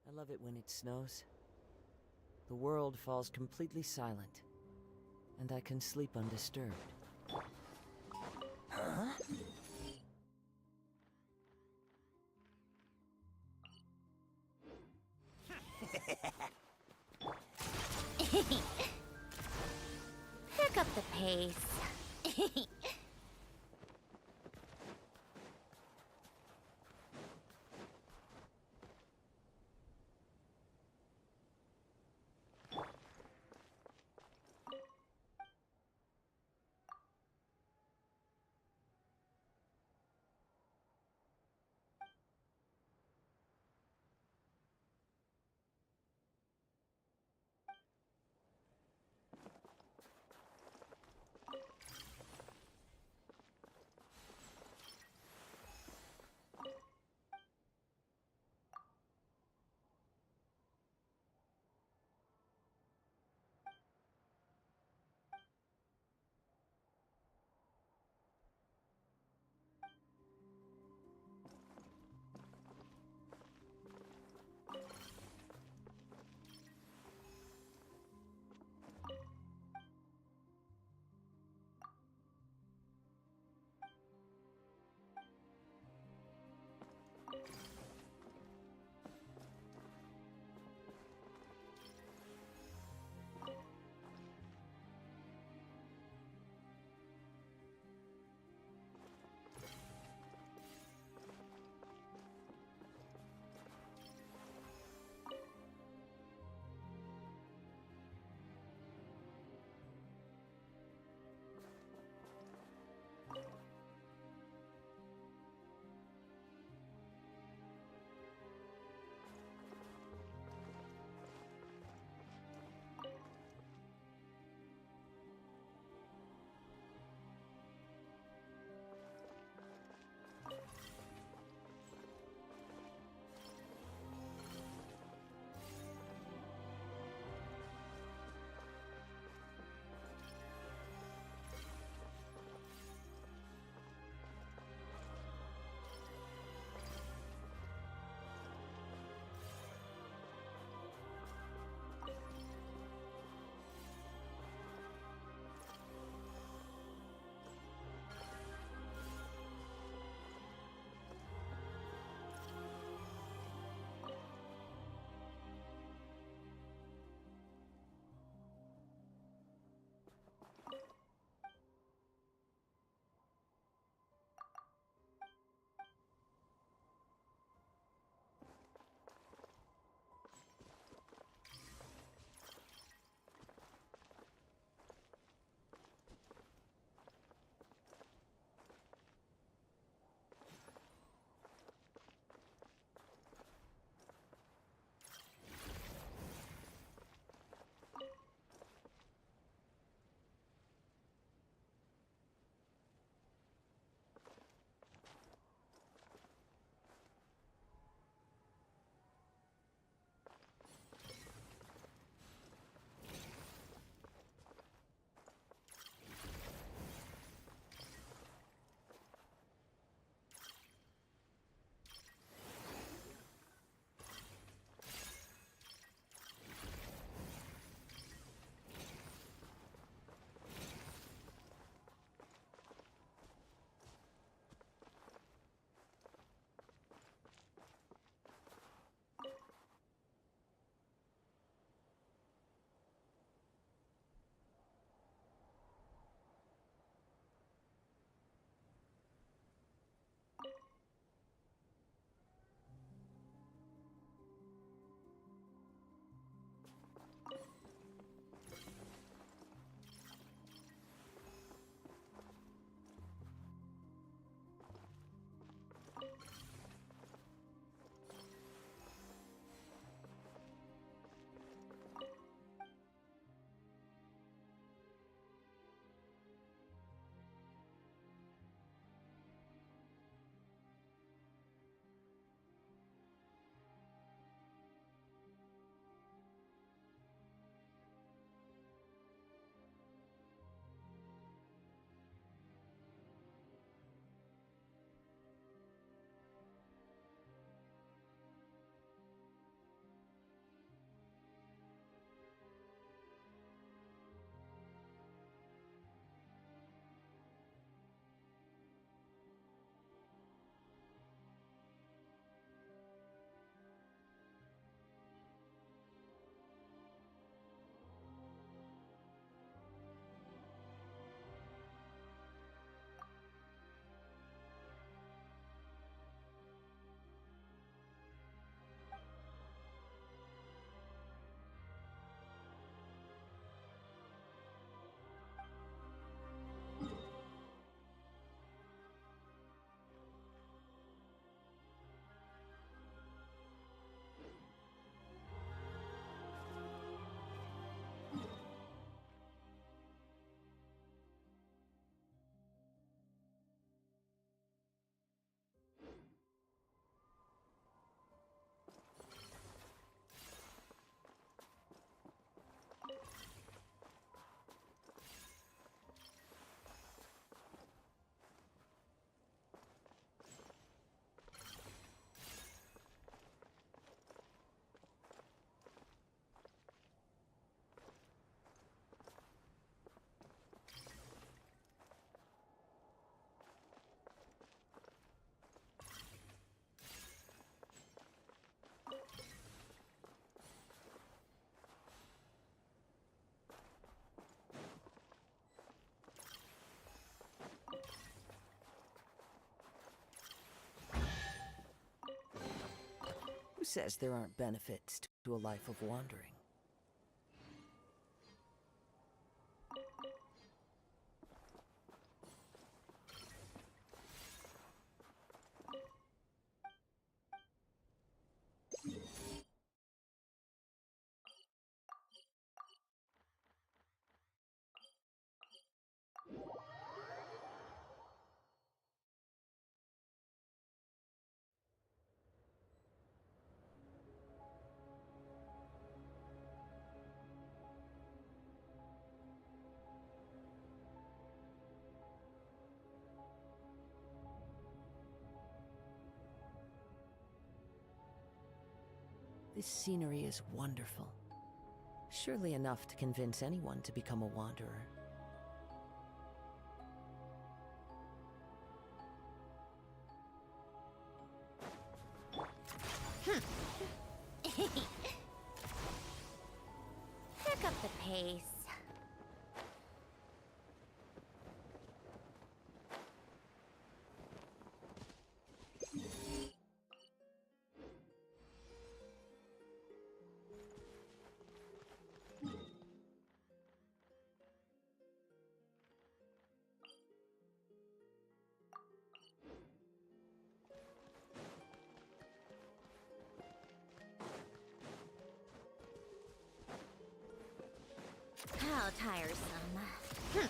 S9: I love it when it snows. The world falls completely silent, and I can sleep undisturbed.
S12: Huh? Pick up the pace.
S9: says there aren't benefits to a life of wandering? This scenery is wonderful. Surely enough to convince anyone to become a wanderer.
S12: Pick up the pace. How tiresome. Come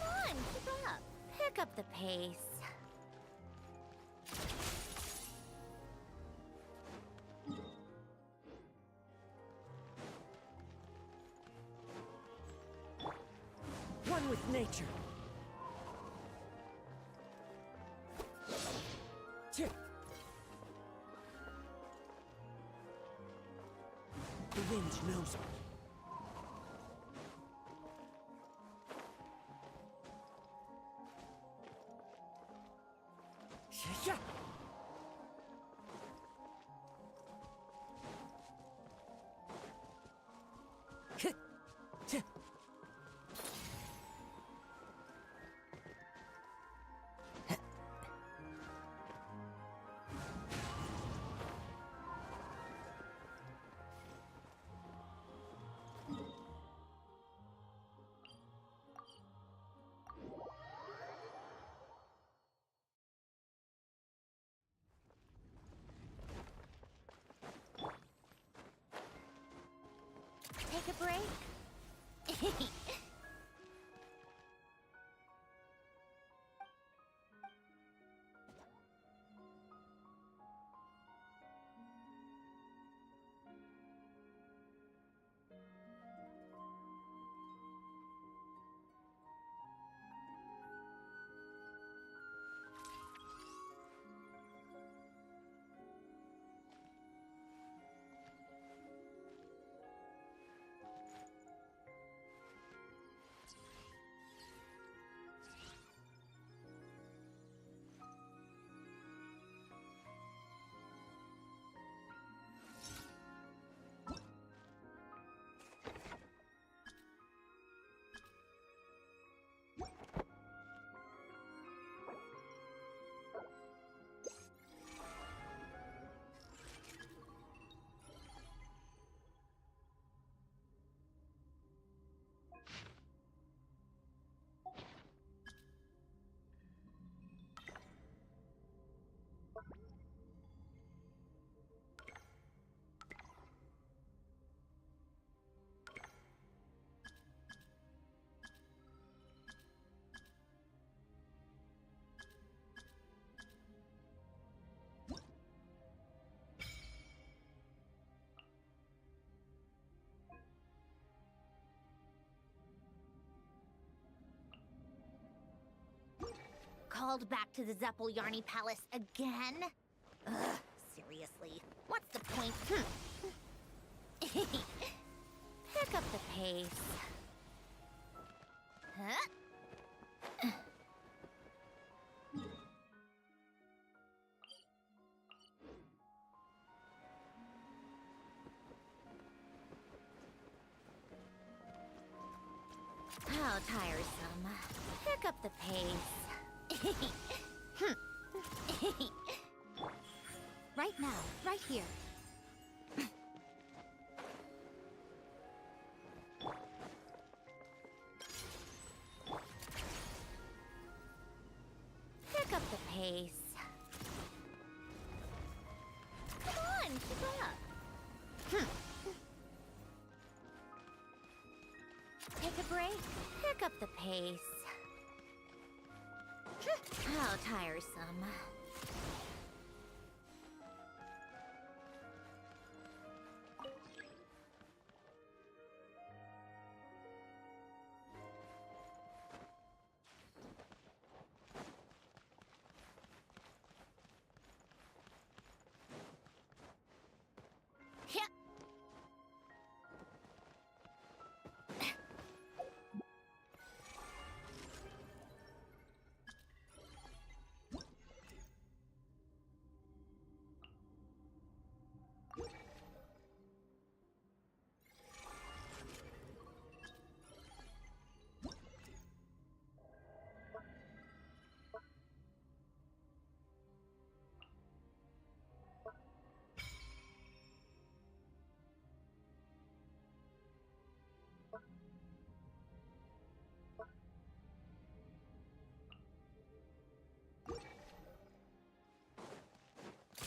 S12: on, keep up. Pick up the pace.
S9: One with nature. The wind knows it. Yeah.
S12: Take a break? Called back to the Zeppeljärni Palace again? Ugh, seriously. What's the point? Pick up the pace. Huh? How How tiresome. Pick up the pace.
S10: Right now, right here.
S12: Pick up the pace. Come on, keep up. Take a break. Pick up the pace. How tiresome.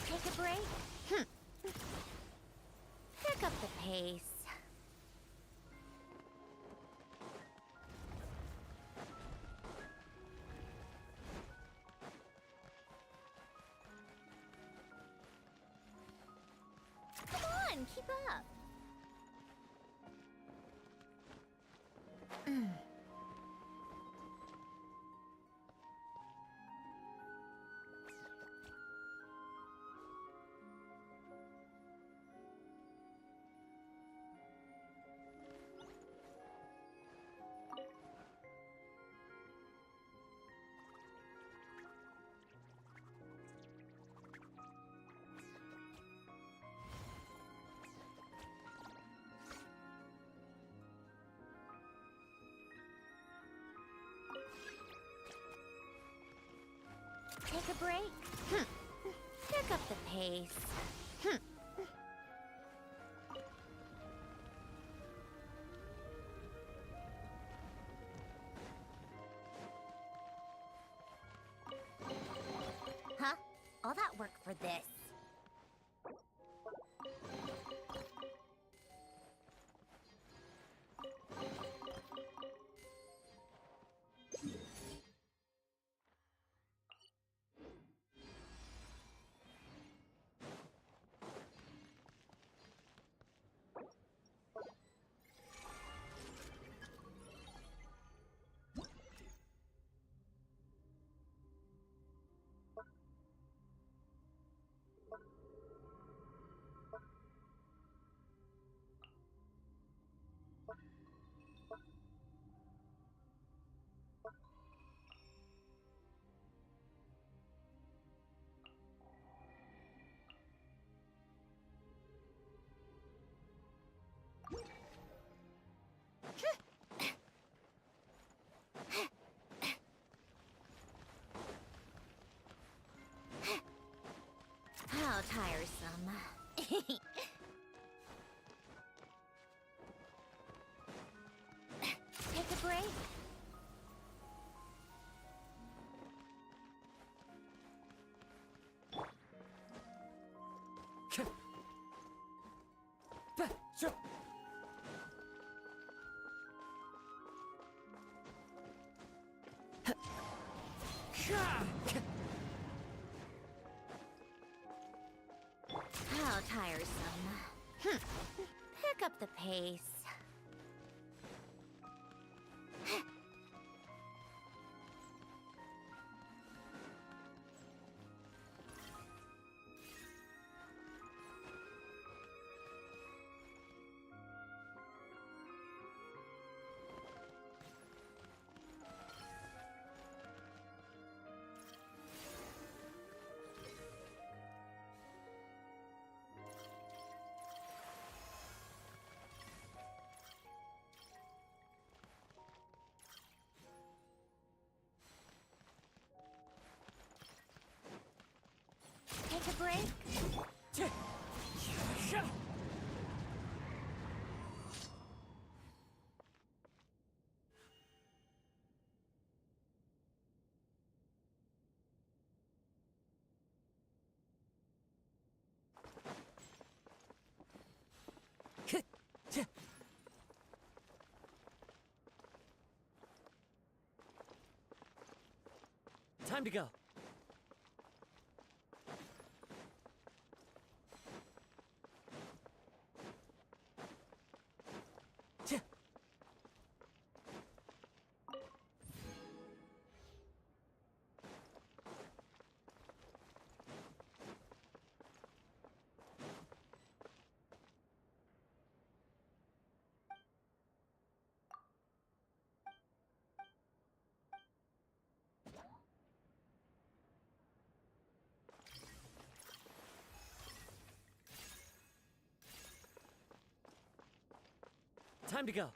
S12: Take a break. Pick up the pace. Come on, keep up. Take a break. Pick up the pace. Huh? All that work for this. How tiresome. Take a break. How tiresome. Pick up the pace.
S15: Time to go. Time to go.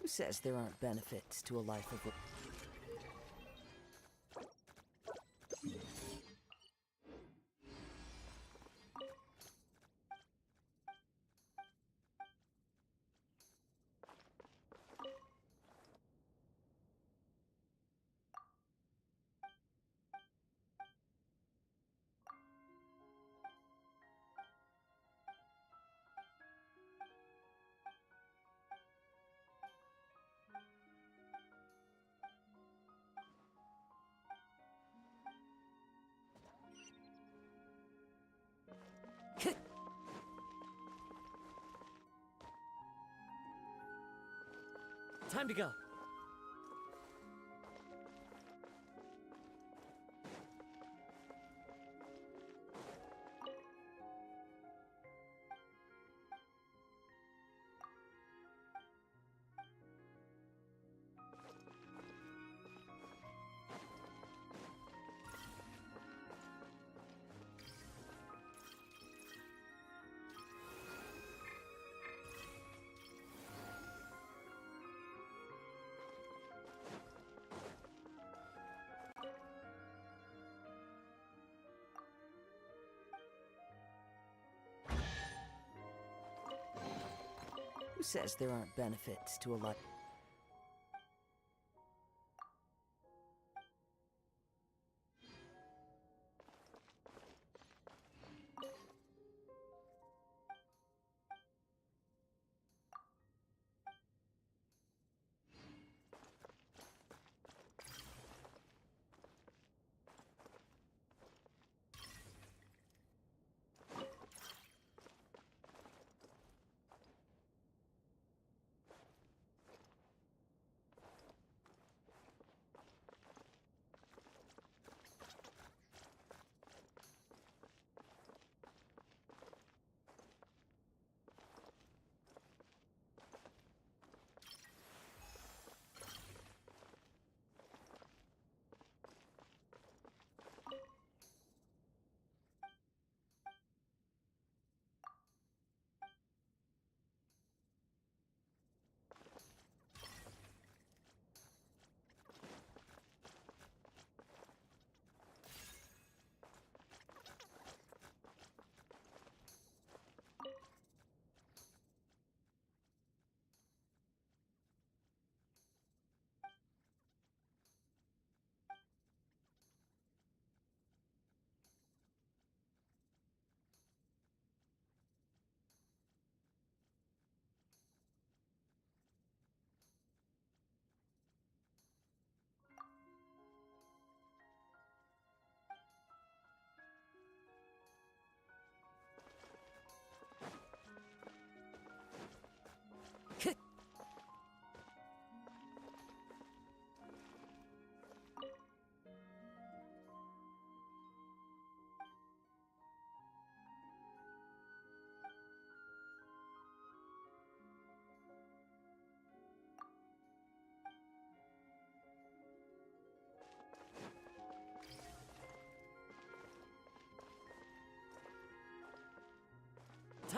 S9: Who says there aren't benefits to a life of...
S15: Time to go.
S9: Who says there aren't benefits to a life?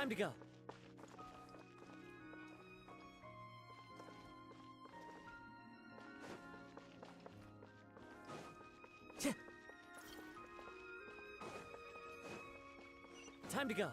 S15: Time to go. Time to go.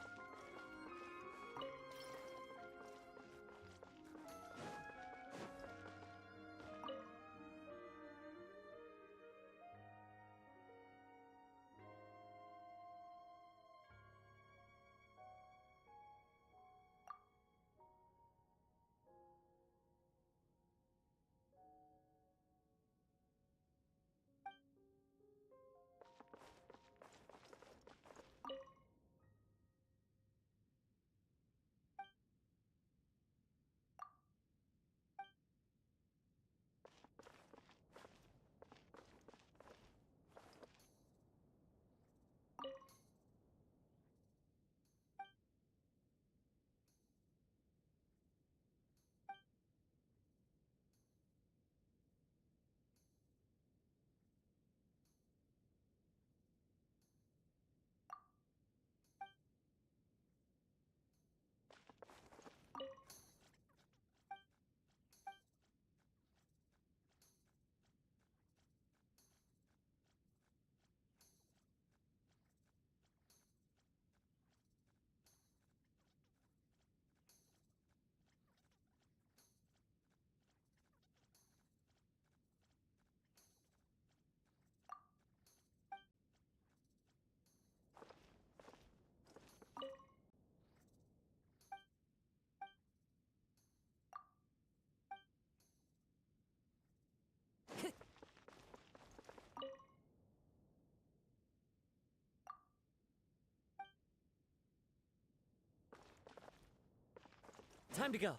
S15: Time to go.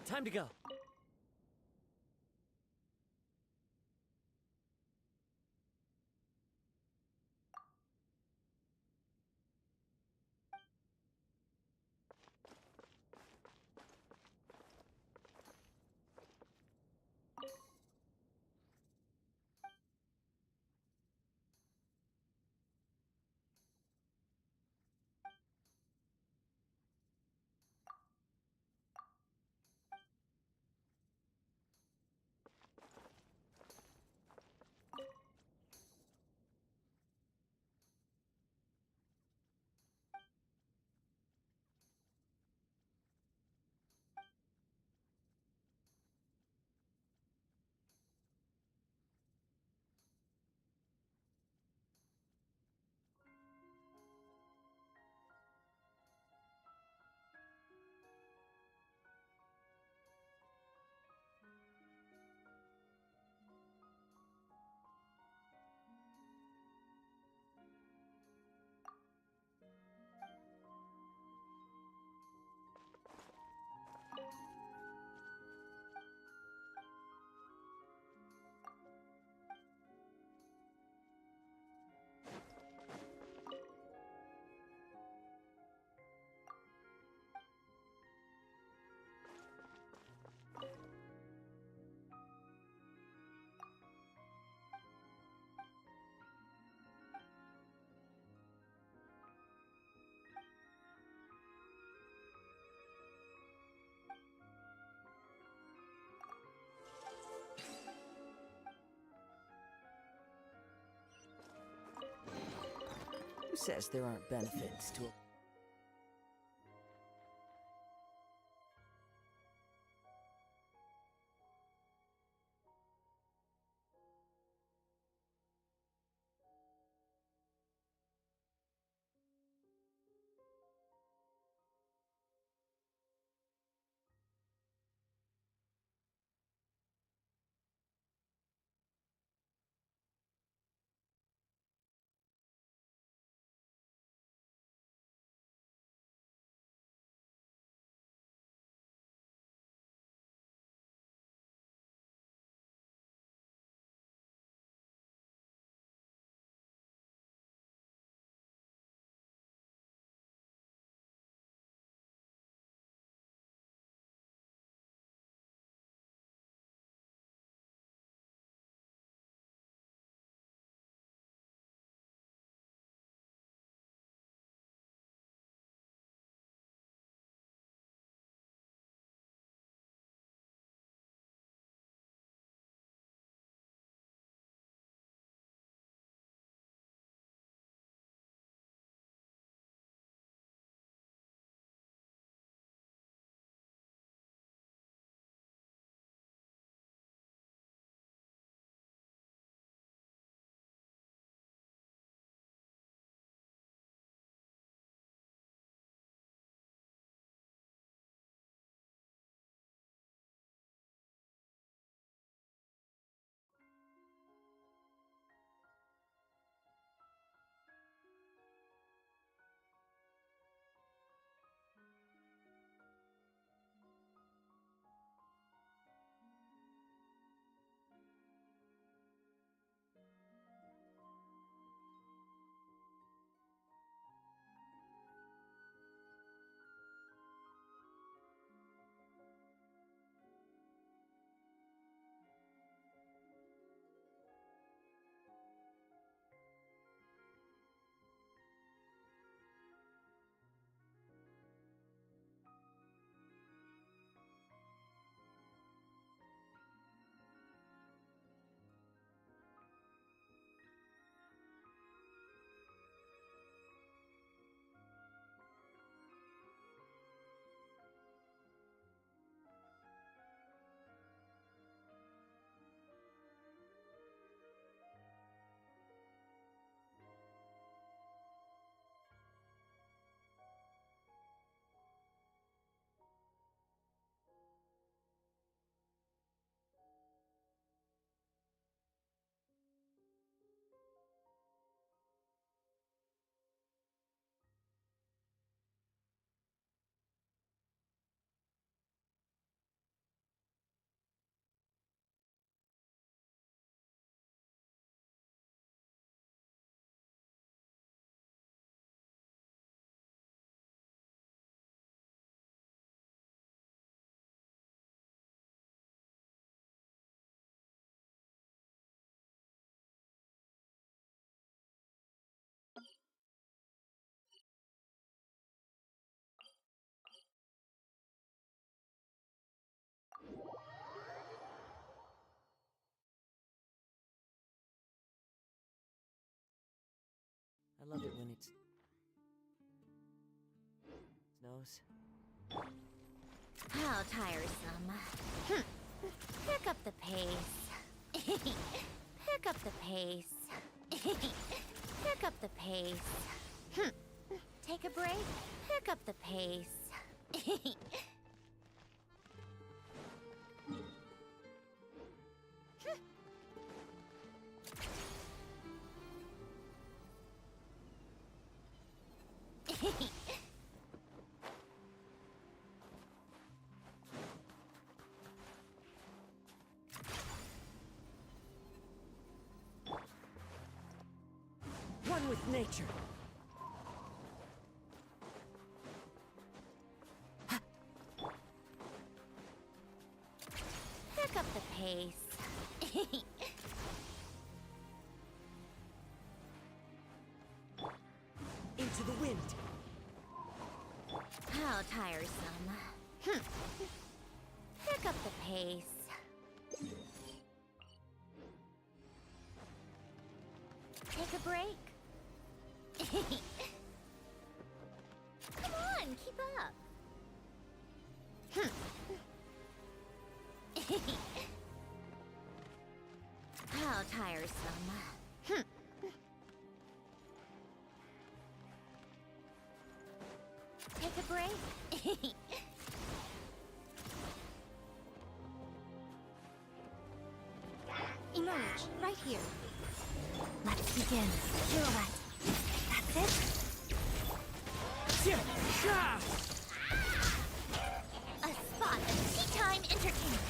S15: Time to go.
S9: Who says there aren't benefits to I love it when it snows.
S12: How tiresome. Pick up the pace. Pick up the pace. Pick up the pace. Take a break. Pick up the pace.
S9: One with nature.
S12: Pick up the pace.
S9: Into the wind.
S12: How tiresome. Pick up the pace. Take a break. Come on, keep up. How tiresome. Take a break.
S1: Emerge, right here. Let's begin. Pirouette. That's it?
S12: A spot of tea time entertainment.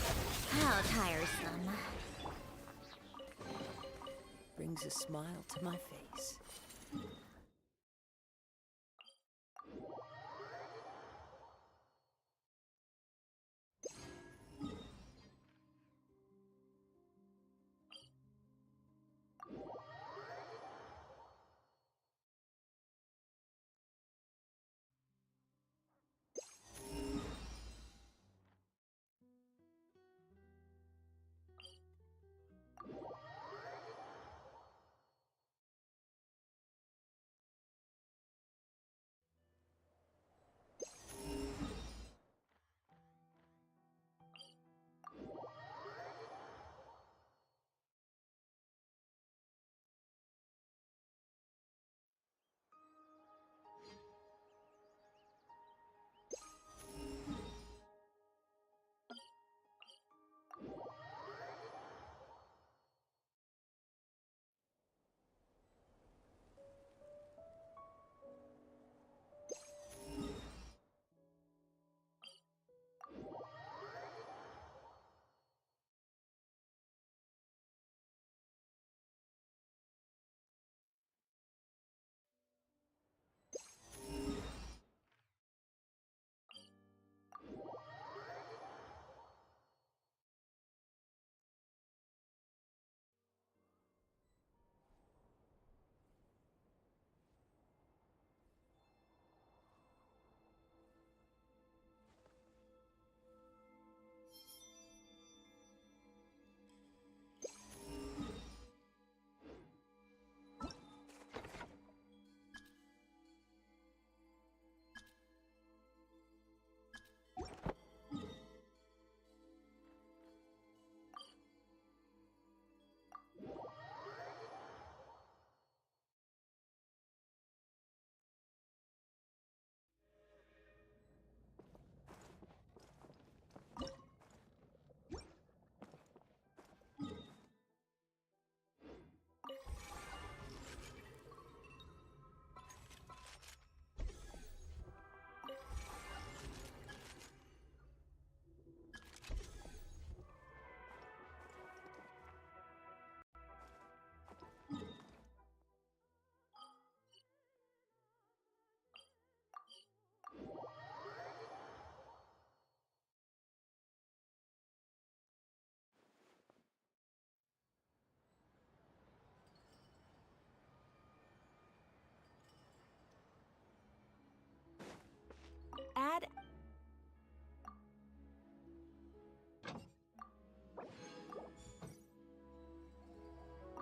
S12: How tiresome.
S9: Brings a smile to my face.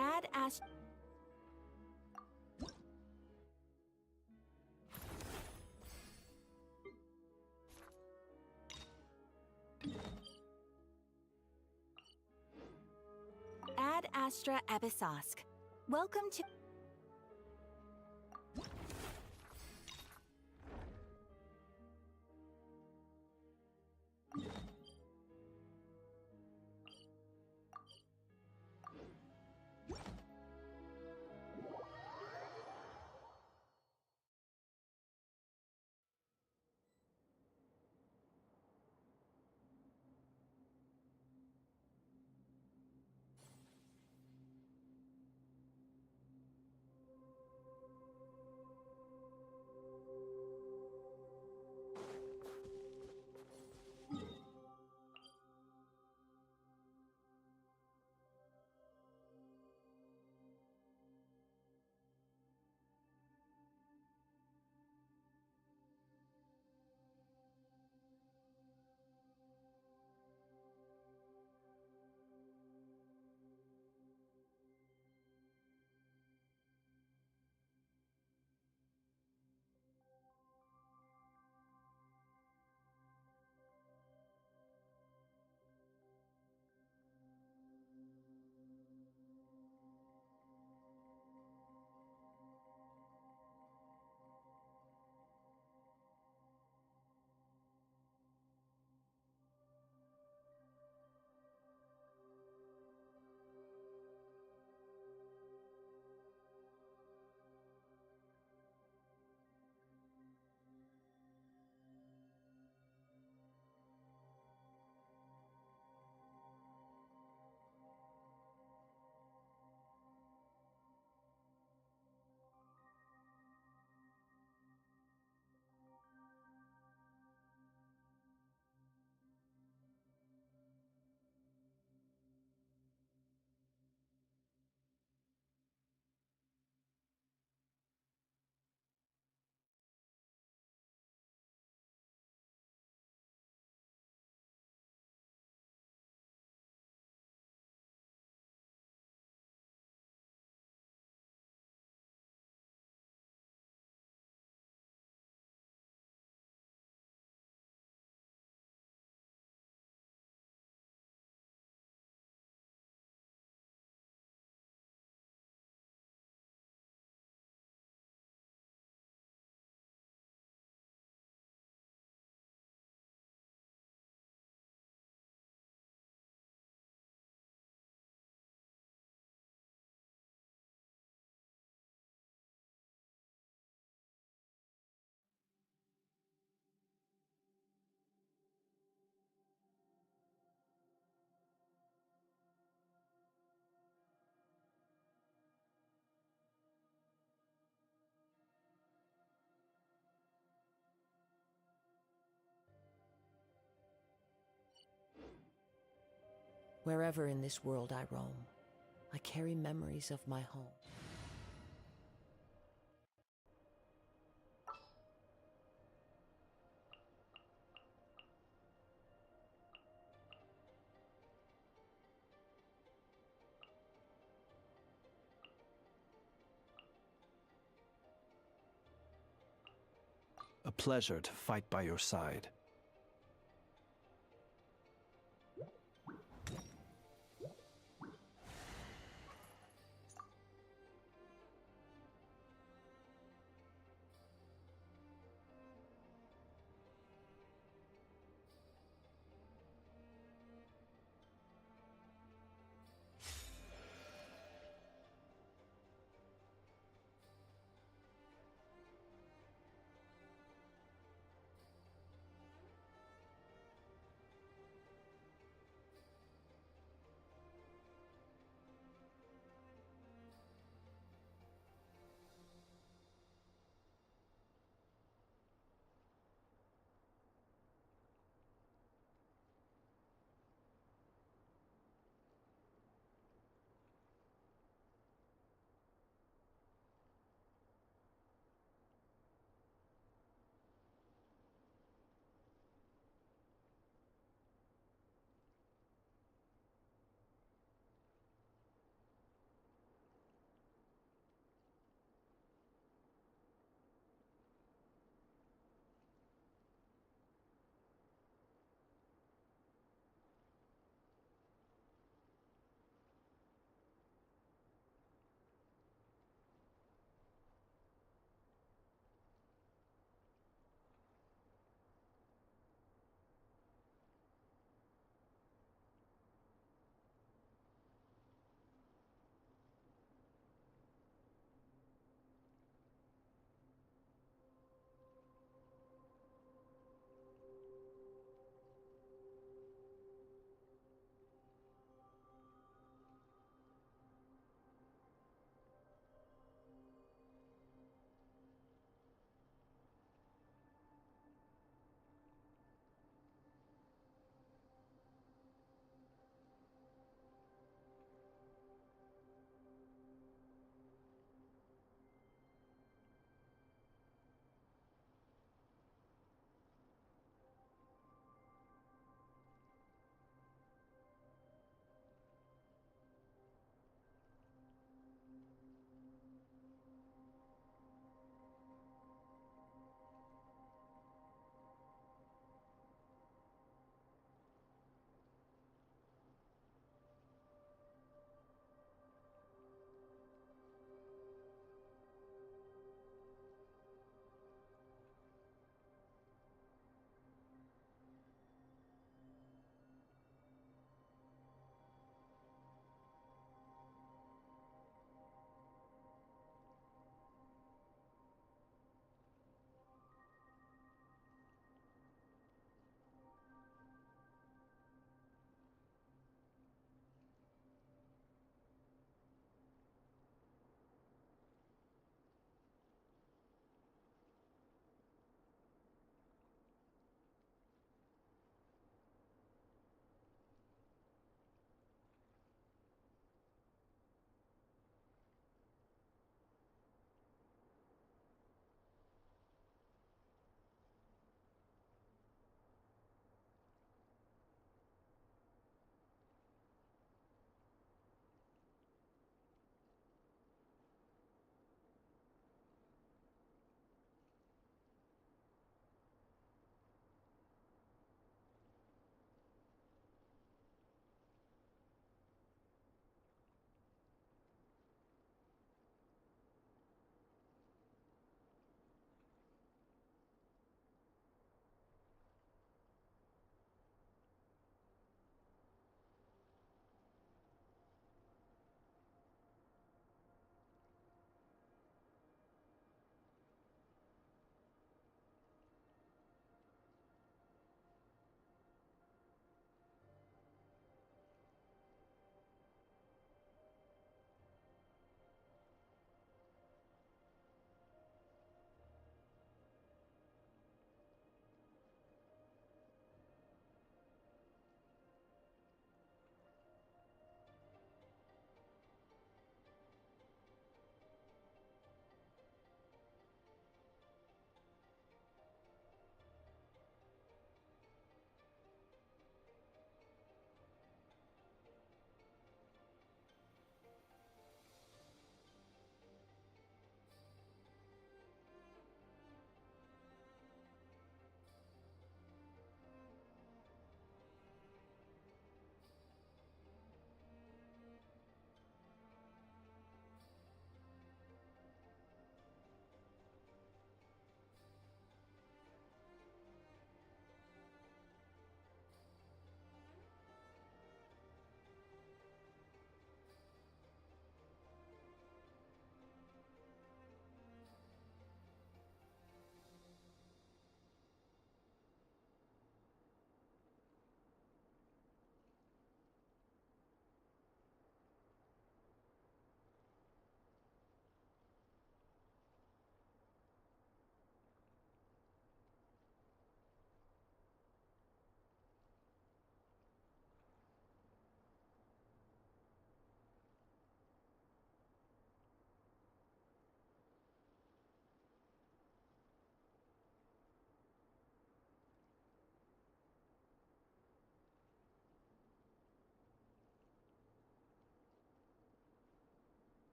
S8: Add Ash
S3: Astra Ebisosk. Welcome to...
S9: Wherever in this world I roam, I carry memories of my home.
S16: A pleasure to fight by your side.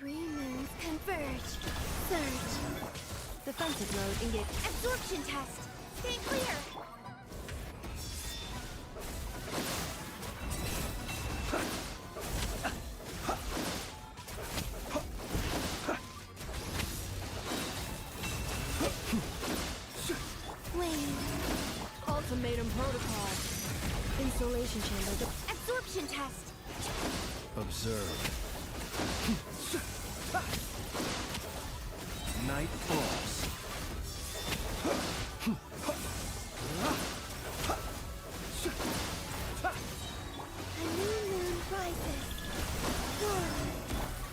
S22: Three moons converge. Surge.
S1: Defensive mode engaged.
S22: Absorption test. Stay clear.
S1: Wave. Ultimatum protocol. Installation chamber.
S22: Absorption test.
S16: Observe. Night falls.
S22: A new moon rises.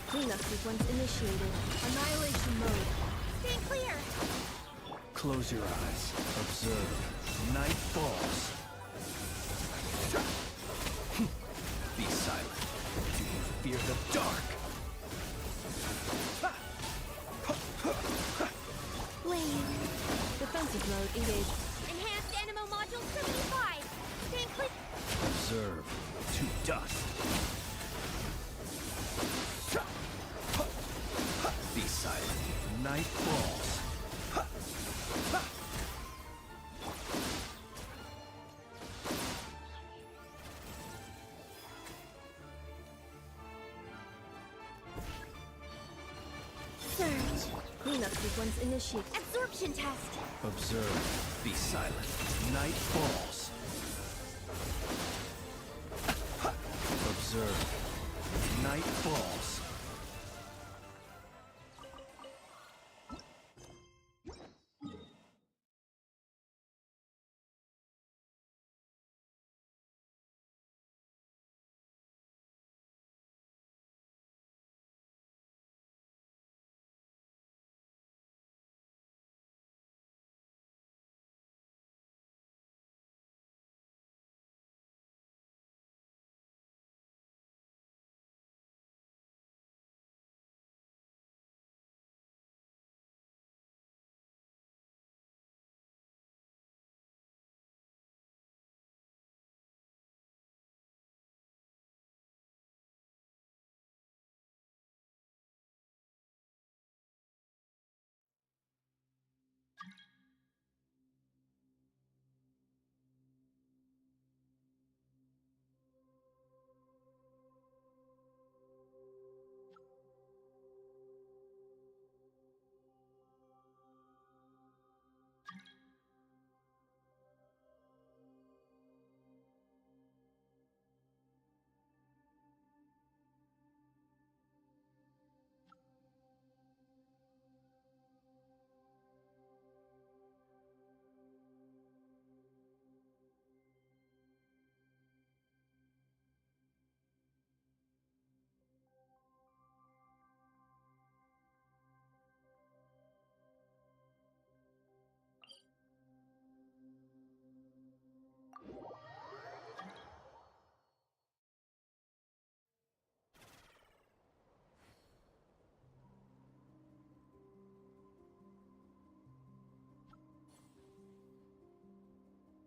S1: Cleanup sequence initiated. Annihilation mode.
S22: Stay clear.
S16: Close your eyes. Observe. Night falls. Be silent. Do you fear the dark?
S1: Wave. Defensive mode engaged.
S22: Enhanced Animo Module 75. Stay clear.
S16: Observe. To dust. Be silent. Night falls.
S22: Surge.
S1: Cleanup sequence initiated.
S22: Absorption test.
S16: Observe. Be silent. Night falls. Observe. Night falls.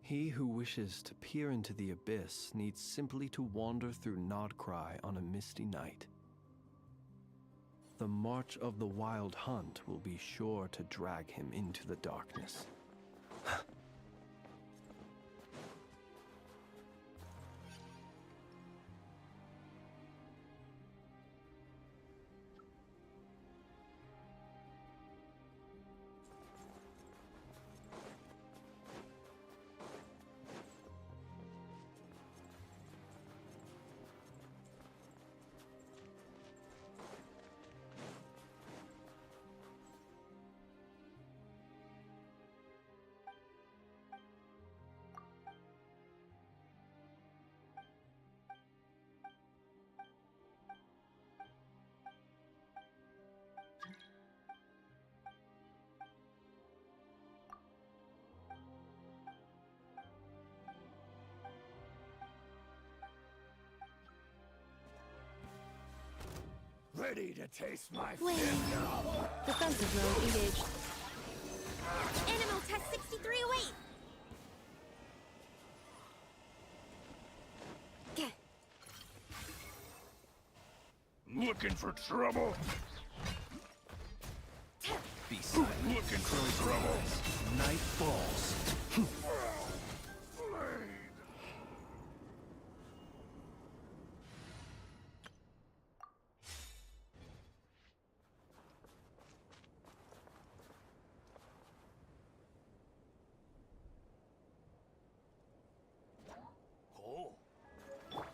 S16: He who wishes to peer into the abyss needs simply to wander through Nodcry on a misty night. The march of the Wild Hunt will be sure to drag him into the darkness.
S11: Ready to taste my
S1: Wait.
S11: finger?
S1: Defensive mode engaged.
S22: Animo test 6308.
S11: Looking for trouble?
S16: Be silent.
S11: Looking for trouble?
S16: Night falls.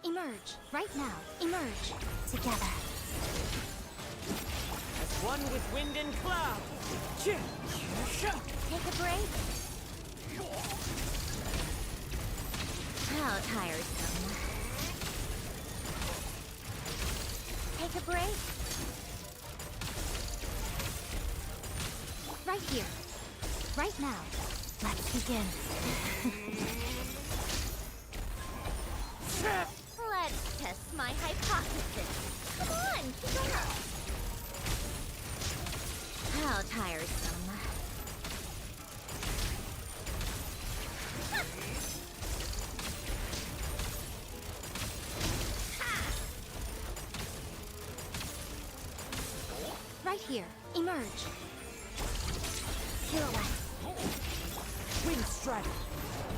S22: Emerge. Right now. Emerge. Together.
S15: As one with wind and cloud.
S22: Take a break.
S12: How tiresome.
S22: Take a break. Right here. Right now. Let's begin.
S12: Let's test my hypothesis. Come on, keep up. How tiresome.
S22: Right here. Emerge. Pirouette.
S15: Wind strike.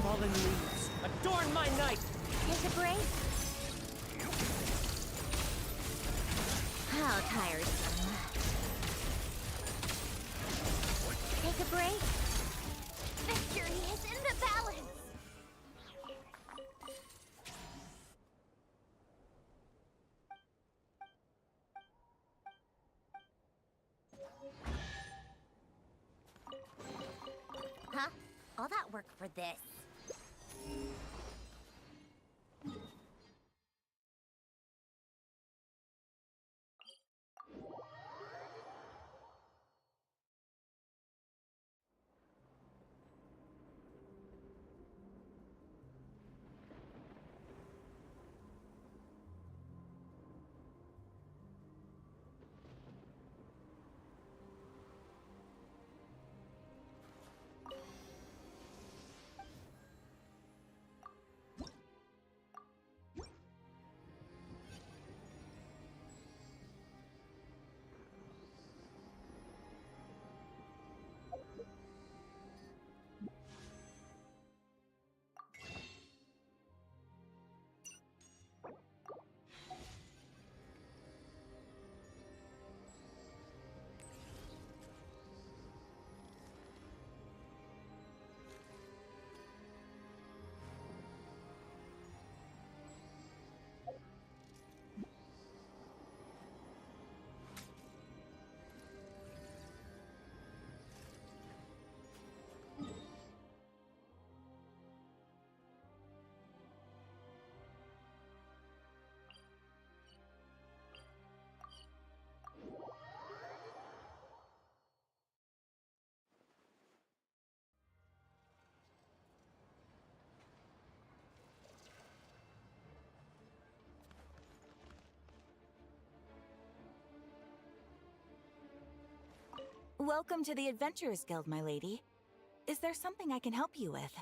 S15: Fallen leaves. Adorn my night.
S22: Take a break.
S12: How tiresome.
S22: Take a break.
S12: Victory is in the balance. Huh? All that work for this?
S3: Welcome to the Adventurers Guild, my lady. Is there something I can help you with?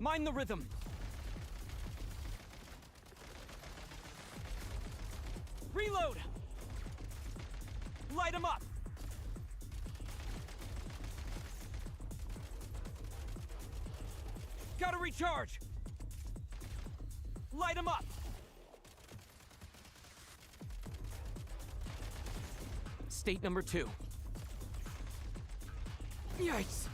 S6: Mind the rhythm. Reload! Light him up! Gotta recharge! Light him up! State number 2. Yikes!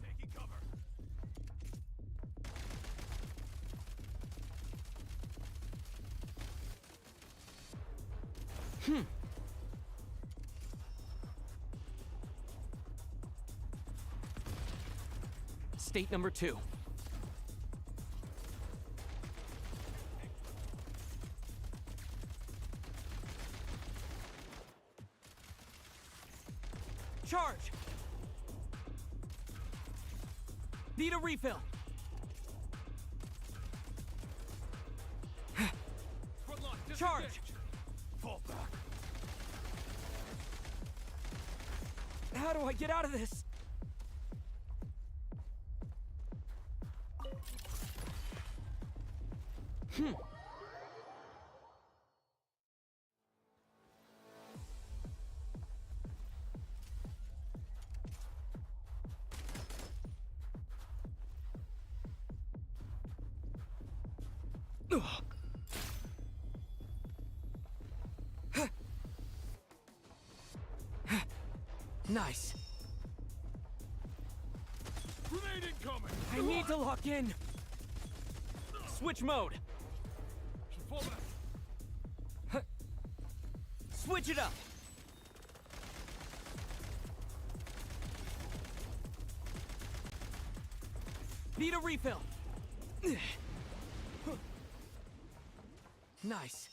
S11: Taking cover.
S6: State number 2. Charge! Need a refill. Charge!
S11: Fall back.
S6: How do I get out of this? Nice.
S11: Grenade incoming.
S6: I need to lock in. Switch mode.
S11: Fall back.
S6: Switch it up. Need a refill. Nice.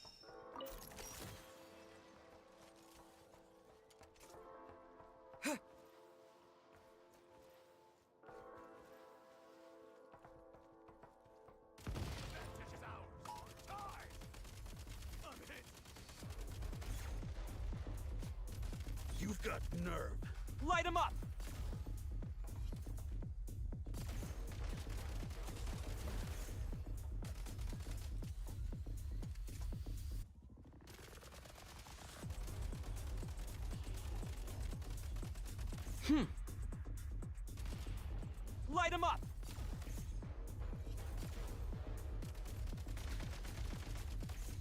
S11: You've got nerve.
S6: Light him up. Light him up.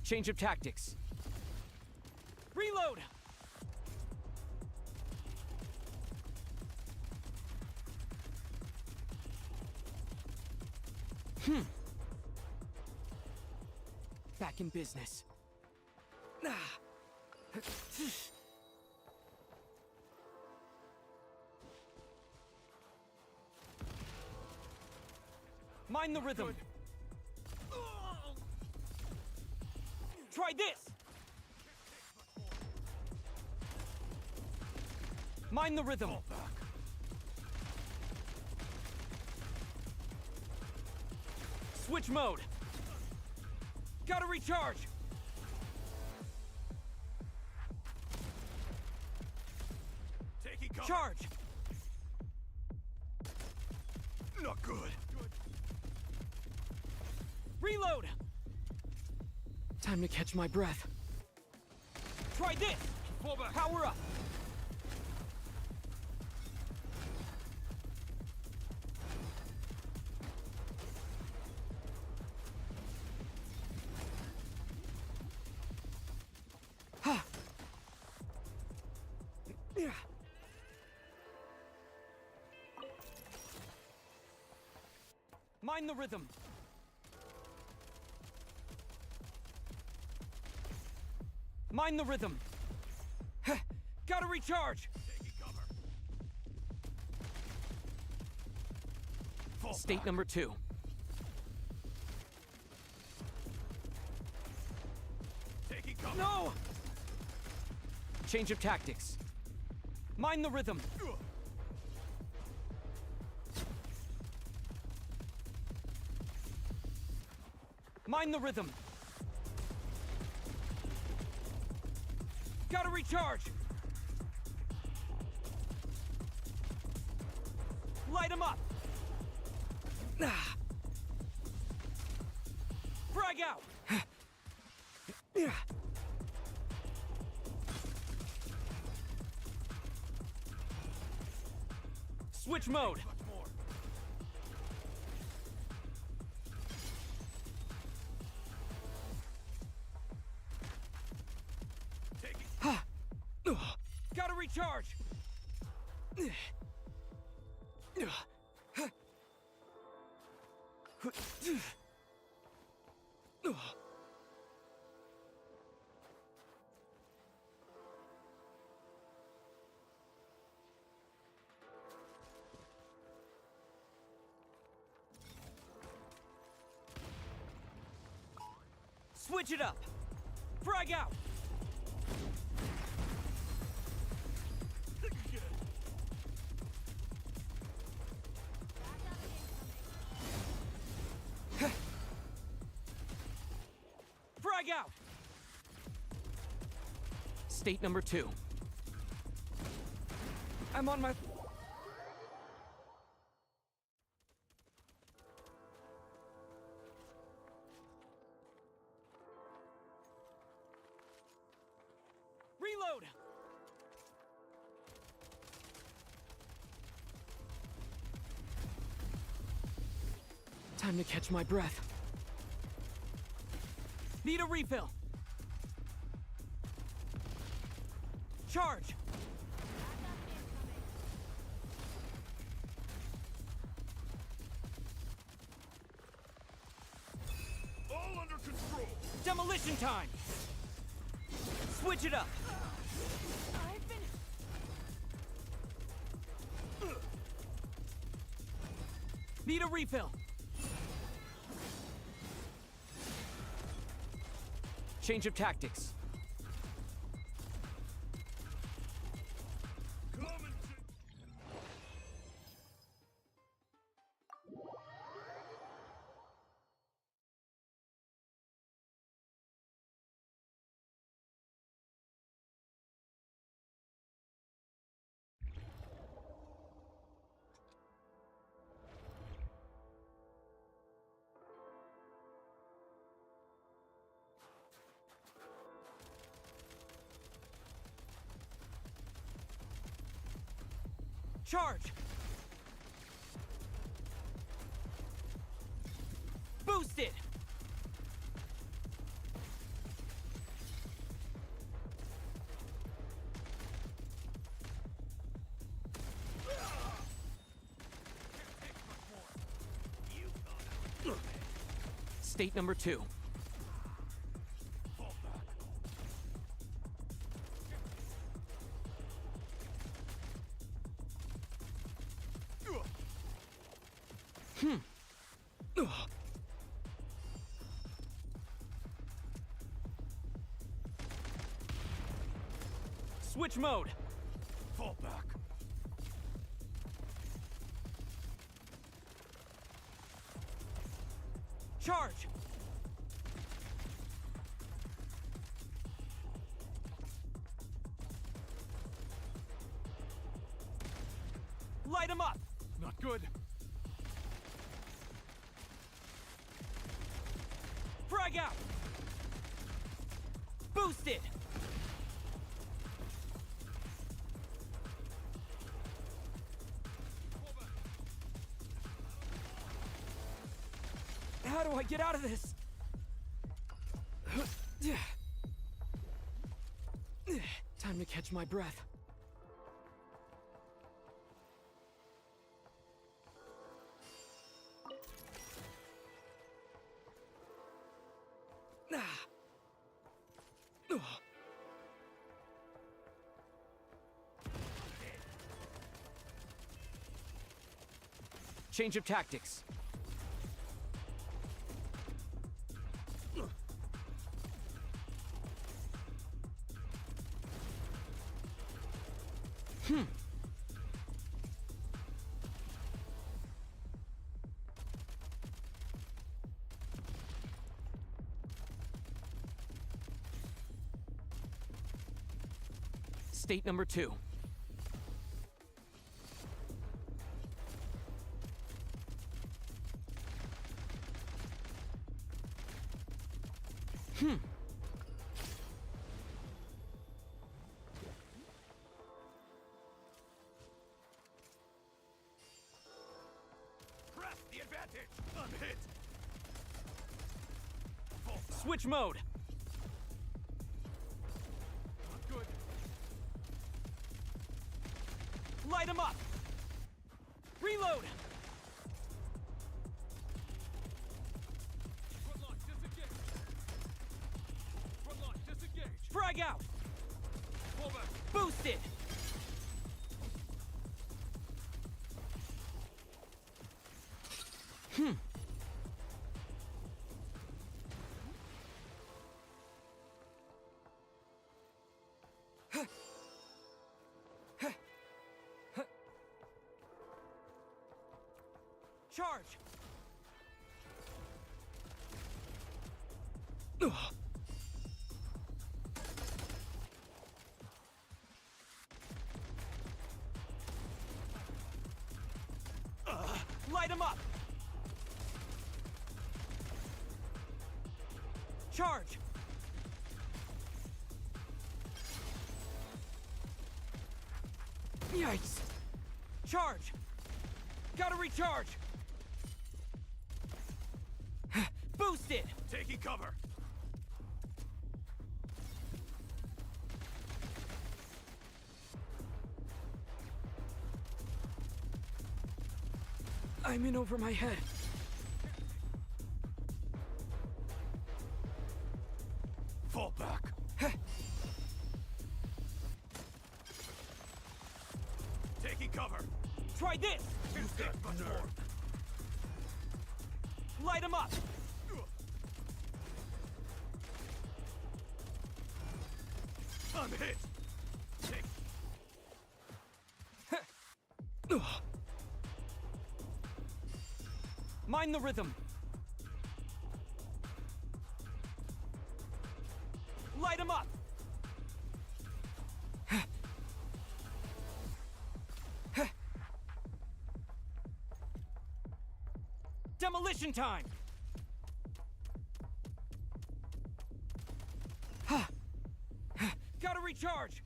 S6: Change of tactics. Reload. Back in business. Mind the rhythm. Try this. Mind the rhythm. Switch mode. Gotta recharge.
S11: Taking cover.
S6: Charge.
S11: Not good.
S6: Reload. Time to catch my breath. Try this.
S11: Fall back.
S6: Power up. Mind the rhythm. Mind the rhythm. Gotta recharge.
S11: Taking cover. Fall
S6: State
S11: back.
S6: number 2.
S11: Taking cover.
S6: No! Change of tactics. Mind the rhythm.
S15: Mind the rhythm. Gotta recharge. Light him up. Frag out. Switch mode. Gotta recharge. Switch it up. Frag out. Frag out. State number 2. I'm on my... Reload! Time to catch my breath. Need a refill. Charge!
S11: All under control.
S15: Demolition time! Switch it up! Need a refill. Change of tactics. Charge! Boosted! State number 2. Switch mode.
S11: Fall back.
S15: Charge. Light him up.
S11: Not good.
S15: Frag out. Boosted. How do I get out of this? Time to catch my breath. Change of tactics. state number 2.
S11: Press the advantage! Unhit!
S15: Switch mode!
S11: Good.
S15: Light him up! Reload!
S11: Frontline, disengage! Frontline, disengage!
S15: Frag out!
S11: Fall back!
S15: Boosted! Charge! Light him up! Charge! Yikes! Charge! Gotta recharge! Boosted!
S11: Taking cover!
S15: I'm in over my head.
S11: Fall back! Taking cover!
S15: Try this!
S11: Use that maneuver!
S15: Light him up!
S11: I'm hit! Take.
S15: Mind the rhythm! Light him up! Demolition time! Gotta recharge!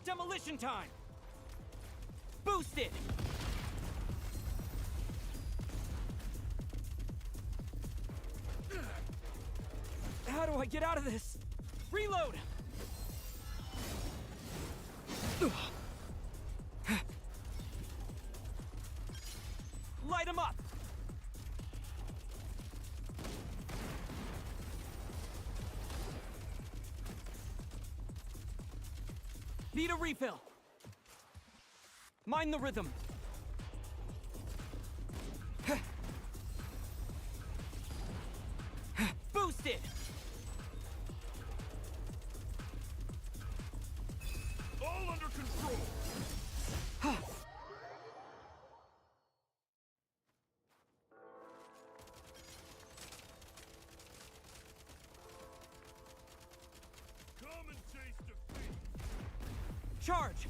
S15: Demolition time! Boosted! How do I get out of this? Reload! Light him up! Need a refill. Mind the rhythm. Boosted!
S11: All under control! Come and taste defeat!
S15: Charge!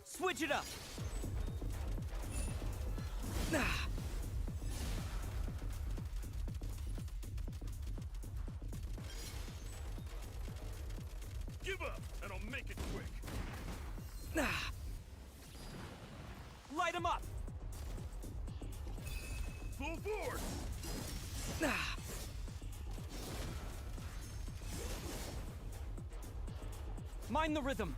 S15: Switch it up!
S11: Give up, and I'll make it quick!
S15: Light him up!
S11: Full force!
S15: Mind the rhythm.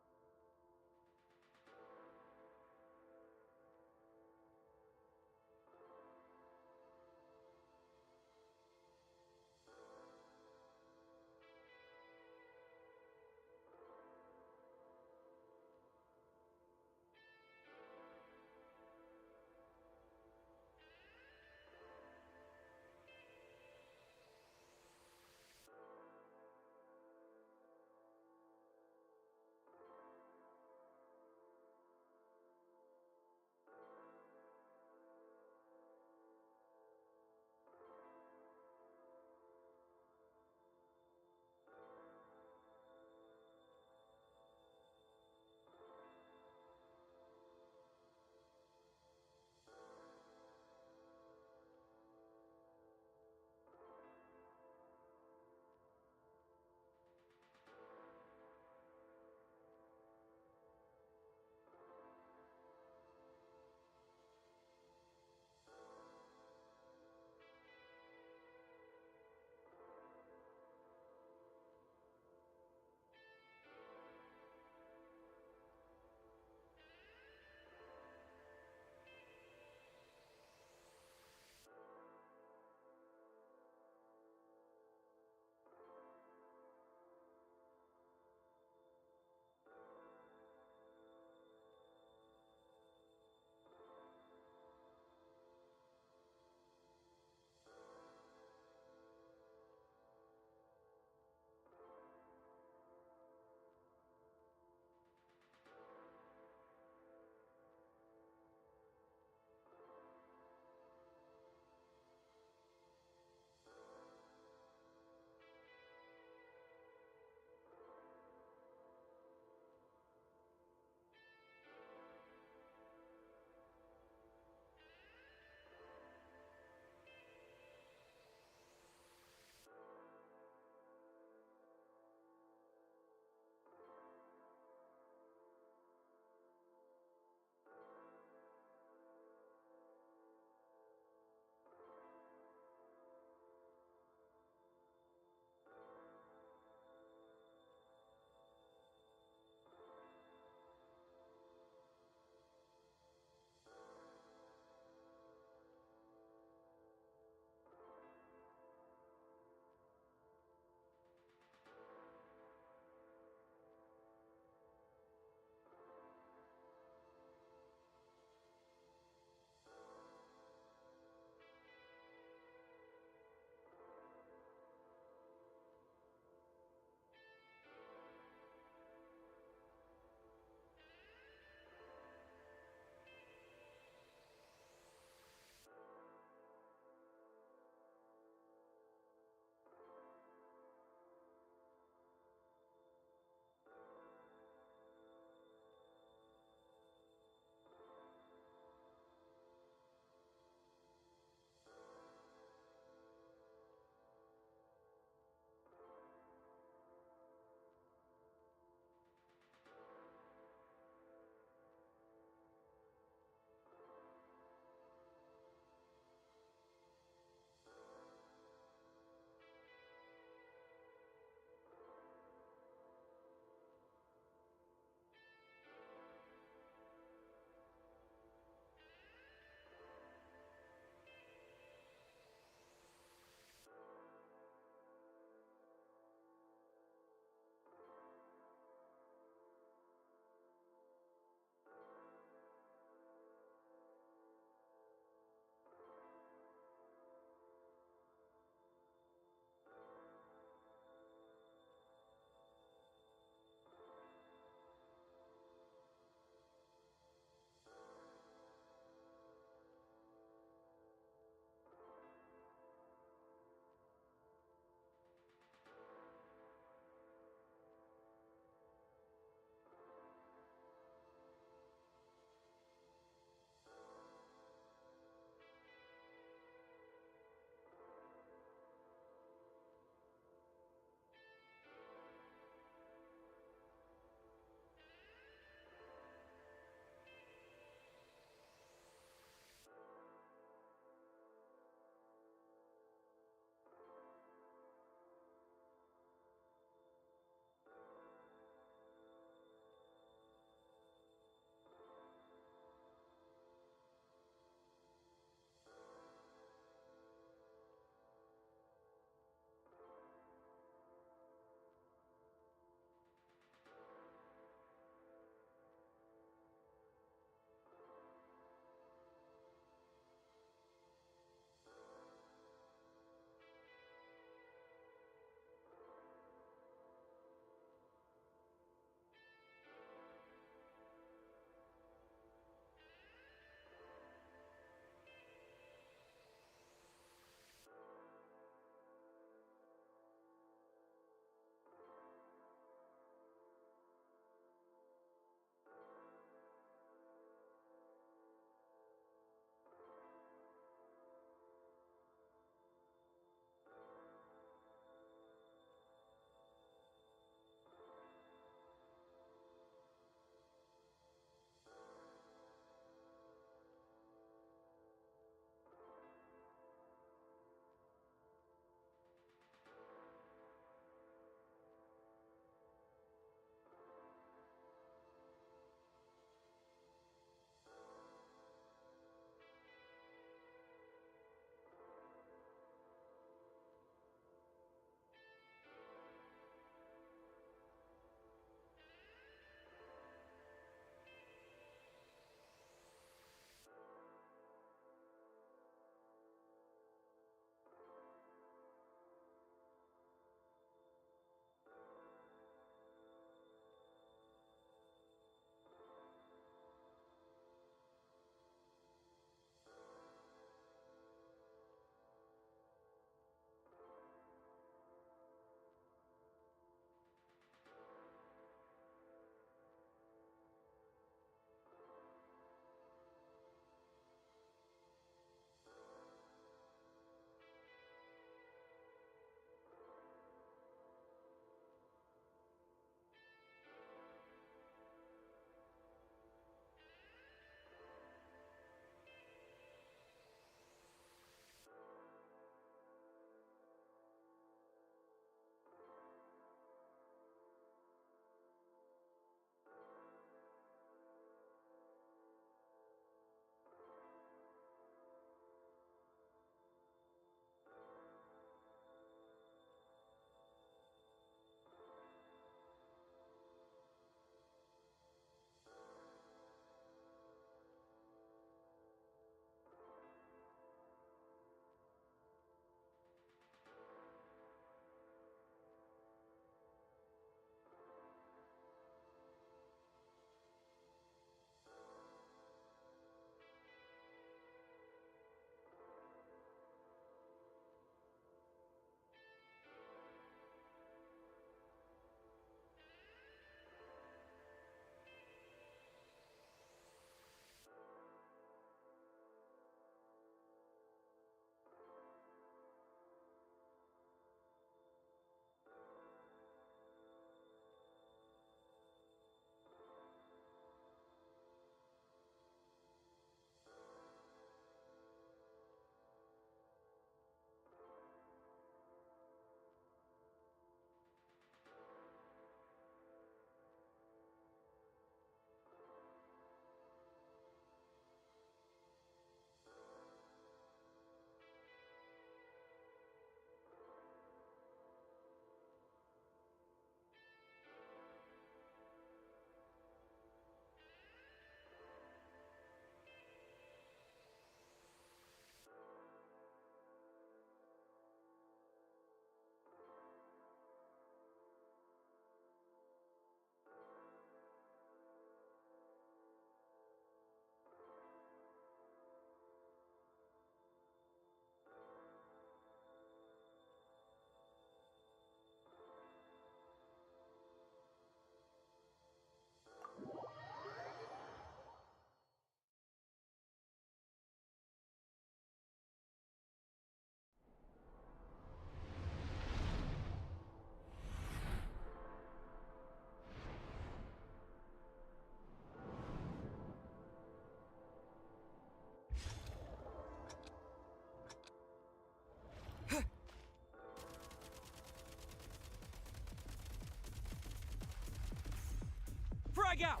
S15: Frag out!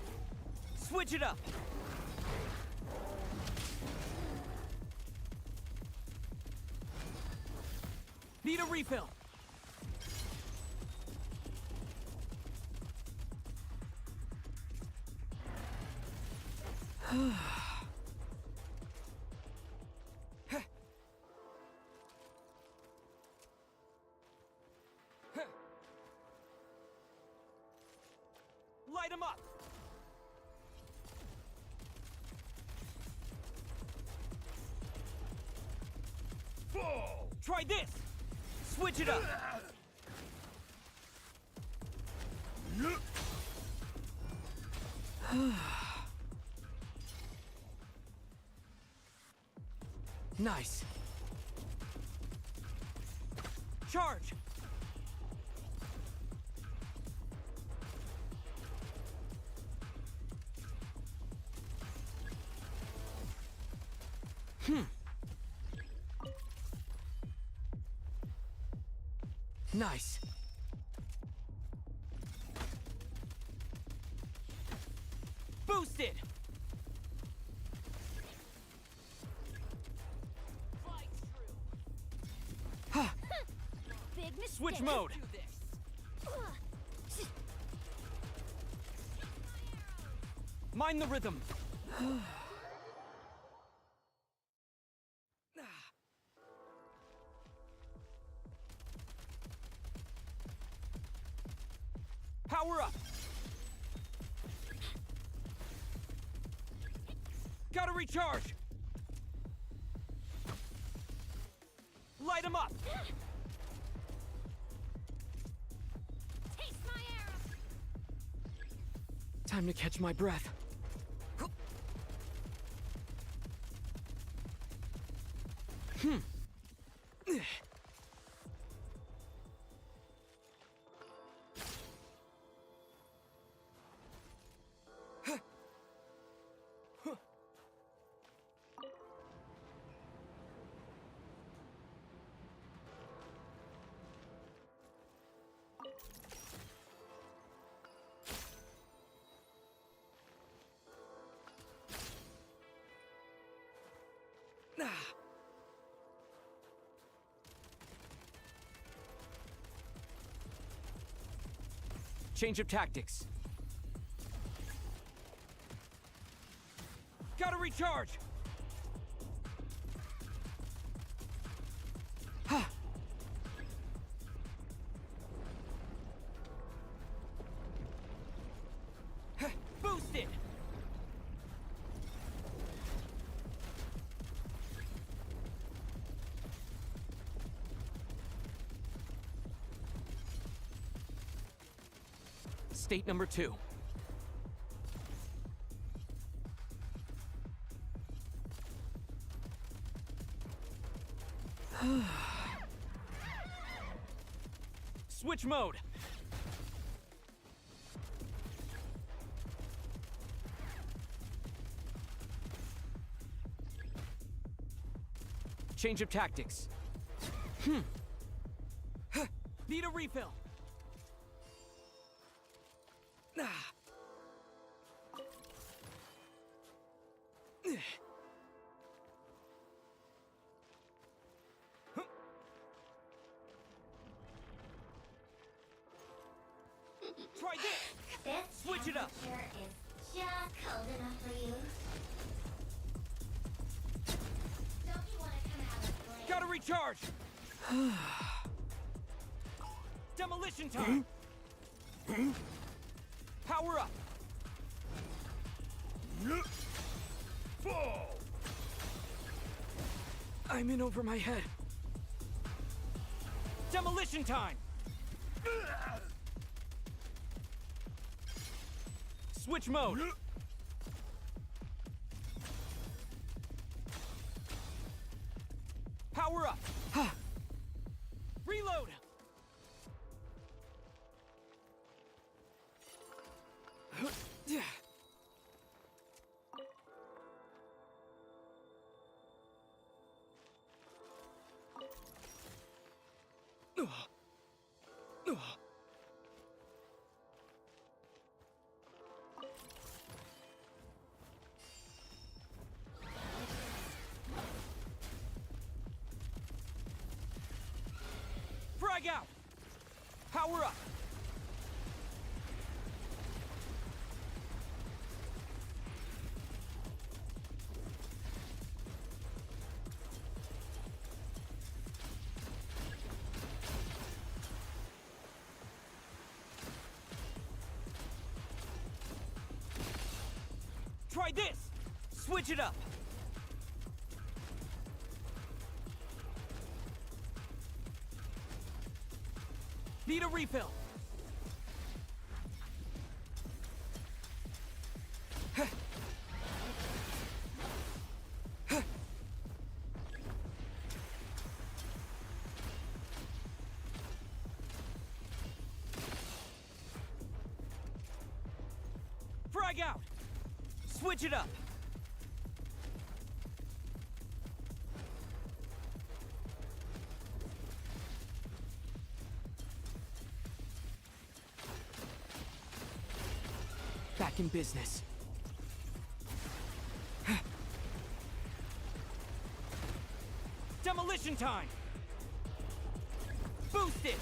S15: Switch it up! Need a refill! Light him up!
S11: Fall!
S15: Try this! Switch it up! Nice. Charge! Nice. Boosted!
S17: Big mistake.
S15: Switch mode! Mind the rhythm! Power up! Gotta recharge! Light him up!
S17: Taste my arrow.
S15: Time to catch my breath. Change of tactics. Gotta recharge! Boosted! State number 2. Switch mode. Change of tactics. Need a refill. Try this!
S17: This
S15: Switch it up!
S17: temperature is just cold enough for you. Don't you want to come out and play?
S15: Gotta recharge! Demolition time! Power up!
S11: Fall!
S15: I'm in over my head. Demolition time! Switch mode! Power up! Reload! Frag out! Power up! Try this! Switch it up! Need a refill! Frag out! Switch it up! Back in business. Demolition time! Boost it!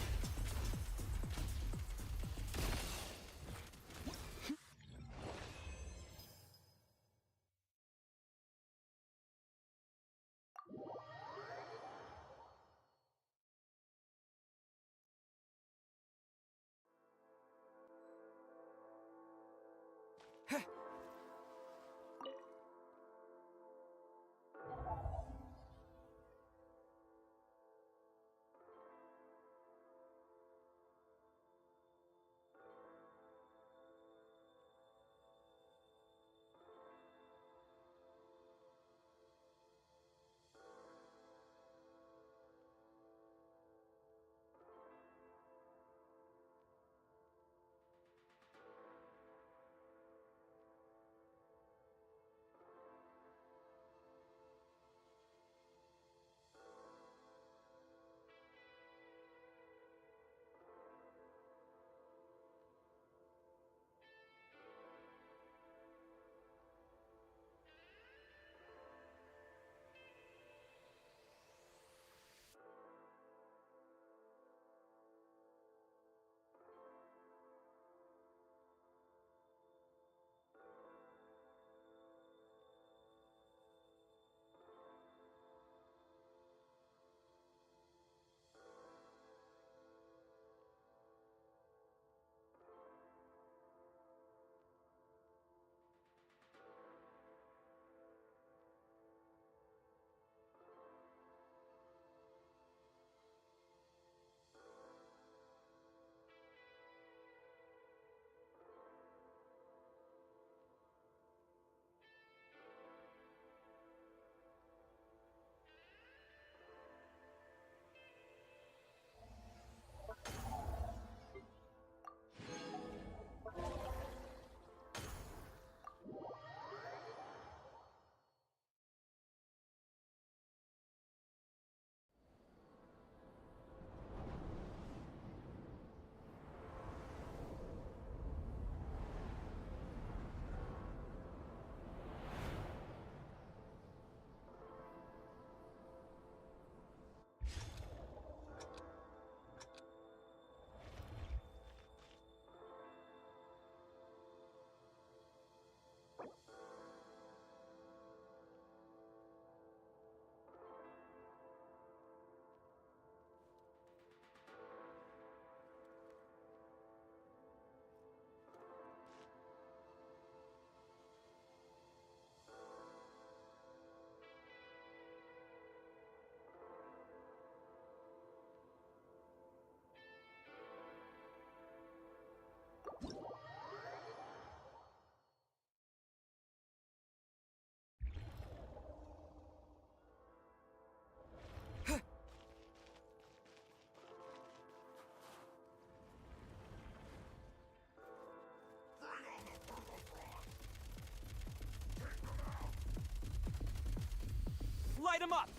S15: Light him up!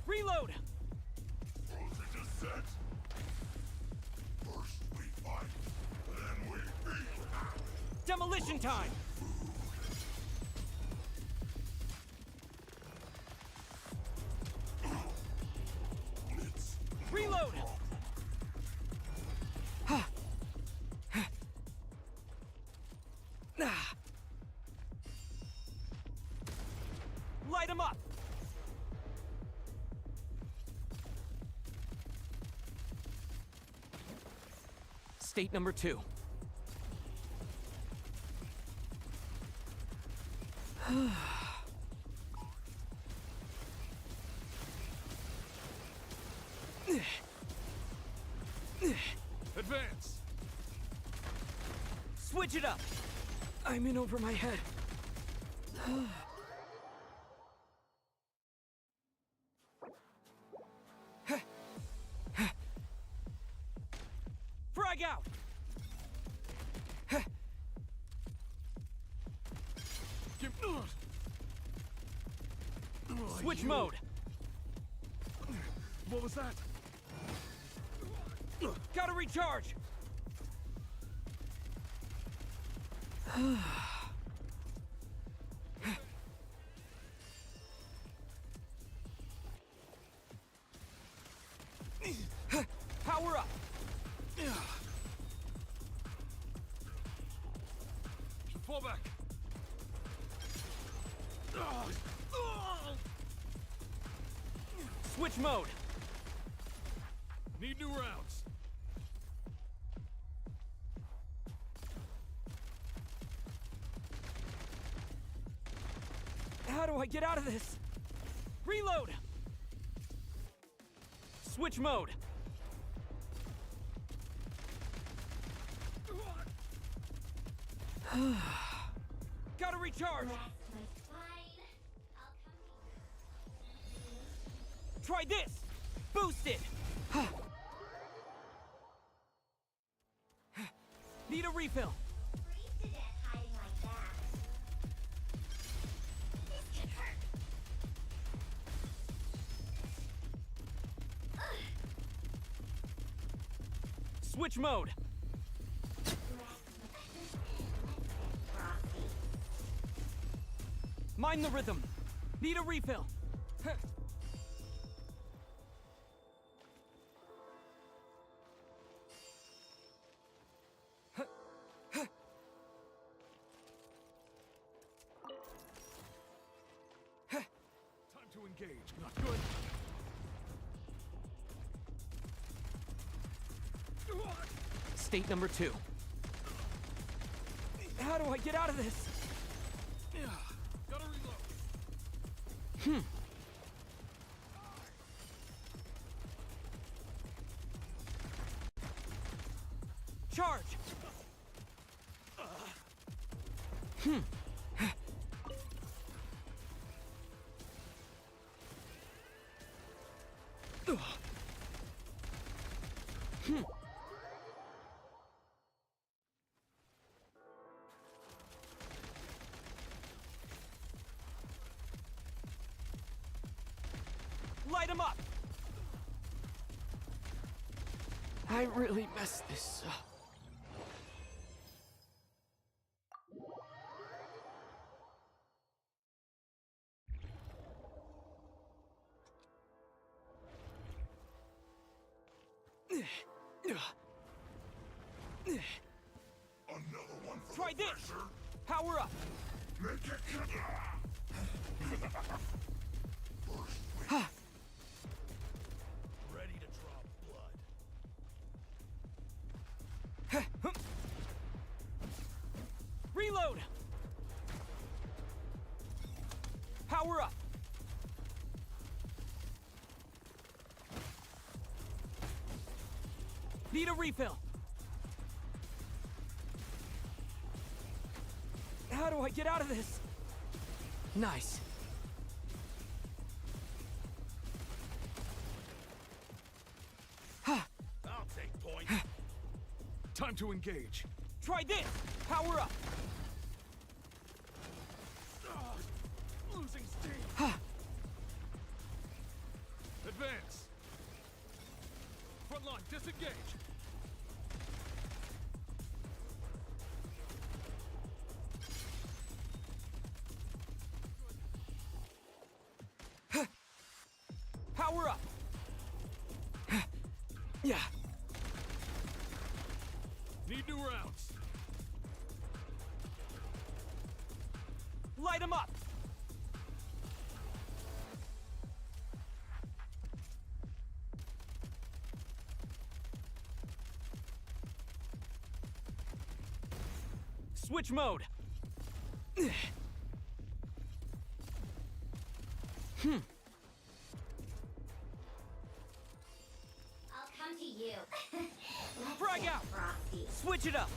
S15: Reload!
S11: Dosage is set. First we fight, then we beat.
S15: Demolition time!
S11: Blitz.
S6: State number 2.
S11: Advance!
S15: Switch it up! I'm in over my head. Frag out! Switch mode!
S11: What was that?
S15: Gotta recharge! Power up!
S11: Fall back!
S15: Switch mode!
S11: Need new rounds.
S15: How do I get out of this? Reload! Switch mode! Gotta recharge! Try this! Boosted! Need a refill! Switch mode! Mind the rhythm! Need a refill!
S11: Time to engage. Not good.
S6: State number 2.
S15: How do I get out of this?
S11: Gotta reload.
S15: Charge! Light him up!
S6: I really messed this up.
S11: Another one for
S15: Try
S11: the
S15: this!
S11: pressure.
S15: Power up!
S11: Make it count. Ready to draw blood.
S15: Reload! Power up! Need a refill! How do I get out of this?
S6: Nice.
S11: I'll take point. Time to engage.
S15: Try this! Power up!
S11: Losing steam. Advance. Front line, disengage.
S15: Power up!
S6: Yeah.
S11: Need new rounds.
S15: Light him up! Switch mode!
S17: I'll come to you.
S15: Frag out! Switch it up!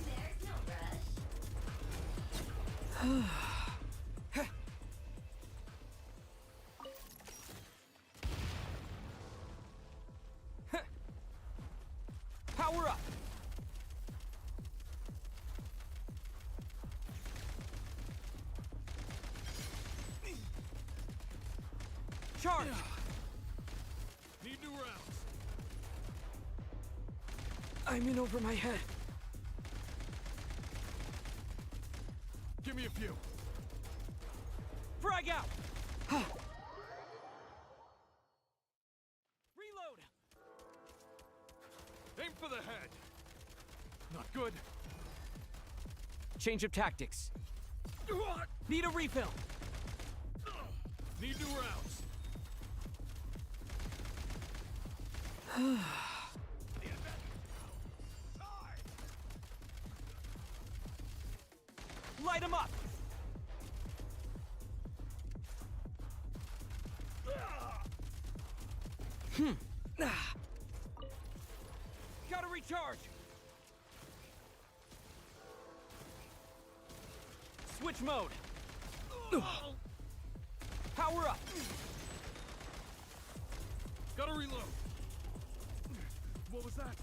S17: There's no rush.
S15: Power up! Charge!
S11: Need new rounds.
S15: I'm in over my head.
S11: Give me a few.
S15: Frag out! Reload!
S11: Aim for the head. Not good.
S15: Change of tactics. Need a refill.
S11: Need new rounds.
S15: Light him up! Gotta recharge! Switch mode! Power up!
S11: Gotta reload. What was that?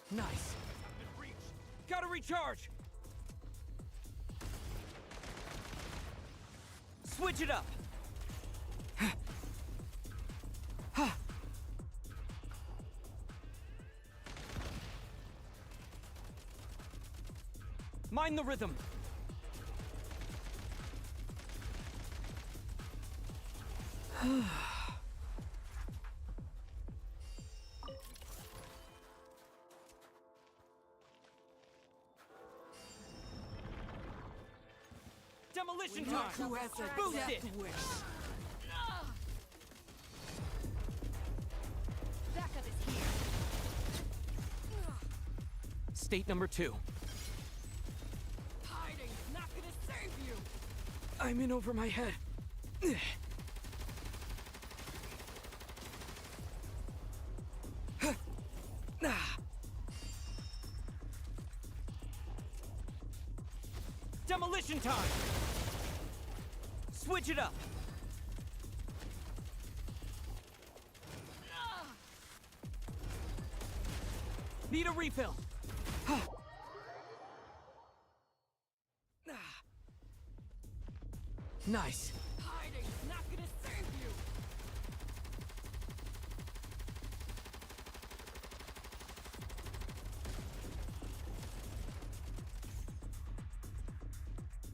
S15: Nice. Gotta recharge! Switch it up! Mind the rhythm! Demolition time!
S9: Who has a
S15: Boost
S9: death
S15: it!
S9: wish?
S10: Backup is here.
S15: State number 2.
S10: Hiding is not gonna save you.
S15: I'm in over my head. Demolition time! Switch it up! Need a refill! Nice!
S10: Hiding is not gonna save you.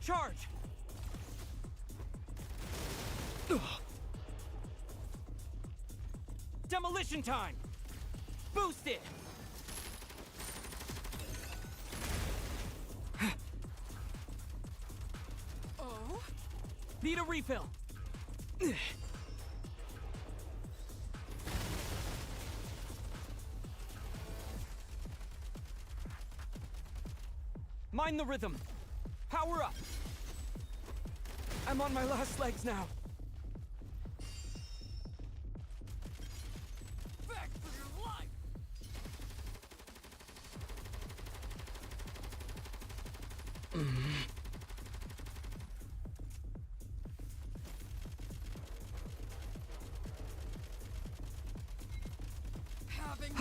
S15: Charge! Demolition time! Boost it!
S10: Oh?
S15: Need a refill! Mind the rhythm! Power up! I'm on my last legs now.
S10: Back for your life. Having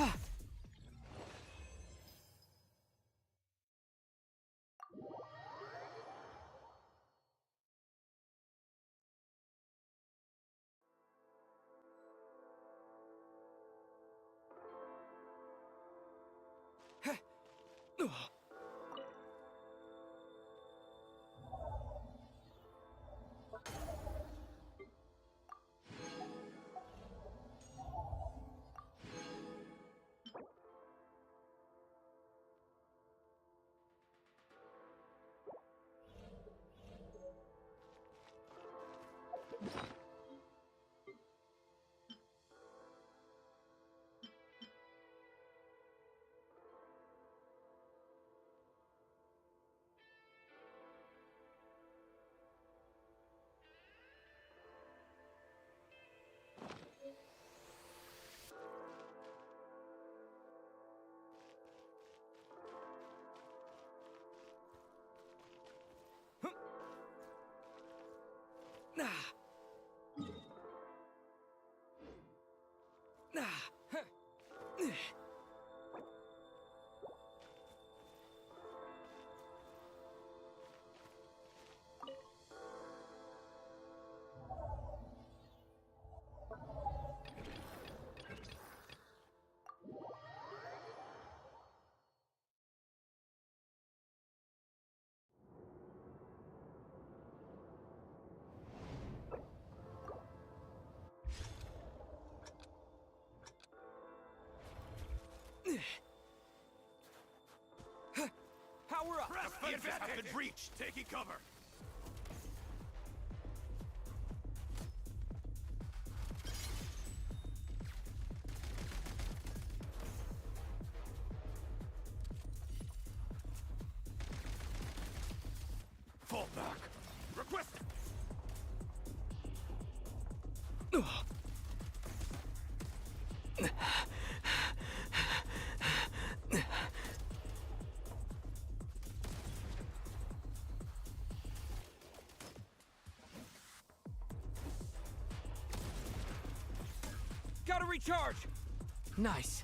S15: Power up!
S11: Defenses have been breached. Taking cover. Fall back. Request.
S15: Gotta recharge! Nice.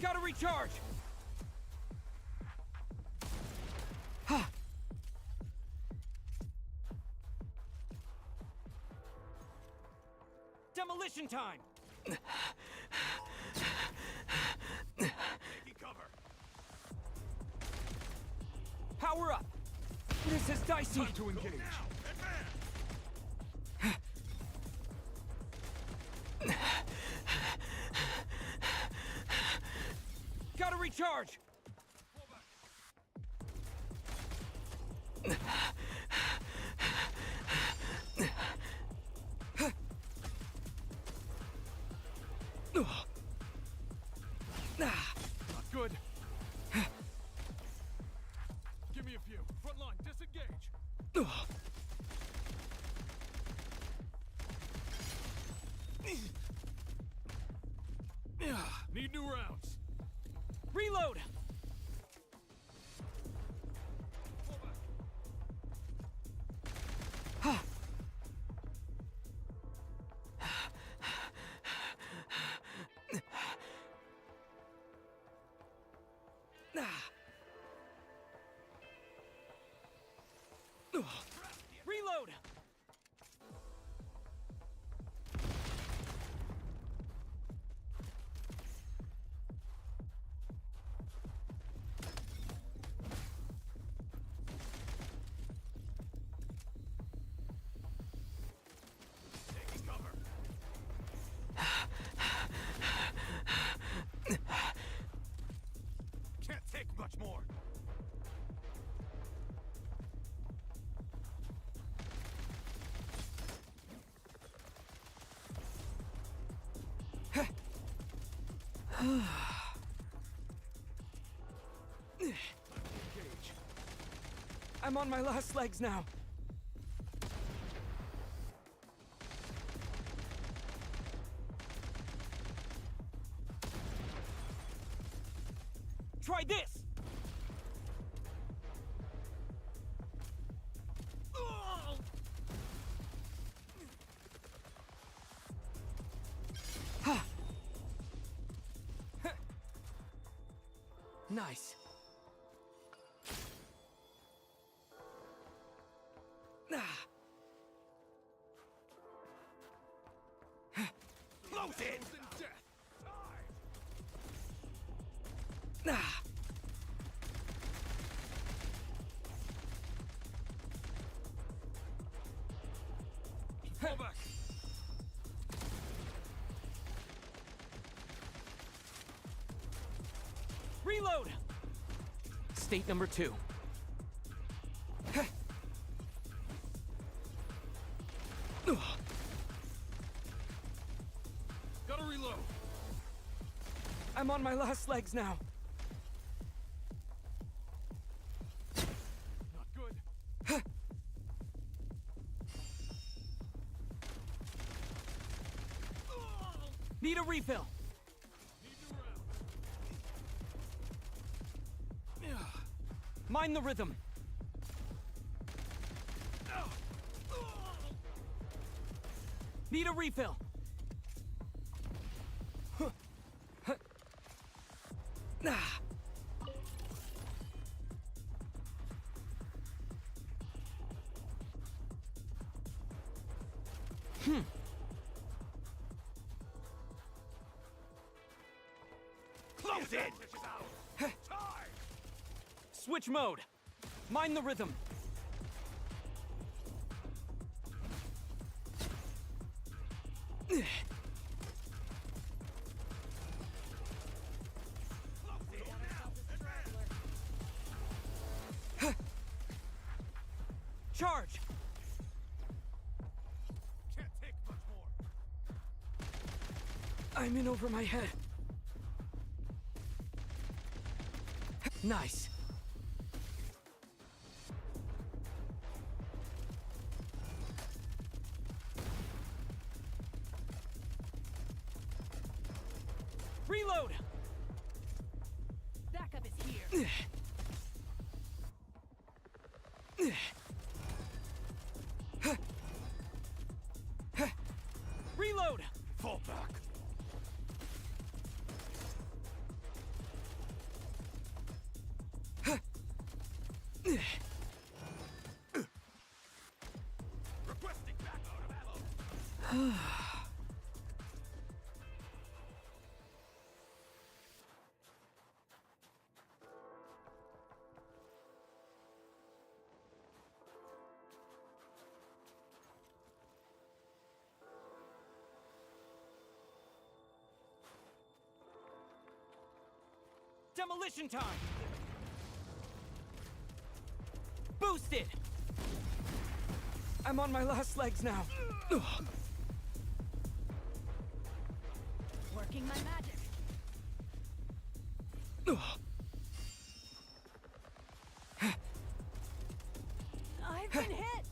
S15: Gotta recharge! Ha! Demolition time!
S11: Taking cover.
S15: Power up! This is dicey!
S11: Time to engage.
S15: Gotta recharge!
S11: Not good. Give me a few. Front line, disengage. Need new rounds.
S15: Reload! Ha! Reload!
S11: Taking cover. Can't take much more.
S15: I'm on my last legs now. Try this! Ha! Nice.
S11: Close in.
S15: Fall back. Reload. State number 2.
S11: Gotta reload.
S15: I'm on my last legs now.
S11: Not good.
S15: Need a refill. Mind the rhythm. Need a refill.
S11: Close it!
S15: Switch mode. Mind the rhythm. Charge!
S11: Can't take much more.
S15: I'm in over my head. Nice. Reload!
S10: Backup is here.
S15: Reload!
S11: Fall back. Requesting back out of ammo.
S15: Demolition time! Boosted! I'm on my last legs now.
S10: Working my magic. I've been hit.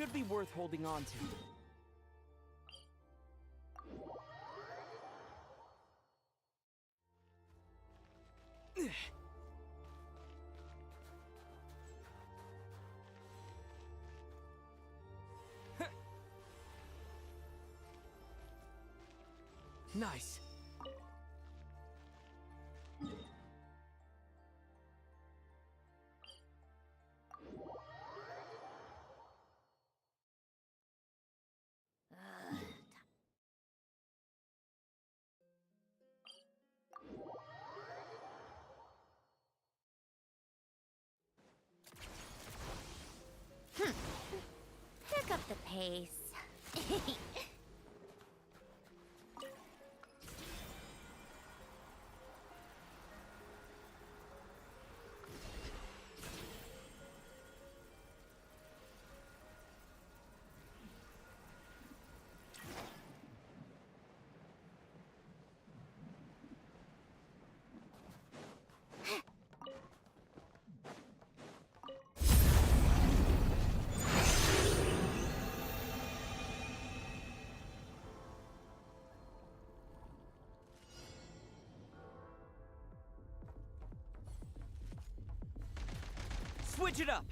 S15: should be worth holding on to. Nice.
S12: Pick up the pace.
S15: Switch it up!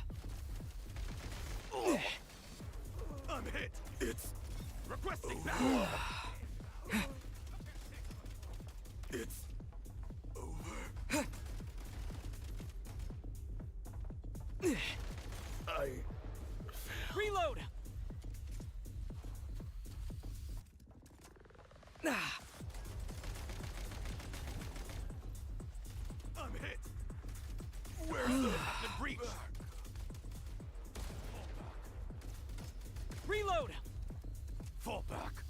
S11: I'm hit! It's... requesting battle! It's... over. I...
S15: Reload!
S11: I'm hit! Where's the breach?
S15: Reload!
S11: Fall back.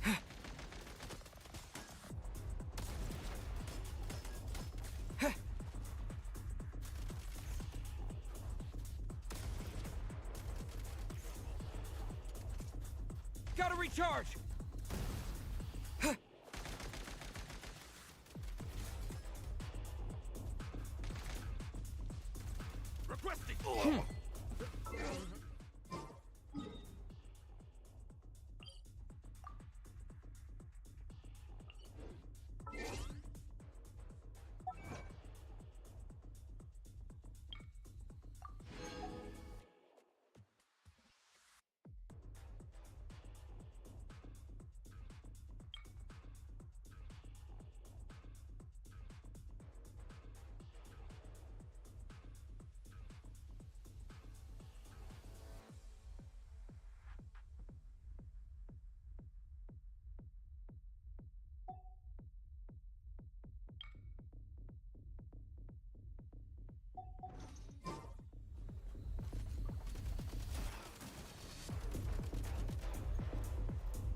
S15: Gotta recharge!
S11: Requesting!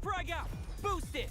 S15: Frag out! Boosted!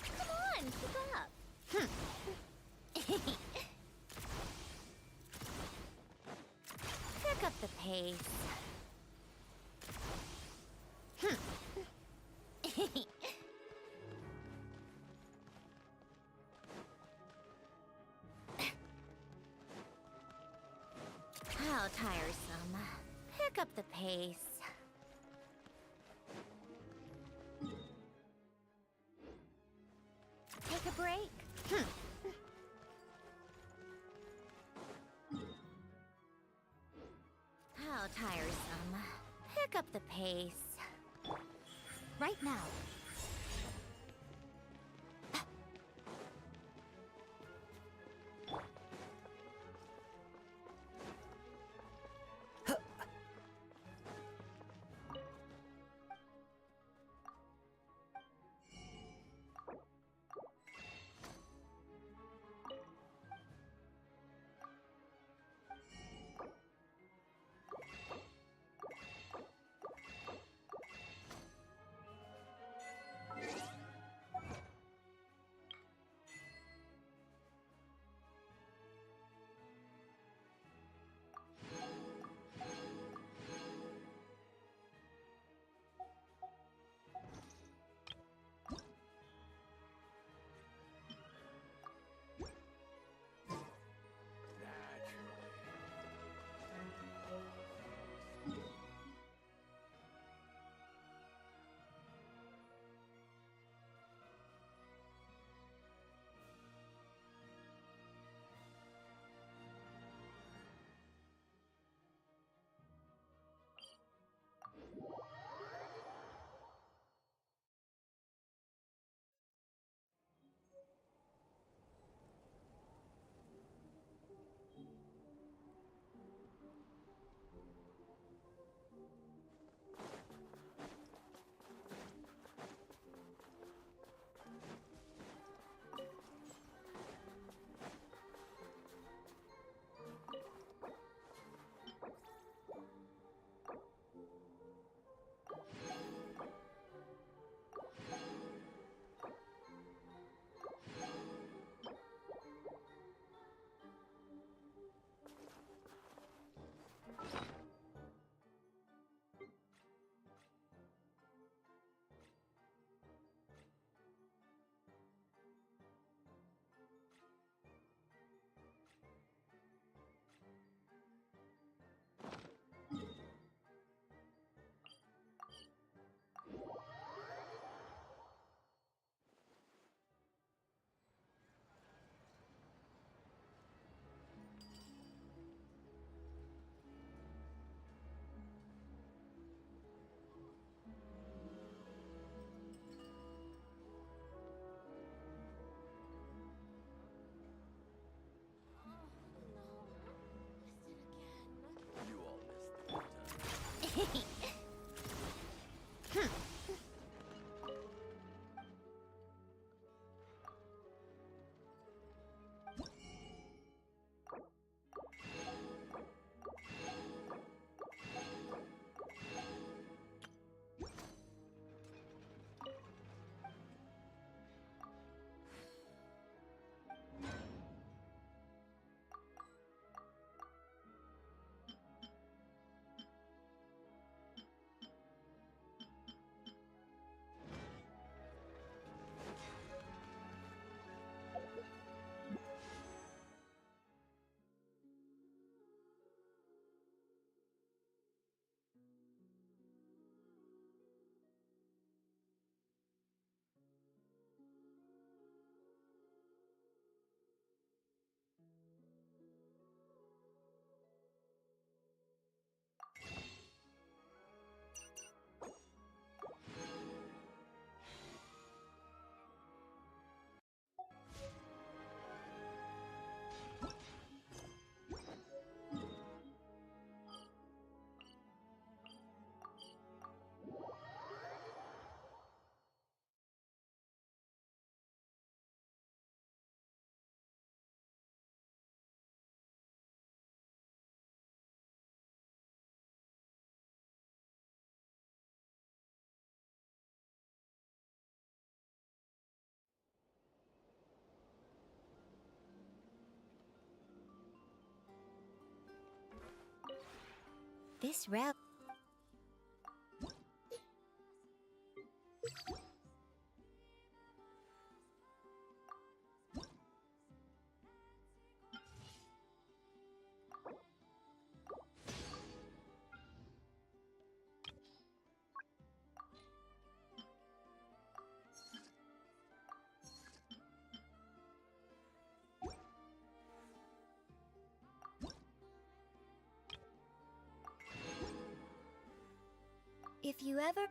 S12: Come on, keep up. Pick up the pace. How tiresome. Pick up the pace. Take a break. How tiresome. Pick up the pace. Right now.
S17: This route. If you ever...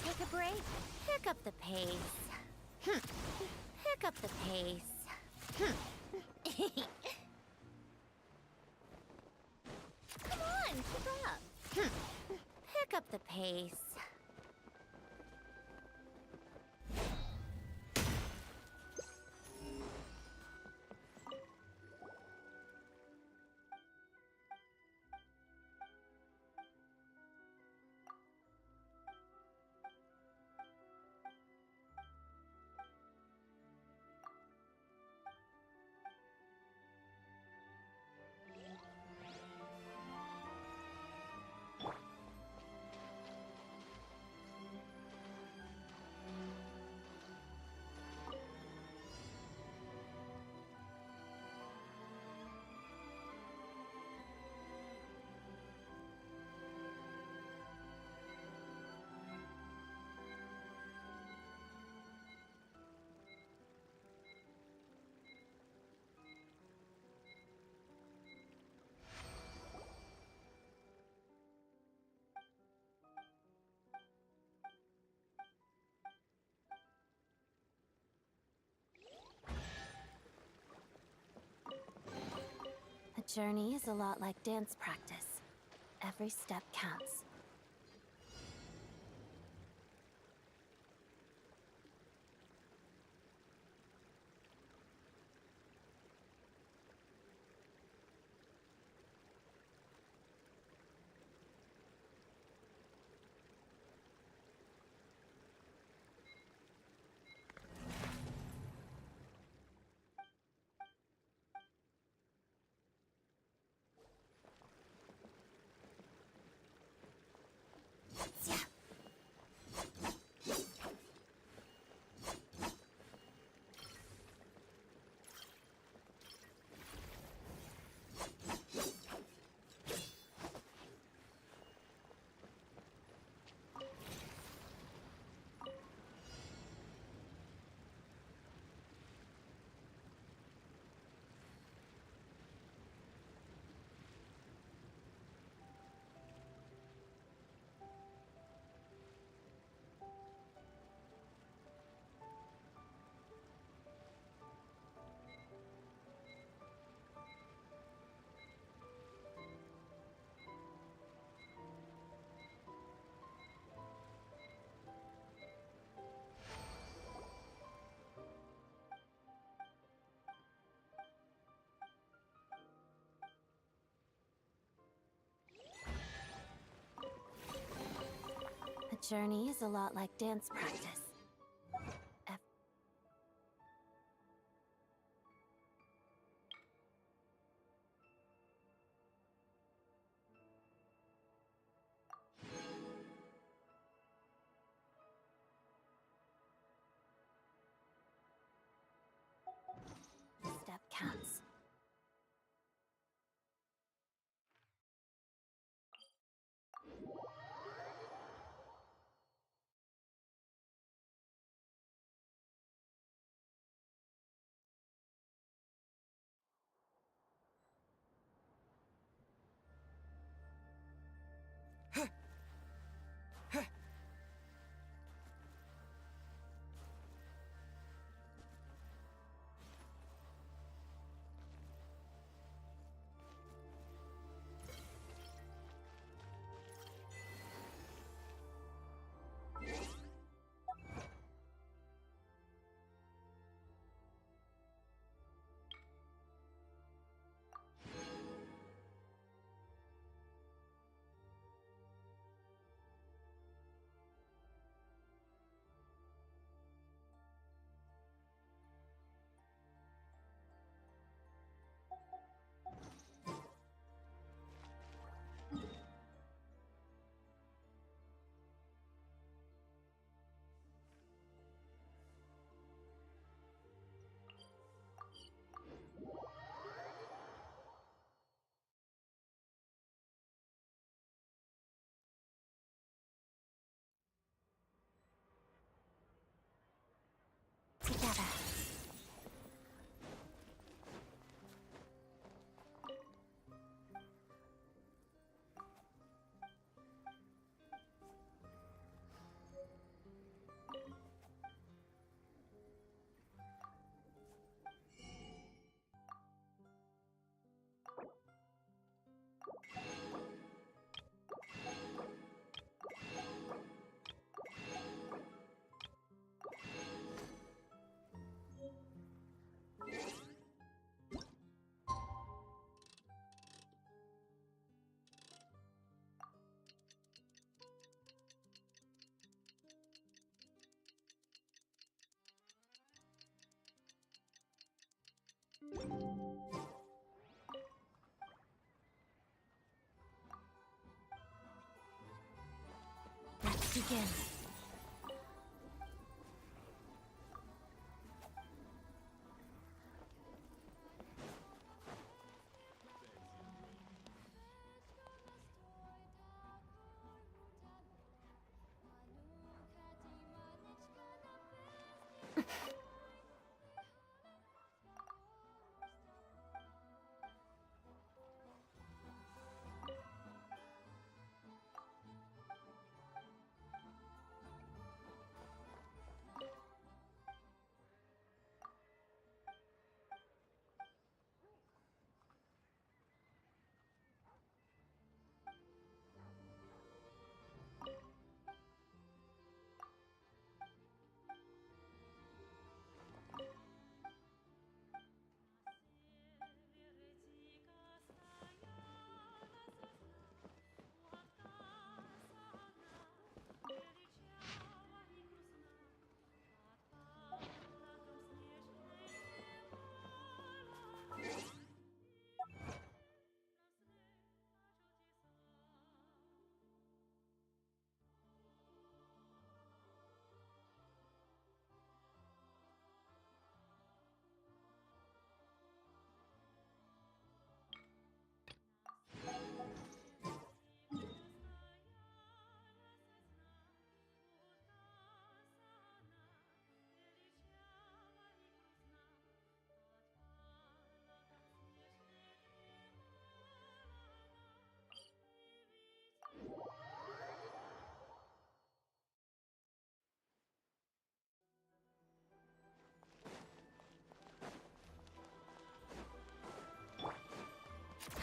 S17: Take a break. Pick up the pace. Pick up the pace. Come on, keep up. Pick up the pace.
S1: A journey is a lot like dance practice. Every step counts. A journey is a lot like dance practice. Step counts.
S12: begin.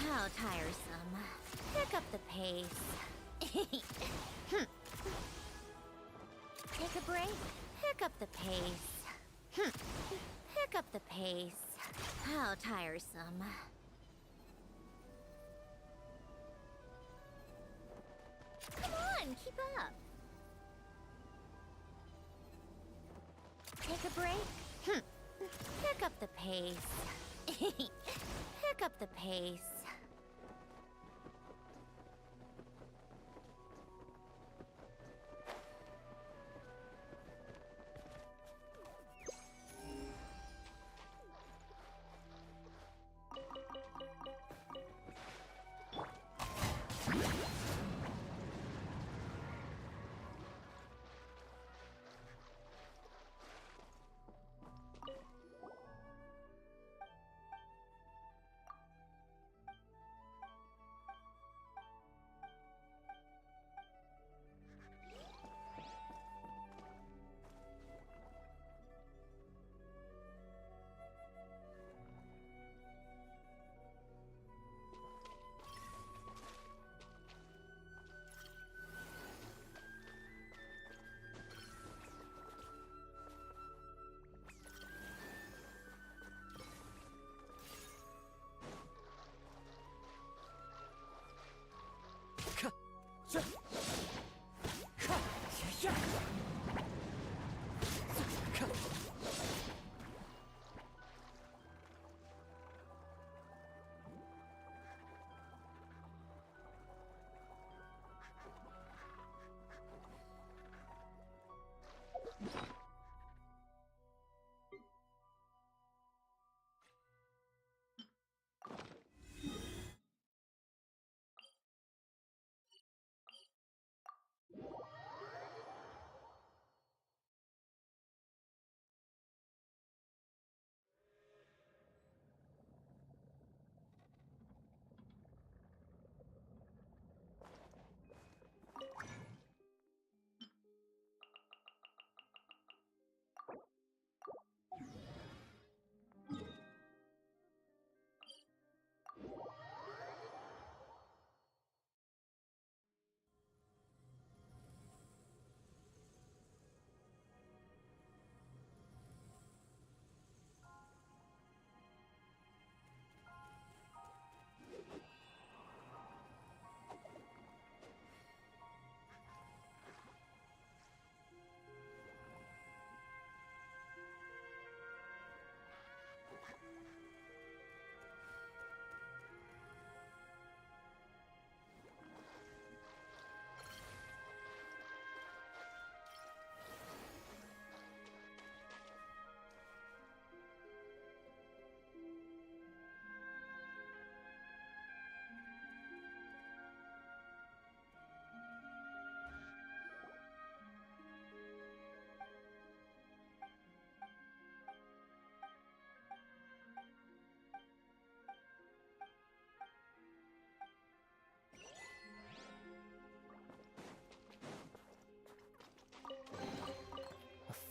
S12: How tiresome. Pick up the pace. Take a break. Pick up the pace. Pick up the pace. How tiresome. Come on, keep up. Take a break. Pick up the pace. Pick up the pace.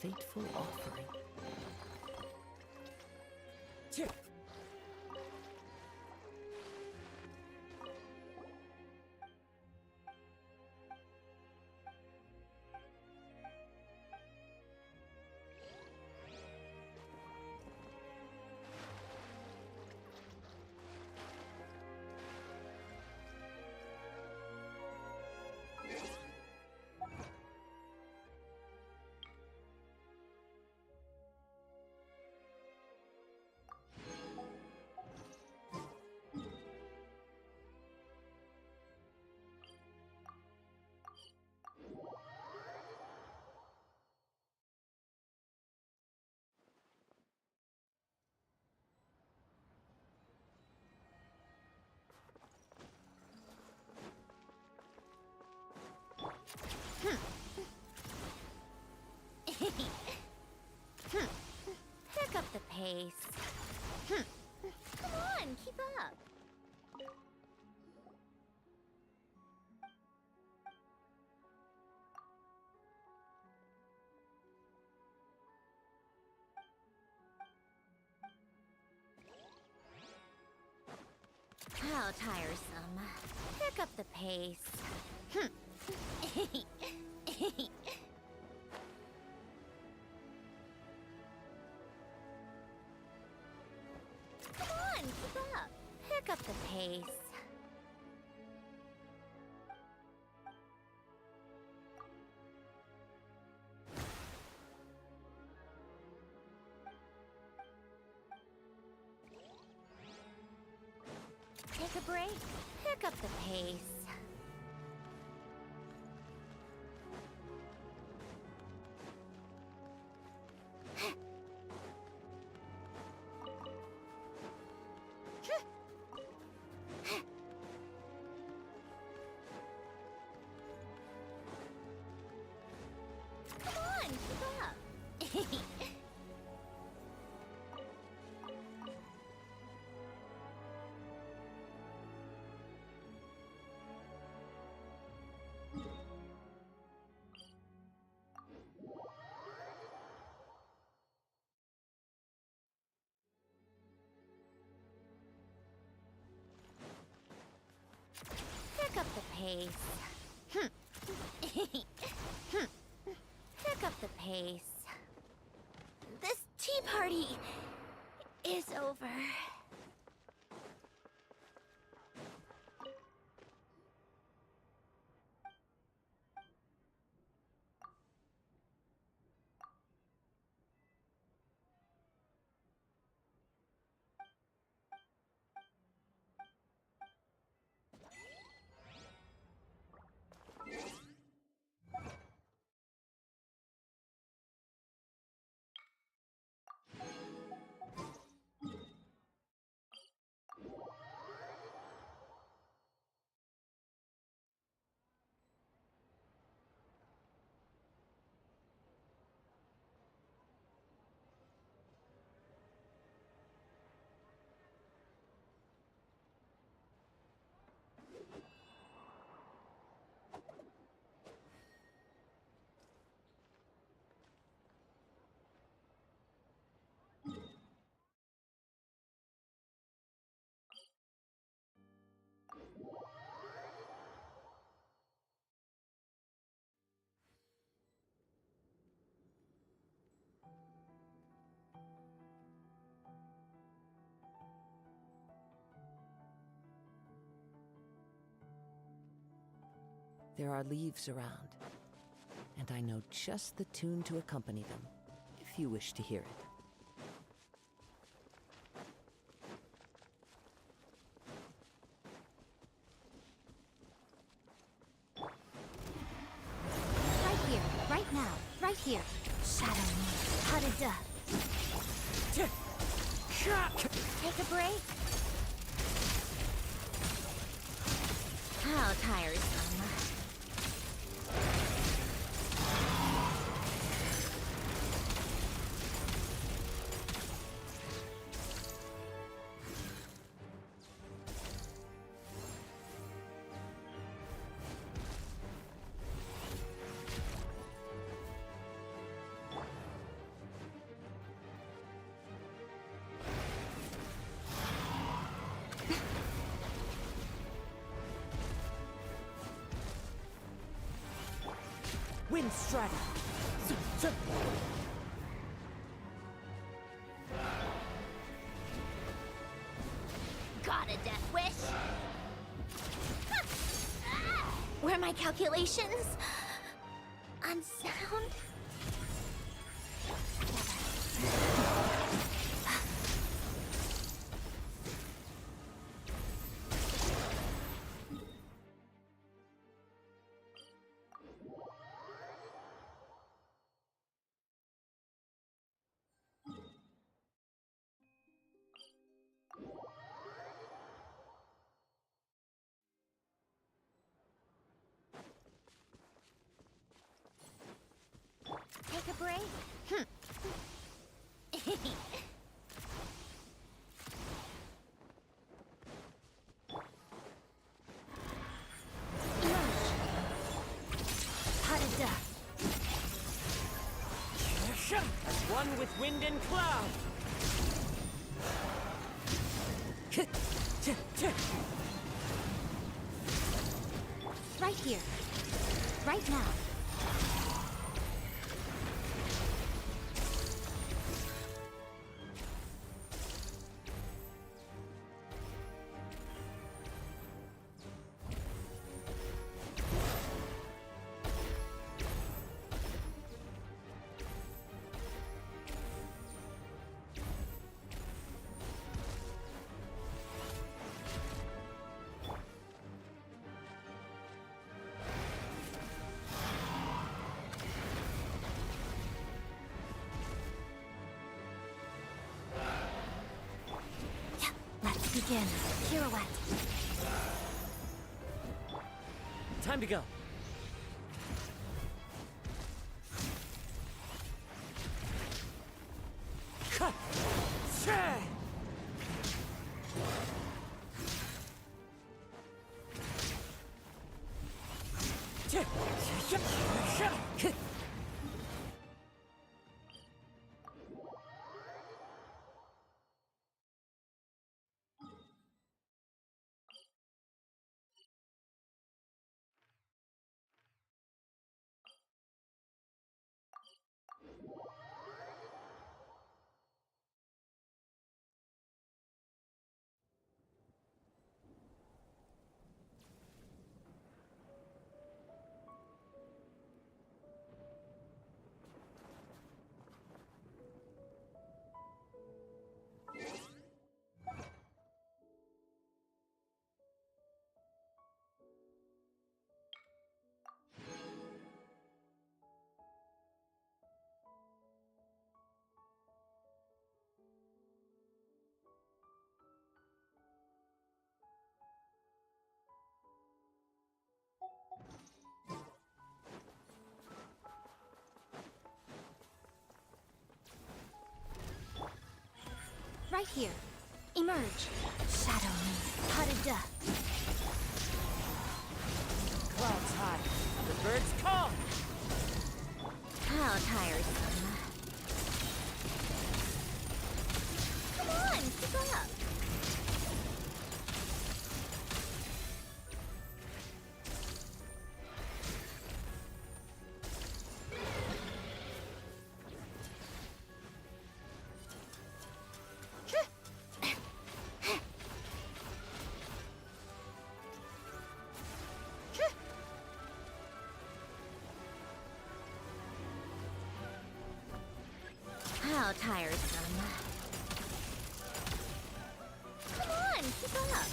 S9: fateful offering.
S12: Pick up the pace. Come on, keep up. How tiresome. Pick up the pace. Come on, keep up. Pick up the pace. Take a break. Pick up the pace. Come on, keep up. Pick up the pace. Pick up the pace. This tea party is over.
S9: There are leaves around, and I know just the tune to accompany them, if you wish to hear it.
S1: Right here, right now, right here. Shadow me. Hadada.
S12: Take a break. How tiresome.
S9: Wind Strider!
S12: Got a death wish? Were my calculations unsound? Take a break?
S9: One with wind and cloud!
S22: Right here. Right now.
S1: Let's begin. Pirouette.
S9: Time to go. Cut!
S22: Right here. Emerge.
S1: Shadow me. Pas de deux.
S9: Clouds high. The birds call!
S12: How tiresome. Come on, keep up. How tiresome. Come on, keep up.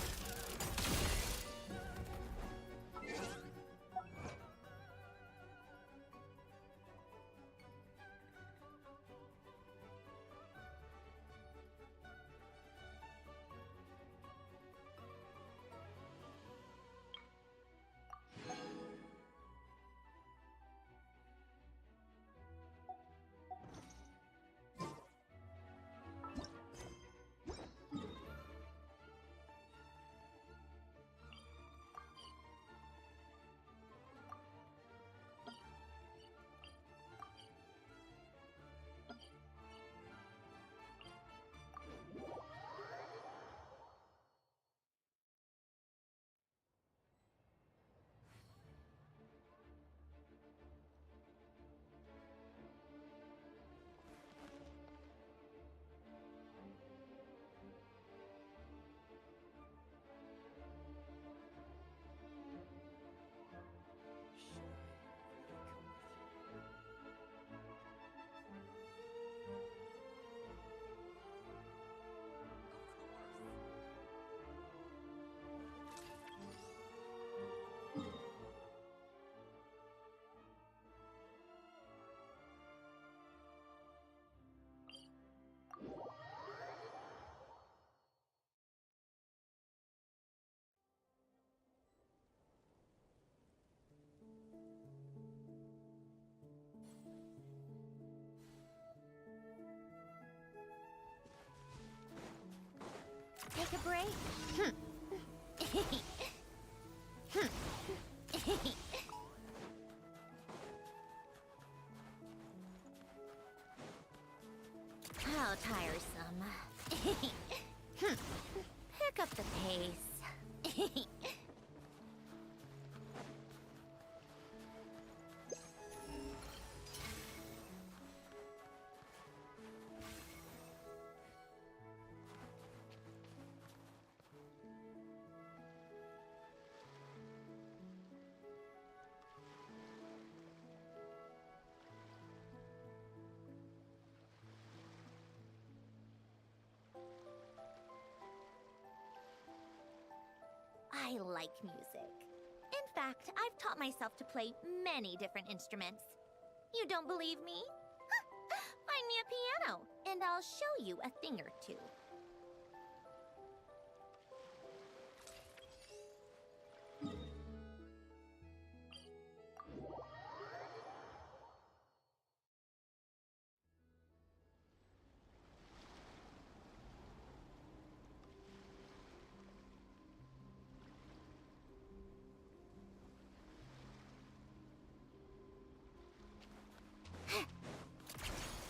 S12: How tiresome. Pick up the pace. I like music. In fact, I've taught myself to play many different instruments. You don't believe me? Find me a piano, and I'll show you a thing or two.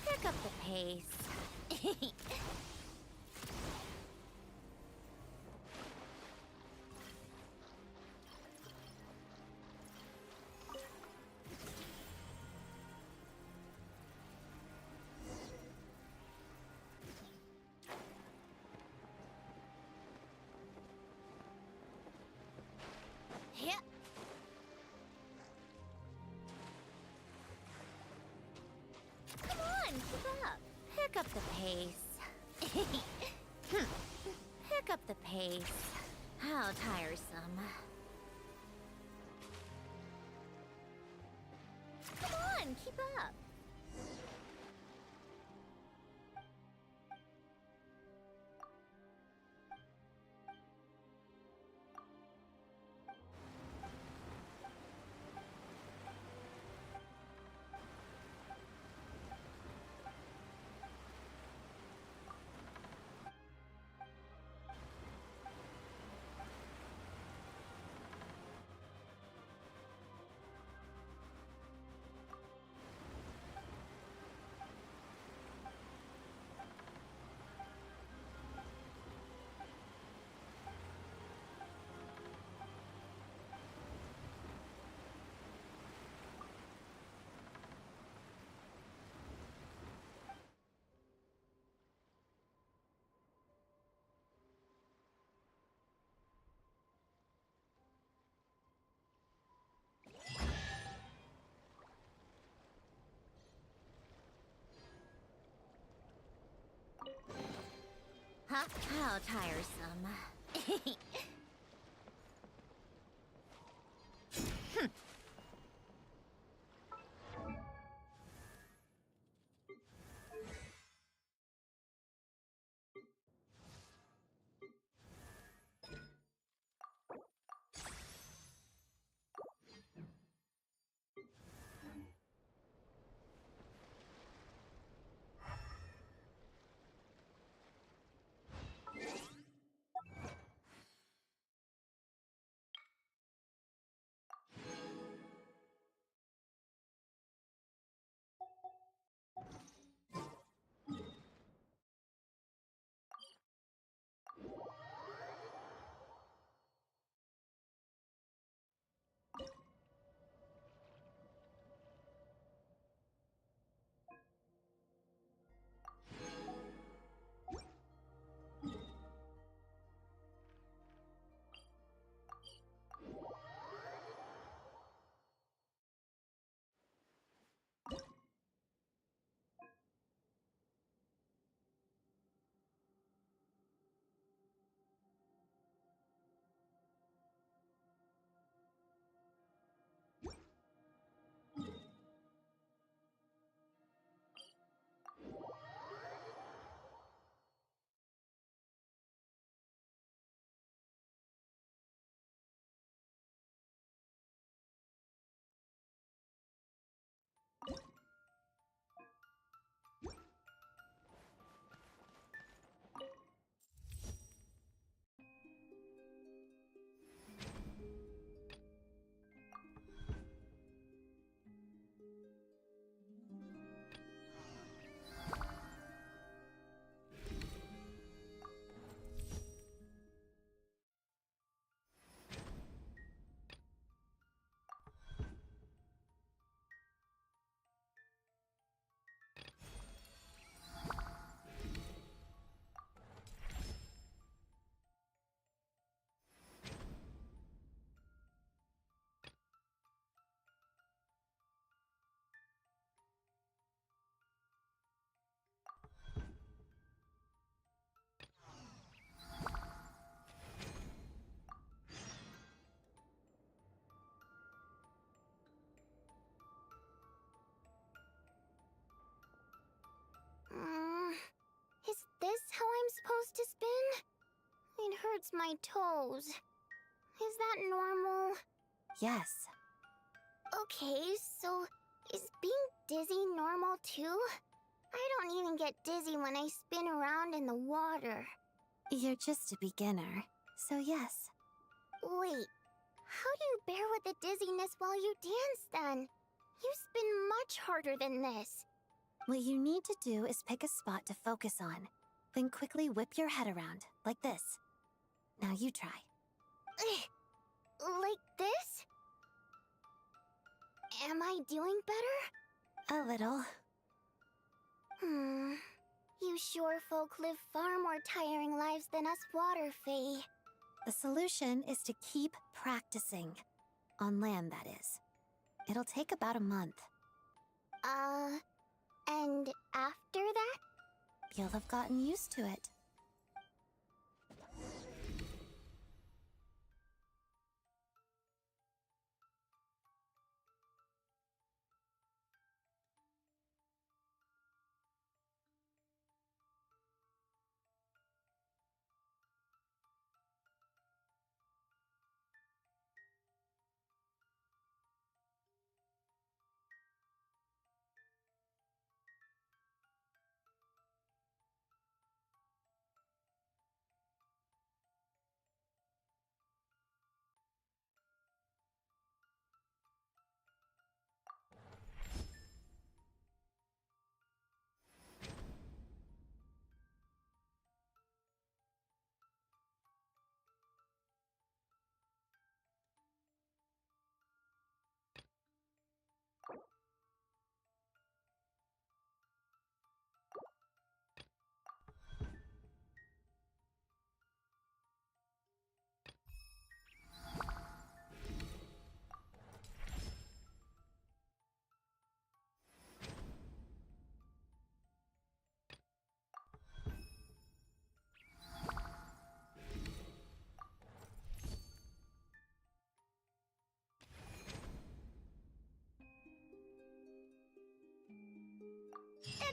S12: Pick up the pace. Yeah. Come on, keep up. Pick up the pace. Pick up the pace. How tiresome. Come on, keep up. Huh? How tiresome.
S5: my toes. Is that normal?
S1: Yes.
S5: Okay, so is being dizzy normal too? I don't even get dizzy when I spin around in the water.
S1: You're just a beginner, so yes.
S5: Wait, how do you bear with the dizziness while you dance then? You spin much harder than this.
S1: What you need to do is pick a spot to focus on, then quickly whip your head around, like this. Now you try.
S5: Like this? Am I doing better?
S1: A little.
S5: You shore folk live far more tiring lives than us water fae.
S1: The solution is to keep practicing. On land, that is. It'll take about a month.
S5: And after that?
S1: You'll have gotten used to it.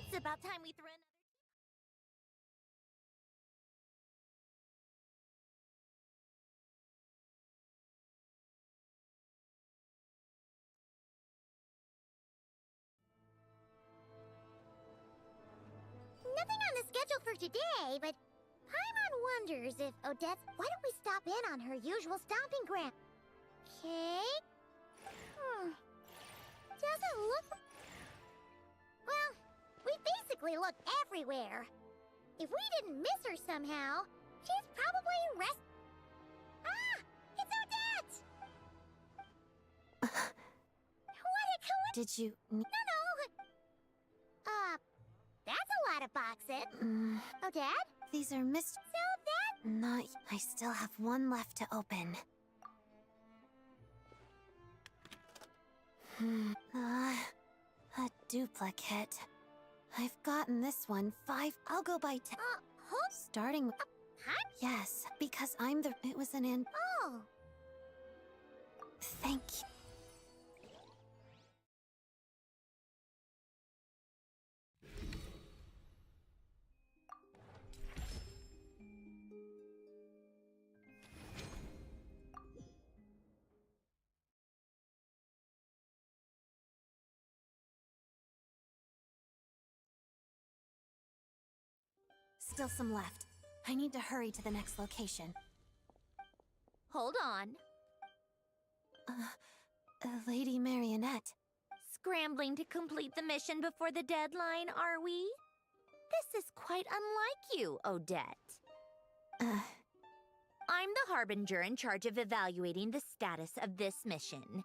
S12: It's about time we threw another.
S17: Nothing on the schedule for today, but Paimon wonders if Odette... Why don't we stop in on her usual stomping ground? Okay. Doesn't look... Well, we basically look everywhere. If we didn't miss her somehow, she's probably Ah! It's Odette! What a coincidence!
S1: Did you...
S17: No. That's a lot of boxes. Odette?
S1: These are missed...
S17: So that...
S1: Not... I still have one left to open. A duplicate. I've gotten this one 5... I'll go by 10... Starting... Yes, because I'm the... It was an
S17: Oh.
S1: Thank you. Still some left. I need to hurry to the next location.
S12: Hold on.
S1: Lady Marionette.
S12: Scrambling to complete the mission before the deadline, are we? This is quite unlike you, Odette. I'm the Harbinger in charge of evaluating the status of this mission.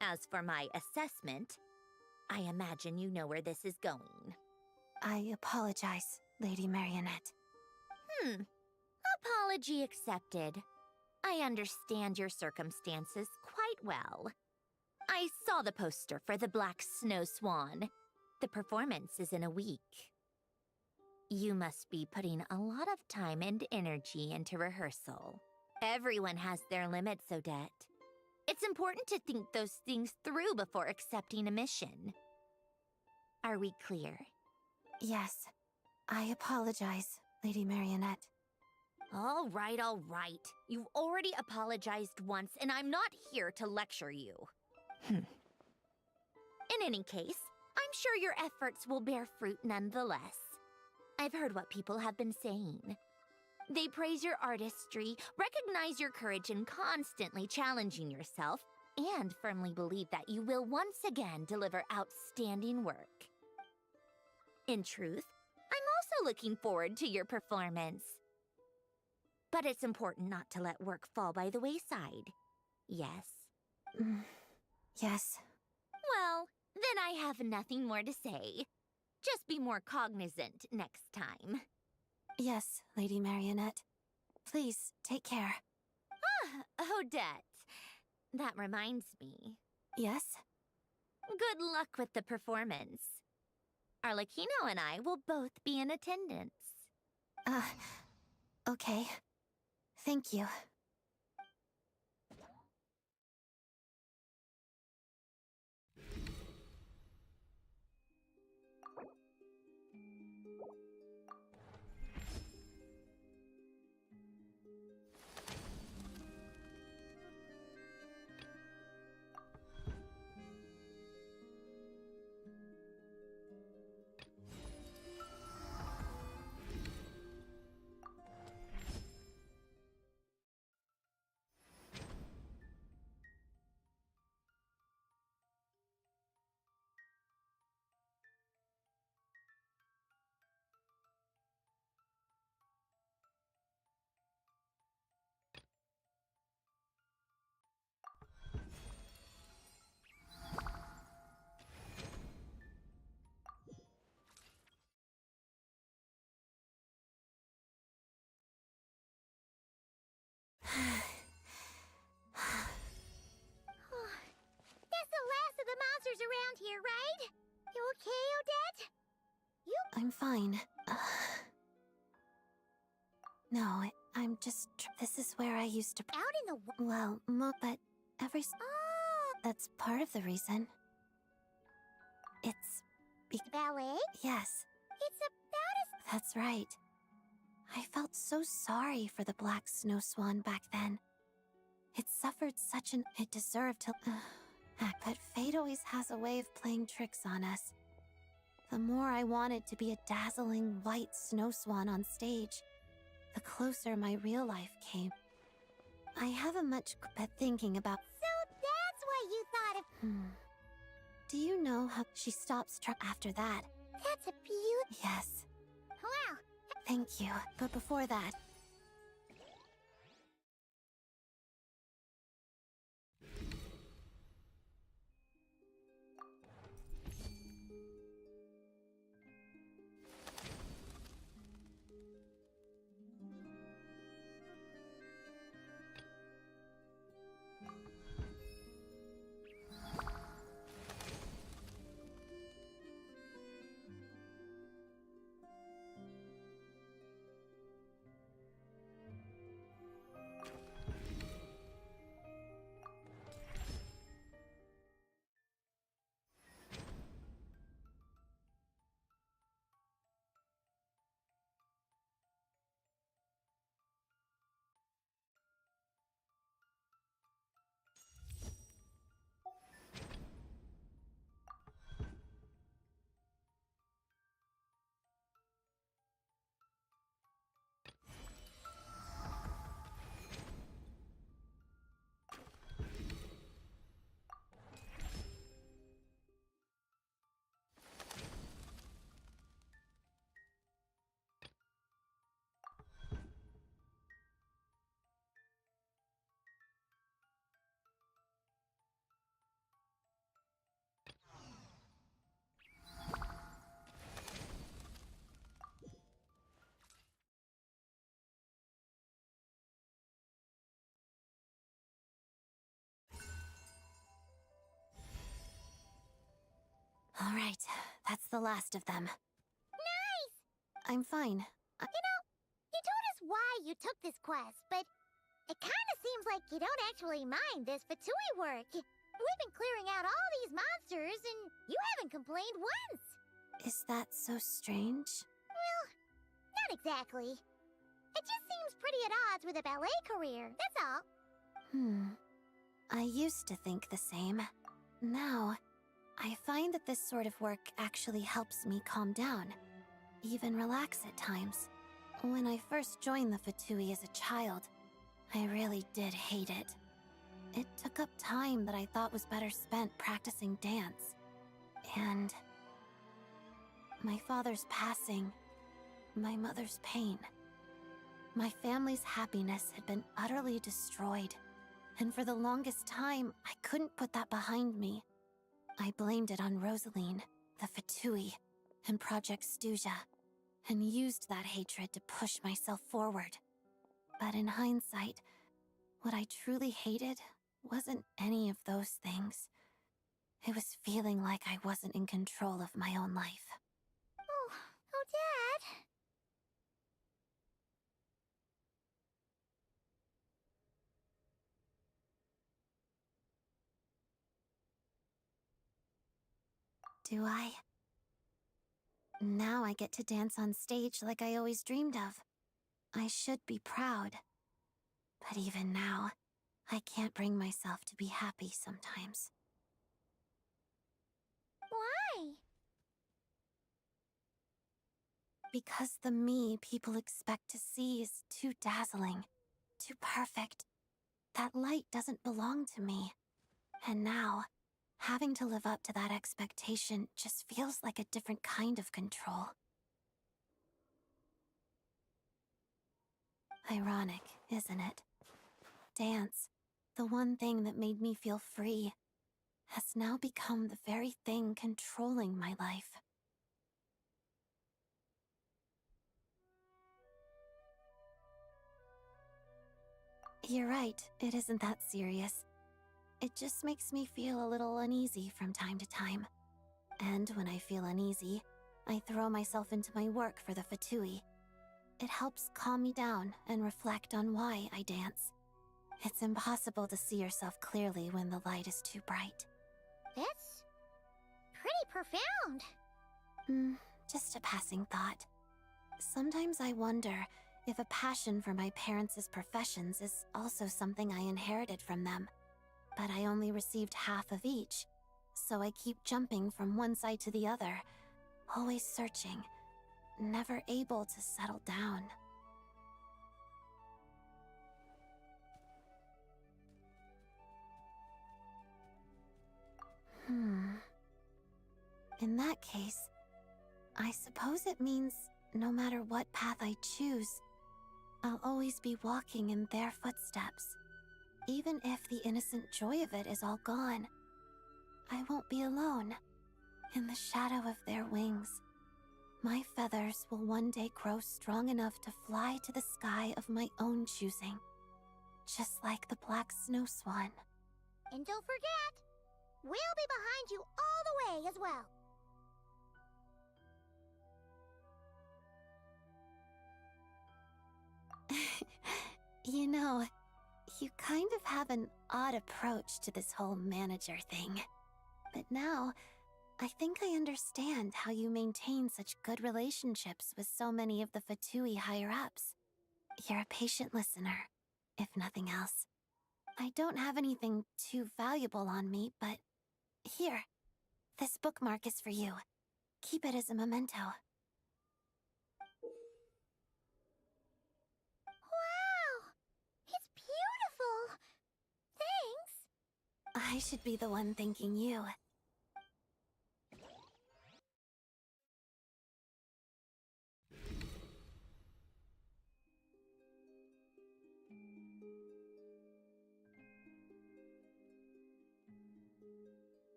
S12: As for my assessment, I imagine you know where this is going.
S1: I apologize, Lady Marionette.
S12: Apology accepted. I understand your circumstances quite well. I saw the poster for the Black Snow Swan. The performance is in a week. You must be putting a lot of time and energy into rehearsal. Everyone has their limits, Odette. It's important to think those things through before accepting a mission. Are we clear?
S1: Yes. I apologize, Lady Marionette.
S12: All right, all right. You've already apologized once, and I'm not here to lecture you. In any case, I'm sure your efforts will bear fruit nonetheless. I've heard what people have been saying. They praise your artistry, recognize your courage in constantly challenging yourself, and firmly believe that you will once again deliver outstanding work. In truth, I'm also looking forward to your performance. But it's important not to let work fall by the wayside. Yes?
S1: Yes.
S12: Well, then I have nothing more to say. Just be more cognizant next time.
S1: Yes, Lady Marionette. Please, take care.
S12: Ah, Odette. That reminds me.
S1: Yes?
S12: Good luck with the performance. Arlecchino and I will both be in attendance.
S1: Okay. Thank you.
S17: That's the last of the monsters around here, right? You okay, Odette?
S1: I'm fine. No, I'm just... This is where I used to...
S17: Out in the...
S1: Well, but every... That's part of the reason. It's...
S17: Ballet?
S1: Yes,
S17: It's about as...
S1: that's right. I felt so sorry for the Black Snow Swan back then. It suffered such an... It deserved to... But fate always has a way of playing tricks on us. The more I wanted to be a dazzling white snow swan on stage, the closer my real life came. I haven't much but thinking about...
S17: So that's why you thought of...
S1: Do you know how she stops after that?
S17: That's a beaut...
S1: Yes.
S17: Wow.
S1: Thank you. But before that... All right, that's the last of them.
S17: Nice!
S1: I'm fine.
S17: You told us why you took this quest, but it kind of seems like you don't actually mind this Fatui work. We've been clearing out all these monsters, and you haven't complained once.
S1: Is that so strange?
S17: Well, not exactly. It just seems pretty at odds with a ballet career, that's all.
S1: I used to think the same. Now, I find that this sort of work actually helps me calm down, even relax at times. When I first joined the Fatui as a child, I really did hate it. It took up time that I thought was better spent practicing dance. And my father's passing, my mother's pain. My family's happiness had been utterly destroyed, and for the longest time, I couldn't put that behind me. I blamed it on Rosaline, the Fatui, and Project Stuja, and used that hatred to push myself forward. But in hindsight, what I truly hated wasn't any of those things. It was feeling like I wasn't in control of my own life.
S17: Oh, Dad.
S1: Do I? Now I get to dance on stage like I always dreamed of. I should be proud. But even now, I can't bring myself to be happy sometimes.
S17: Why?
S1: Because the me people expect to see is too dazzling, too perfect. That light doesn't belong to me. And now, having to live up to that expectation just feels like a different kind of control. Ironic, isn't it? Dance, the one thing that made me feel free, has now become the very thing controlling my life. You're right, it isn't that serious. It just makes me feel a little uneasy from time to time. And when I feel uneasy, I throw myself into my work for the Fatui. It helps calm me down and reflect on why I dance. It's impossible to see yourself clearly when the light is too bright.
S17: That's pretty profound.
S1: Just a passing thought. Sometimes I wonder if a passion for my parents' professions is also something I inherited from them. But I only received half of each, so I keep jumping from one side to the other, always searching, never able to settle down. In that case, I suppose it means no matter what path I choose, I'll always be walking in their footsteps. Even if the innocent joy of it is all gone, I won't be alone. In the shadow of their wings, my feathers will one day grow strong enough to fly to the sky of my own choosing, just like the black snow swan.
S17: And don't forget, we'll be behind you all the way as well.
S1: You know, you kind of have an odd approach to this whole manager thing. But now, I think I understand how you maintain such good relationships with so many of the Fatui higher-ups. You're a patient listener, if nothing else. I don't have anything too valuable on me, but here, this bookmark is for you. Keep it as a memento.
S17: Wow! It's beautiful! Thanks!
S1: I should be the one thanking you.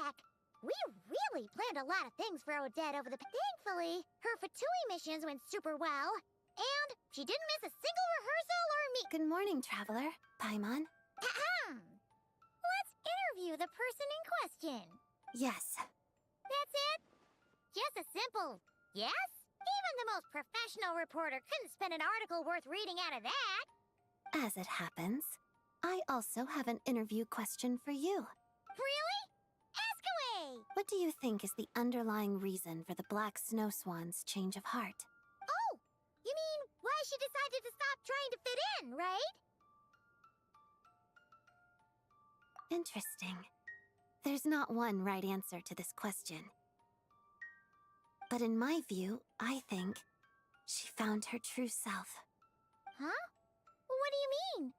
S17: back. We really planned a lot of things for Odette over the... Thankfully, her Fatui missions went super well. And she didn't miss a single rehearsal or meet...
S1: Good morning, Traveler. Paimon.
S17: Ahem. Let's interview the person in question.
S1: Yes.
S17: That's it? Just a simple yes? Even the most professional reporter couldn't spend an article worth reading out of that.
S1: As it happens, I also have an interview question for you.
S17: Really? Ask away!
S1: What do you think is the underlying reason for the Black Snow Swan's change of heart?
S17: Oh! You mean why she decided to stop trying to fit in, right?
S1: Interesting. There's not one right answer to this question. But in my view, I think she found her true self.
S17: Huh? What do you mean?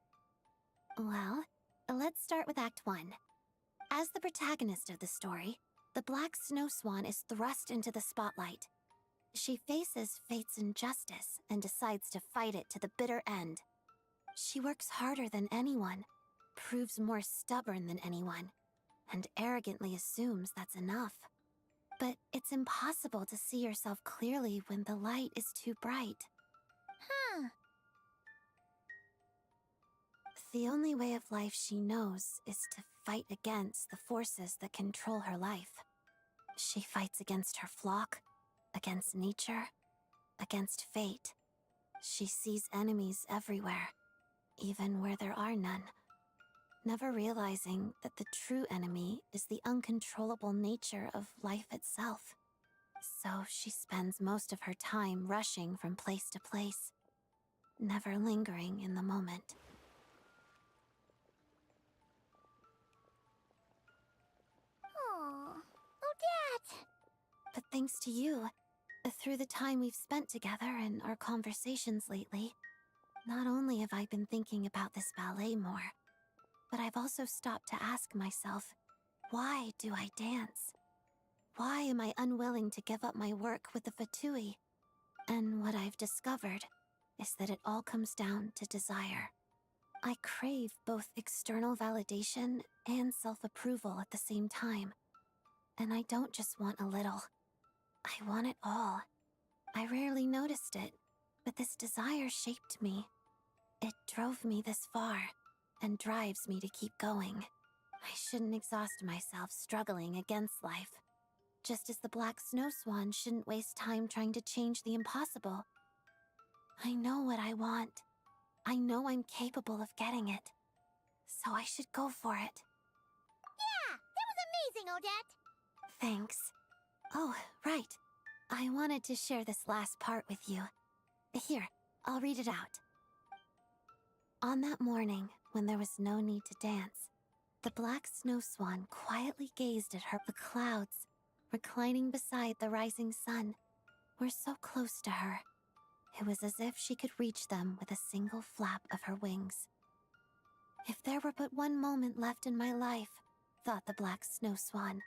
S1: Well, let's start with Act 1. As the protagonist of the story, the Black Snow Swan is thrust into the spotlight. She faces fate's injustice and decides to fight it to the bitter end. She works harder than anyone, proves more stubborn than anyone, and arrogantly assumes that's enough. But it's impossible to see yourself clearly when the light is too bright.
S17: Huh.
S1: The only way of life she knows is to fight against the forces that control her life. She fights against her flock, against nature, against fate. She sees enemies everywhere, even where there are none, never realizing that the true enemy is the uncontrollable nature of life itself. So she spends most of her time rushing from place to place, never lingering in the moment.
S17: Oh, Odette!
S1: But thanks to you, through the time we've spent together and our conversations lately, not only have I been thinking about this ballet more, but I've also stopped to ask myself, why do I dance? Why am I unwilling to give up my work with the Fatui? And what I've discovered is that it all comes down to desire. I crave both external validation and self-approval at the same time. And I don't just want a little. I want it all. I rarely noticed it, but this desire shaped me. It drove me this far, and drives me to keep going. I shouldn't exhaust myself struggling against life. Just as the Black Snow Swan shouldn't waste time trying to change the impossible. I know what I want. I know I'm capable of getting it. So I should go for it.
S17: Yeah, that was amazing, Odette!
S1: Thanks. Oh, right. I wanted to share this last part with you. Here, I'll read it out. On that morning, when there was no need to dance, the Black Snow Swan quietly gazed at her. The clouds, reclining beside the rising sun, were so close to her. It was as if she could reach them with a single flap of her wings. If there were but one moment left in my life, thought the Black Snow Swan,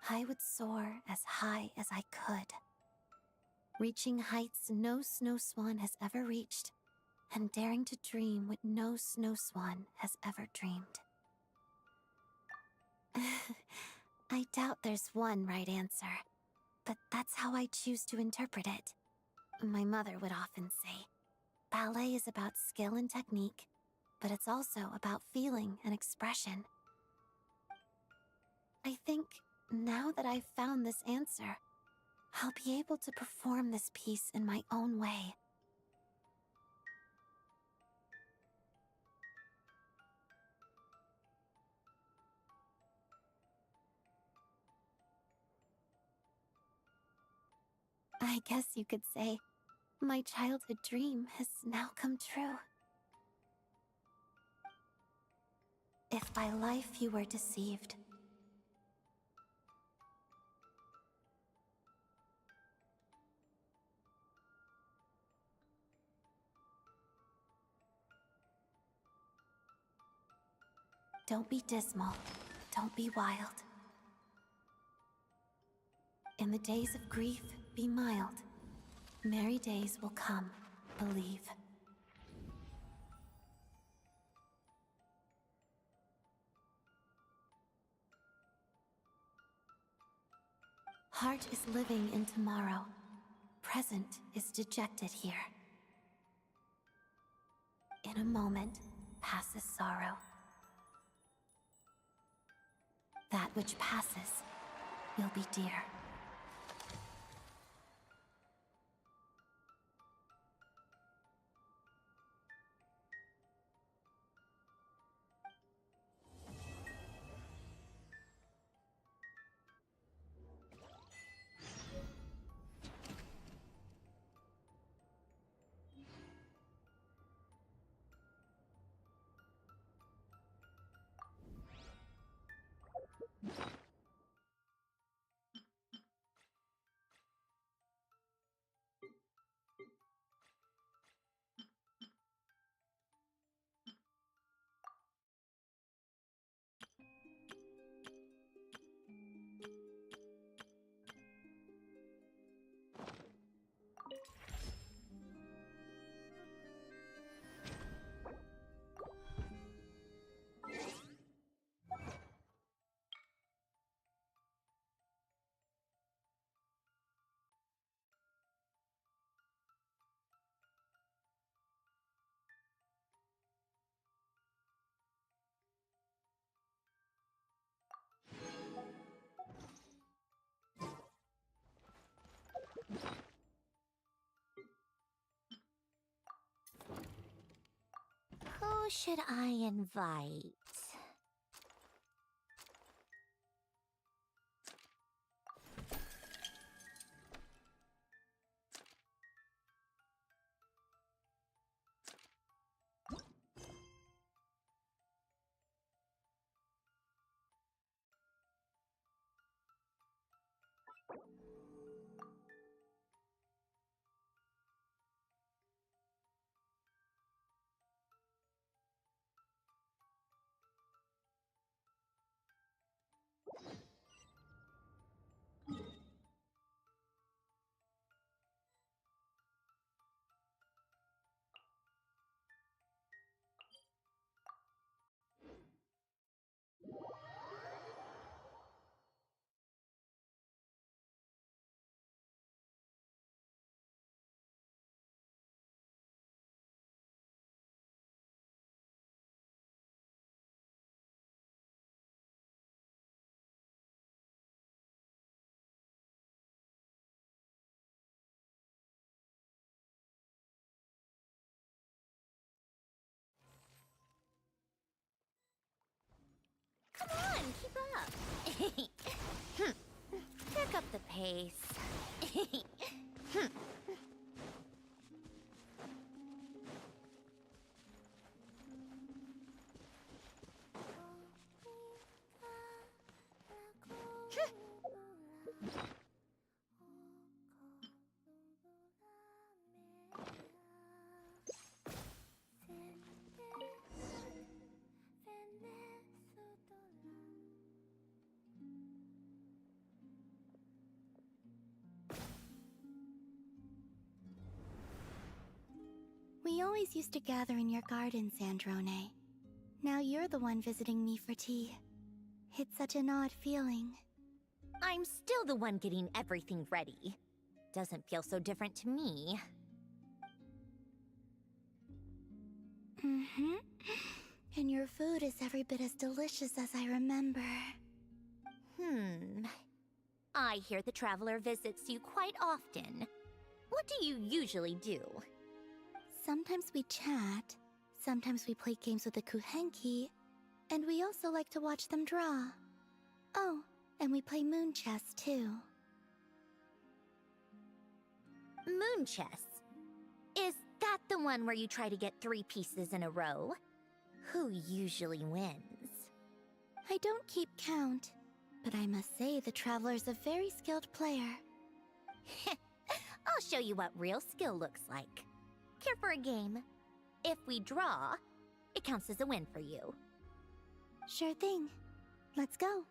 S1: I would soar as high as I could. Reaching heights no snow swan has ever reached, and daring to dream what no snow swan has ever dreamed. I doubt there's one right answer, but that's how I choose to interpret it. My mother would often say, ballet is about skill and technique, but it's also about feeling and expression. I think now that I've found this answer, I'll be able to perform this piece in my own way. I guess you could say, my childhood dream has now come true. If by life you were deceived, don't be dismal, don't be wild. In the days of grief, be mild. Merry days will come, believe. Heart is living in tomorrow. Present is dejected here. In a moment passes sorrow. That which passes will be dear.
S12: Who should I invite? Come on, keep up. Pick up the pace.
S19: We always used to gather in your garden, Sandrone. Now you're the one visiting me for tea. It's such an odd feeling.
S12: I'm still the one getting everything ready. Doesn't feel so different to me.
S19: Mm-hmm. And your food is every bit as delicious as I remember.
S12: I hear the Traveler visits you quite often. What do you usually do?
S19: Sometimes we chat, sometimes we play games with the Kuhenki, and we also like to watch them draw. Oh, and we play moon chess too.
S12: Moon chess? Is that the one where you try to get 3 pieces in a row? Who usually wins?
S19: I don't keep count, but I must say the Traveler's a very skilled player.
S12: I'll show you what real skill looks like. Care for a game? If we draw, it counts as a win for you.
S19: Sure thing. Let's go.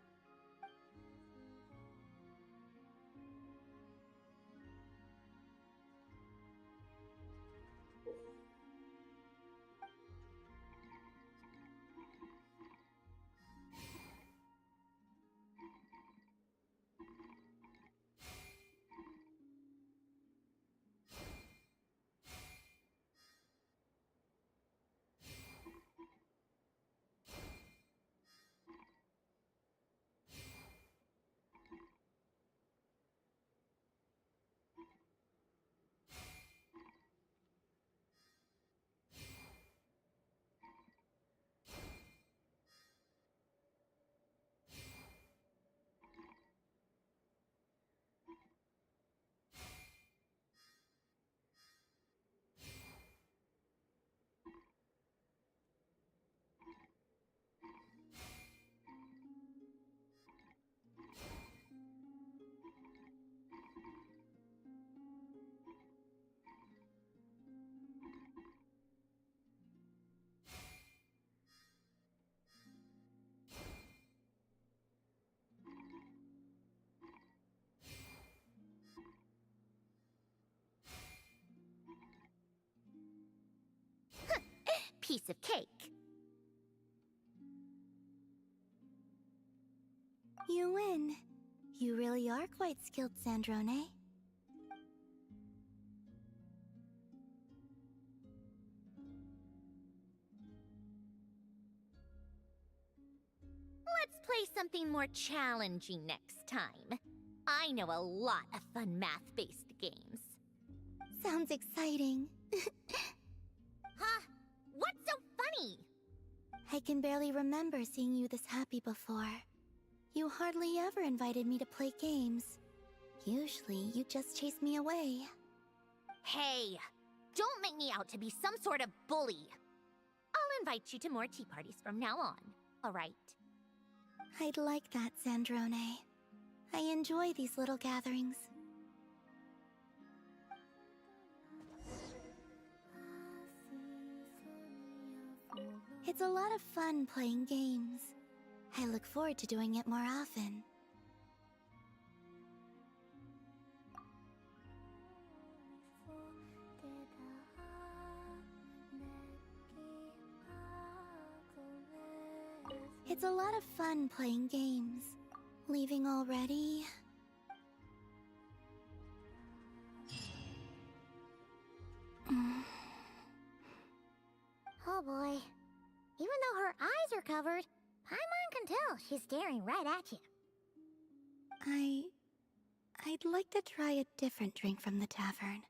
S17: piece of cake.
S19: You win. You really are quite skilled, Sandrone.
S17: Let's play something more challenging next time. I know a lot of fun math-based games.
S19: Sounds exciting.
S17: Huh? What's so funny?
S19: I can barely remember seeing you this happy before. You hardly ever invited me to play games. Usually, you just chase me away.
S17: Hey, don't make me out to be some sort of bully. I'll invite you to more tea parties from now on, alright?
S19: I'd like that, Sandrone. I enjoy these little gatherings. It's a lot of fun playing games. I look forward to doing it more often. It's a lot of fun playing games. Leaving already?
S17: Oh boy. Even though her eyes are covered, Paimon can tell she's staring right at you.
S19: I'd like to try a different drink from the tavern.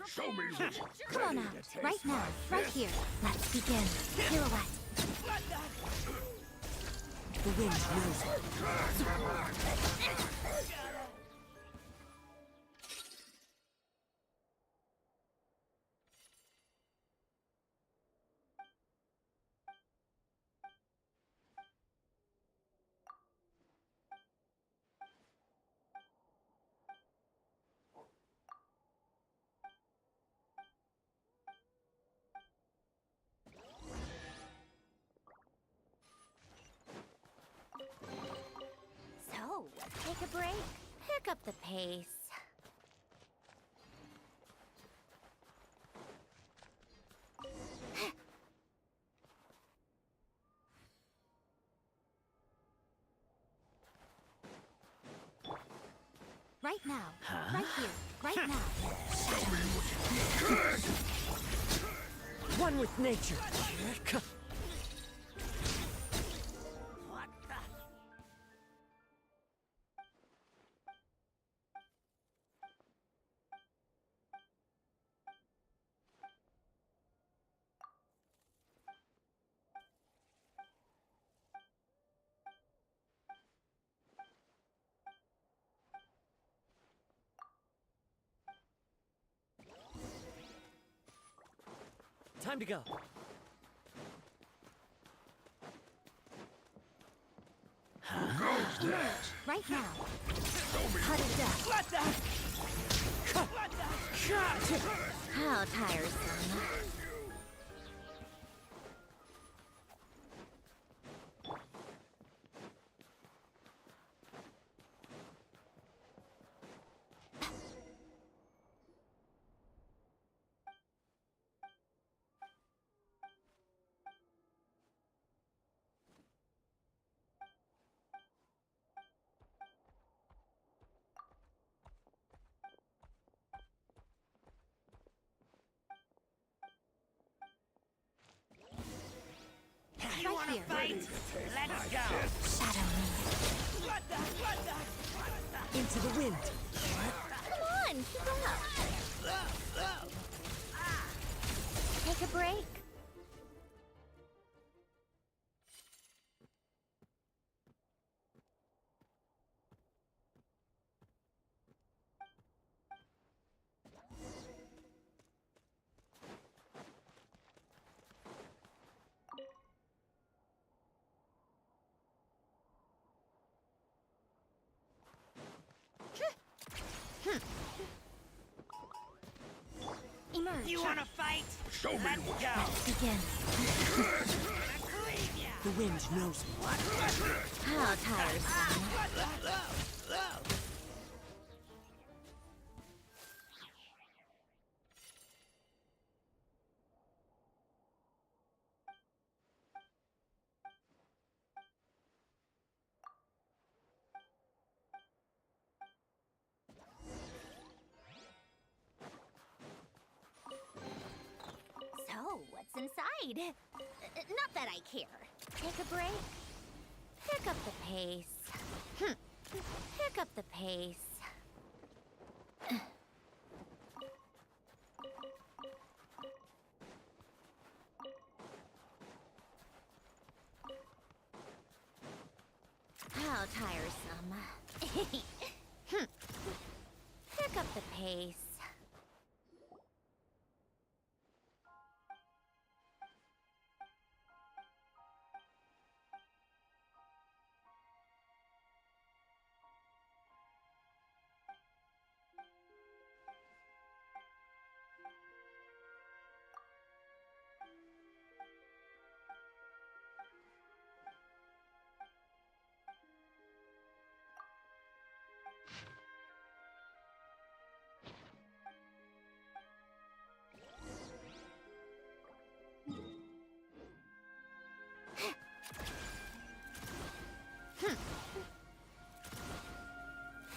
S11: Show me what you
S1: Come on out, right now, right here. Let's begin. Pirouette.
S9: The wind knows it.
S12: So, take a break. Pick up the pace.
S1: Right now, right here, right now.
S9: One with nature. Time to go.
S1: Right now. Cut it down.
S12: How tiresome.
S1: You wanna fight? Let's go. Shadow me.
S9: Into the wind.
S12: Come on, keep up. Take a break.
S1: Emerge.
S11: You wanna fight? Show me what you
S1: Begin.
S9: The wind knows it.
S12: How tiresome. So, what's inside? Not that I care. Take a break. Pick up the pace. Pick up the pace. How tiresome. Pick up the pace.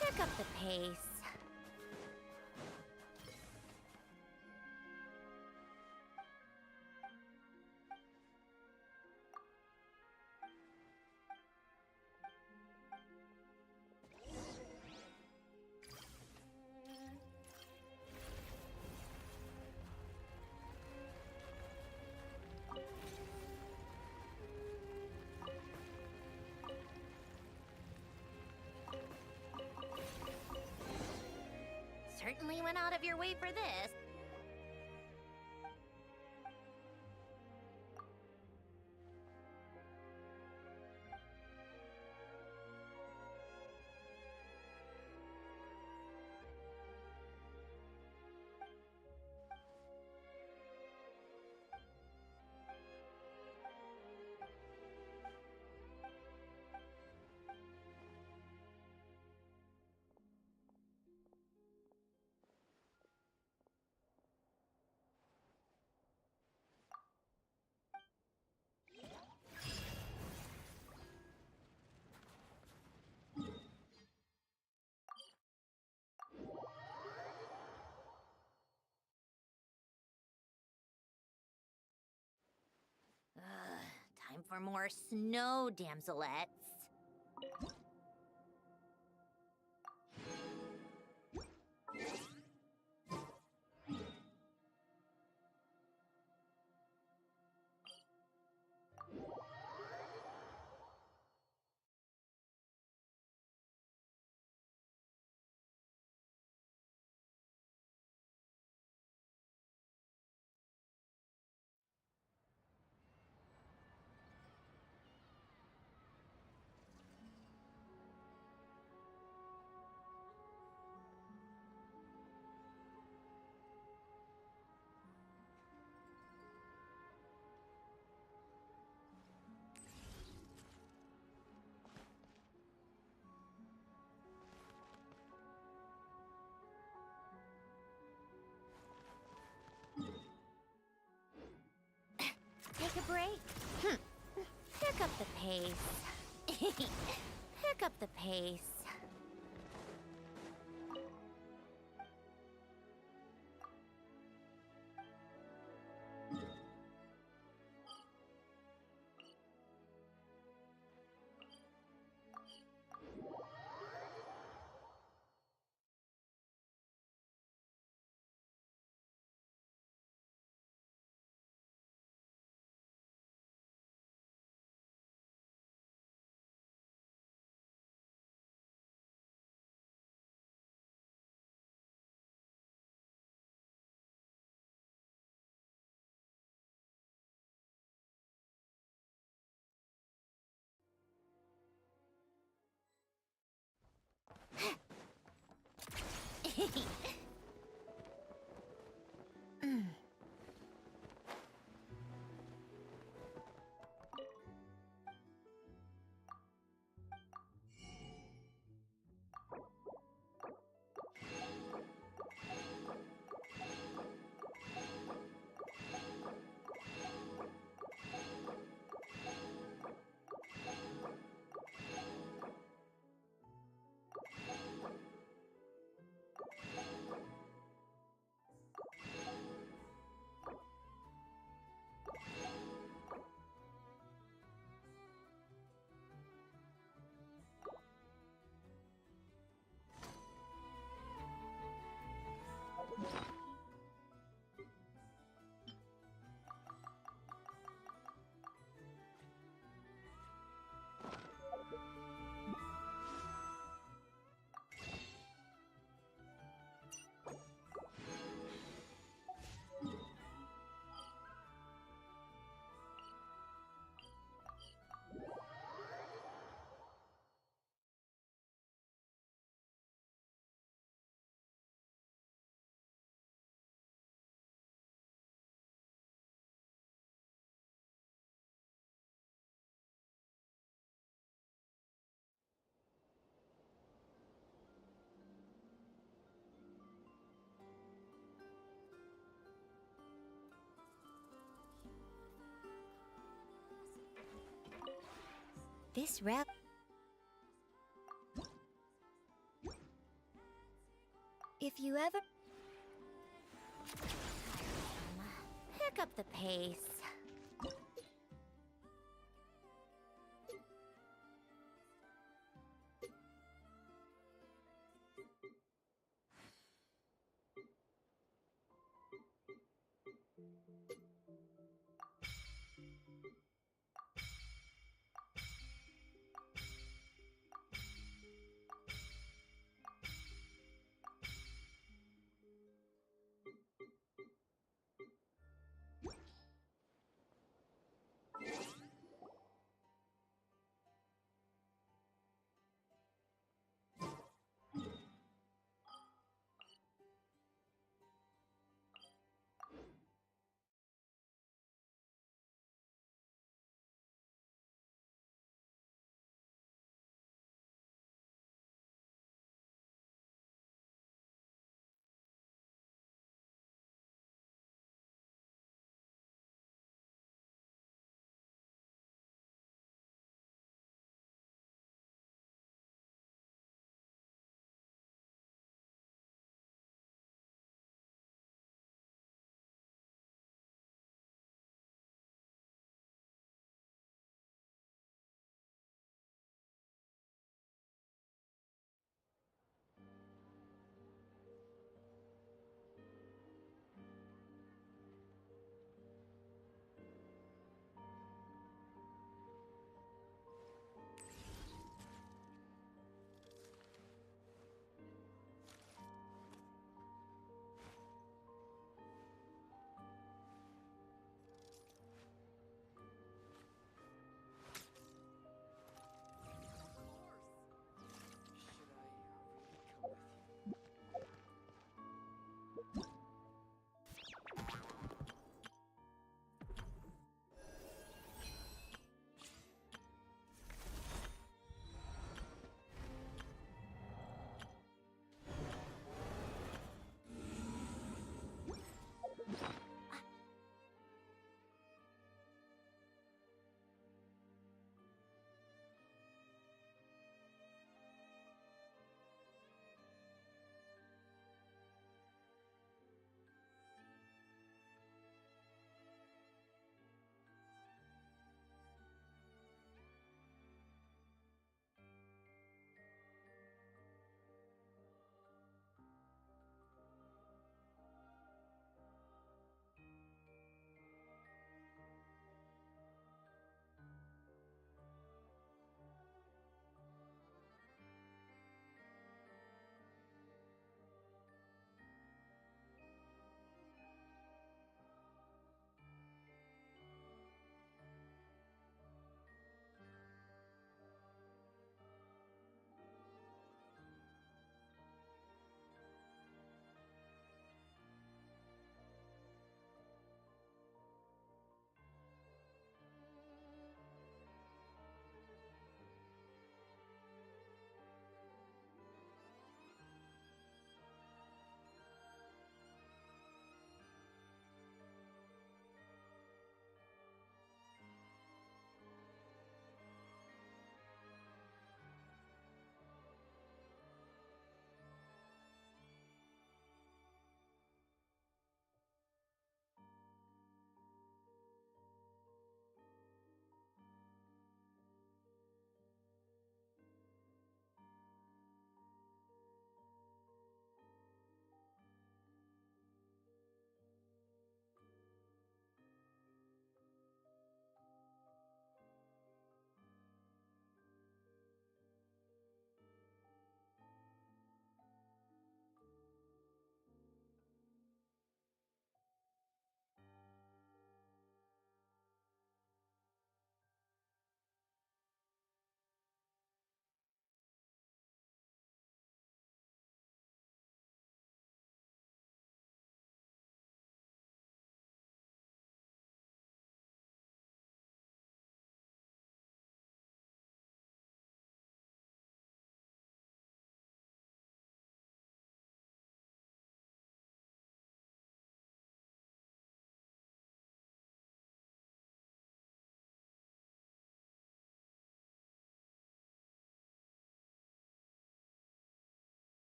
S12: Pick up the pace. certainly went out of your way for this. Time for more snow damselettes. Take a break. Pick up the pace. Pick up the pace. This rep. If you ever pick up the pace.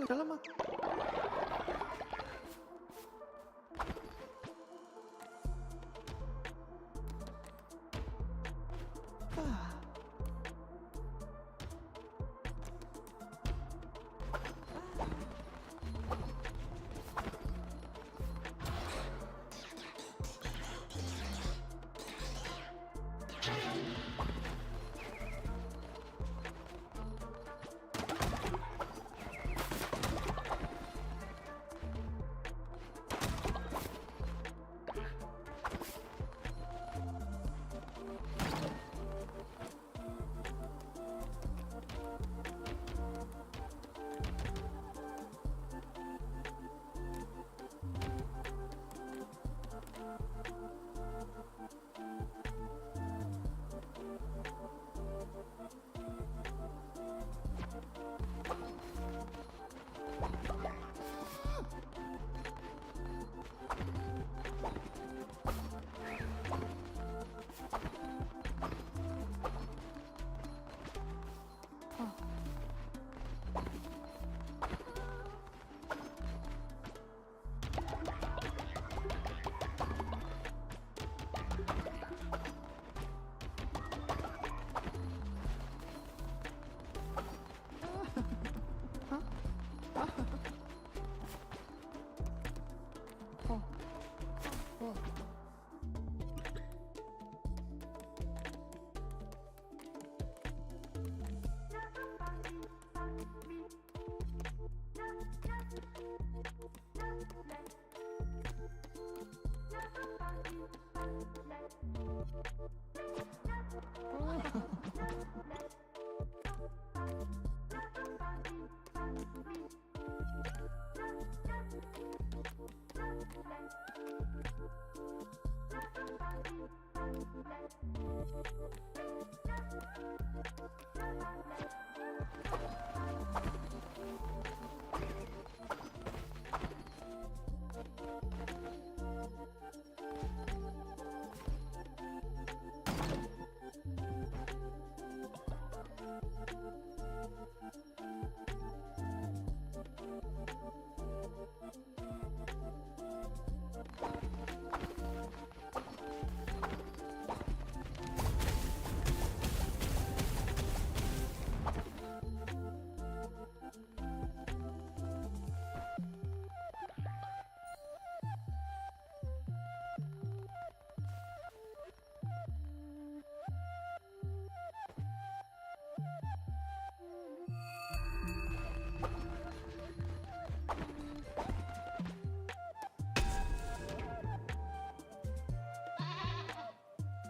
S14: Salamat.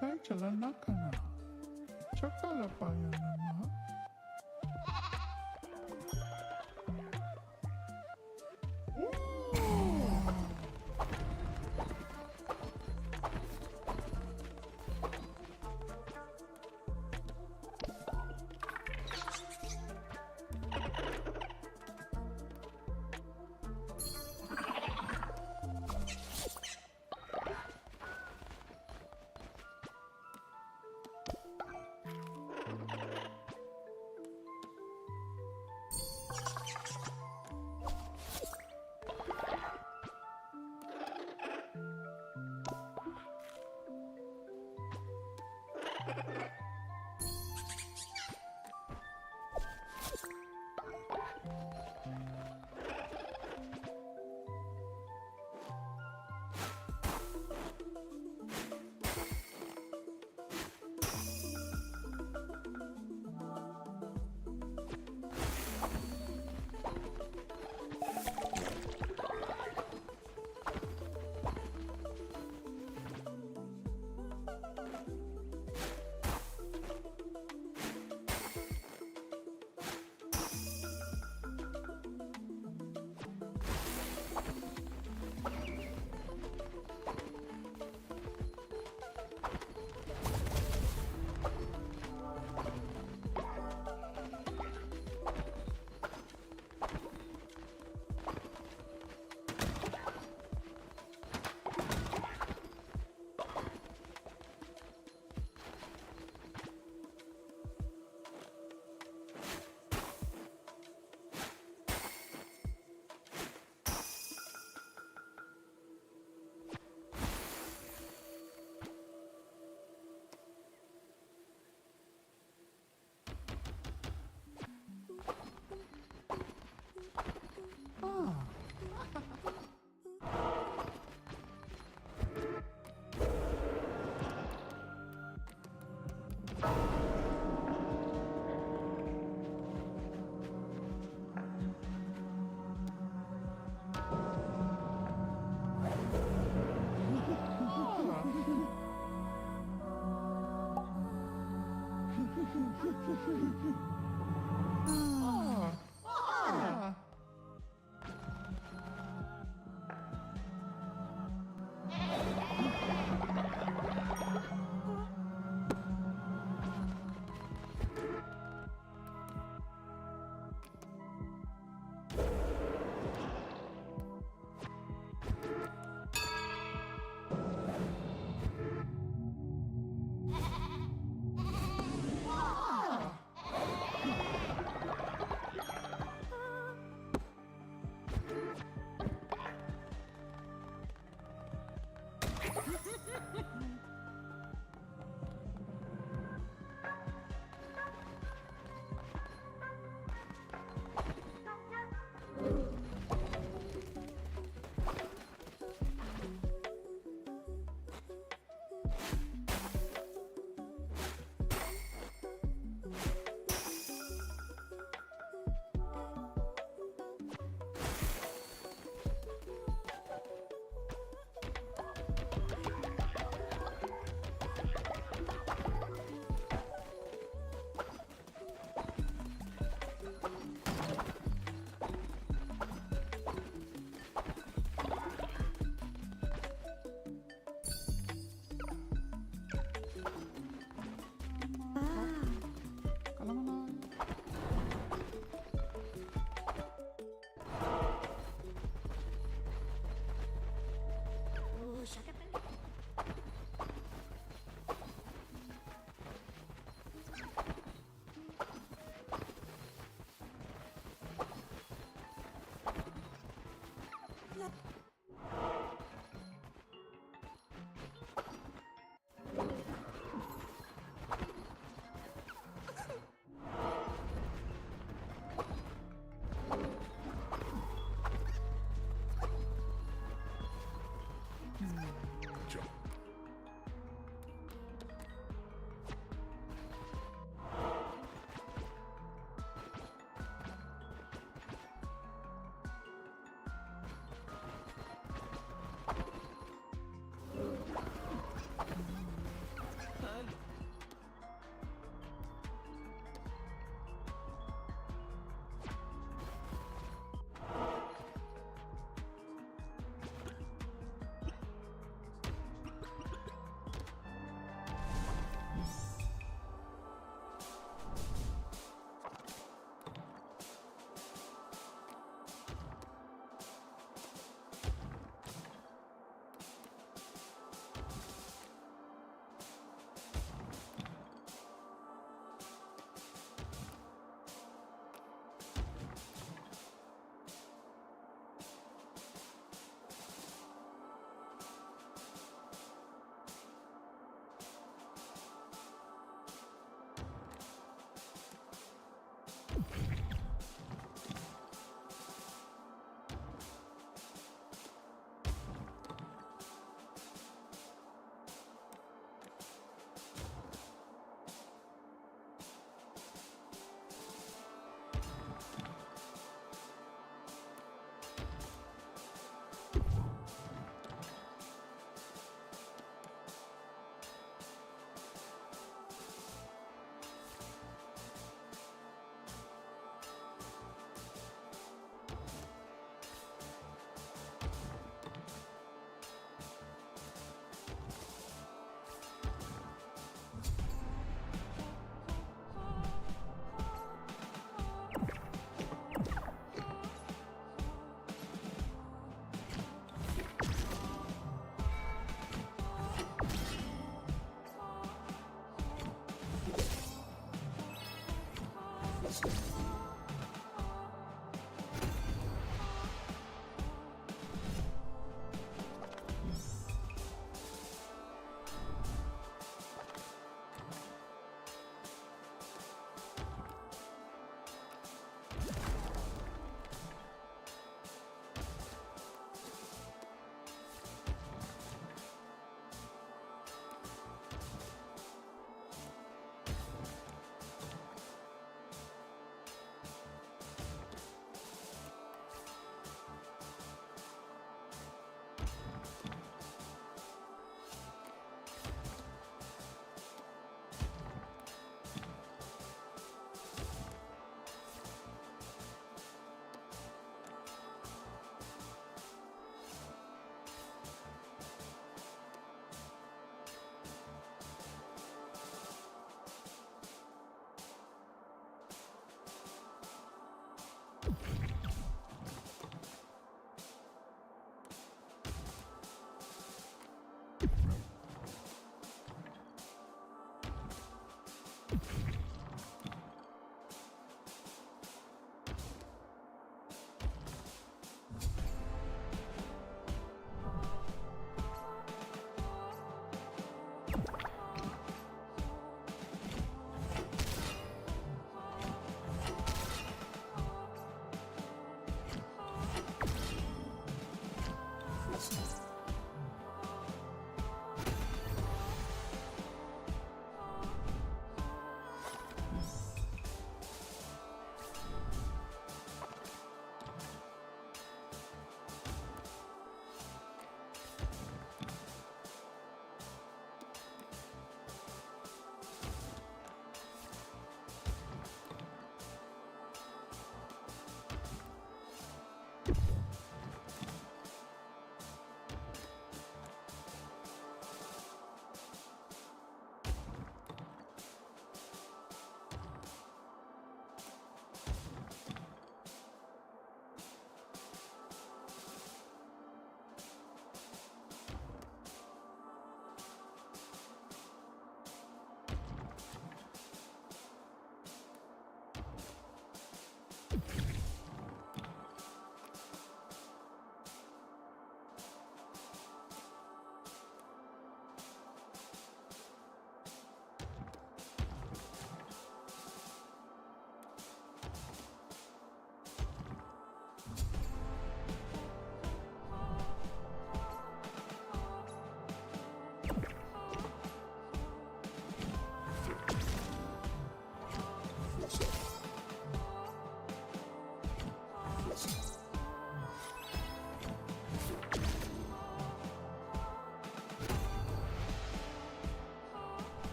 S11: Saya celana kana. Cakala pa yan naman.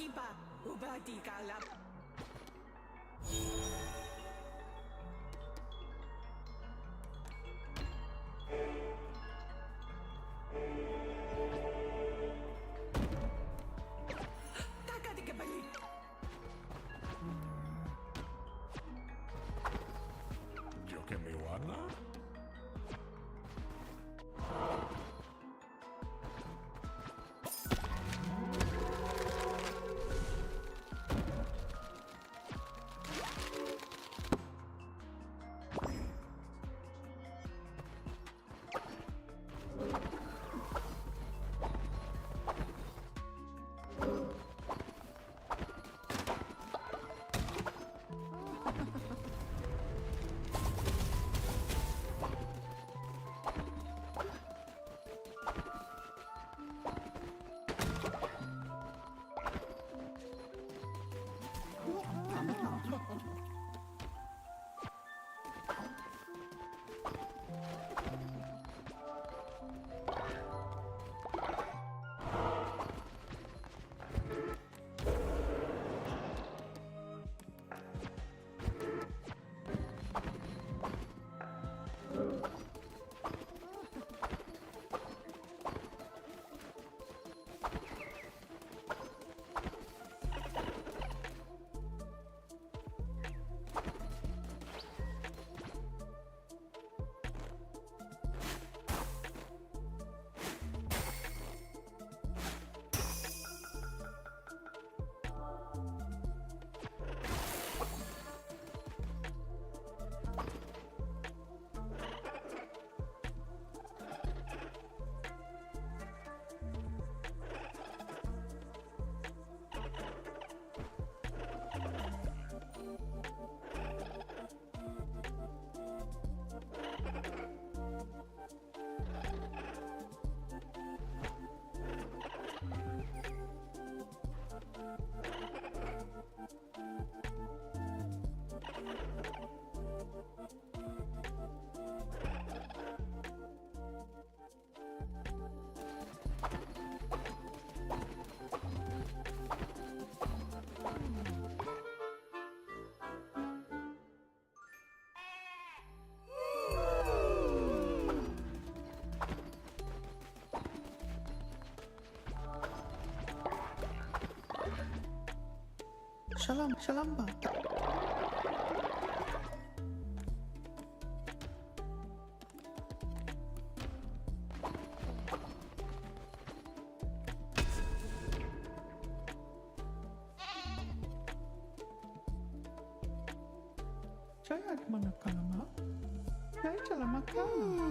S14: Kipa, ubati kalap. Kakati ka balik.
S11: Yo que me wanna?
S20: Shalom, shalom ba? Jaya gimana kalama? Jaya calama kalama.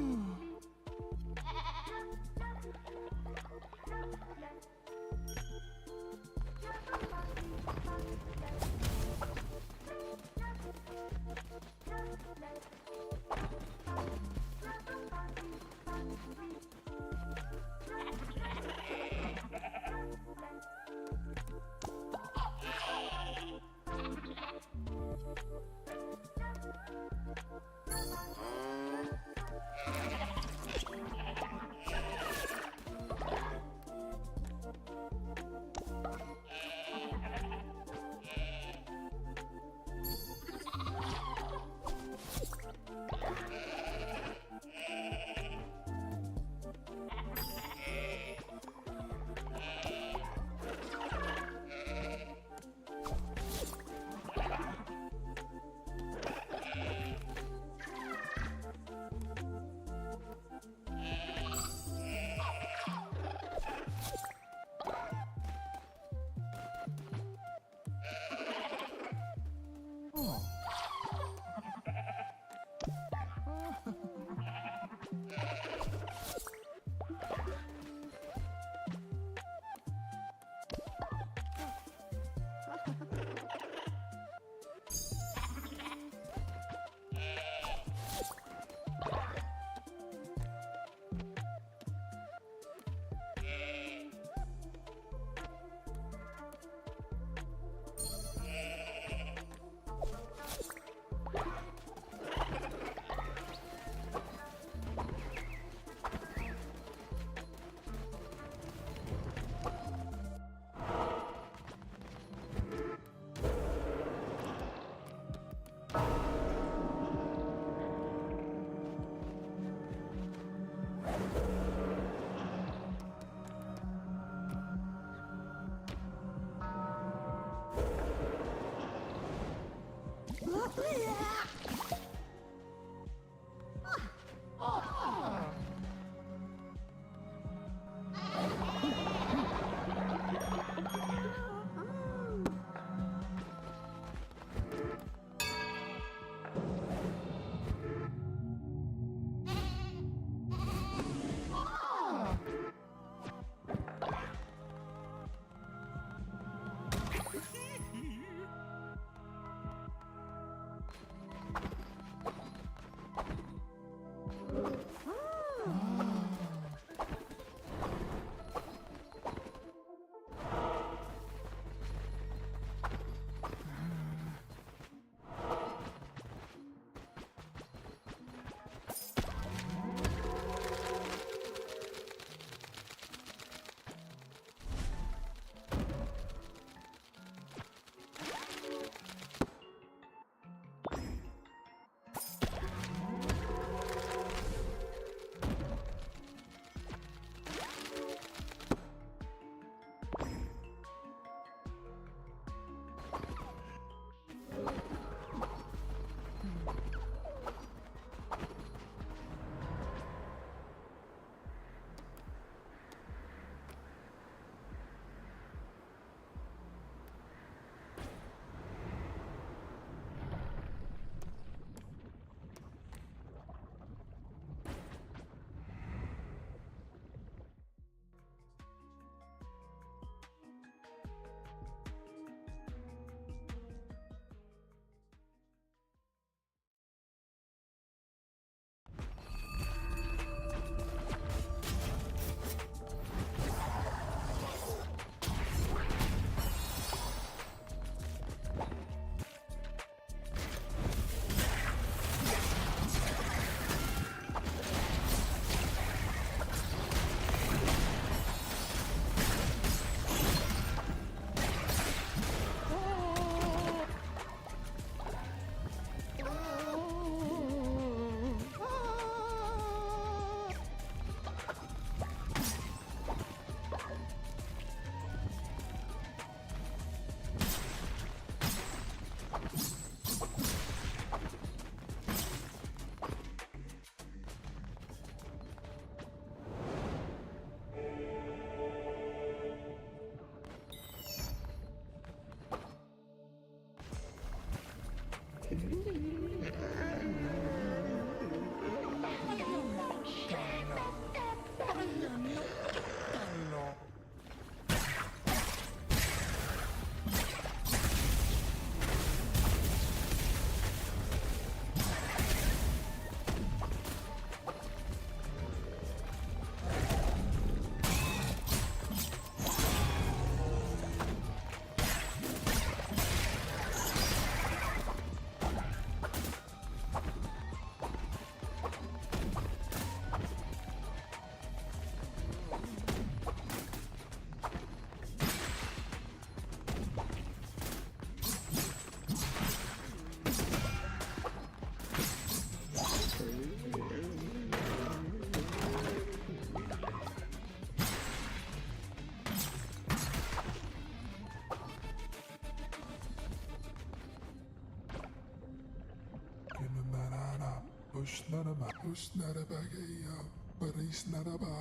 S4: Usnaraba, Usnarabagaya, Parisnaraba,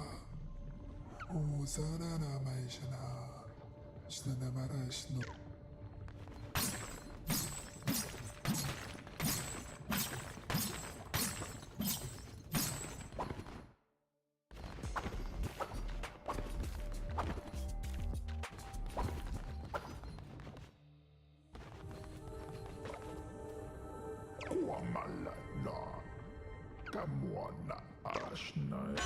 S4: Uzarana Maishana, Snanamarashno. Kamuana Ashnai.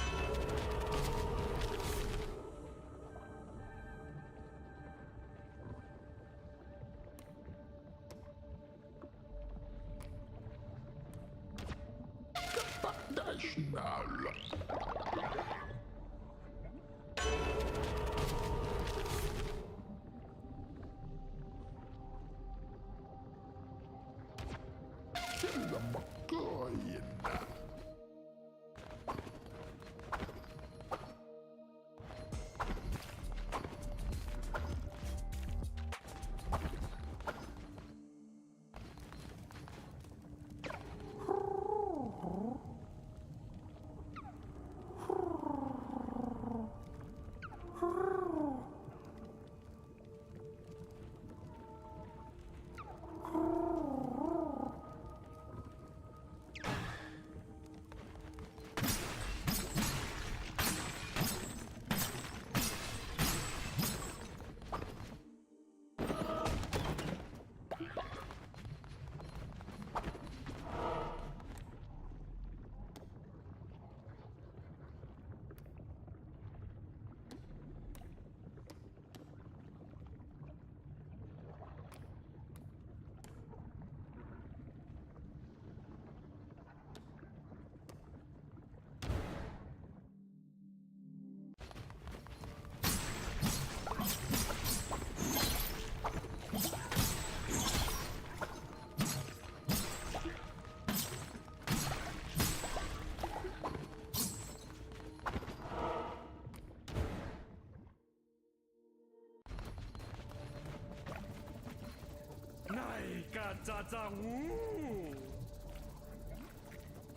S11: 나이 가짜짜 우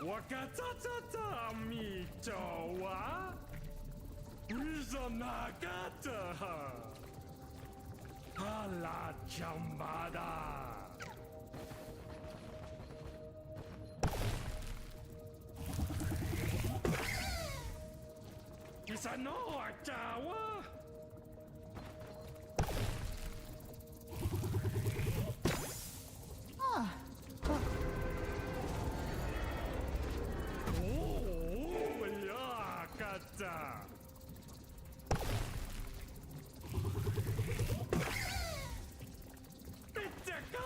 S11: 와가짜짜짜 미쳐와 위서 나가자 알라 참바다 이사 너 짜와 오야 가짜 삐짝감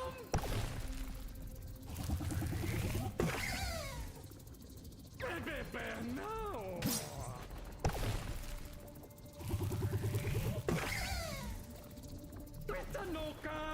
S11: 베베베 나오 삐짜노까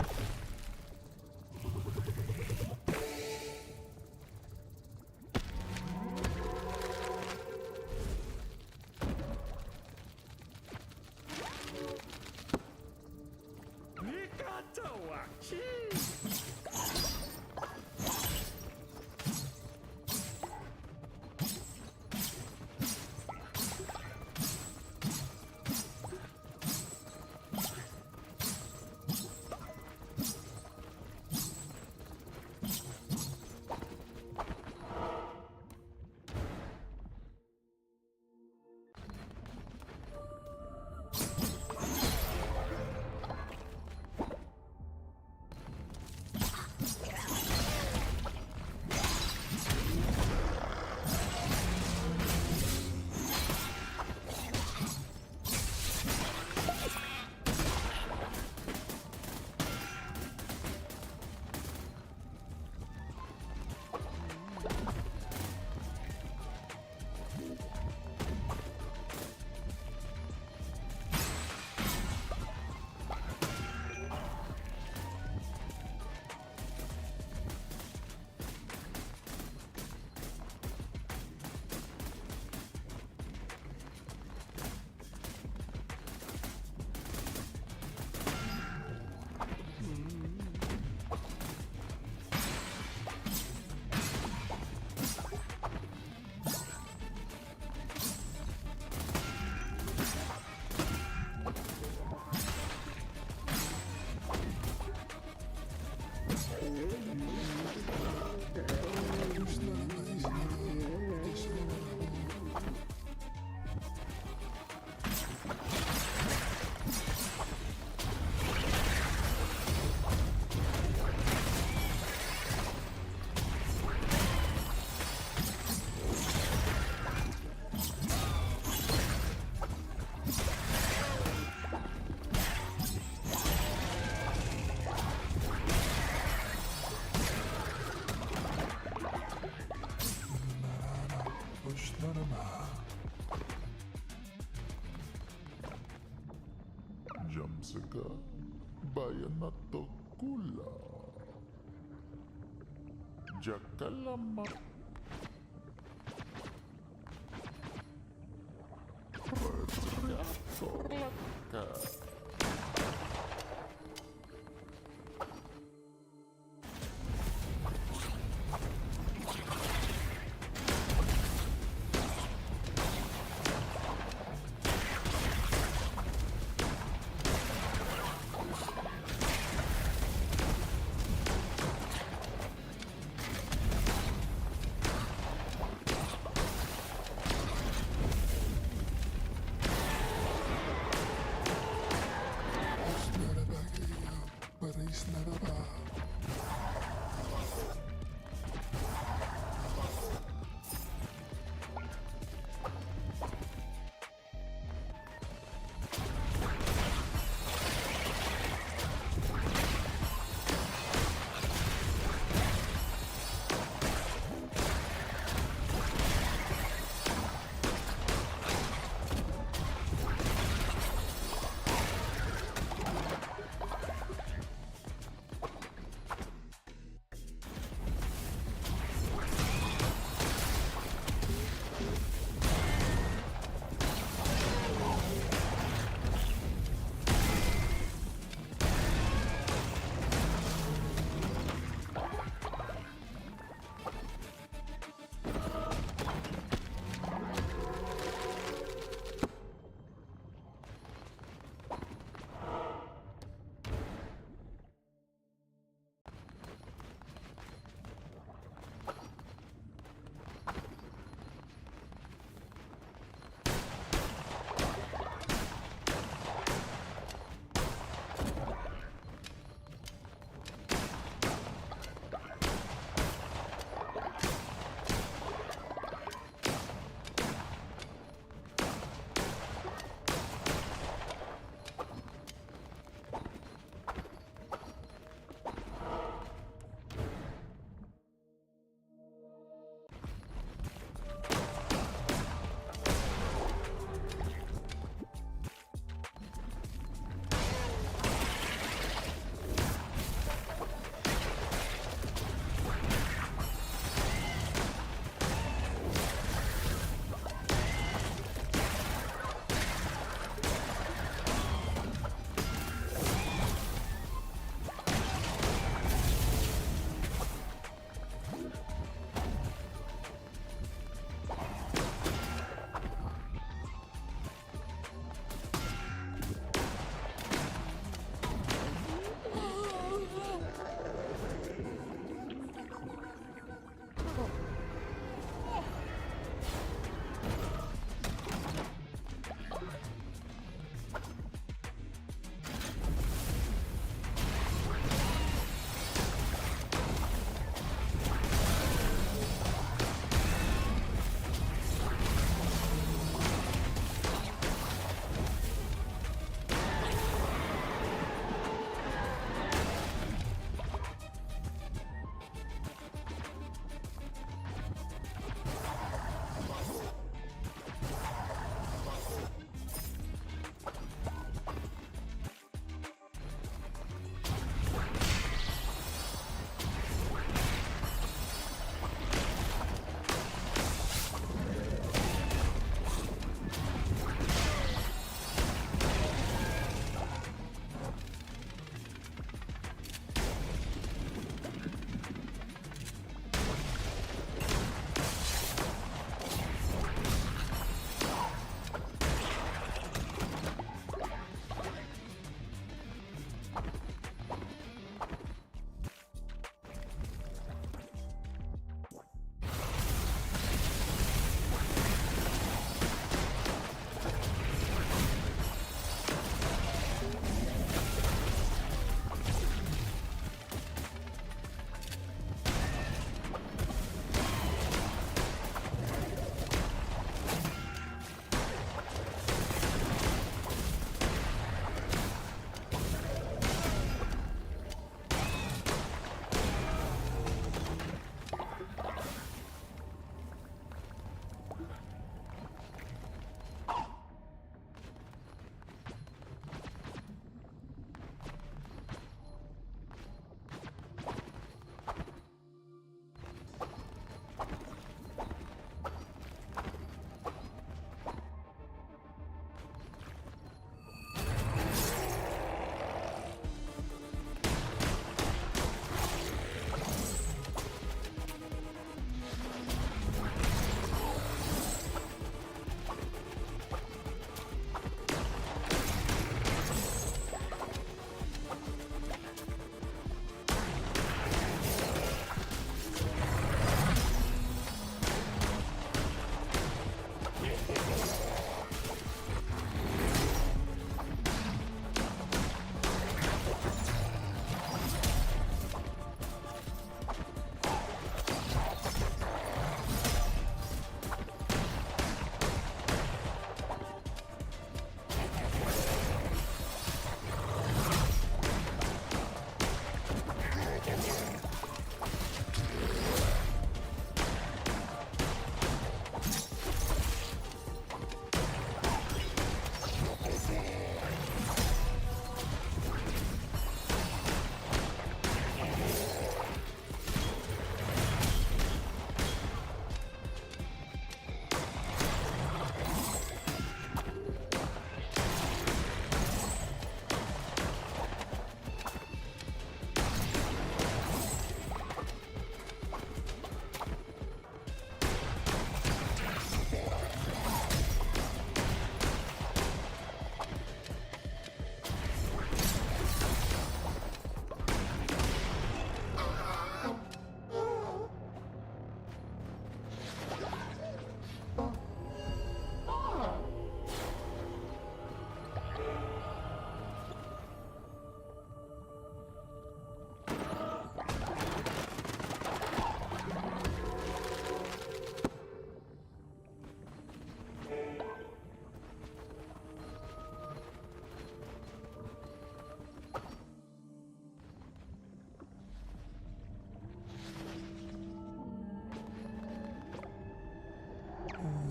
S4: Jamsaka Bayanato Kula Jakalama Retriator Laka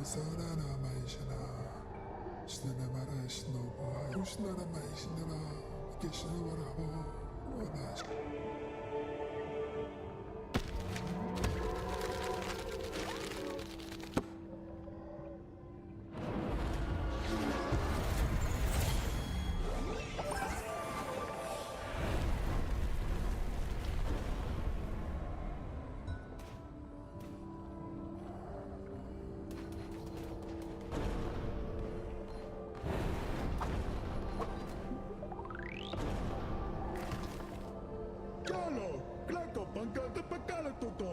S4: sarara maishana. Snana mara snowboy. Usnara maishnara. Kishna warabo. Onash. Kalo, klako pangkata pagkala toto.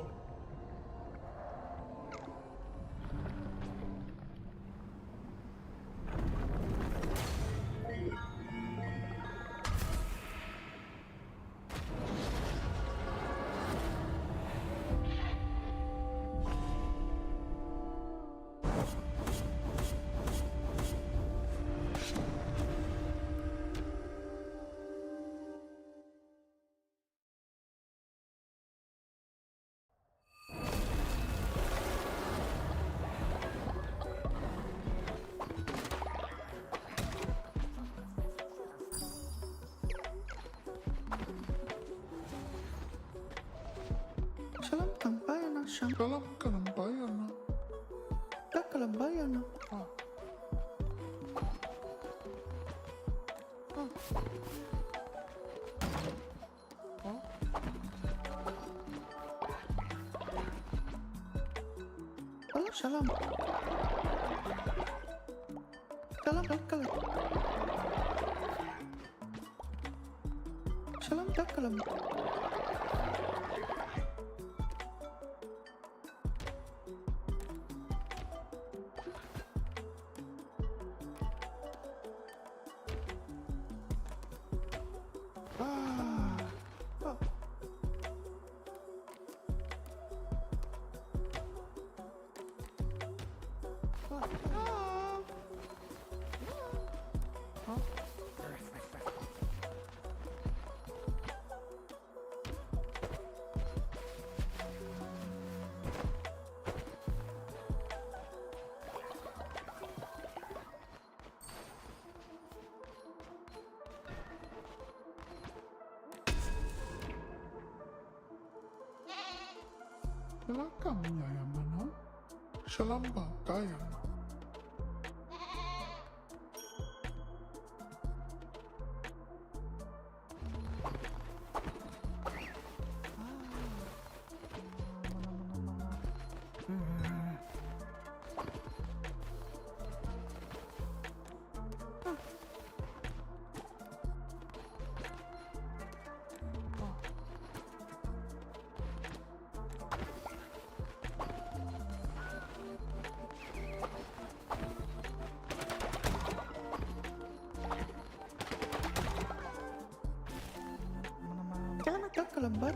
S20: Shalom kampayana,
S4: Shalom kalambayana.
S20: Takalambayana. Halo, shalom. Shalom, takalam. Shalom, takalam.
S4: Welcome, Yayamana. Shalom Bangayana.
S20: Jangan agak kelembar.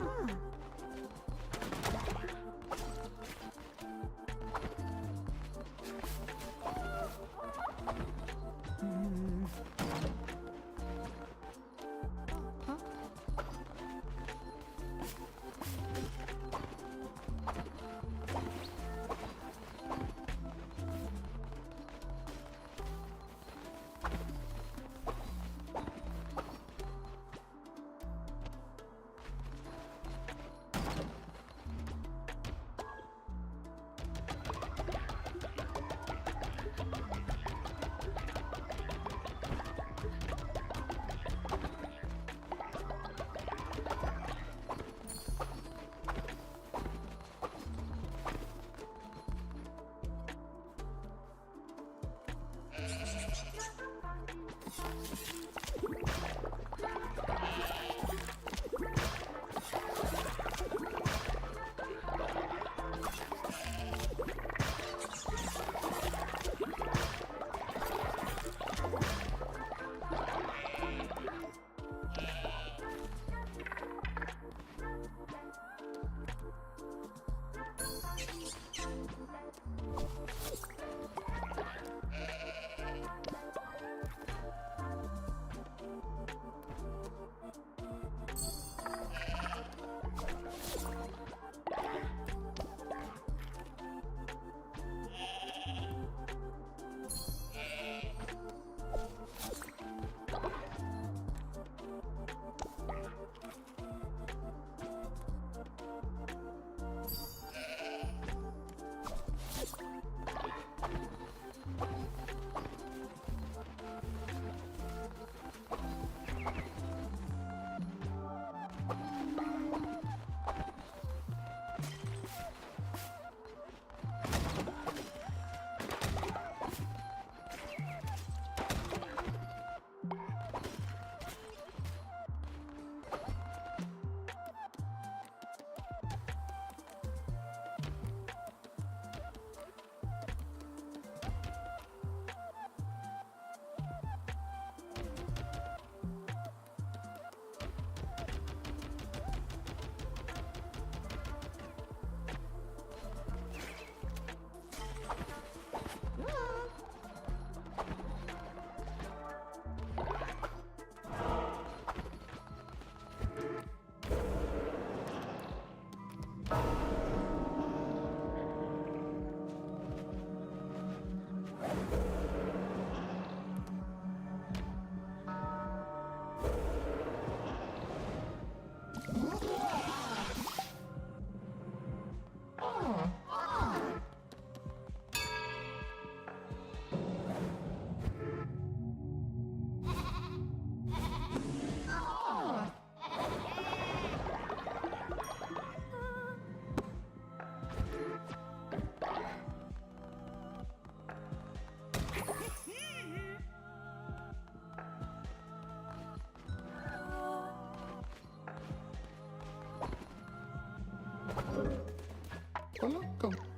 S20: Welcome.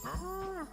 S20: Dalam.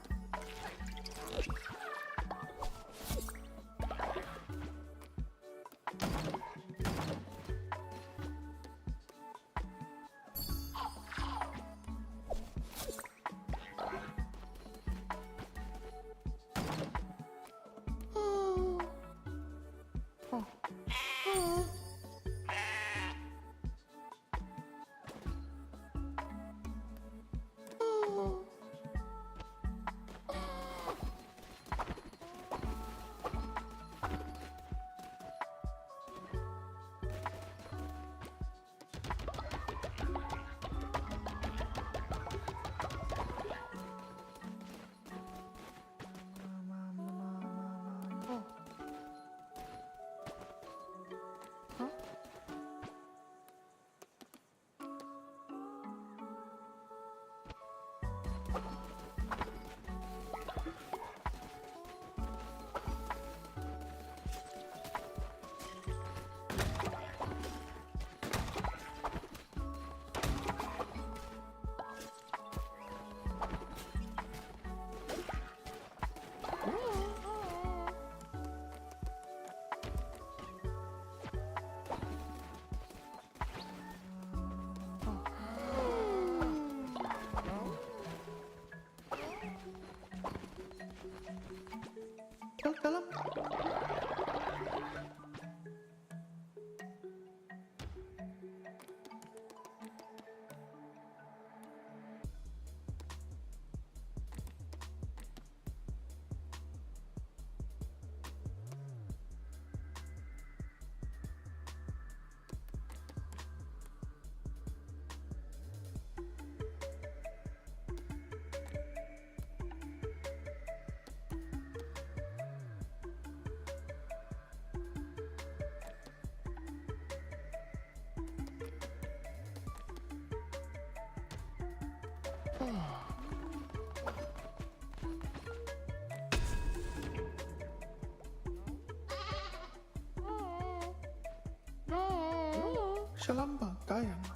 S20: Shalom Bagayana.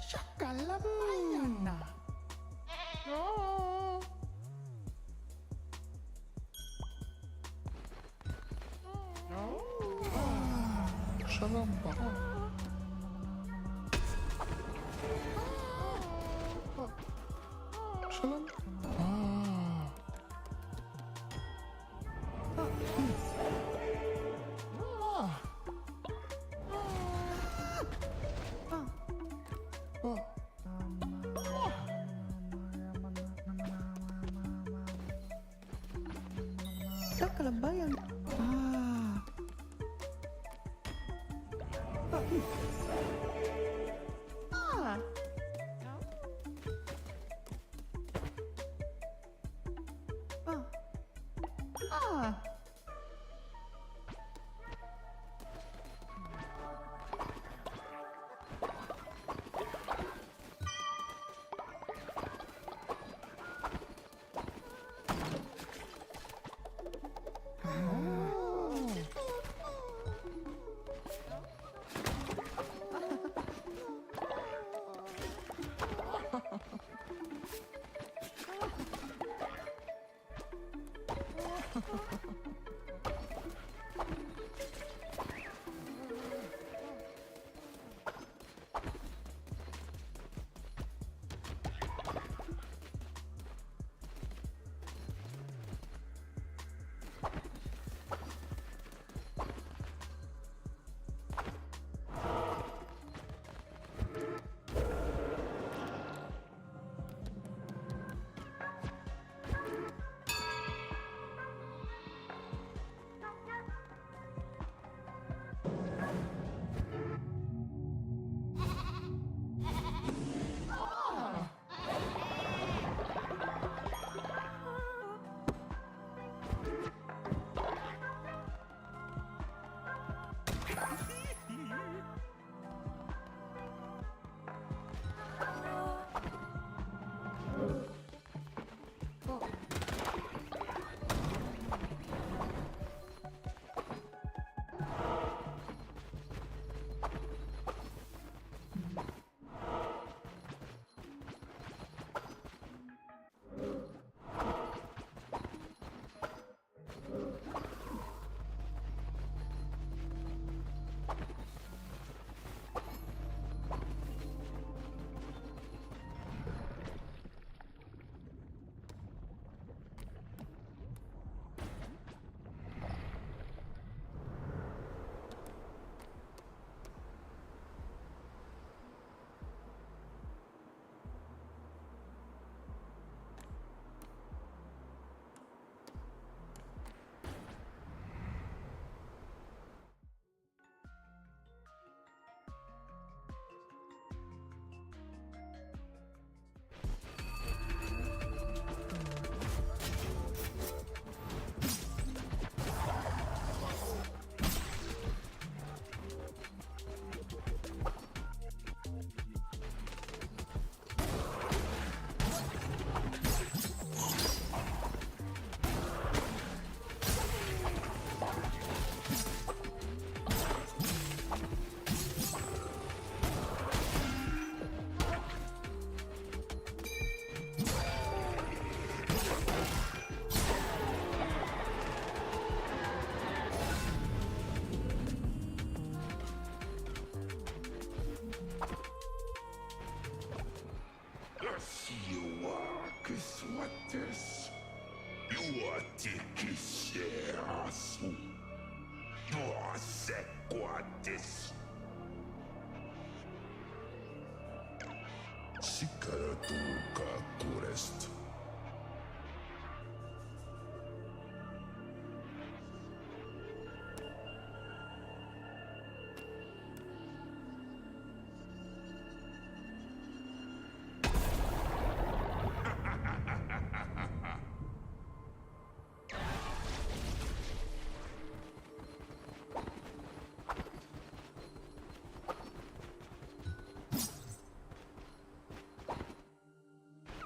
S20: Shakalabayana. Shalom Bagayana. Shalom. Kalabayan. Oh.
S11: Siua kiswates. Juotikisseasu. Tuosequatis. Sikaratuka kurest.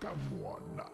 S11: Kamuana.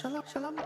S20: Shalom, shalom.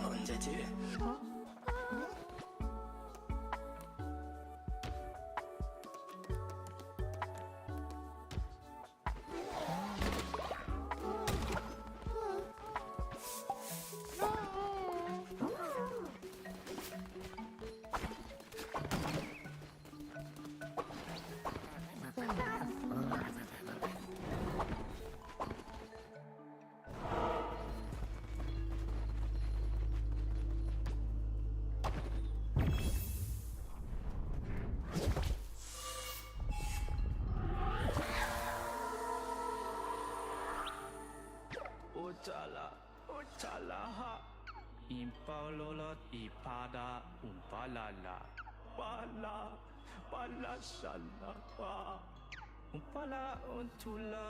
S15: 언제지? Uchala, Impaulolot, Ipada, Umpalala, Pala Shala, Umpala, Untula,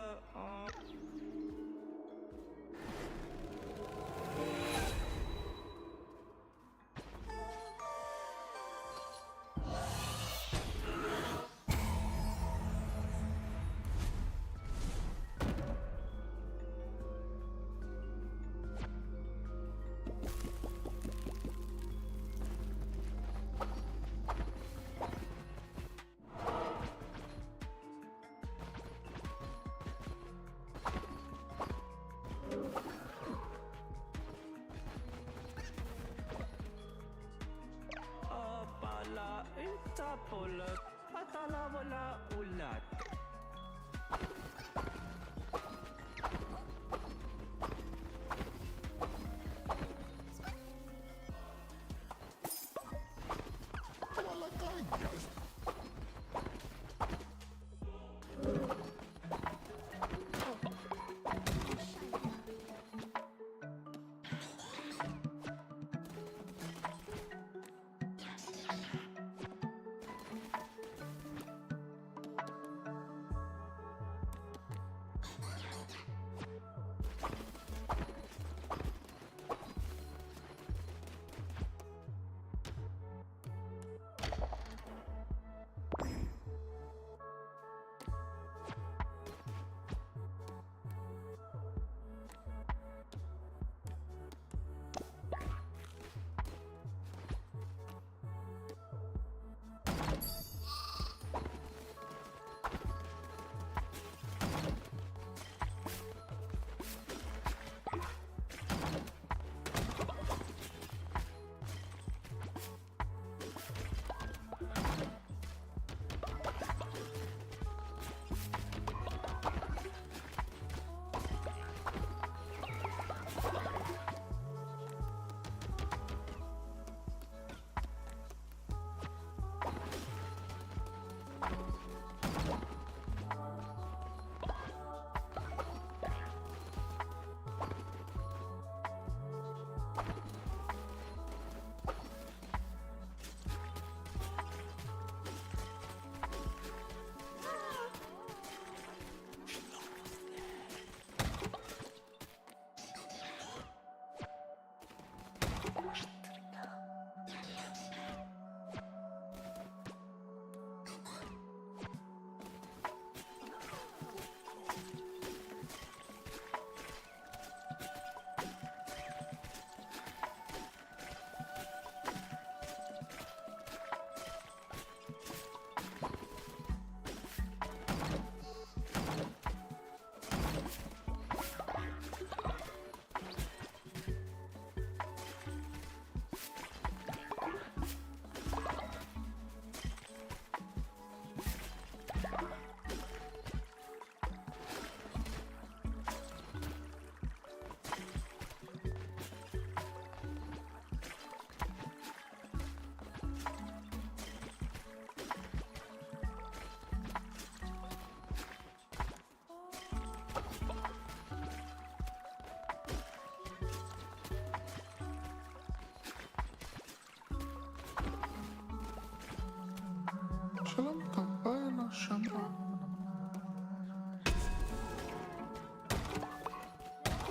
S15: Apala, Itapola, Atala wala ulan.